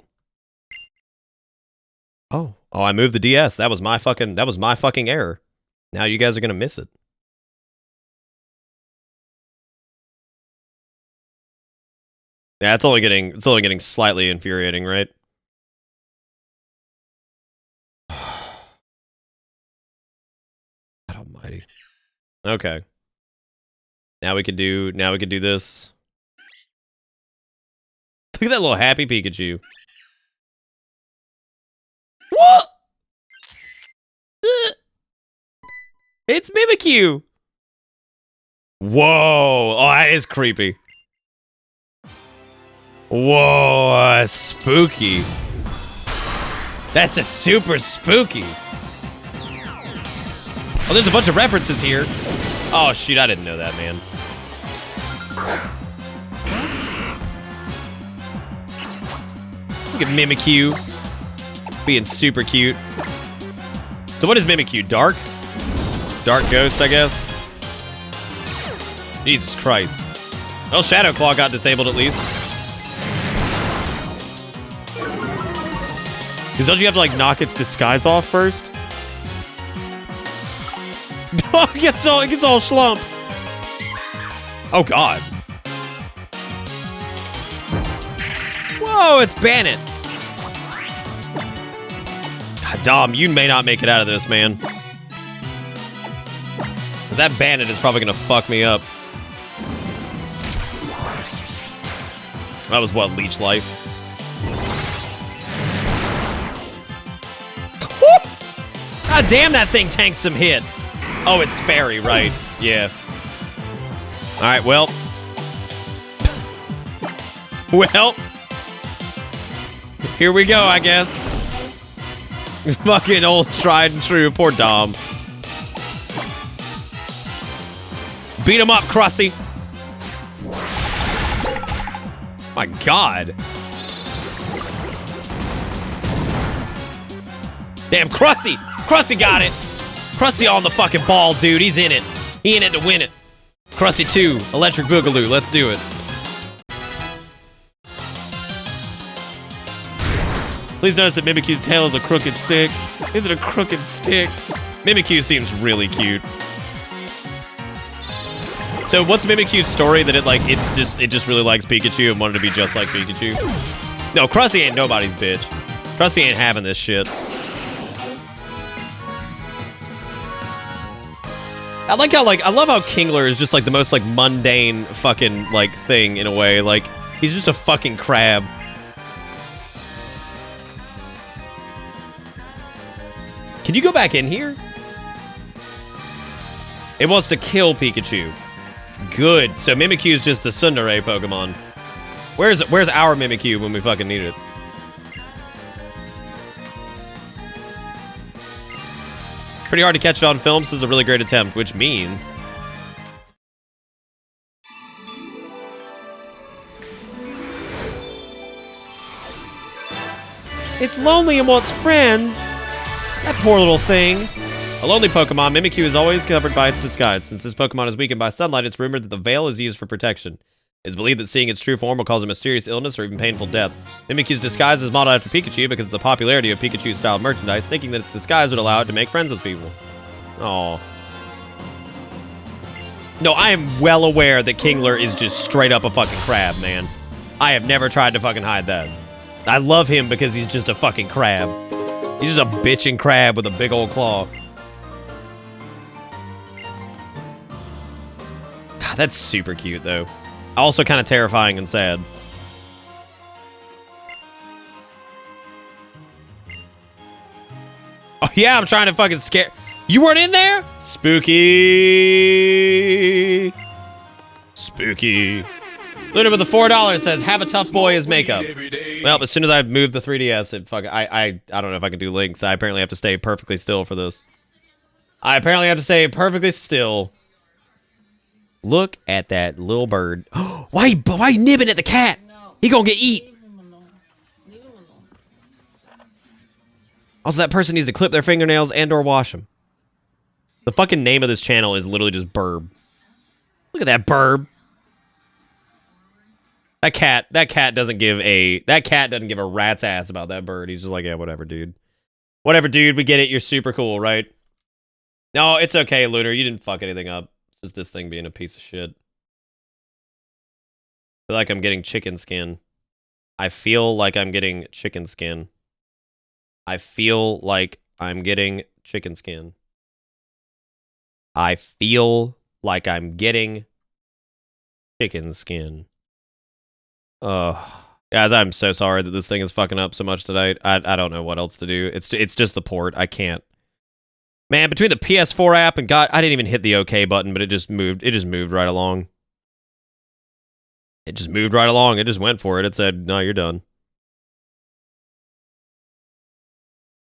Oh, I moved the DS. That was my fucking error. Now you guys are gonna miss it. Yeah, it's only getting slightly infuriating, right? God almighty. Okay. Now we can do this. Look at that little happy Pikachu. What? It's Mimikyu. Whoa. Oh, that is creepy. Whoa, spooky. That's a super spooky. Oh, there's a bunch of references here. Oh, shoot, I didn't know that, man. Look at Mimikyu. Being super cute. So what is Mimikyu? Dark? Dark Ghost, I guess? Jesus Christ. Well, Shadow Claw got disabled at least. Because don't you have to, like, knock its disguise off first? Oh, it gets all schlump. Oh, God. Whoa, it's Bandit. God, Dom, you may not make it out of this, man. Because that Bandit is probably going to fuck me up. That was what, Leech Life? God damn, that thing tanks some hit. Oh, it's Fairy, right. Yeah. Alright, well. Well. Here we go, I guess. Fucking old tried and true. Poor Dom. Beat him up, Krusty. My God. Damn, Krusty! Krusty got it! Krusty on the fucking ball, dude. He's in it. He in it to win it. Krusty 2, Electric Boogaloo. Let's do it. Please notice that Mimikyu's tail is a crooked stick. Is it a crooked stick? Mimikyu seems really cute. So what's Mimikyu's story? That it just really likes Pikachu and wanted to be just like Pikachu? No, Krusty ain't nobody's bitch. Krusty ain't having this shit. I love how Kingler is just like the most like mundane fucking like thing in a way. Like he's just a fucking crab. Can you go back in here? It wants to kill Pikachu. Good. So Mimikyu is just the Tsundere Pokemon. Where's our Mimikyu when we fucking need it? Pretty hard to catch it on film, so this is a really great attempt, which means... It's lonely and wants friends. That poor little thing. A lonely Pokemon, Mimikyu is always covered by its disguise. Since this Pokemon is weakened by sunlight, it's rumored that the veil is used for protection. It's believed that seeing its true form will cause a mysterious illness or even painful death. Mimikyu's disguise is modeled after Pikachu because of the popularity of Pikachu-style merchandise, thinking that its disguise would allow it to make friends with people. Aww. No, I am well aware that Kingler is just straight up a fucking crab, man. I have never tried to fucking hide that. I love him because he's just a fucking crab. He's just a bitchin' crab with a big old claw. God, that's super cute, though. Also kind of terrifying and sad. Oh, yeah, I'm trying to fucking scare... You weren't in there? Spooky. Spooky. Luna with the $4 says, have a tough boy as makeup. Well, as soon as I move the 3DS, it fucking... I don't know if I can do links. I apparently have to stay perfectly still for this. I apparently have to stay perfectly still. Look at that little bird. Why nibbing at the cat? He gonna get eat. Also, that person needs to clip their fingernails and or wash them. The fucking name of this channel is literally just Burb. Look at that Burb. That cat doesn't give a rat's ass about that bird. He's just like, yeah, whatever, dude. Whatever, dude. We get it. You're super cool, right? No, it's okay, Lunar. You didn't fuck anything up. It's just this thing being a piece of shit. I feel like I'm getting chicken skin. I feel like I'm getting chicken skin. I feel like I'm getting chicken skin. I feel like I'm getting chicken skin. Guys, I'm so sorry that this thing is fucking up so much tonight. I don't know what else to do. It's just the port. I can't. Man, between the PS4 app and God, I didn't even hit the OK button, but it just moved right along. It just moved right along. It just went for it. It said, no, you're done.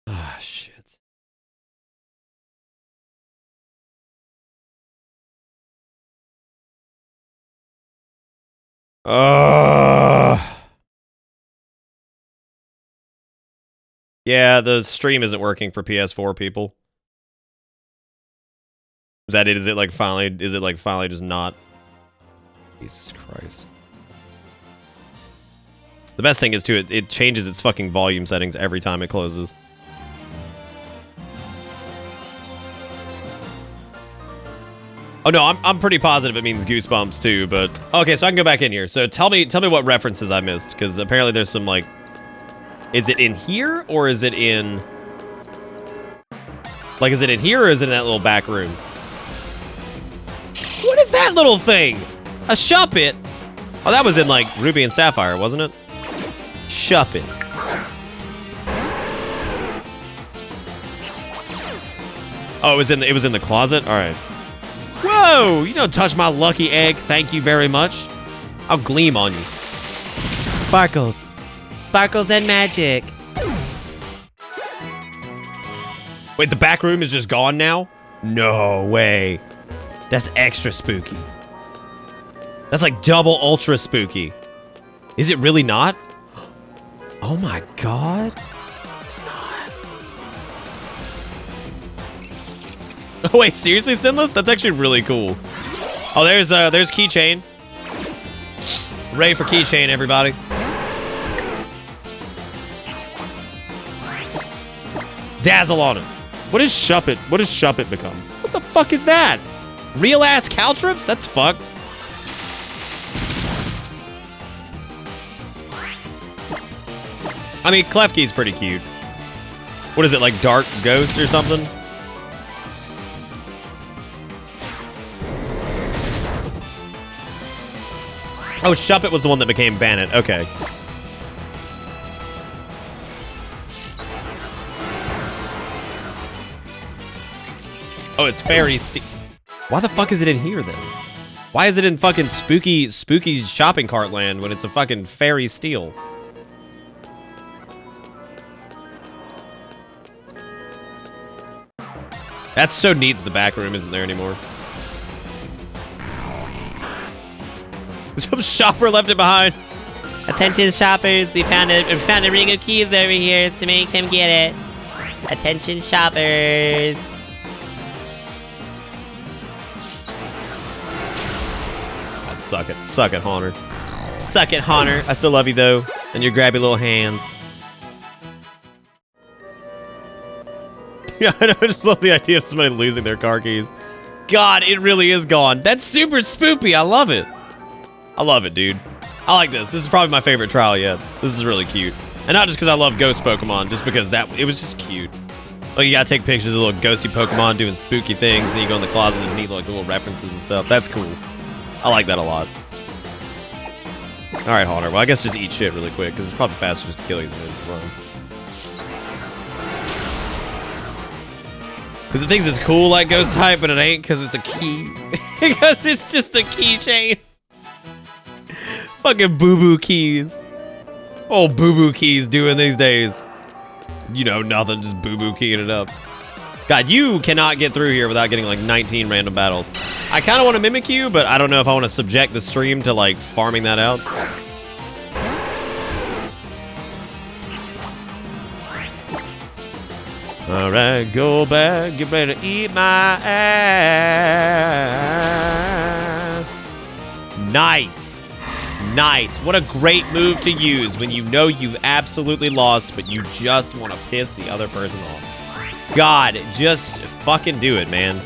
Ah, shit. Yeah, the stream isn't working for PS4 people. Is that it? Is it like finally just not? Jesus Christ. The best thing is too, it changes its fucking volume settings every time it closes. Oh no, I'm pretty positive it means goosebumps too, but okay, so I can go back in here. So tell me what references I missed, because apparently there's some like, is it in here or is it in, like, is it in here or is it in that little back room? What is that little thing? A Shuppet? Oh, that was in like Ruby and Sapphire, wasn't it? Shuppet. Oh, it was in the closet? All right. Whoa! You don't touch my lucky egg. Thank you very much. I'll gleam on you. Sparkles. Sparkles and magic. Wait, the back room is just gone now? No way. That's extra spooky. That's like double ultra spooky. Is it really not? Oh my god. It's not. Oh wait, seriously, Sinless? That's actually really cool. Oh, there's Keychain. Hooray for Keychain, everybody. Dazzle on him. What is Shuppet? What does Shuppet become? What the fuck is that? Real ass caltrops? That's fucked. I mean, Klefki's pretty cute. What is it, like Dark Ghost or something? Oh, Shuppet was the one that became Bannet. Okay. Oh, it's Fairy Steel. Why the fuck is it in here then? Why is it in fucking spooky shopping cart land when it's a fucking Fairy Steel? That's so neat that the back room isn't there anymore. Some shopper left it behind. Attention shoppers, we found a ring of keys over here, so make them get it. Attention shoppers. God, suck it. Suck it, Haunter. Suck it, Haunter. I still love you though. And your grabby little hands. Yeah, I know, I just love the idea of somebody losing their car keys. God, it really is gone. That's super spoopy. I love it. I love it, dude. I like this. This is probably my favorite trial yet. This is really cute. And not just because I love ghost Pokemon, just because it was just cute. Like, you gotta take pictures of little ghosty Pokemon doing spooky things, then you go in the closet and need like little references and stuff. That's cool. I like that a lot. Alright, Haunter. Well, I guess just eat shit really quick, because it's probably faster just to kill you than it is to run. Because it thinks it's cool like ghost type, but it ain't because it's a key. Because it's just a keychain. Fucking boo-boo keys. Oh, boo-boo keys doing these days. You know, nothing, just boo-boo keying it up. God, you cannot get through here without getting like 19 random battles. I kind of want to mimic you, but I don't know if I want to subject the stream to like farming that out. Alright, go back, get ready to eat my ass. Nice. Nice. What a great move to use when you know you've absolutely lost, but you just want to piss the other person off. God, just fucking do it, man.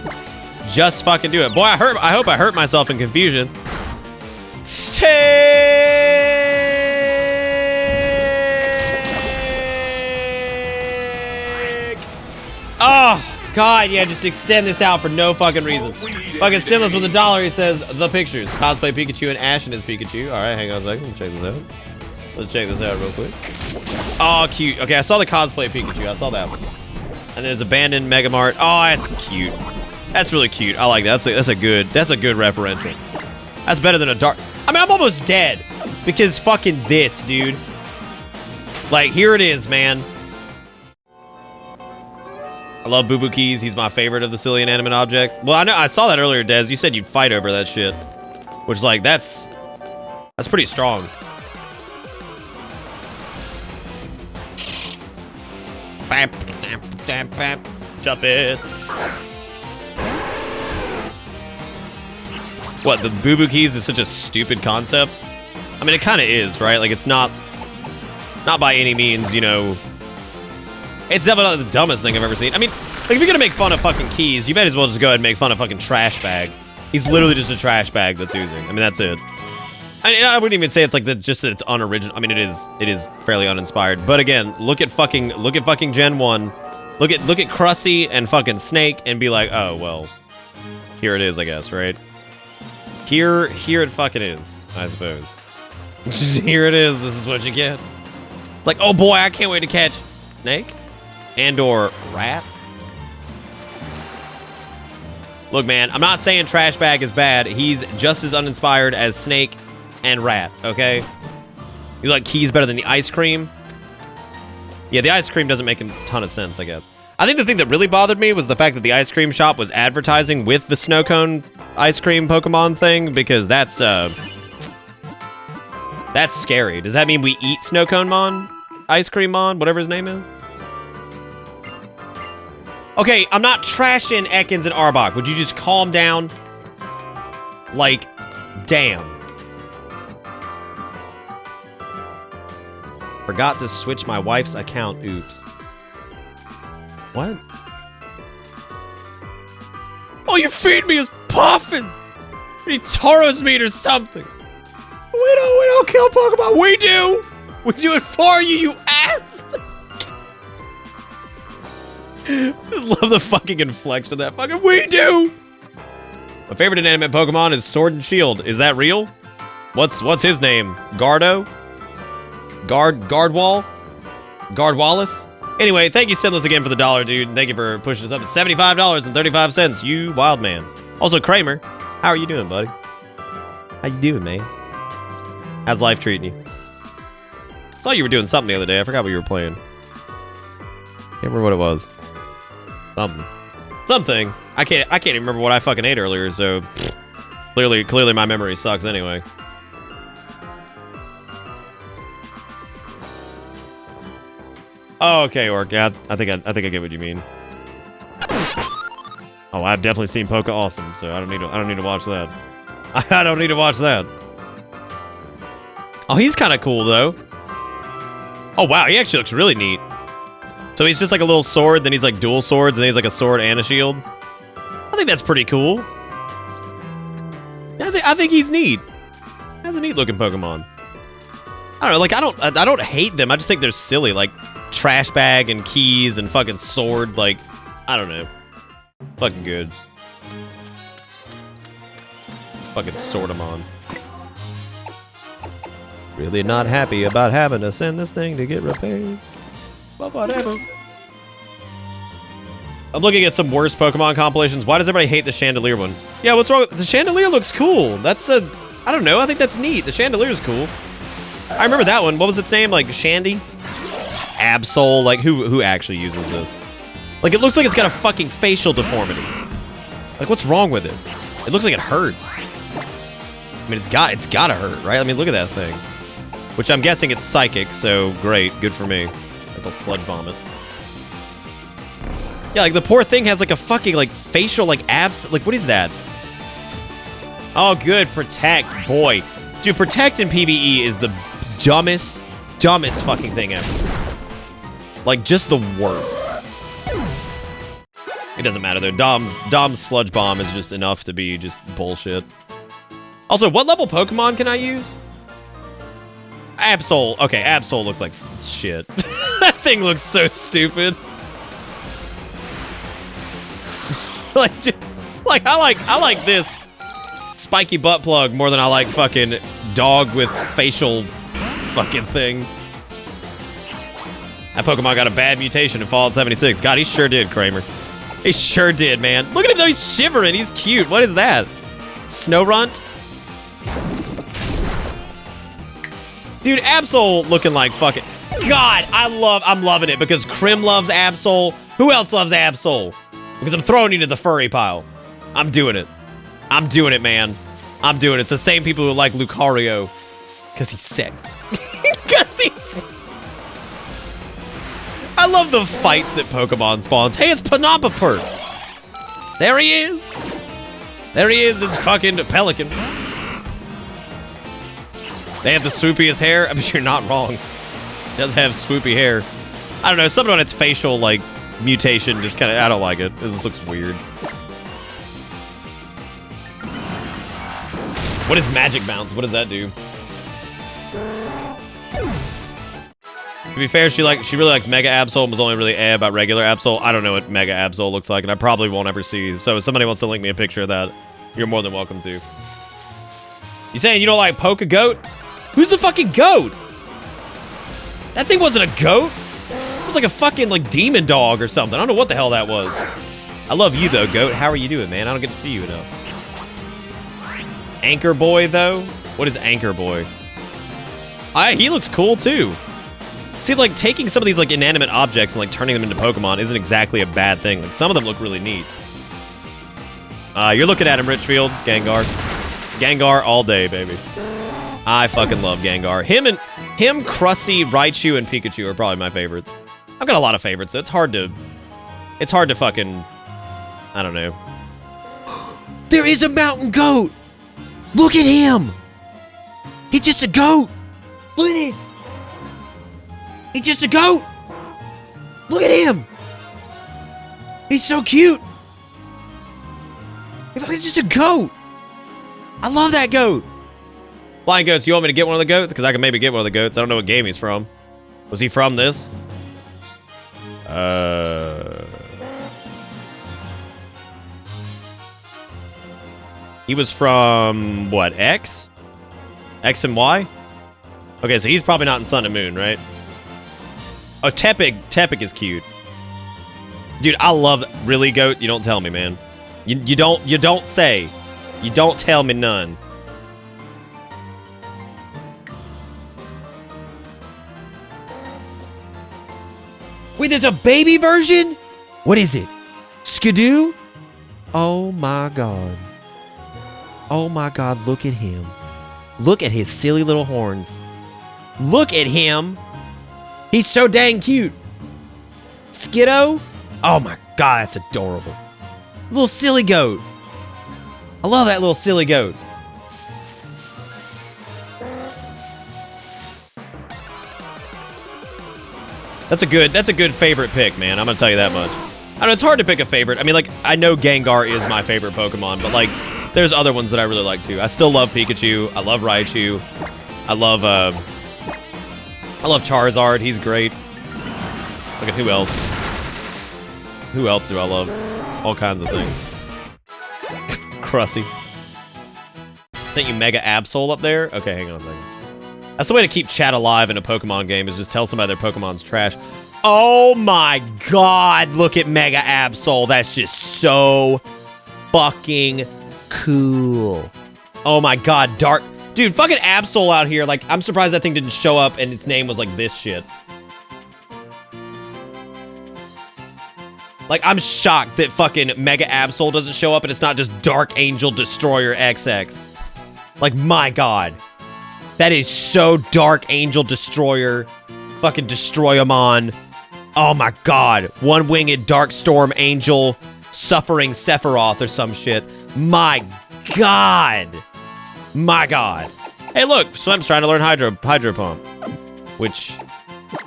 Just fucking do it. Boy, I hope I hurt myself in confusion. Oh, God, yeah, just extend this out for no fucking reason. Fucking Sinless with $1, he says, the pictures. Cosplay Pikachu and Ash and his Pikachu. All right, hang on a second. Let's check this out. Let's check this out real quick. Oh, cute. Okay, I saw the cosplay Pikachu. I saw that one. And there's abandoned Megamart. Oh, that's cute. That's really cute. I like that. That's a good referential. That's better than a dark. I mean, I'm almost dead because fucking this, dude. Like, here it is, man. I love Boo Boo Keys. He's my favorite of the silly inanimate objects. Well, I know I saw that earlier, Des. You said you'd fight over that shit, which, like, that's pretty strong. Jump it. What, the Boo Boo Keys is such a stupid concept? I mean, it kind of is, right? Like, it's not by any means, you know, it's definitely not the dumbest thing I've ever seen. I mean, like, if you're gonna make fun of fucking keys, you might as well just go ahead and make fun of fucking trash bag. He's literally just a trash bag that's oozing. I mean, that's it. I wouldn't even say it's like just that it's unoriginal. I mean, it is fairly uninspired. But again, look at fucking Gen 1. Look at Krusty and fucking Snake and be like, oh well, here it is, I guess, right? Here it fucking is, I suppose. Here it is. This is what you get. Like, oh boy, I can't wait to catch Snake and/or Rat. Look, man, I'm not saying Trash Bag is bad. He's just as uninspired as Snake and Rat, okay? You like keys better than the ice cream? Yeah, the ice cream doesn't make a ton of sense, I guess. I think the thing that really bothered me was the fact that the ice cream shop was advertising with the snow cone ice cream Pokemon thing, because that's scary. Does that mean we eat snow cone mon? Ice cream mon? Whatever his name is? Okay, I'm not trashing Ekans and Arbok. Would you just calm down? Like, damn. Forgot to switch my wife's account. Oops. What? Oh, you feed me as puffins! He Tauros meat or something. We don't kill Pokemon. We do! We do it for you, you ass! Just love the fucking inflection of that fucking we do! My favorite inanimate Pokemon is Sword and Shield. Is that real? What's his name? Gardo? Guardwall? Guardwallace? Anyway, thank you, Sinless, again for the $1, dude. Thank you for pushing us up to $75.35. You wild man. Also, Kramer, how are you doing, buddy? How you doing, man? How's life treating you? Saw you were doing something the other day. I forgot what you were playing. Can't remember what it was. Something. I can't even remember what I fucking ate earlier. So clearly my memory sucks anyway. Oh, okay, Orc. Yeah, I think I get what you mean. Oh, I've definitely seen Poke Awesome, so I don't need to watch that. I don't need to watch that. Oh, he's kind of cool though. Oh wow, he actually looks really neat. So he's just like a little sword, then he's like dual swords, and then he's like a sword and a shield. I think that's pretty cool. I think he's neat. That's a neat looking Pokemon. I don't know, like I don't hate them. I just think they're silly, like trash bag and keys and fucking sword. Like I don't know, fucking good. Fucking sort them on. Really not happy about having to send this thing to get repaired. But whatever. I'm looking at some worst Pokemon compilations. Why does everybody hate the Chandelier one? Yeah, what's wrong? The Chandelier looks cool. That's a... I don't know. I think that's neat. The Chandelier's cool. I remember that one. What was its name? Like, Shandy? Absol? Like, who actually uses this? Like, it looks like it's got a fucking facial deformity. Like, what's wrong with it? It looks like it hurts. I mean, it's gotta hurt, right? I mean, look at that thing. Which I'm guessing it's psychic, so great. Good for me. As I'll sludge bomb it. Yeah, like the poor thing has like a fucking like facial like abs. Like what is that? Oh, good. Protect. Boy. Dude, Protect in PvE is the dumbest fucking thing ever. Like just the worst. It doesn't matter though. Dom's sludge bomb is just enough to be just bullshit. Also, what level Pokemon can I use? Absol. Okay, Absol looks like shit. That thing looks so stupid. I like this spiky butt plug more than I like fucking dog with facial fucking thing. That Pokemon got a bad mutation in Fallout 76. God, he sure did, Kramer. He sure did, man. Look at him though, he's shivering. He's cute. What is that? Snorunt? Dude, Absol looking like fucking... God, I'm loving it because Krim loves Absol. Who else loves Absol? Because I'm throwing you to the furry pile. I'm doing it. I'm doing it, man. I'm doing it. It's the same people who like Lucario. Because he's sexy. I love the fights that Pokemon spawns. Hey, it's Panompapur. There he is. There he is. It's fucking Pelican. They have the swoopiest hair. I mean, you're not wrong. It does have swoopy hair. I don't know. Something on its facial, like, mutation just kind of... I don't like it. It just looks weird. What is Magic Bounce? What does that do? To be fair, she really likes Mega Absol and was only really about regular Absol. I don't know what Mega Absol looks like, and I probably won't ever see. So if somebody wants to link me a picture of that, you're more than welcome to. You saying you don't like Polka Goat? Who's the fucking goat? That thing wasn't a goat. It was like a fucking like demon dog or something. I don't know what the hell that was. I love you though, goat. How are you doing, man? I don't get to see you enough. Anchor Boy though? What is Anchor Boy? He looks cool too. See, like, taking some of these, like, inanimate objects and, like, turning them into Pokemon isn't exactly a bad thing. Like, some of them look really neat. You're looking at him, Richfield. Gengar. Gengar all day, baby. I fucking love Gengar. Him, Krusty, Raichu, and Pikachu are probably my favorites. I've got a lot of favorites, so it's hard to fucking... I don't know. There is a mountain goat! Look at him! He's just a goat! Look at this! He's just a goat! Look at him! He's so cute! He's just a goat! I love that goat! Flying Goats, you want me to get one of the goats? Because I can maybe get one of the goats. I don't know what game he's from. Was he from this? He was from, what, X? X and Y? Okay, so he's probably not in Sun and Moon, right? Oh, Tepig is cute. Dude, I love... Really, Goat? You don't tell me, man. You don't say. You don't tell me none. Wait, there's a baby version? What is it? Skidoo? Oh my god. Oh my god, look at him. Look at his silly little horns. Look at him. He's so dang cute. Skiddo? Oh my god, that's adorable. Little silly goat. I love that little silly goat. That's a good favorite pick, man. I'm gonna tell you that much. I know it's hard to pick a favorite. I mean, like, I know Gengar is my favorite Pokemon, but like, there's other ones that I really like too. I still love Pikachu. I love Raichu. I love Charizard. He's great. Look at who else. Who else do I love? All kinds of things. Krusty. Think you Mega Absol up there? Okay, hang on a second. That's the way to keep chat alive in a Pokemon game, is just tell somebody their Pokemon's trash. Oh my god, look at Mega Absol. That's just so fucking cool. Oh my god, Dark... Dude, fucking Absol out here, like, I'm surprised that thing didn't show up and its name was like this shit. Like, I'm shocked that fucking Mega Absol doesn't show up and it's not just Dark Angel Destroyer XX. Like, my god. That is so Dark Angel Destroyer. Fucking Destroyamon. Oh my god. One-winged Dark Storm Angel Suffering Sephiroth or some shit. My god. My god. Hey, look. Swim's trying to learn Hydro Pump. Which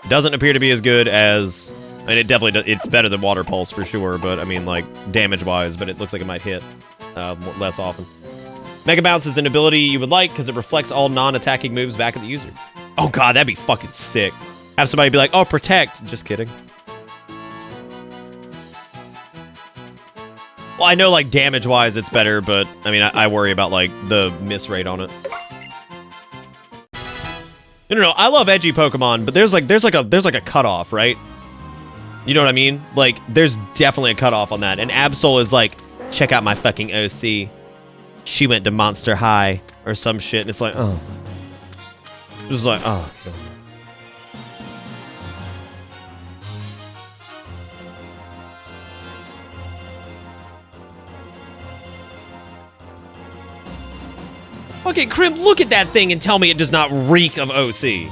doesn't appear to be as good as... I mean, it definitely does. It's better than Water Pulse for sure, but I mean, like, damage-wise, but it looks like it might hit less often. Mega Bounce is an ability you would like because it reflects all non-attacking moves back at the user. Oh god, that'd be fucking sick. Have somebody be like, oh, protect. Just kidding. Well, I know, like, damage-wise it's better, but, I mean, I worry about, like, the miss rate on it. No, I love edgy Pokemon, but there's like a cutoff, right? You know what I mean? Like, there's definitely a cutoff on that. And Absol is like, check out my fucking OC. She went to Monster High or some shit, and it's like, oh. It was like, oh. God. Okay, Crimp, look at that thing and tell me it does not reek of OC.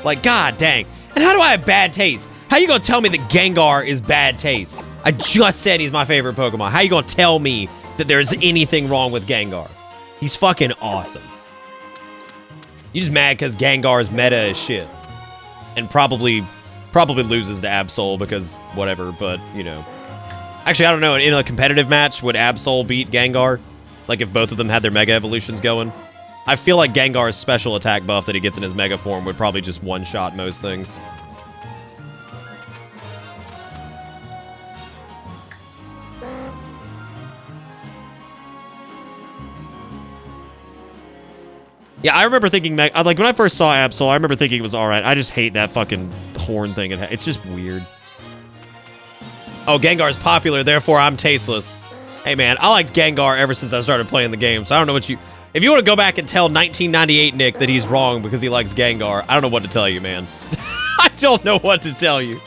Like, god dang. And how do I have bad taste? How you gonna tell me that Gengar is bad taste? I just said he's my favorite Pokemon. How you gonna tell me that there's anything wrong with Gengar? He's fucking awesome. You just mad because Gengar's meta as shit. And probably loses to Absol because whatever, but, you know. Actually, I don't know. In a competitive match, would Absol beat Gengar? Like, if both of them had their Mega Evolutions going? I feel like Gengar's special attack buff that he gets in his Mega form would probably just one-shot most things. Yeah, I remember thinking, like, when I first saw Absol, I remember thinking it was alright. I just hate that fucking horn thing. It's just weird. Oh, Gengar's popular, therefore I'm tasteless. Hey, man, I like Gengar ever since I started playing the game, so I don't know what you... If you want to go back and tell 1998 Nick that he's wrong because he likes Gengar, I don't know what to tell you, man. I don't know what to tell you.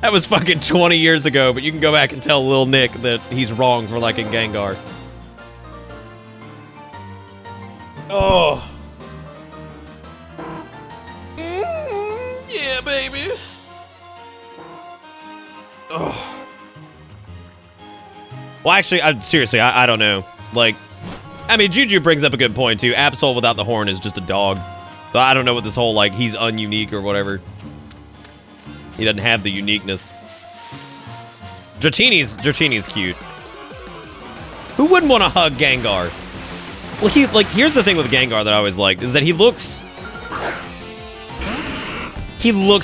That was fucking 20 years ago, but you can go back and tell Lil Nick that he's wrong for liking Gengar. Oh. Yeah, baby. Oh. Well, actually, seriously, I don't know. Like, I mean, Juju brings up a good point, too. Absol without the horn is just a dog. So I don't know what this whole, like, he's ununique or whatever. He doesn't have the uniqueness. Dratini's cute. Who wouldn't want to hug Gengar? Well, here's the thing with Gengar that I always liked, is that he looks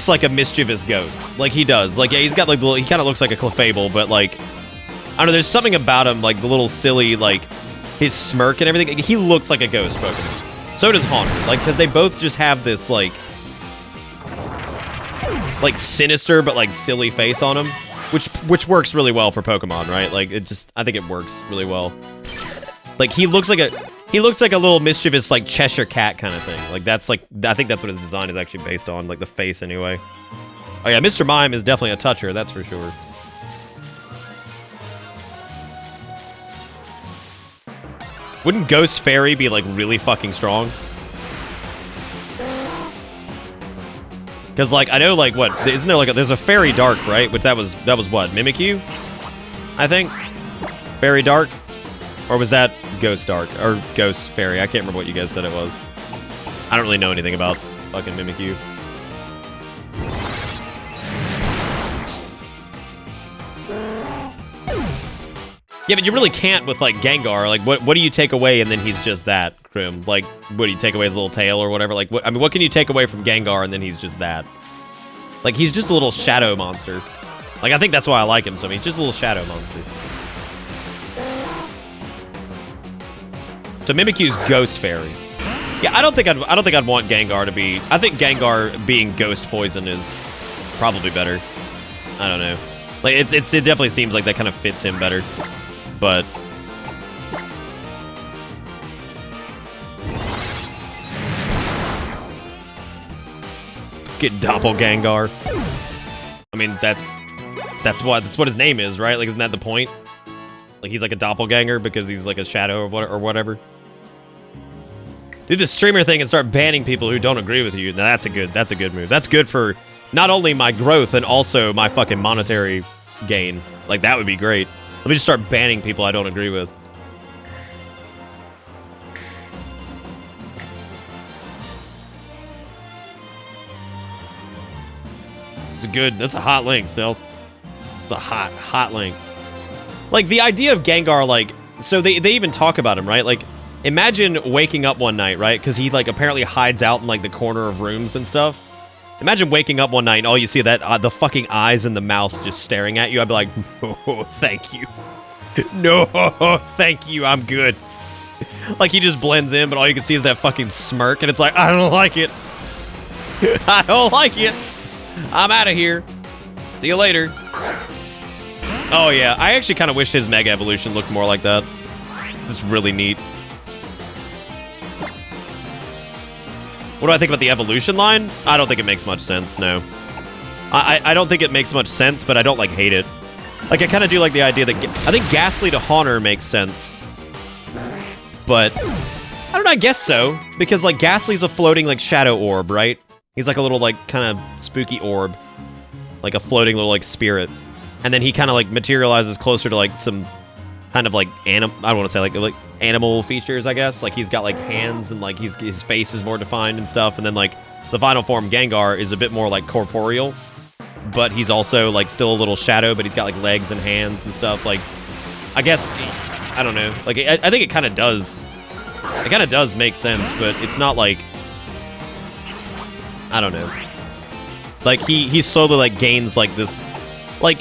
like a mischievous ghost. Like, he does. Like, yeah, he's got, like, he kind of looks like a Clefable, but, like, I don't know, there's something about him, like, the little silly, like, his smirk and everything. He looks like a ghost Pokemon. So does Haunter. Like, because they both just have this, like, sinister but, like, silly face on them, which works really well for Pokemon, right? Like, I think it works really well. Like, he looks like a little mischievous, like, Cheshire Cat kind of thing. Like, I think that's what his design is actually based on, like, the face anyway. Oh yeah, Mr. Mime is definitely a toucher, that's for sure. Wouldn't Ghost Fairy be, like, really fucking strong? Because, like, I know, like, what, isn't there, like, there's a Fairy Dark, right? Which that was what, Mimikyu? I think? Fairy Dark? Or was that Ghost Dark? Or Ghost Fairy? I can't remember what you guys said it was. I don't really know anything about fucking Mimikyu. Yeah, but you really can't with, like, Gengar. Like, what do you take away and then he's just that, Krim? Like, what do you take away his little tail or whatever? Like, what can you take away from Gengar and then he's just that? Like, he's just a little shadow monster. Like, I think that's why I like him so much. He's just a little shadow monster. So Mimikyu's Ghost Fairy. Yeah, I don't think I'd want Gengar to be... I think Gengar being Ghost Poison is probably better. I don't know. Like, it definitely seems like that kind of fits him better. But... Get Doppelganger. I mean, that's what his name is, right? Like, isn't that the point? Like, he's like a doppelganger because he's like a shadow or whatever. Do the streamer thing and start banning people who don't agree with you. Now, that's a good move. That's good for not only my growth and also my fucking monetary gain. Like, that would be great. Let me just start banning people I don't agree with. That's a hot link, Stealth. It's a hot link. Like, the idea of Gengar, like, so they even talk about him, right? Like, imagine waking up one night, right? Because he, like, apparently hides out in, like, the corner of rooms and stuff. Imagine waking up one night and all you see that the fucking eyes and the mouth just staring at you. I'd be like, no, thank you. No, thank you, I'm good. Like, he just blends in, but all you can see is that fucking smirk, and it's like, I don't like it. I don't like it. I'm out of here. See you later. Oh, yeah. I actually kind of wish his Mega Evolution looked more like that. It's really neat. What do I think about the evolution line? I don't think it makes much sense, no. I don't think it makes much sense, but I don't, like, hate it. Like, I kind of do like the idea that... I think Ghastly to Haunter makes sense. But... I don't know, I guess so. Because, like, Ghastly's a floating, like, shadow orb, right? He's like a little, like, kind of spooky orb. Like a floating little, like, spirit. And then he kind of, like, materializes closer to, like, some kind of, like, I don't want to say, like, animal features, I guess. Like, he's got, like, hands and, like, his face is more defined and stuff. And then, like, the final form, Gengar, is a bit more, like, corporeal. But he's also, like, still a little shadow, but he's got, like, legs and hands and stuff. Like, I guess, I don't know. Like, I think it kind of does. It kind of does make sense, but it's not, like, I don't know. Like, he slowly, like, gains, like, this... Like,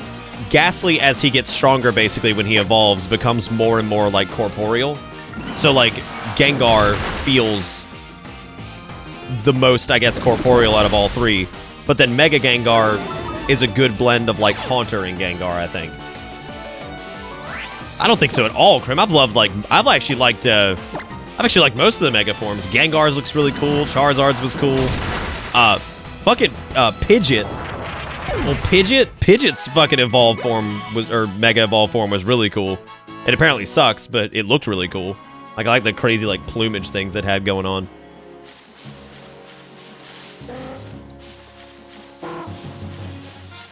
Ghastly, as he gets stronger, basically, when he evolves, becomes more and more, like, corporeal. So, like, Gengar feels the most, I guess, corporeal out of all three. But then Mega Gengar is a good blend of, like, Haunter and Gengar, I think. I don't think so at all, Krim. I've actually liked most of the Mega forms. Gengar's looks really cool. Charizard's was cool. Pidgeot. Well, Pidgeot's fucking evolved form or Mega evolved form was really cool. It apparently sucks, but it looked really cool. Like, I like the crazy, like, plumage things it had going on.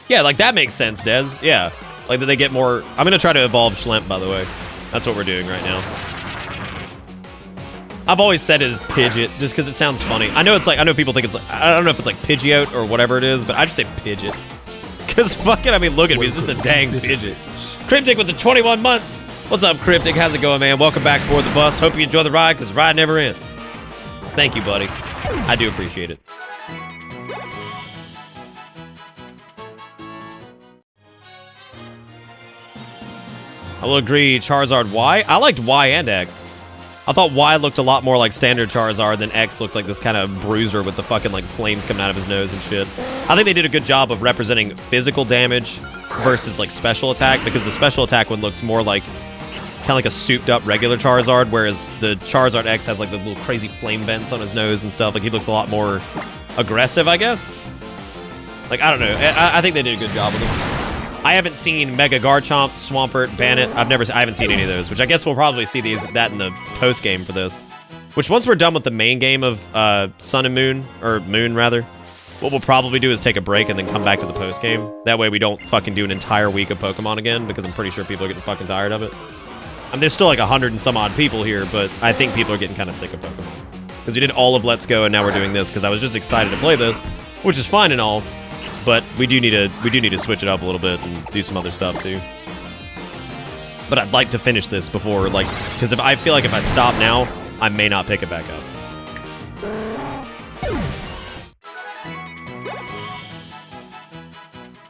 Yeah, like, that makes sense, Des. Yeah. Like, that they get more... I'm gonna try to evolve Schlemp, by the way. That's what we're doing right now. I've always said it is Pidgeot, just because it sounds funny. I know people think it's like... I don't know if it's like Pidgeot or whatever it is, but I just say Pidgeot. Because fucking, I mean, look at me. It's just a dang Pidgeot. Cryptic with the 21 months. What's up, Cryptic? How's it going, man? Welcome back aboard the bus. Hope you enjoy the ride, because the ride never ends. Thank you, buddy. I do appreciate it. I will agree, Charizard Y. I liked Y and X. I thought Y looked a lot more like standard Charizard than X looked like this kind of bruiser with the fucking, like, flames coming out of his nose and shit. I think they did a good job of representing physical damage versus, like, special attack, because the special attack one looks more like kind of like a souped-up regular Charizard, whereas the Charizard X has, like, the little crazy flame vents on his nose and stuff. Like, he looks a lot more aggressive, I guess. Like, I don't know. I think they did a good job with him. I haven't seen Mega Garchomp, Swampert, Bannet. I haven't seen any of those, which I guess we'll probably see that in the post game for this. Which, once we're done with the main game of Sun and Moon, or Moon rather, what we'll probably do is take a break and then come back to the post game. That way we don't fucking do an entire week of Pokemon again, because I'm pretty sure people are getting fucking tired of it. I mean, there's still like 100 and some odd people here, but I think people are getting kind of sick of Pokemon. Because we did all of Let's Go and now we're doing this because I was just excited to play this, which is fine and all. But we do need to switch it up a little bit and do some other stuff too. But I'd like to finish this before, like, because I feel like if I stop now, I may not pick it back up.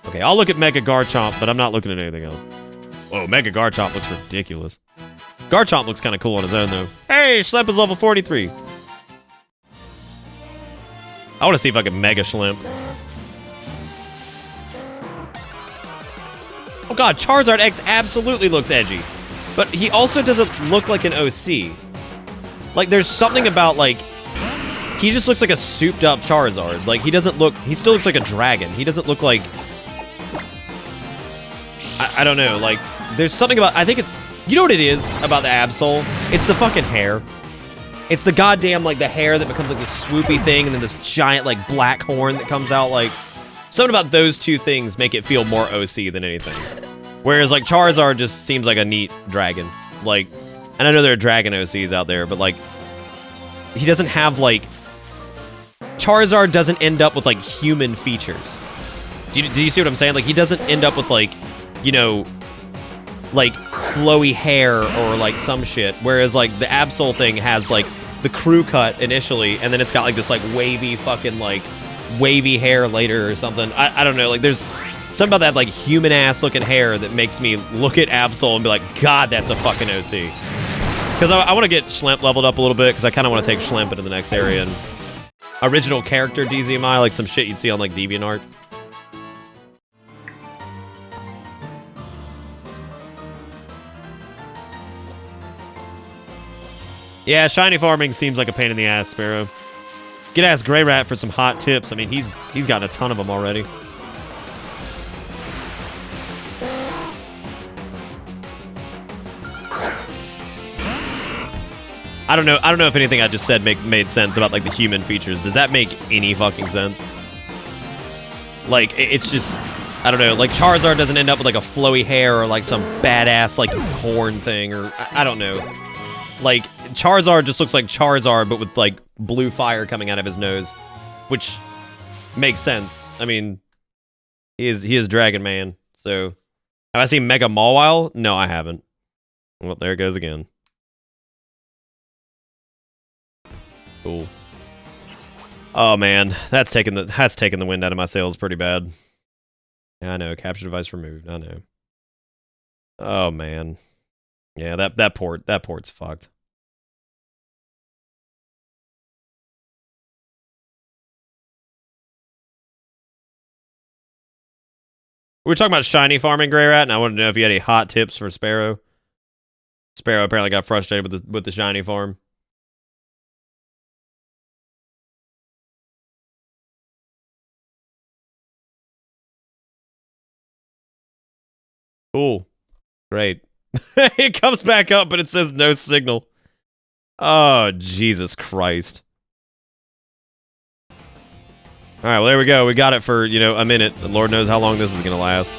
Okay, I'll look at Mega Garchomp, but I'm not looking at anything else. Whoa, Mega Garchomp looks ridiculous. Garchomp looks kind of cool on his own, though. Hey, Schlemp is level 43. I want to see if I can Mega Schlemp. Oh god, Charizard X absolutely looks edgy. But he also doesn't look like an OC. Like, there's something about, like... He just looks like a souped-up Charizard. Like, he doesn't look... He still looks like a dragon. He doesn't look like... I don't know, like... There's something about... I think it's... You know what it is about the Absol? It's the fucking hair. It's the goddamn, like, the hair that becomes, like, this swoopy thing, and then this giant, like, black horn that comes out, like... Something about those two things make it feel more OC than anything. Whereas, like, Charizard just seems like a neat dragon. Like, and I know there are dragon OCs out there, but, like, he doesn't have, like... Charizard doesn't end up with, like, human features. Do you see what I'm saying? Like, he doesn't end up with, like, you know, like, flowy hair or, like, some shit. Whereas, like, the Absol thing has, like, the crew cut initially, and then it's got, like, this, like, wavy fucking, like... wavy hair later or something. I don't know, like, there's something about that, like, human-ass looking hair that makes me look at Absol and be like, God, that's a fucking OC. Because I want to get Schlemp leveled up a little bit, because I kind of want to take Schlemp into the next area and original character DZMI, like some shit you'd see on, like, DeviantArt. Yeah, shiny farming seems like a pain in the ass, Sparrow. Get ask Grey Rat for some hot tips. I mean, he's gotten a ton of them already. I don't know if anything I just said made sense about like the human features. Does that make any fucking sense? Like, it's just, I don't know, like Charizard doesn't end up with like a flowy hair or like some badass like horn thing, or I don't know. Like, Charizard just looks like Charizard, but with like blue fire coming out of his nose, which makes sense. I mean, he is Dragon Man. So, have I seen Mega Mawile? No, I haven't. Well, there it goes again. Cool. Oh man, that's taking the wind out of my sails pretty bad. Yeah, I know. Capture device removed. I know. Oh man. Yeah, that port's fucked. We were talking about shiny farming, Grey Rat, and I wanted to know if you had any hot tips for Sparrow. Sparrow apparently got frustrated with the shiny farm. Cool. Great. It comes back up, but it says no signal. Oh, Jesus Christ. All right, well, there we go. We got it for, you know, a minute. And Lord knows how long this is going to last.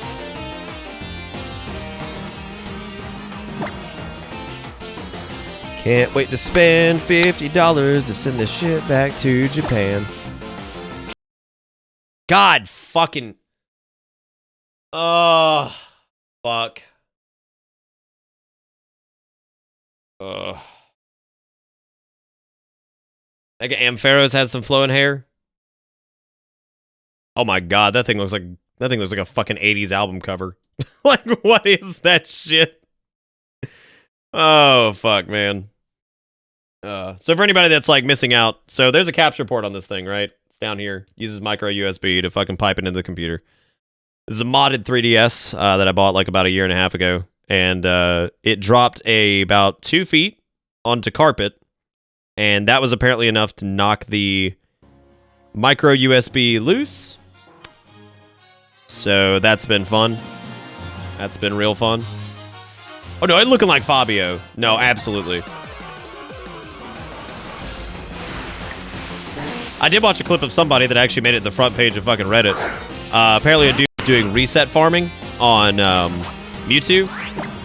Can't wait to spend $50 to send this shit back to Japan. God fucking... Oh... Fuck. Mega Ampharos has some flowing hair. Oh my god, that thing looks like a fucking 80s album cover. Like, what is that shit? Oh fuck, man. So for anybody that's like missing out, so there's a capture port on this thing, right? It's down here. Uses micro USB to fucking pipe it into the computer. This is a modded 3DS that I bought like about a year and a half ago, and it dropped about 2 feet onto carpet, and that was apparently enough to knock the micro USB loose. So that's been fun. That's been real fun. Oh no, it's looking like Fabio. No, absolutely. I did watch a clip of somebody that actually made it to the front page of fucking Reddit. Apparently a dude doing reset farming on Mewtwo,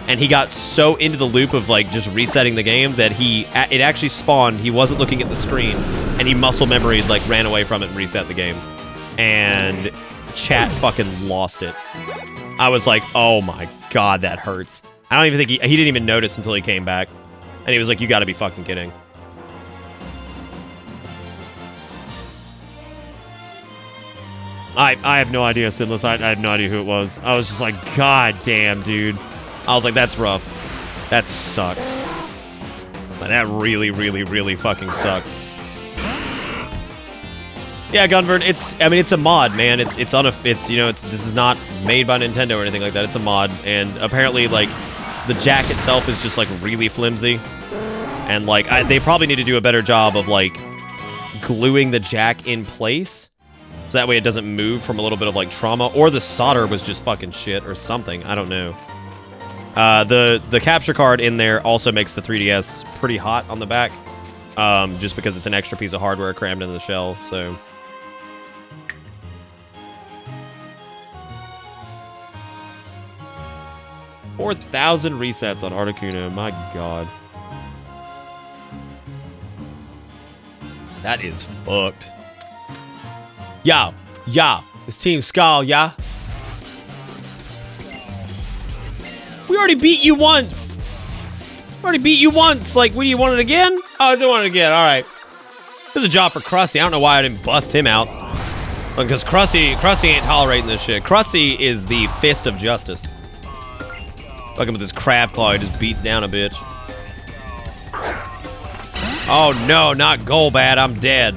and he got so into the loop of like just resetting the game that it actually spawned. He wasn't looking at the screen, and he muscle memory like ran away from it and reset the game, and chat fucking lost it. I was like, oh my god, that hurts. I don't even think he didn't even notice until he came back, and he was like, you gotta be fucking kidding. I have no idea, Sinless. I had no idea who it was. I was just like, god damn, dude. I was like, that's rough. That sucks. That really, really, really fucking sucks. Yeah, Gunvern, it's a mod, man. This is not made by Nintendo or anything like that. It's a mod, and apparently, like, the jack itself is just like really flimsy, and like they probably need to do a better job of like gluing the jack in place, so that way it doesn't move from a little bit of like trauma, or the solder was just fucking shit or something. I don't know. The capture card in there also makes the 3DS pretty hot on the back, just because it's an extra piece of hardware crammed into the shell. So. 4,000 resets on Articuno. My god. That is fucked. Yeah. It's Team Skull, yeah? We already beat you once. Like, what, do you want it again? Oh, I do want it again. All right. This is a job for Krusty. I don't know why I didn't bust him out. Because Krusty ain't tolerating this shit. Krusty is the fist of justice. Fucking with his crab claw, he just beats down a bitch. Oh no, not Golbat, I'm dead.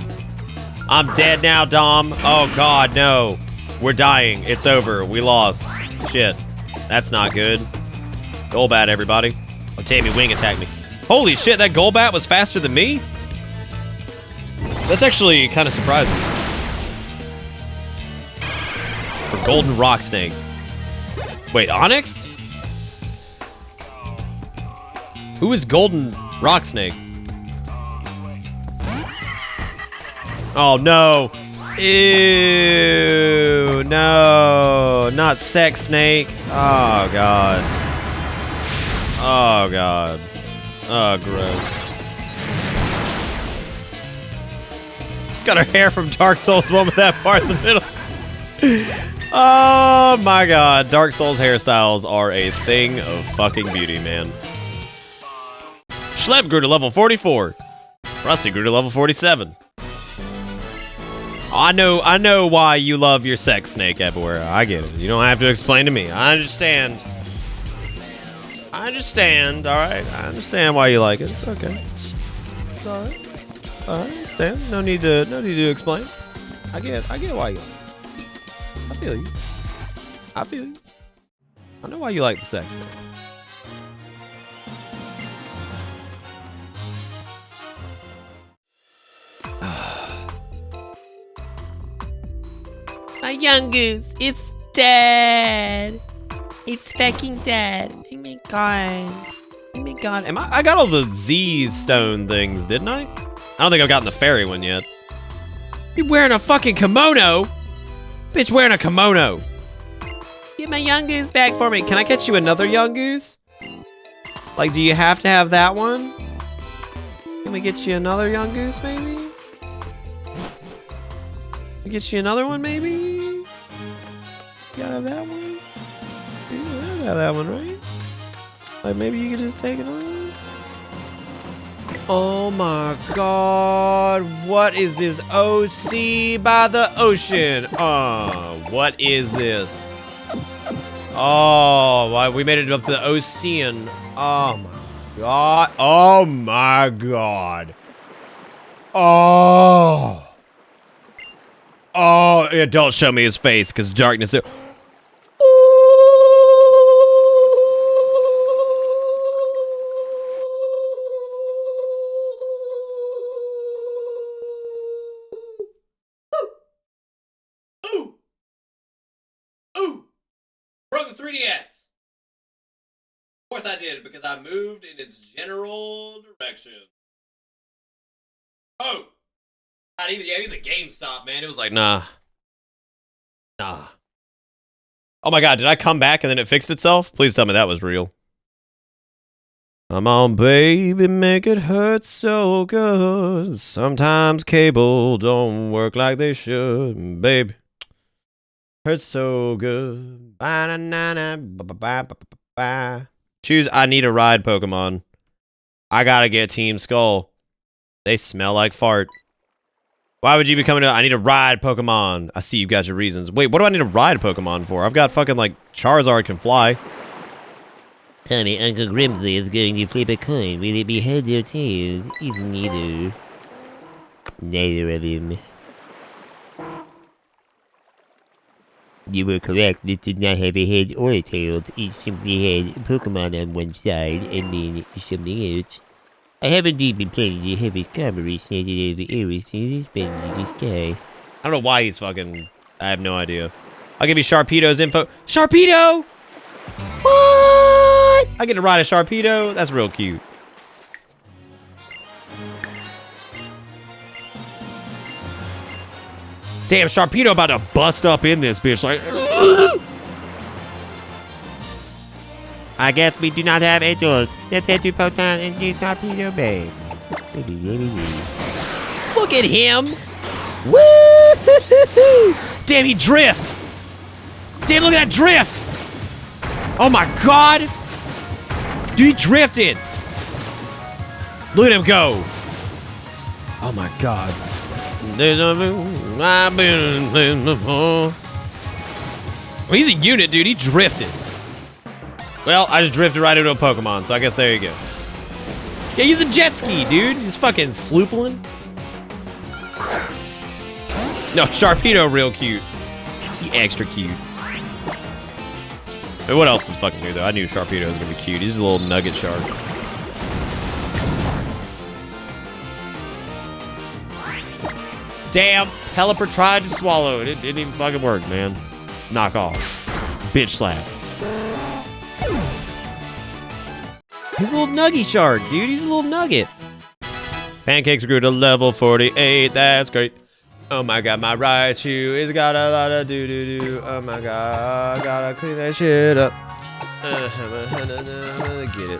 I'm dead now, Dom. Oh god, no. We're dying. It's over. We lost. Shit. That's not good. Golbat, everybody. Oh, Tammy Wing attacked me. Holy shit, that Golbat was faster than me? That's actually kind of surprising. For Golden Rock Snake. Wait, Onyx? Who is Golden Rock Snake? Oh, no. Ew. No. Not sex snake. Oh, God. Oh, God. Oh, gross. Got her hair from Dark Souls 1 with that part in the middle. Oh, my God. Dark Souls hairstyles are a thing of fucking beauty, man. Schleb grew to level 44. Rusty grew to level 47. I know why you love your sex snake everywhere. I get it. You don't have to explain to me. I understand. I understand, alright? I understand why you like it. It's okay. It's alright. I understand. No need to explain. I get why you like it. I feel you. I feel you. I know why you like the sex snake. My young goose, it's dead. It's fucking dead. Oh my god. Oh my God. I got all the Z stone things, didn't I? I don't think I've gotten the fairy one yet. You wearing a fucking kimono? Bitch wearing a kimono. Get my young goose back for me. Can I catch you another young goose? Like, do you have to have that one? Can we get you another young goose, maybe? We get you another one, maybe? You gotta have that one? You gotta have that one, right? Like, maybe you could just take another one? Oh my God. What is this OC by the ocean? What is this? Oh, we made it up to the ocean. Oh my God. Oh my God. Oh. Oh, yeah, don't show me his face, because darkness. Ooh! Broke the 3DS! Of course I did, because I moved in its general direction. Oh! Not even the game stopped, man. It was like, nah. Oh my God, did I come back and then it fixed itself? Please tell me that was real. Come on, baby, make it hurt so good. Sometimes cable don't work like they should, baby. Hurts so good. Choose I need a ride Pokemon. I gotta get Team Skull. They smell like fart. Why would you be coming to... I need a ride Pokemon. I see you got your reasons. Wait, what do I need a ride Pokemon for? I've got fucking, like, Charizard can fly. Tommy, Uncle Grimsley is going to flip a coin. Will it be heads or tails? It's neither. Neither of them. You were correct. This did not have a head or a tail. It simply had Pokemon on one side and then something else. I have indeed been planning to have his camera slanted over everything suspended in the sky. I don't know why he's fucking... I have no idea. I'll give you Sharpedo's info. Sharpedo! What? I get to ride a Sharpedo? That's real cute. Damn, Sharpedo about to bust up in this bitch. Like... I guess we do not have a tool. Let's head to Potan and use Torpedo Bay. Look at him! Woo! Damn, he drift! Damn, look at that drift! Oh my God! Dude, he drifted! Look at him go! Oh my God. Well, he's a unit, dude. He drifted. Well, I just drifted right into a Pokemon, so I guess there you go. Yeah, he's a jet ski, dude. He's fucking floopling. No, Sharpedo real cute. He extra cute. But what else is fucking new, though? I knew Sharpedo was gonna be cute. He's a little nugget shark. Damn, Pelipper tried to swallow it. It didn't even fucking work, man. Knock off. Bitch slap. He's a little nugget shark, dude. He's a little nugget. Pancakes grew to level 48. That's great. Oh my god, my right shoe has got a lot of doo-doo-doo. Oh my god, I gotta clean that shit up. Get it.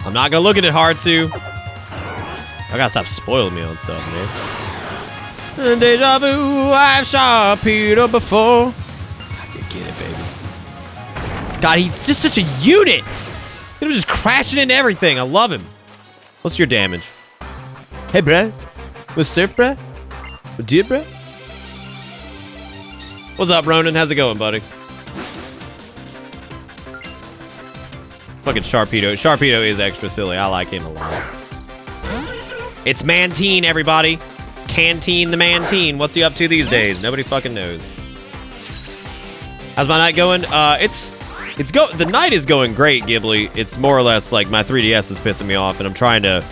I'm not gonna look at it hard, too. I gotta stop spoiling me on stuff, man. Deja vu, I've shot Peter before. I can get it, baby. God, he's just such a unit. He was just crashing into everything. I love him. What's your damage? Hey, bruh. What's up, bruh? What did, bruh? What's up, Ronan? How's it going, buddy? Fucking Sharpedo. Sharpedo is extra silly. I like him a lot. It's Mantine, everybody. Canteen the Mantine. What's he up to these days? Nobody fucking knows. How's my night going? The night is going great, Ghibli. It's more or less like my 3DS is pissing me off, and I'm trying to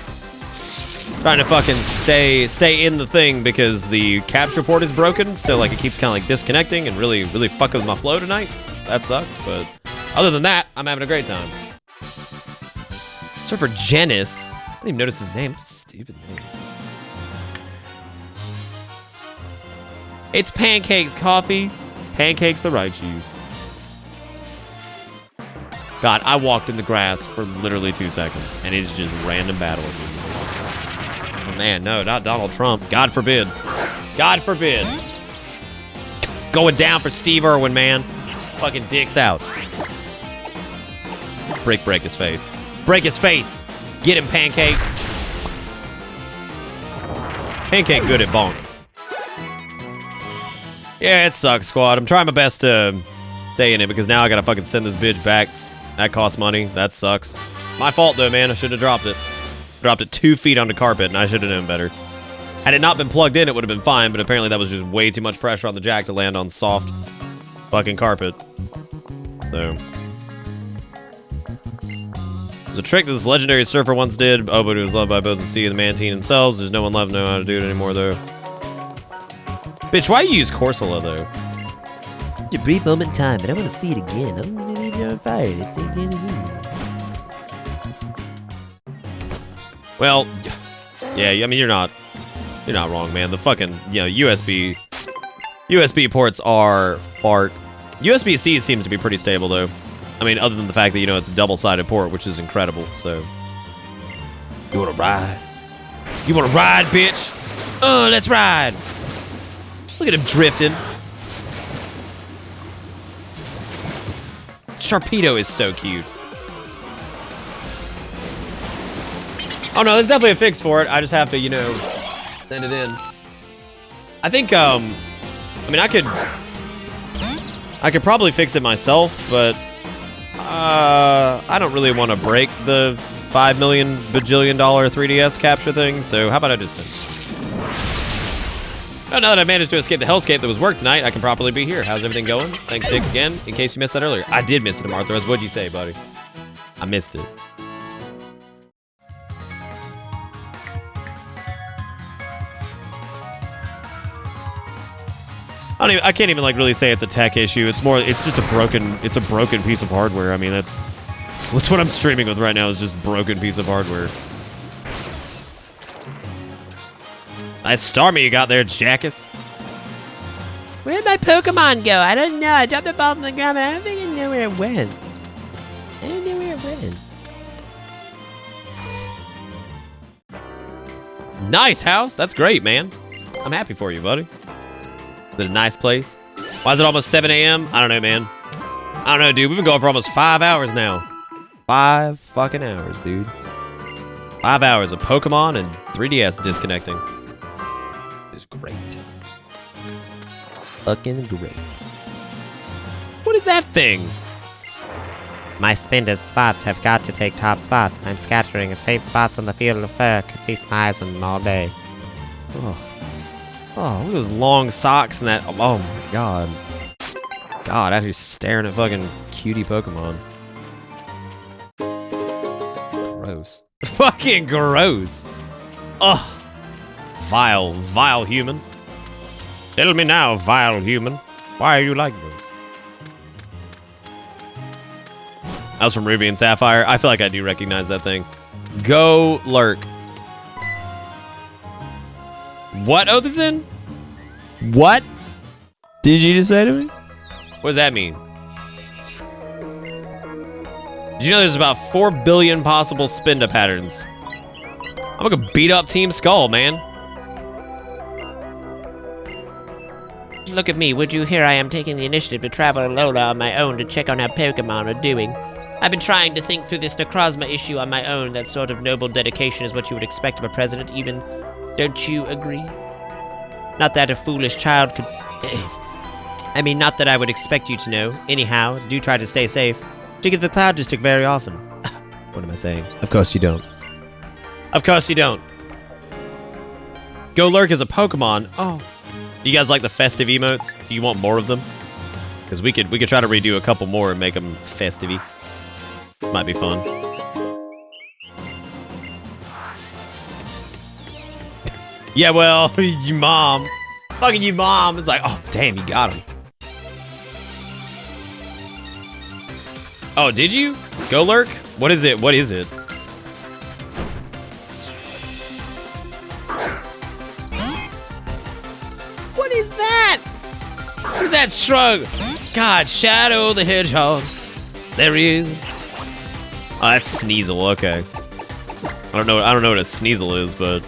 fucking stay in the thing because the capture port is broken, so like it keeps kind of like disconnecting and really fucking with my flow tonight. That sucks, but other than that, I'm having a great time. Surfer Genis. I didn't even notice his name. Stupid name. It's Pancakes Coffee. Pancakes the right shoe. God, I walked in the grass for literally 2 seconds, and it's just random battling. Oh man, no, not Donald Trump. God forbid. God forbid. Going down for Steve Irwin, man. Fucking dicks out. Break his face. Break his face. Get him, Pancake. Pancake good at bonk. Yeah, it sucks, squad. I'm trying my best to stay in it because now I gotta fucking send this bitch back. That costs money. That sucks. My fault, though, man. I should have dropped it. Dropped it 2 feet onto carpet, and I should have known better. Had it not been plugged in, it would have been fine, but apparently that was just way too much pressure on the jack to land on soft fucking carpet. So. There's a trick that this legendary surfer once did. Oh, but it was loved by both the sea and the Mantine themselves. There's no one left know how to do it anymore, though. Bitch, why you use Corsola, though? Just a brief moment in time, but I want to see it again. I'm gonna leave you on fire. Well, yeah, I mean, you're not wrong, man. The fucking, USB ports are fart. USB-C seems to be pretty stable, though. I mean, other than the fact that, it's a double-sided port, which is incredible, so. You wanna ride? You wanna ride, bitch? Let's ride! Look at him drifting. Sharpedo is so cute. Oh no, there's definitely a fix for it. I just have to, send it in. I think, I mean, I could probably fix it myself, but I don't really want to break the $5 million bajillion 3DS capture thing, so how about I just send it? Oh, now that I managed to escape the hellscape that was work tonight, I can properly be here. How's everything going? Thanks, Dick, again, in case you missed that earlier. I did miss it, Martha. What'd you say, buddy? I missed it. I can't even like really say it's a tech issue. It's just a broken piece of hardware. I mean, that's what I'm streaming with right now is just broken piece of hardware. Nice Starmie you got there, Jackus. Where'd my Pokemon go? I don't know. I dropped the ball from the ground, but I don't think I know where it went. I don't know where it went. Nice house. That's great, man. I'm happy for you, buddy. Is it a nice place? Why is it almost 7 a.m.? I don't know, man. I don't know, dude. We've been going for almost 5 hours now. 5 fucking hours, dude. 5 hours of Pokemon and 3DS disconnecting. It's great. Fucking great. What is that thing? My splendid spots have got to take top spot. I'm scattering faint spots on the field of fur. Could feast my eyes on them all day. Oh, look at those long socks and that. Oh my god. God, out here staring at fucking cutie Pokemon. Gross. Fucking gross. Ugh. Vile human. Tell me now, vile human. Why are you like this? That was from Ruby and Sapphire. I feel like I do recognize that thing. Go lurk. What oath is in? What did you just say to me? What does that mean? Did you know there's about 4 billion possible Spinda patterns? I'm gonna beat up Team Skull, man. Look at me, would you? Here I am taking the initiative to travel Alola on my own to check on how Pokemon are doing. I've been trying to think through this Necrozma issue on my own. That sort of noble dedication is what you would expect of a president, even. Don't you agree? Not that a foolish child could... I mean, not that I would expect you to know. Anyhow, do try to stay safe. Dig at the Cloud District very often. What am I saying? Of course you don't. Of course you don't. Golurk is a Pokemon. Oh. Do you guys like the festive emotes? Do you want more of them? Because we could try to redo a couple more and make them festive-y. Might be fun. Yeah, well, you mom. Fucking you mom. It's like, oh, damn, you got him. Oh, did you? Golurk? What is it? What is it? What is that? What is that shrug? God, Shadow the Hedgehog. There he is. Oh, that's Sneasel. Okay. I don't know what a Sneasel is, but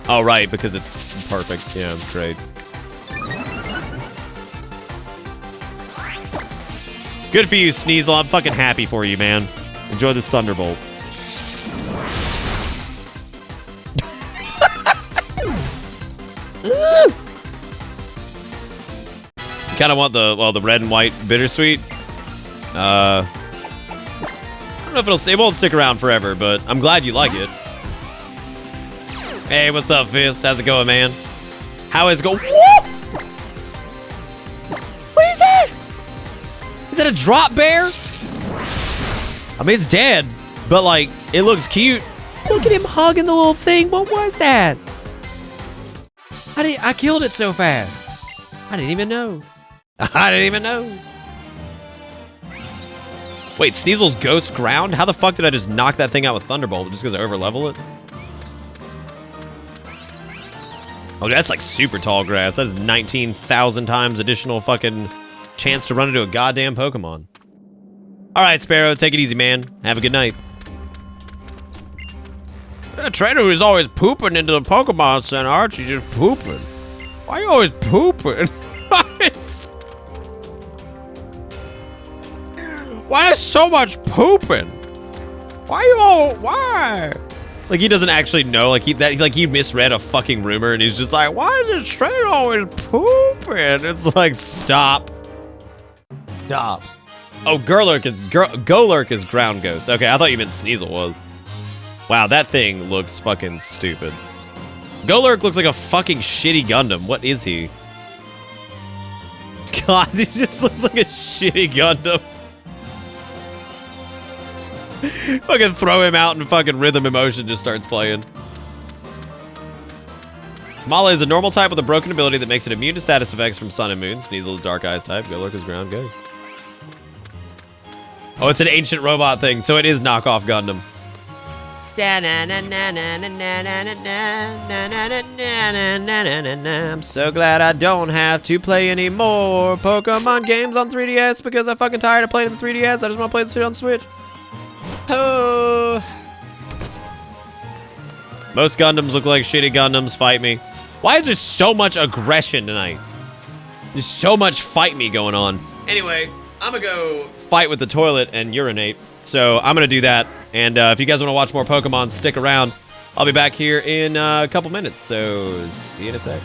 oh right, because it's perfect. Yeah, great. Good for you, Sneasel. I'm fucking happy for you, man. Enjoy this Thunderbolt. You kind of want the red and white bittersweet. I don't know if it won't stick around forever, but I'm glad you like it. Hey, what's up, Fist? How's it going, man? How is it go? What is that? Is that a drop bear? I mean, it's dead, but like, it looks cute. Look at him hugging the little thing. What was that? I killed it so fast. I didn't even know. I didn't even know. Wait, Sneasel's Ghost Ground? How the fuck did I just knock that thing out with Thunderbolt just because I overlevel it? Oh, that's like super tall grass. That is 19,000 times additional fucking chance to run into a goddamn Pokemon. Alright, Sparrow, take it easy, man. Have a good night. A trainer who's always pooping into the Pokemon Center, aren't you? Just pooping. Why are you always pooping? Why is so much pooping? Why? Like, he doesn't actually know. Like, he misread a fucking rumor, and he's just like, why is this trainer always pooping? It's like, stop. Stop. Oh, Golurk is Ground Ghost. Okay, I thought you meant Sneasel was. Wow, that thing looks fucking stupid. Golurk looks like a fucking shitty Gundam. What is he? God, he just looks like a shitty Gundam. Fucking throw him out and fucking Rhythm Emotion just starts playing. Mala is a normal type with a broken ability that makes it immune to status effects from Sun and Moon. Sneasel is Dark Eyes type. Golurk is Ground Ghost. Oh, it's an ancient robot thing, so it is knockoff Gundam. I'm so glad I don't have to play any more Pokemon games on 3DS because I'm fucking tired of playing the 3DS. I just want to play the shit on Switch. Oh. Most Gundams look like shitty Gundams. Fight me. Why is there so much aggression tonight? There's so much fight me going on. Anyway, I'm gonna go fight with the toilet and urinate. So I'm gonna do that. And if you guys want to watch more Pokemon, stick around. I'll be back here in a couple minutes. So see you in a sec.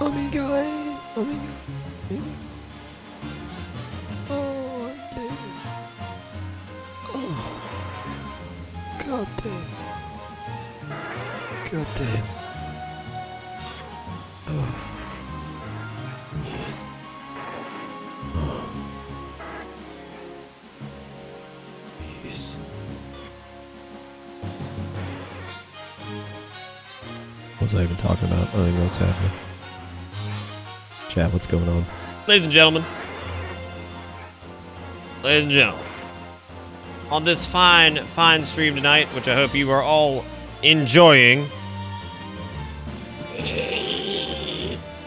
Oh my god. Oh my god. Oh, I'm dead. Oh. God damn. God damn. Oh. What was I even talking about? I don't even know what's happening. Chat, what's going on? Ladies and gentlemen. Ladies and gentlemen. On this fine, fine stream tonight, which I hope you are all enjoying.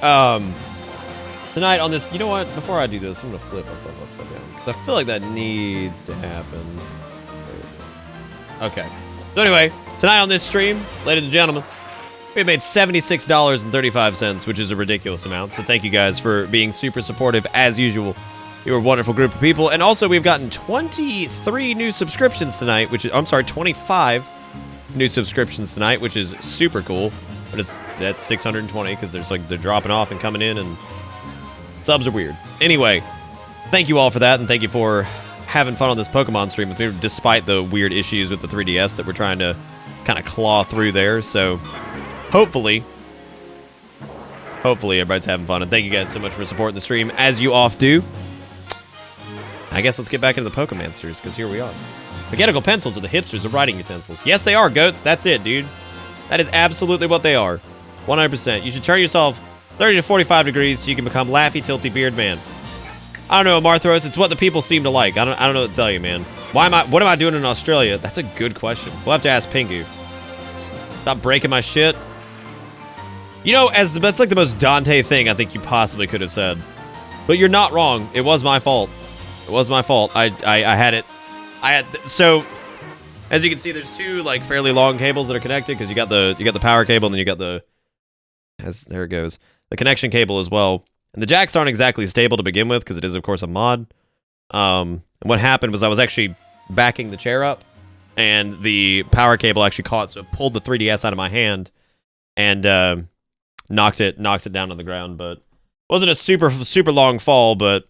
Tonight on this, you know what? Before I do this, I'm gonna flip myself upside down. Because I feel like that needs to happen. Okay. So anyway, tonight on this stream, ladies and gentlemen, we made $76.35, which is a ridiculous amount. So thank you guys for being super supportive as usual. You're a wonderful group of people. And also we've gotten 23 new subscriptions tonight, which is, I'm sorry, 25 new subscriptions tonight, which is super cool. But that's 620 because there's like they're dropping off and coming in and subs are weird. Anyway, thank you all for that and thank you for having fun on this Pokemon stream with me despite the weird issues with the 3DS that we're trying to kind of claw through there. So hopefully everybody's having fun and thank you guys so much for supporting the stream as you oft do. I guess let's get back into the Pokemonsters because here we are. Mechanical pencils are the hipsters of writing utensils. Yes, they are, goats. That's it, dude. That is absolutely what they are. 100%. You should turn yourself 30 to 45 degrees so you can become Laffy Tilty Beard Man. I don't know, Marthros. It's what the people seem to like. I don't know what to tell you, man. What am I doing in Australia? That's a good question. We'll have to ask Pingu. Stop breaking my shit. You know, that's like the most Dante thing I think you possibly could have said. But you're not wrong. It was my fault. It was my fault. I had it. So as you can see, there's two like fairly long cables that are connected because you got the power cable and then you got there it goes. The connection cable as well. And the jacks aren't exactly stable to begin with because it is of course a mod. And what happened was I was actually backing the chair up and the power cable actually caught, so it pulled the 3DS out of my hand and knocked it down on the ground. But it wasn't a super long fall, but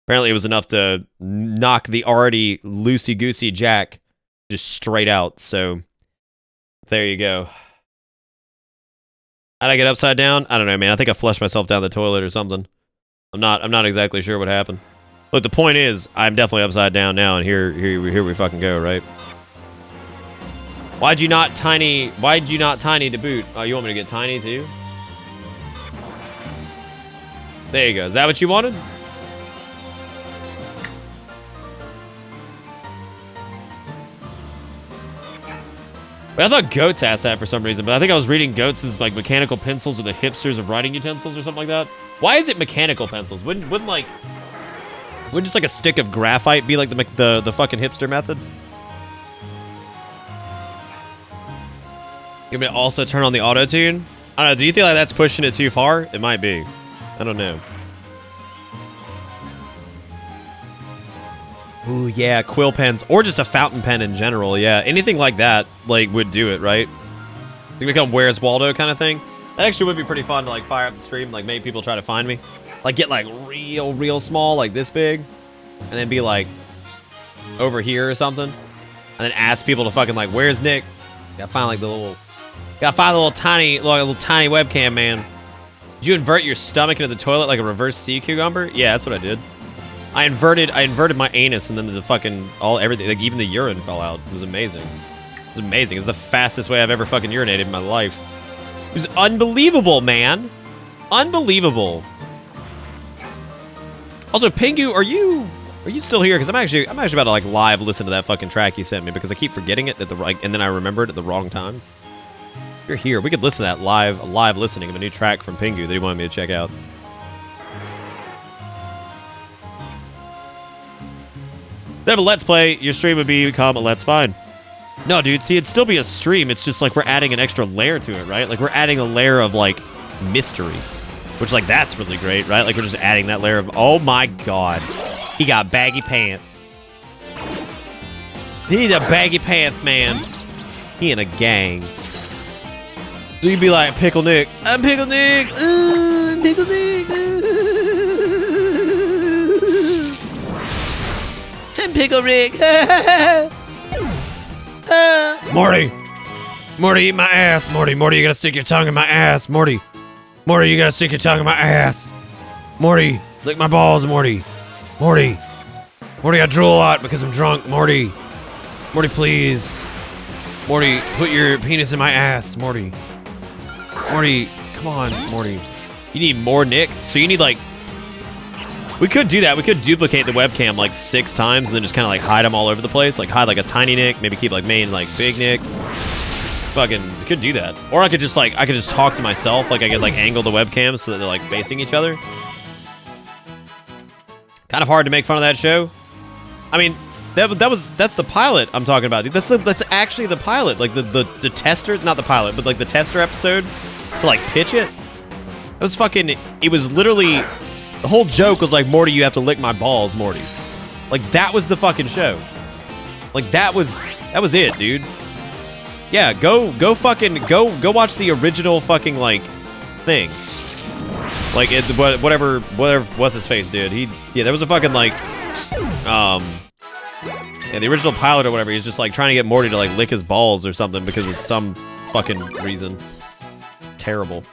apparently it was enough to knock the already loosey-goosey jack just straight out. So there you go. How'd I get upside down? I don't know, man. I think I flushed myself down the toilet or something. I'm not exactly sure what happened. Look, the point is, I'm definitely upside down now, and here we fucking go, right? Why'd you not tiny to boot? Oh, you want me to get tiny too? There you go. Is that what you wanted? But I thought Goats asked that for some reason, but I think I was reading Goats as like mechanical pencils or the hipsters of writing utensils or something like that. Why is it mechanical pencils? Wouldn't just like a stick of graphite be like the fucking hipster method? You want me to also turn on the auto tune? I don't know. Do you think like that's pushing it too far? It might be. I don't know. Ooh, yeah, quill pens. Or just a fountain pen in general, yeah. Anything like that, like, would do it, right? They become Where's Waldo kind of thing. That actually would be pretty fun to, like, fire up the stream, like, make people try to find me. Like, get, like, real small, like this big. And then be, like, over here or something. And then ask people to fucking, like, where's Nick? Gotta find, like, the little tiny webcam, man. Did you invert your stomach into the toilet like a reverse sea cucumber? Yeah, that's what I did. I inverted my anus and then the fucking everything, like even the urine fell out. It was amazing. It was amazing. It's the fastest way I've ever fucking urinated in my life. It was unbelievable, man. Unbelievable. Also, Pingu, are you still here? Because I'm actually about to like live listen to that fucking track you sent me because I keep forgetting it and then I remember it at the wrong times. If you're here, we could listen to that live listening of a new track from Pingu that he wanted me to check out. They have a Let's Play, your stream would become a Let's Find. No, dude, see, it'd still be a stream. It's just like we're adding an extra layer to it, right? Like we're adding a layer of like mystery, which like that's really great, right? Like we're just adding that layer of, oh my god, he got baggy pants. He's a baggy pants man. He in a gang. So you'd be like, Pickle Nick. I'm Pickle Nick. I'm Pickle Rick! I'm Pickle Rick! Morty! Morty, eat my ass! Morty, you gotta stick your tongue in my ass! Morty, you gotta stick your tongue in my ass! Morty, lick my balls, Morty! Morty, I drool a lot because I'm drunk, Morty! Morty, please! Morty, put your penis in my ass, Morty! Morty, come on, Morty. You need more nicks? So you need, like... We could do that. We could duplicate the webcam, like, 6 times and then just kind of, like, hide them all over the place. Like, hide, like, a tiny nick. Maybe keep, like, main, like, big nick. Fucking, we could do that. Or I could just talk to myself. Like, I could, like, angle the webcam so that they're, like, facing each other. Kind of hard to make fun of that show. I mean, that's the pilot I'm talking about, dude. That's actually the pilot. Like, the tester, not the pilot, but, like, the tester episode to, like, pitch it. It was fucking, it was literally... The whole joke was like, Morty, you have to lick my balls, Morty. Like, that was the fucking show. Like, that was it, dude. Yeah, go watch the original fucking, like, thing. Like, whatever, what's his face did. Yeah, there was a fucking, like, yeah, the original pilot or whatever, he's just, like, trying to get Morty to, like, lick his balls or something because of some fucking reason. It's terrible.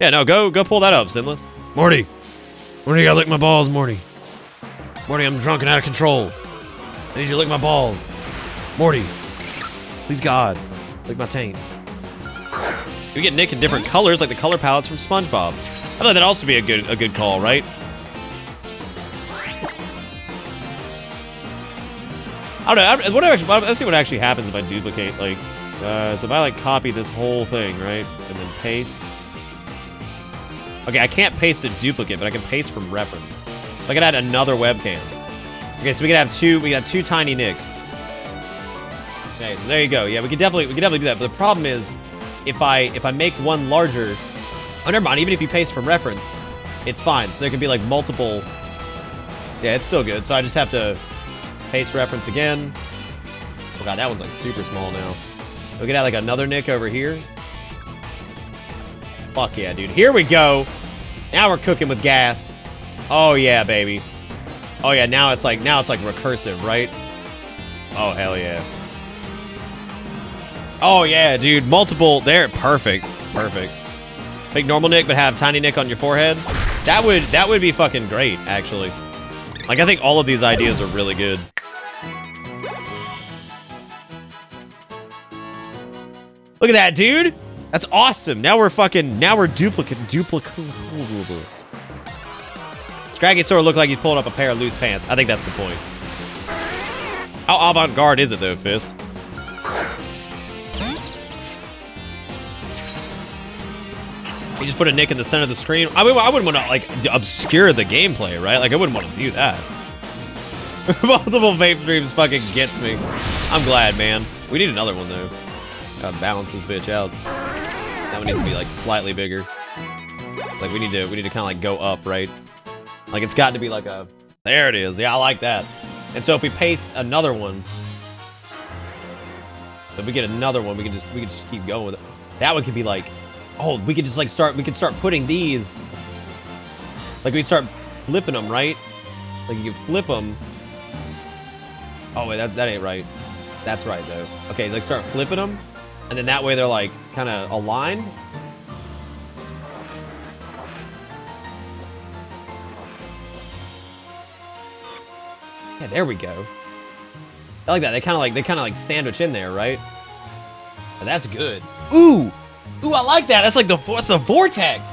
Yeah, no, go pull that up, Sinless. Morty, you gotta lick my balls, Morty. Morty, I'm drunk and out of control. I need you to lick my balls. Morty, please God, lick my taint. We get Nick in different colors, like the color palettes from SpongeBob. I thought that'd also be a good call, right? I don't know. Let's see what actually happens if I duplicate. Like, so if I like copy this whole thing, right, and then paste. Okay, I can't paste a duplicate, but I can paste from reference. So I could add another webcam. Okay, so we got two tiny nicks. Okay, so there you go. Yeah, we could definitely do that. But the problem is, if I make one larger, oh, never mind. Even if you paste from reference, it's fine. So there can be like multiple. Yeah, it's still good. So I just have to paste reference again. Oh god, that one's like super small now. We could add like another nick over here. Fuck yeah, dude. Here we go. Now we're cooking with gas. Oh yeah, baby. Oh yeah, now it's like recursive, right? Oh hell yeah. Oh yeah, dude. Multiple there. Perfect. Make normal nick but have tiny nick on your forehead. That would be fucking great, actually. Like, I think all of these ideas are really good. Look at that, dude. That's awesome. Now we're duplicate. Scraggy sort of looked like he's pulling up a pair of loose pants. I think that's the point. How avant-garde is it, though, Fist? You just put a nick in the center of the screen. I mean, I wouldn't want to, like, obscure the gameplay, right? Like, I wouldn't want to do that. Multiple vape streams fucking gets me. I'm glad, man. We need another one, though. Gotta balance this bitch out. That one needs to be like slightly bigger. Like we need to kind of like go up, right? Like it's got to be like a. There it is. Yeah, I like that. And so if we paste another one, if we get another one, we can just keep going with it. That one could be like, oh, we could just like start. We could start putting these. Like we start flipping them, right? Like you can flip them. Oh wait, that ain't right. That's right though. Okay, like start flipping them. And then that way they're like kind of aligned. Yeah, there we go. I like that. They kind of like sandwich in there, right? And that's good. Ooh, I like that. That's like it's a vortex.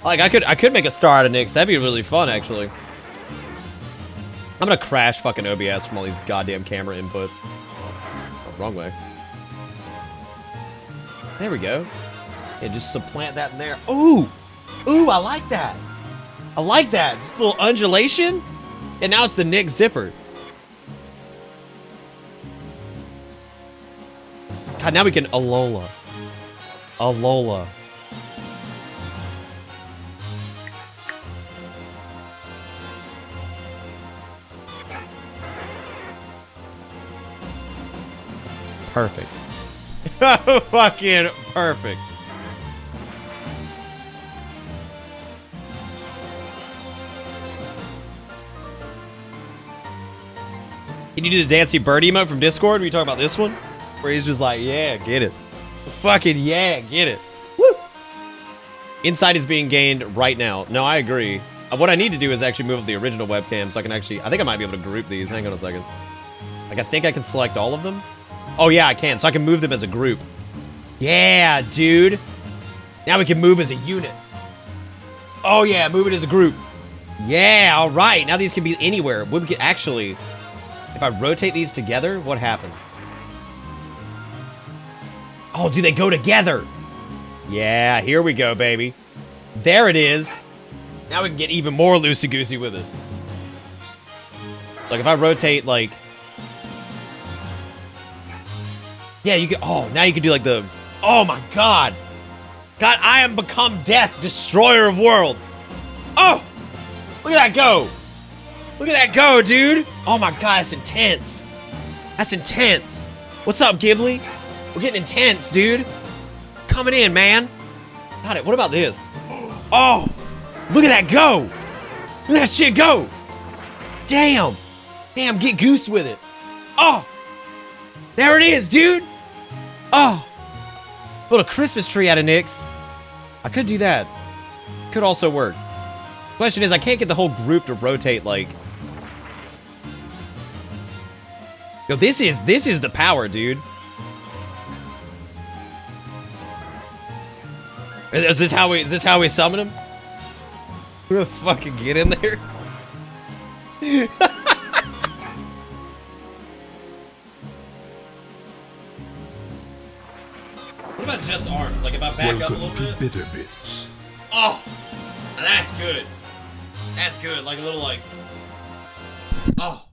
Like I could make a star out of Nyx. That'd be really fun, actually. I'm gonna crash fucking OBS from all these goddamn camera inputs. Oh, wrong way. There we go. Yeah, just supplant that in there. Ooh, I like that. I like that. Just a little undulation. And now it's the Nyx zipper. God, now we can Alola. Perfect. Fucking perfect. Can you do the Dancy Bird emote from Discord? Were you talking about this one? Where he's just like, yeah, get it. Fucking yeah, get it. Woo! Insight is being gained right now. No, I agree. What I need to do is actually move up the original webcam so I can actually... I think I might be able to group these. Hang on a second. Like, I think I can select all of them. Oh, yeah, I can. So I can move them as a group. Yeah, dude. Now we can move as a unit. Oh, yeah, move it as a group. Yeah, all right. Now these can be anywhere. We can actually... If I rotate these together, what happens? Oh, do they go together? Yeah, here we go, baby. There it is. Now we can get even more loosey-goosey with it. Like, if I rotate, like... Yeah, you can... Oh, now you can do, like, the... Oh, my God. God, I am become death, destroyer of worlds. Oh! Look at that go. Look at that go, dude. Oh, my God, that's intense. That's intense. What's up, Ghibli? We're getting intense, dude. Coming in, man. Got it. What about this? Oh! Look at that go! Look at that shit go! Damn! Damn, get goose with it. Oh! There it is, dude! Oh! Build a Christmas tree out of Nyx. I could do that. Could also work. Question is, I can't get the whole group to rotate, like... Yo, this is the power, dude. Is this how we summon him? We're gonna fucking get in there. What about just arms? Like if I back up a little bit? Bitter Bits. Oh, that's good. That's good. Like a little like. Oh,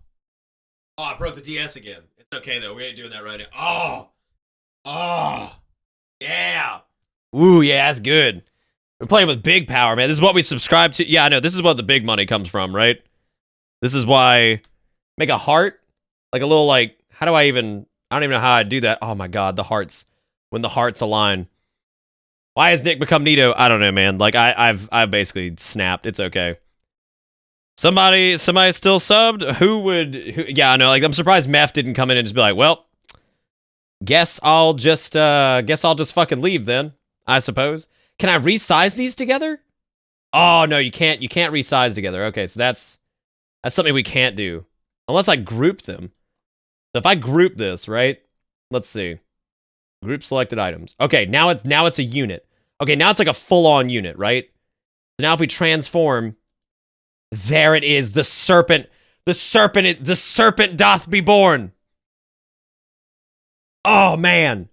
I broke the DS again. It's okay though. We ain't doing that right now. Oh, yeah. Ooh, yeah, that's good. We're playing with big power, man. This is what we subscribe to. Yeah, I know. This is what the big money comes from, right? This is why... Make a heart? Like a little, like... How do I even... I don't even know how I do that. Oh, my God. The hearts. When the hearts align. Why has Nick become Nito? I don't know, man. Like, I've basically snapped. It's okay. Somebody still subbed? Yeah, I know. Like, I'm surprised Meph didn't come in and just be like, well... Guess I'll just fucking leave then. I suppose. Can I resize these together? Oh, no, you can't. You can't resize together. Okay, so that's something we can't do. Unless I group them. So if I group this, right? Let's see. Group selected items. Okay, now it's a unit. Okay, now it's like a full-on unit, right? So now if we transform, there it is. The serpent doth be born. Oh, man.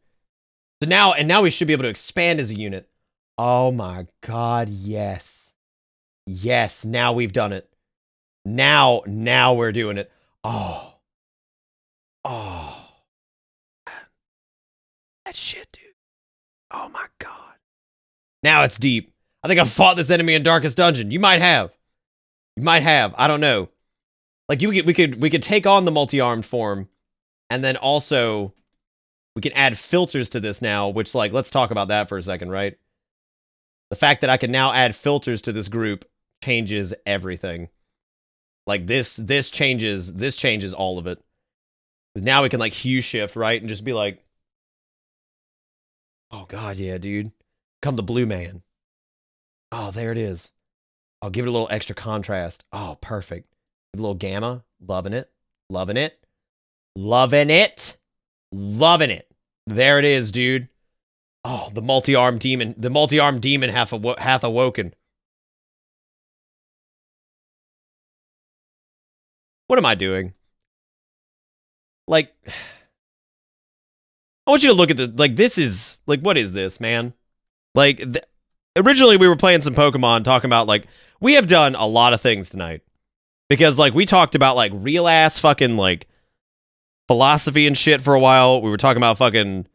So now we should be able to expand as a unit. Oh my God, yes. Yes, now we've done it. Now we're doing it. Oh. That shit, dude. Oh my God. Now it's deep. I think I fought this enemy in Darkest Dungeon. You might have. I don't know. Like we could take on the multi-armed form, and then also we can add filters to this now, which, like, let's talk about that for a second, right? The fact that I can now add filters to this group changes everything. Like, this changes all of it. Because now we can, like, hue shift, right? And just be like, oh, God, yeah, dude. Come the blue man. Oh, there it is. I'll give it a little extra contrast. Oh, perfect. Give it a little gamma. Loving it. Loving it. Loving it. Loving it. There it is, dude. Oh, the multi-armed demon. The multi-armed demon hath awoken. What am I doing? Like, I want you to look at the, like, this is, like, what is this, man? Like, originally we were playing some Pokemon, talking about, like, we have done a lot of things tonight. Because, like, we talked about, like, real-ass fucking, like, philosophy and shit for a while. We were talking about fucking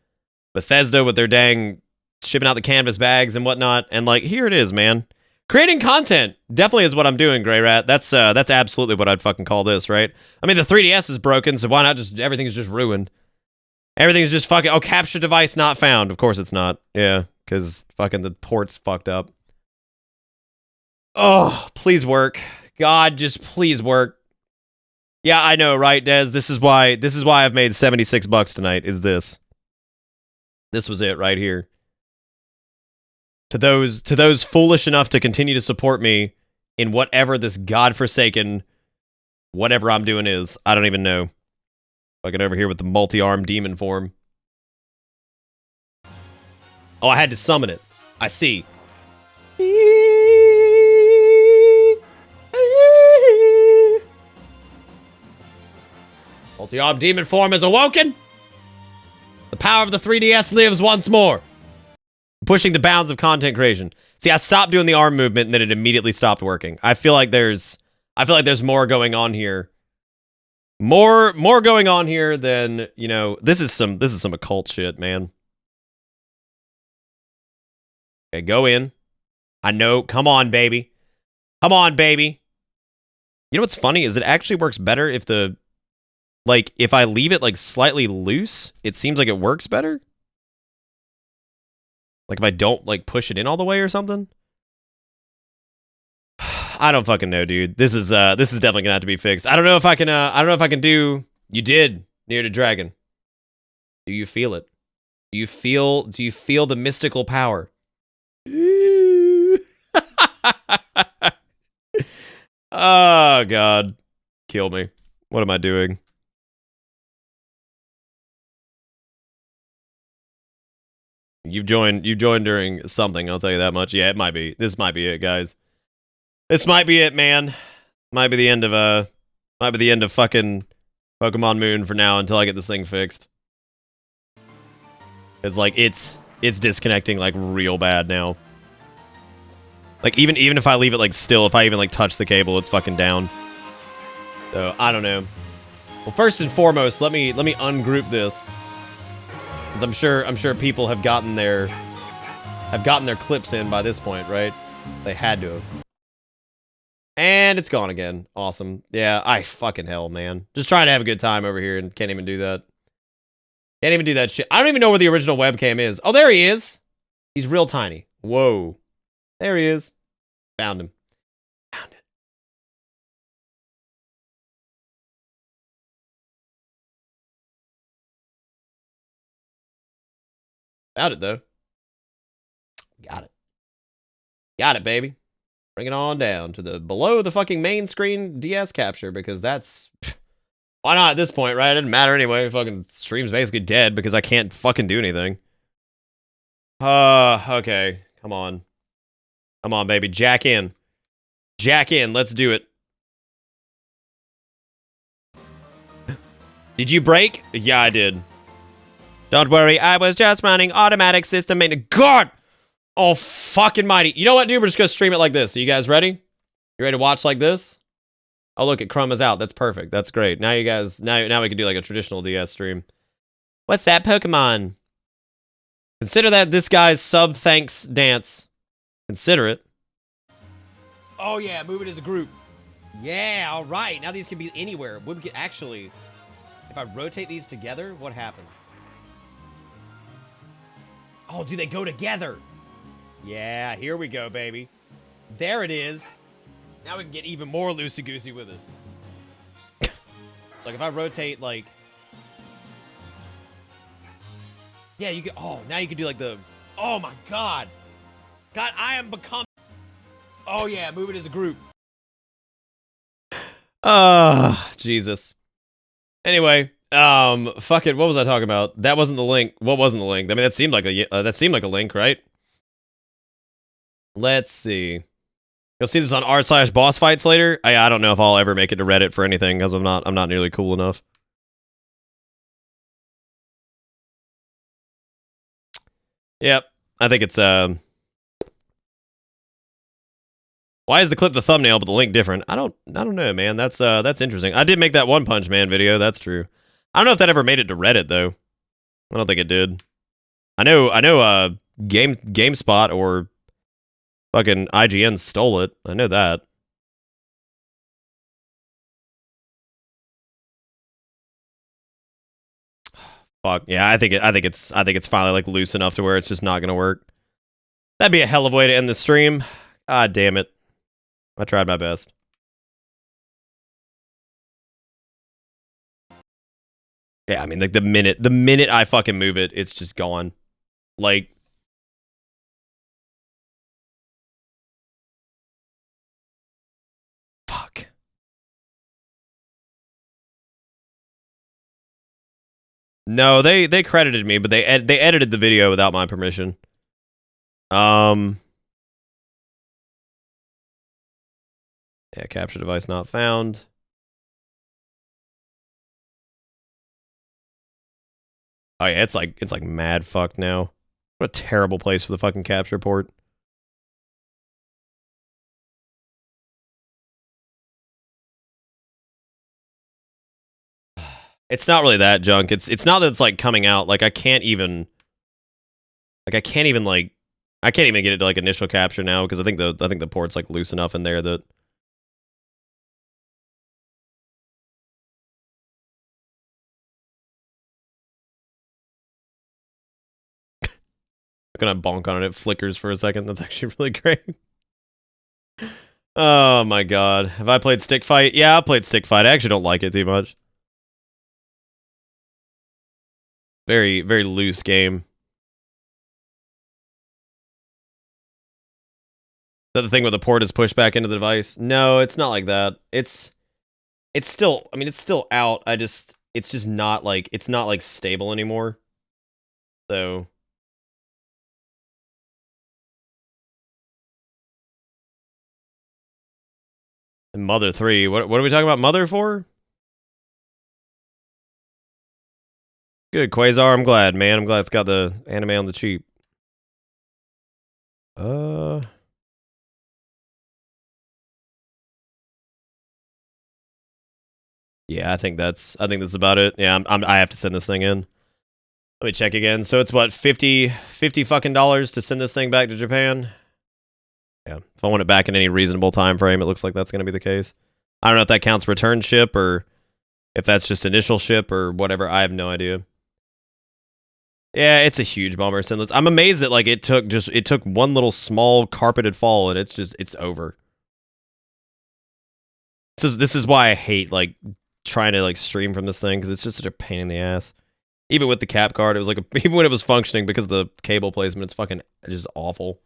Bethesda with their dang shipping out the canvas bags and whatnot. And, like, here it is, man. Creating content definitely is what I'm doing, Grey Rat. That's absolutely what I'd fucking call this, right? I mean, the 3DS is broken, so why not just, everything's just ruined. Everything's just fucking, oh, capture device not found. Of course it's not. Yeah, because fucking the port's fucked up. Oh, please work. God, just please work. Yeah, I know, right, Des? This is why I've made $76 tonight, is this. This was it right here. To those foolish enough to continue to support me in whatever this godforsaken whatever I'm doing is. I don't even know. Fucking over here with the multi-armed demon form. Oh, I had to summon it. I see. Multi-armed demon form is awoken. The power of the 3DS lives once more. Pushing the bounds of content creation. See, I stopped doing the arm movement and then it immediately stopped working. I feel like there's more going on here. More going on here than, you know, this is some occult shit, man. Okay, go in. I know. Come on, baby. Come on, baby. You know what's funny is it actually works better if the, like, if I leave it, like, slightly loose, it seems like it works better. Like, if I don't, like, push it in all the way or something. I don't fucking know, dude. This is definitely gonna have to be fixed. I don't know if I can do. You did near the dragon. Do you feel it? Do you feel the mystical power? Oh God, kill me. What am I doing? You've joined during something, I'll tell you that much. Yeah, it might be. This might be it, guys. This might be it, man. Might be the end of fucking Pokemon Moon for now until I get this thing fixed. It's like it's disconnecting like real bad now. Like even if I leave it like still, if I even like touch the cable, it's fucking down. So I don't know. Well, first and foremost, let me ungroup this. Cause I'm sure people have gotten their clips in by this point, right? They had to have. And it's gone again. Awesome. Yeah, I fucking hell, man. Just trying to have a good time over here and can't even do that. Can't even do that shit. I don't even know where the original webcam is. Oh, there he is. He's real tiny. Whoa. There he is. Found him. Found it. Found it, though. Got it. Got it, baby. Bring it on down to the below the fucking main screen DS capture, because that's... Why not at this point, right? It didn't matter anyway. Fucking stream's basically dead because I can't fucking do anything. Okay. Come on. Come on, baby. Jack in. Jack in. Let's do it. Did you break? Yeah, I did. Don't worry. I was just running automatic system maintenance. God! Oh, fucking mighty. You know what, dude? We're just gonna stream it like this. Are you guys ready? You ready to watch like this? Oh, look, Chroma's out. That's perfect. That's great. Now you guys, now we can do like a traditional DS stream. What's that Pokemon? Consider that this guy's sub-thanks dance. Consider it. Oh, yeah, move it as a group. Yeah, all right. Now these can be anywhere. We could actually, if I rotate these together, what happens? Oh, do they go together? Yeah, here we go, baby. There it is. Now we can get even more loosey-goosey with it. Like, if I rotate, like... Yeah, you can... Oh, now you can do, like, the... Oh, my God. God, I am becoming... Oh, yeah, move it as a group. Jesus. Anyway, fucking, what was I talking about? That wasn't the link. What wasn't the link? I mean, that seemed like a link, right? Let's see. You'll see this on r/boss fights later. I don't know if I'll ever make it to Reddit for anything because I'm not nearly cool enough. Yep, I think it's Why is the clip the thumbnail but the link different? I don't know, man. That's interesting. I did make that One Punch Man video. That's true. I don't know if that ever made it to Reddit though. I don't think it did. I know. GameSpot or fucking IGN stole it. I know that. Fuck yeah, I think it's finally like loose enough to where it's just not gonna work. That'd be a hell of a way to end the stream. God damn it. I tried my best. Yeah, I mean, like, the minute I fucking move it, it's just gone. Like... Fuck. No, they credited me, but they edited the video without my permission. Yeah, capture device not found. Oh yeah, it's like mad fucked now. What a terrible place for the fucking capture port. It's not really that junk. It's not that it's like coming out. Like I can't even like I can't even get it to like initial capture now because I think the port's like loose enough in there that I'm gonna bonk on it. It flickers for a second. That's actually really great. Oh my god. Have I played Stick Fight? Yeah, I played Stick Fight. I actually don't like it too much. Very, very loose game. Is that the thing where the port is pushed back into the device? No, it's not like that. It's still, I mean, it's still out. It's just not like, it's not like stable anymore. So. And Mother 3, what are we talking about Mother for? Good, Quasar, I'm glad, man. I'm glad it's got the anime on the cheap. Yeah, I think that's about it. Yeah, I have to send this thing in. Let me check again. So it's what, 50 fucking dollars to send this thing back to Japan? Yeah. If I want it back in any reasonable time frame, it looks like that's going to be the case. I don't know if that counts return ship or if that's just initial ship or whatever. I have no idea. Yeah, it's a huge bummer. I'm amazed that like it took one little small carpeted fall and it's over. This is why I hate like trying to like stream from this thing because it's just such a pain in the ass. Even with the cap card, it was like even when it was functioning because of the cable placement, it's fucking just awful.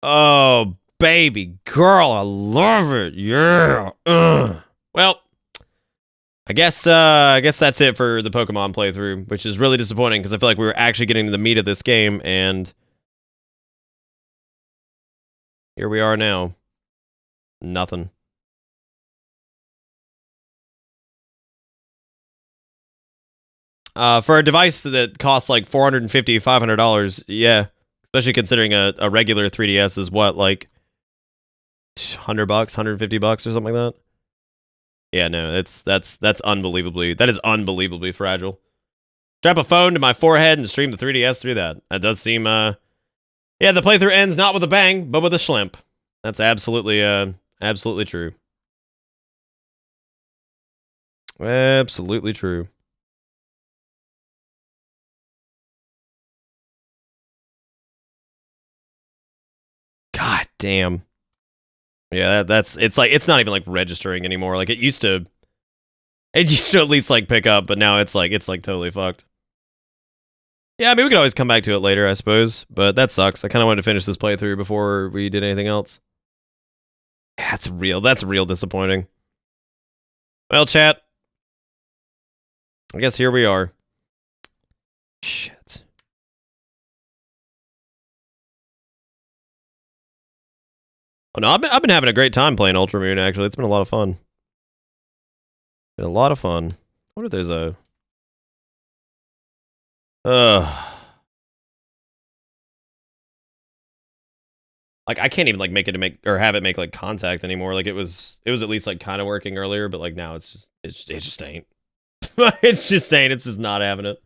Oh, baby girl, I love it. Yeah. Ugh. Well, I guess that's it for the Pokemon playthrough, which is really disappointing because I feel like we were actually getting to the meat of this game, and here we are now. Nothing. For a device that costs like $450, $500, yeah. Especially considering a regular 3DS is what, like $100, $150 or something like that. Yeah, no, that's that is unbelievably fragile. Strap a phone to my forehead and stream the 3DS through that. That does seem yeah, the playthrough ends not with a bang, but with a schlimp. That's absolutely absolutely true. Absolutely true. God damn. Yeah, it's like it's not even like registering anymore. Like it used to at least like pick up, but now it's like totally fucked. Yeah, I mean we could always come back to it later, I suppose, but that sucks. I kind of wanted to finish this playthrough before we did anything else. Yeah, that's real disappointing. Well, chat. I guess here we are. Shit. Oh no, I've been having a great time playing Ultramoon, actually. It's been a lot of fun. Been a lot of fun. I wonder if there's a... Like, I can't even, like, have it make, like, contact anymore. Like, it was at least, like, kind of working earlier, but, like, now it just ain't. It just ain't. It's just not having it.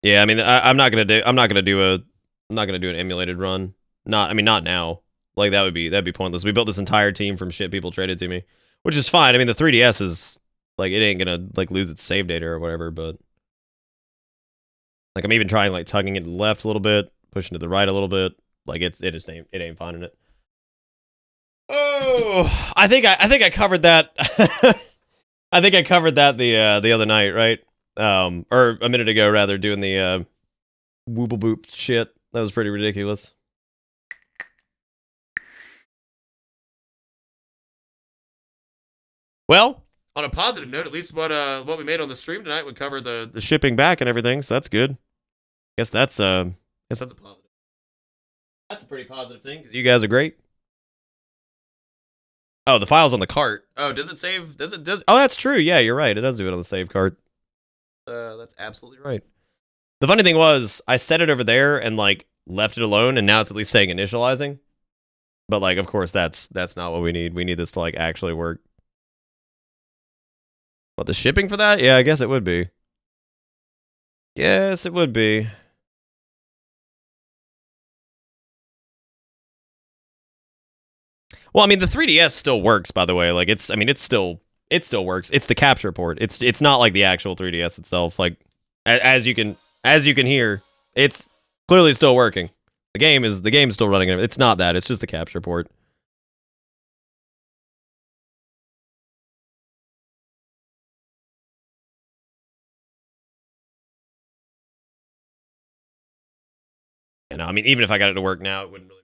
Yeah, I mean, I'm not gonna do an emulated run. Not now. Like that'd be pointless. We built this entire team from shit people traded to me, which is fine. I mean, the 3DS is like it ain't gonna like lose its save data or whatever. But like I'm even trying like tugging it to the left a little bit, pushing to the right a little bit. Like it ain't finding it. Oh, I think I covered that. I think I covered that the other night, right? Or a minute ago, rather, doing the wooble boop shit. That was pretty ridiculous. Well, on a positive note, at least what we made on the stream tonight would cover the shipping back and everything, so that's good. Guess that's a positive. That's a pretty positive thing because you guys are great. Oh, the file's on the cart. Oh, does it save? Does? Oh, that's true. Yeah, you're right. It does do it on the save cart. That's absolutely right. The funny thing was, I set it over there and like left it alone, and now it's at least saying initializing. But like, of course, that's not what we need. We need this to like actually work. What, the shipping for that? Yeah, I guess it would be. Yes, it would be. Well, I mean, the 3DS still works, by the way. Like, it still works. It's the capture port. It's not like the actual 3DS itself. Like, as you can hear, it's clearly still working. The game is still running. It's not that. It's just the capture port. And I mean, even if I got it to work now, it wouldn't really.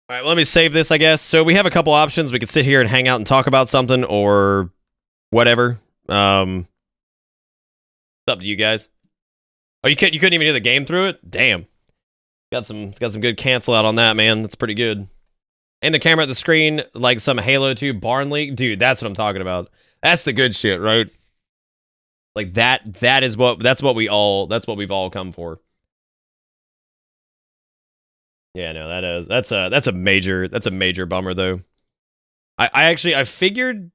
All right, well, let me save this, I guess. So we have a couple options. We could sit here and hang out and talk about something, or whatever. It's up to you guys. Oh, you couldn't even hear the game through it? Damn. It's got some good cancel out on that, man. That's pretty good. And the camera at the screen, like some Halo 2 barn leak. Dude, that's what I'm talking about. That's the good shit, right? Like that's what we've all come for. Yeah, no, that's a major bummer though. I figured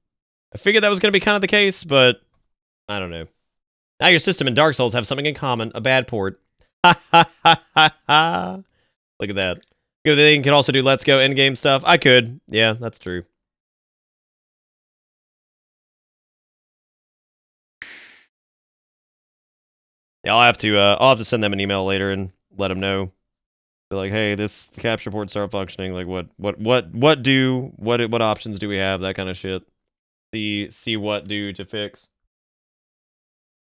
that was gonna be kind of the case, but I don't know. Now your system and Dark Souls have something in common, a bad port. Ha ha ha ha ha. Look at that. Good thing you can also do Let's Go endgame stuff. I could. Yeah, that's true. Yeah, I'll have to send them an email later and let them know. Be like, hey, this capture port start functioning. Like, what options do we have? That kind of shit. See what do to fix.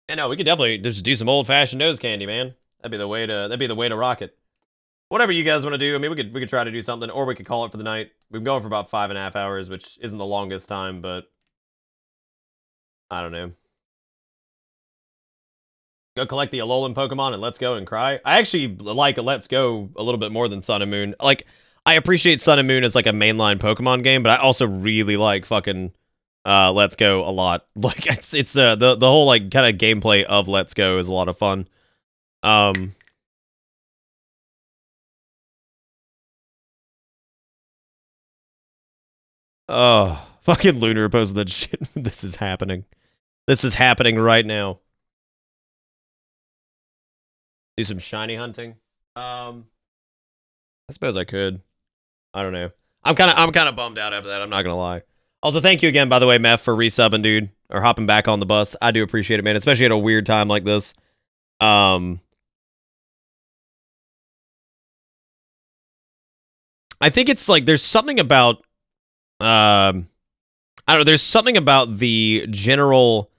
And no, we could definitely just do some old fashioned nose candy, man. That'd be the way to rock it. Whatever you guys want to do. I mean, we could try to do something, or we could call it for the night. We've been going for about 5.5 hours, which isn't the longest time, but I don't know. Go collect the Alolan Pokemon and Let's Go and cry. I actually like Let's Go a little bit more than Sun and Moon. Like, I appreciate Sun and Moon as like a mainline Pokemon game, but I also really like fucking Let's Go a lot. Like, it's the whole like kind of gameplay of Let's Go is a lot of fun. Oh, fucking Lunar posted that shit. This is happening. This is happening right now. Do some shiny hunting. I suppose I could. I don't know. I'm kind of bummed out after that. I'm not gonna lie. Also, thank you again, by the way, Meph, for resubbing, dude, or hopping back on the bus. I do appreciate it, man, especially at a weird time like this. I think it's like there's something about I don't know. There's something about the general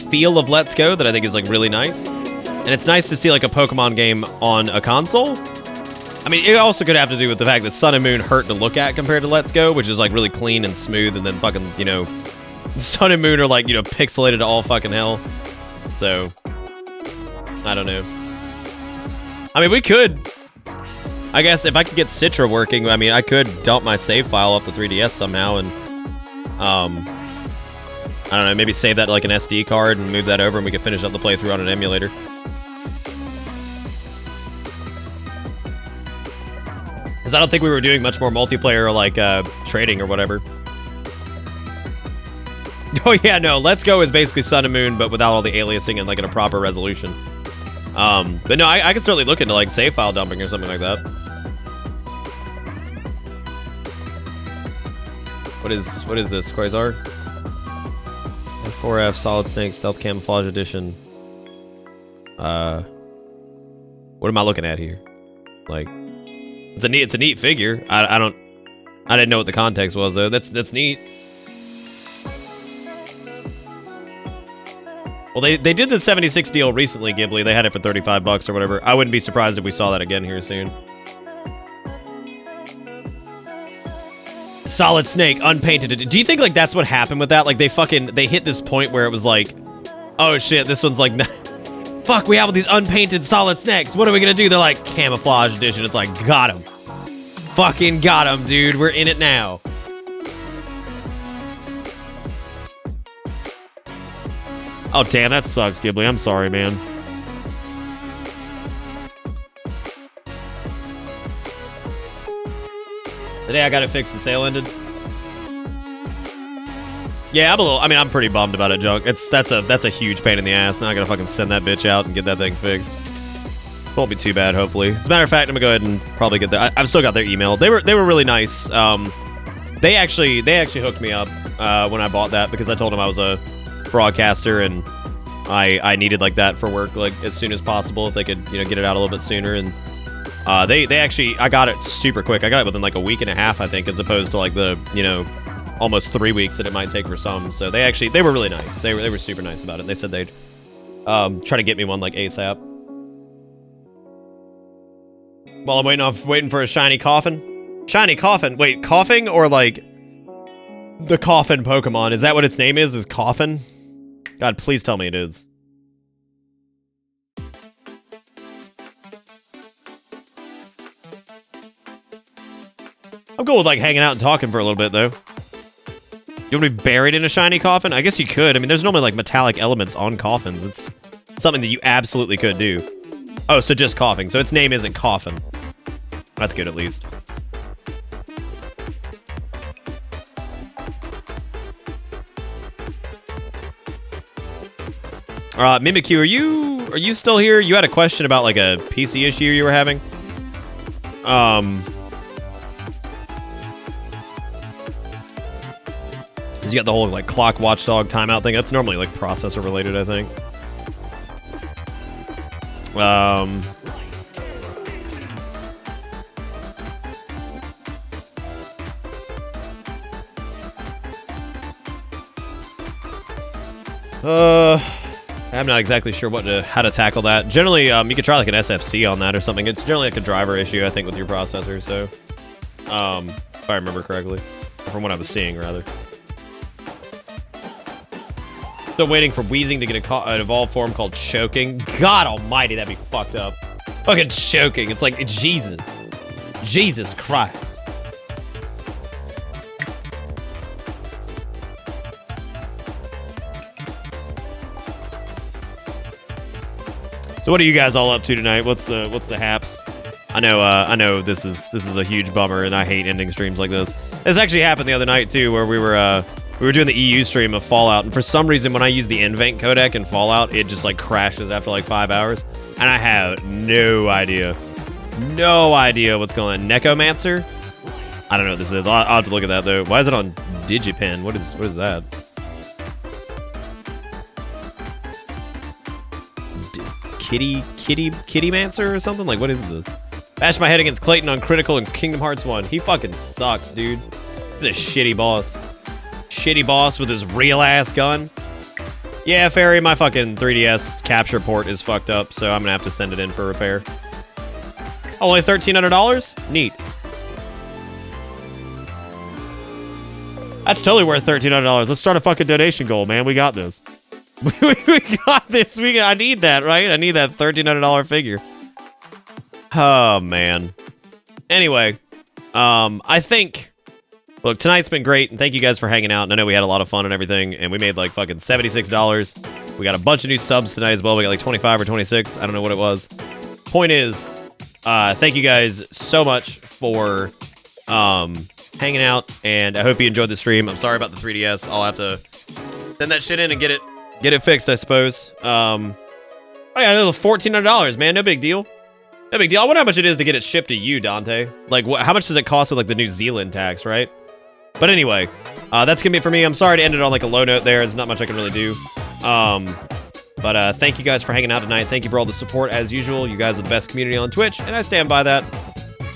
feel of Let's Go that I think is like really nice. And it's nice to see like a Pokemon game on a console. I mean, it also could have to do with the fact that Sun and Moon hurt to look at compared to Let's Go, which is like really clean and smooth, and then fucking, you know, Sun and Moon are like, you know, pixelated to all fucking hell. So, I don't know. I mean, we could, I guess if I could get Citra working, I mean, I could dump my save file off the 3DS somehow and, I don't know, maybe save that to like an SD card and move that over and we could finish up the playthrough on an emulator. Because I don't think we were doing much more multiplayer or like trading or whatever. Oh yeah, no, Let's Go is basically Sun and Moon, but without all the aliasing and like in a proper resolution. But no, I could certainly look into like save file dumping or something like that. What is this, Quasar? F4F Solid Snake Stealth Camouflage Edition. What am I looking at here? Like, it's a neat figure. I I didn't know what the context was, though. That's neat. Well, they did the 76 deal recently, Ghibli. They had it for $35 or whatever. I wouldn't be surprised if we saw that again here soon. Solid Snake, unpainted. Do you think, like, that's what happened with that? Like, they hit this point where it was like, oh, shit, this one's like, fuck, we have all these unpainted Solid Snakes. What are we gonna do? They're like, camouflage edition. It's like, got him. Fucking got him, dude. We're in it now. Oh, damn, that sucks, Ghibli. I'm sorry, man. The day I got it fixed, the sale ended. Yeah, I'm pretty bummed about it, Junk. That's a huge pain in the ass. Now I gotta fucking send that bitch out and get that thing fixed. Won't be too bad, hopefully. As a matter of fact, I'm gonna go ahead and probably get that. I've still got their email. They were really nice. They actually hooked me up when I bought that because I told them I was a broadcaster and I needed like that for work like as soon as possible if they could get it out a little bit sooner. And they actually, I got it super quick. I got it within like a week and a half, I think, as opposed to like the almost 3 weeks that it might take for some. So they were really nice. They were super nice about it. They said they'd try to get me one like ASAP. While I'm waiting for a shiny coffin. Shiny coffin. Wait, coughing or like the coffin Pokemon? Is that what its name is? Is coffin? God, please tell me it is. I'm cool with like hanging out and talking for a little bit though. You want to be buried in a shiny coffin? I guess you could. I mean, there's normally like metallic elements on coffins. It's something that you absolutely could do. Oh, so just coughing. So its name isn't Coffin. That's good, at least. Mimikyu, are you still here? You had a question about like a PC issue you were having. You got the whole like clock watchdog timeout thing. That's normally like processor related, I think. I'm not exactly sure how to tackle that. Generally, you could try like an SFC on that or something. It's generally like a driver issue, I think, with your processor. So, if I remember correctly, from what I was seeing, rather. Still waiting for Wheezing to get an evolved form called Choking. God almighty, that'd be fucked up. Fucking Choking. It's like, Jesus. Jesus Christ. So what are you guys all up to tonight? What's the haps? I know this is a huge bummer, and I hate ending streams like this. This actually happened the other night too, where we were doing the EU stream of Fallout, and for some reason, when I use the Invent codec in Fallout, it just like crashes after like 5 hours, and I have no idea what's going on. Necromancer? I don't know what this is. I'll have to look at that though. Why is it on DigiPen? What is that? Kitty Mancer or something? Like, what is this? Bash my head against Clayton on Critical and Kingdom Hearts 1. He fucking sucks, dude. He's a shitty boss. Shitty boss with his real ass gun. Yeah, Fairy, my fucking 3DS capture port is fucked up, so I'm gonna have to send it in for repair. Only $1,300? Neat. That's totally worth $1,300. Let's start a fucking donation goal, man. We got this. we got this. I need that, right? I need that $1,300 figure. Oh, man. Anyway, I think... Look, tonight's been great, and thank you guys for hanging out. And I know we had a lot of fun and everything, and we made like fucking $76. We got a bunch of new subs tonight as well. We got like 25 or 26. I don't know what it was. Point is, thank you guys so much for hanging out, and I hope you enjoyed the stream. I'm sorry about the 3DS. I'll have to send that shit in and get it fixed, I suppose. Oh yeah, it was $1,400, man. No big deal. No big deal. I wonder how much it is to get it shipped to you, Dante. Like, how much does it cost with like the New Zealand tax, right? But anyway, that's gonna be it for me. I'm sorry to end it on like a low note there. There's not much I can really do. But thank you guys for hanging out tonight. Thank you for all the support as usual. You guys are the best community on Twitch, and I stand by that.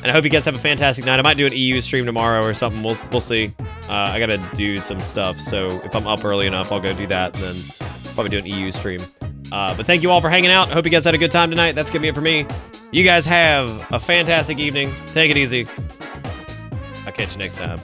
And I hope you guys have a fantastic night. I might do an EU stream tomorrow or something. We'll see. I gotta do some stuff, so if I'm up early enough, I'll go do that, and then probably do an EU stream. But thank you all for hanging out. I hope you guys had a good time tonight. That's gonna be it for me. You guys have a fantastic evening. Take it easy. I'll catch you next time.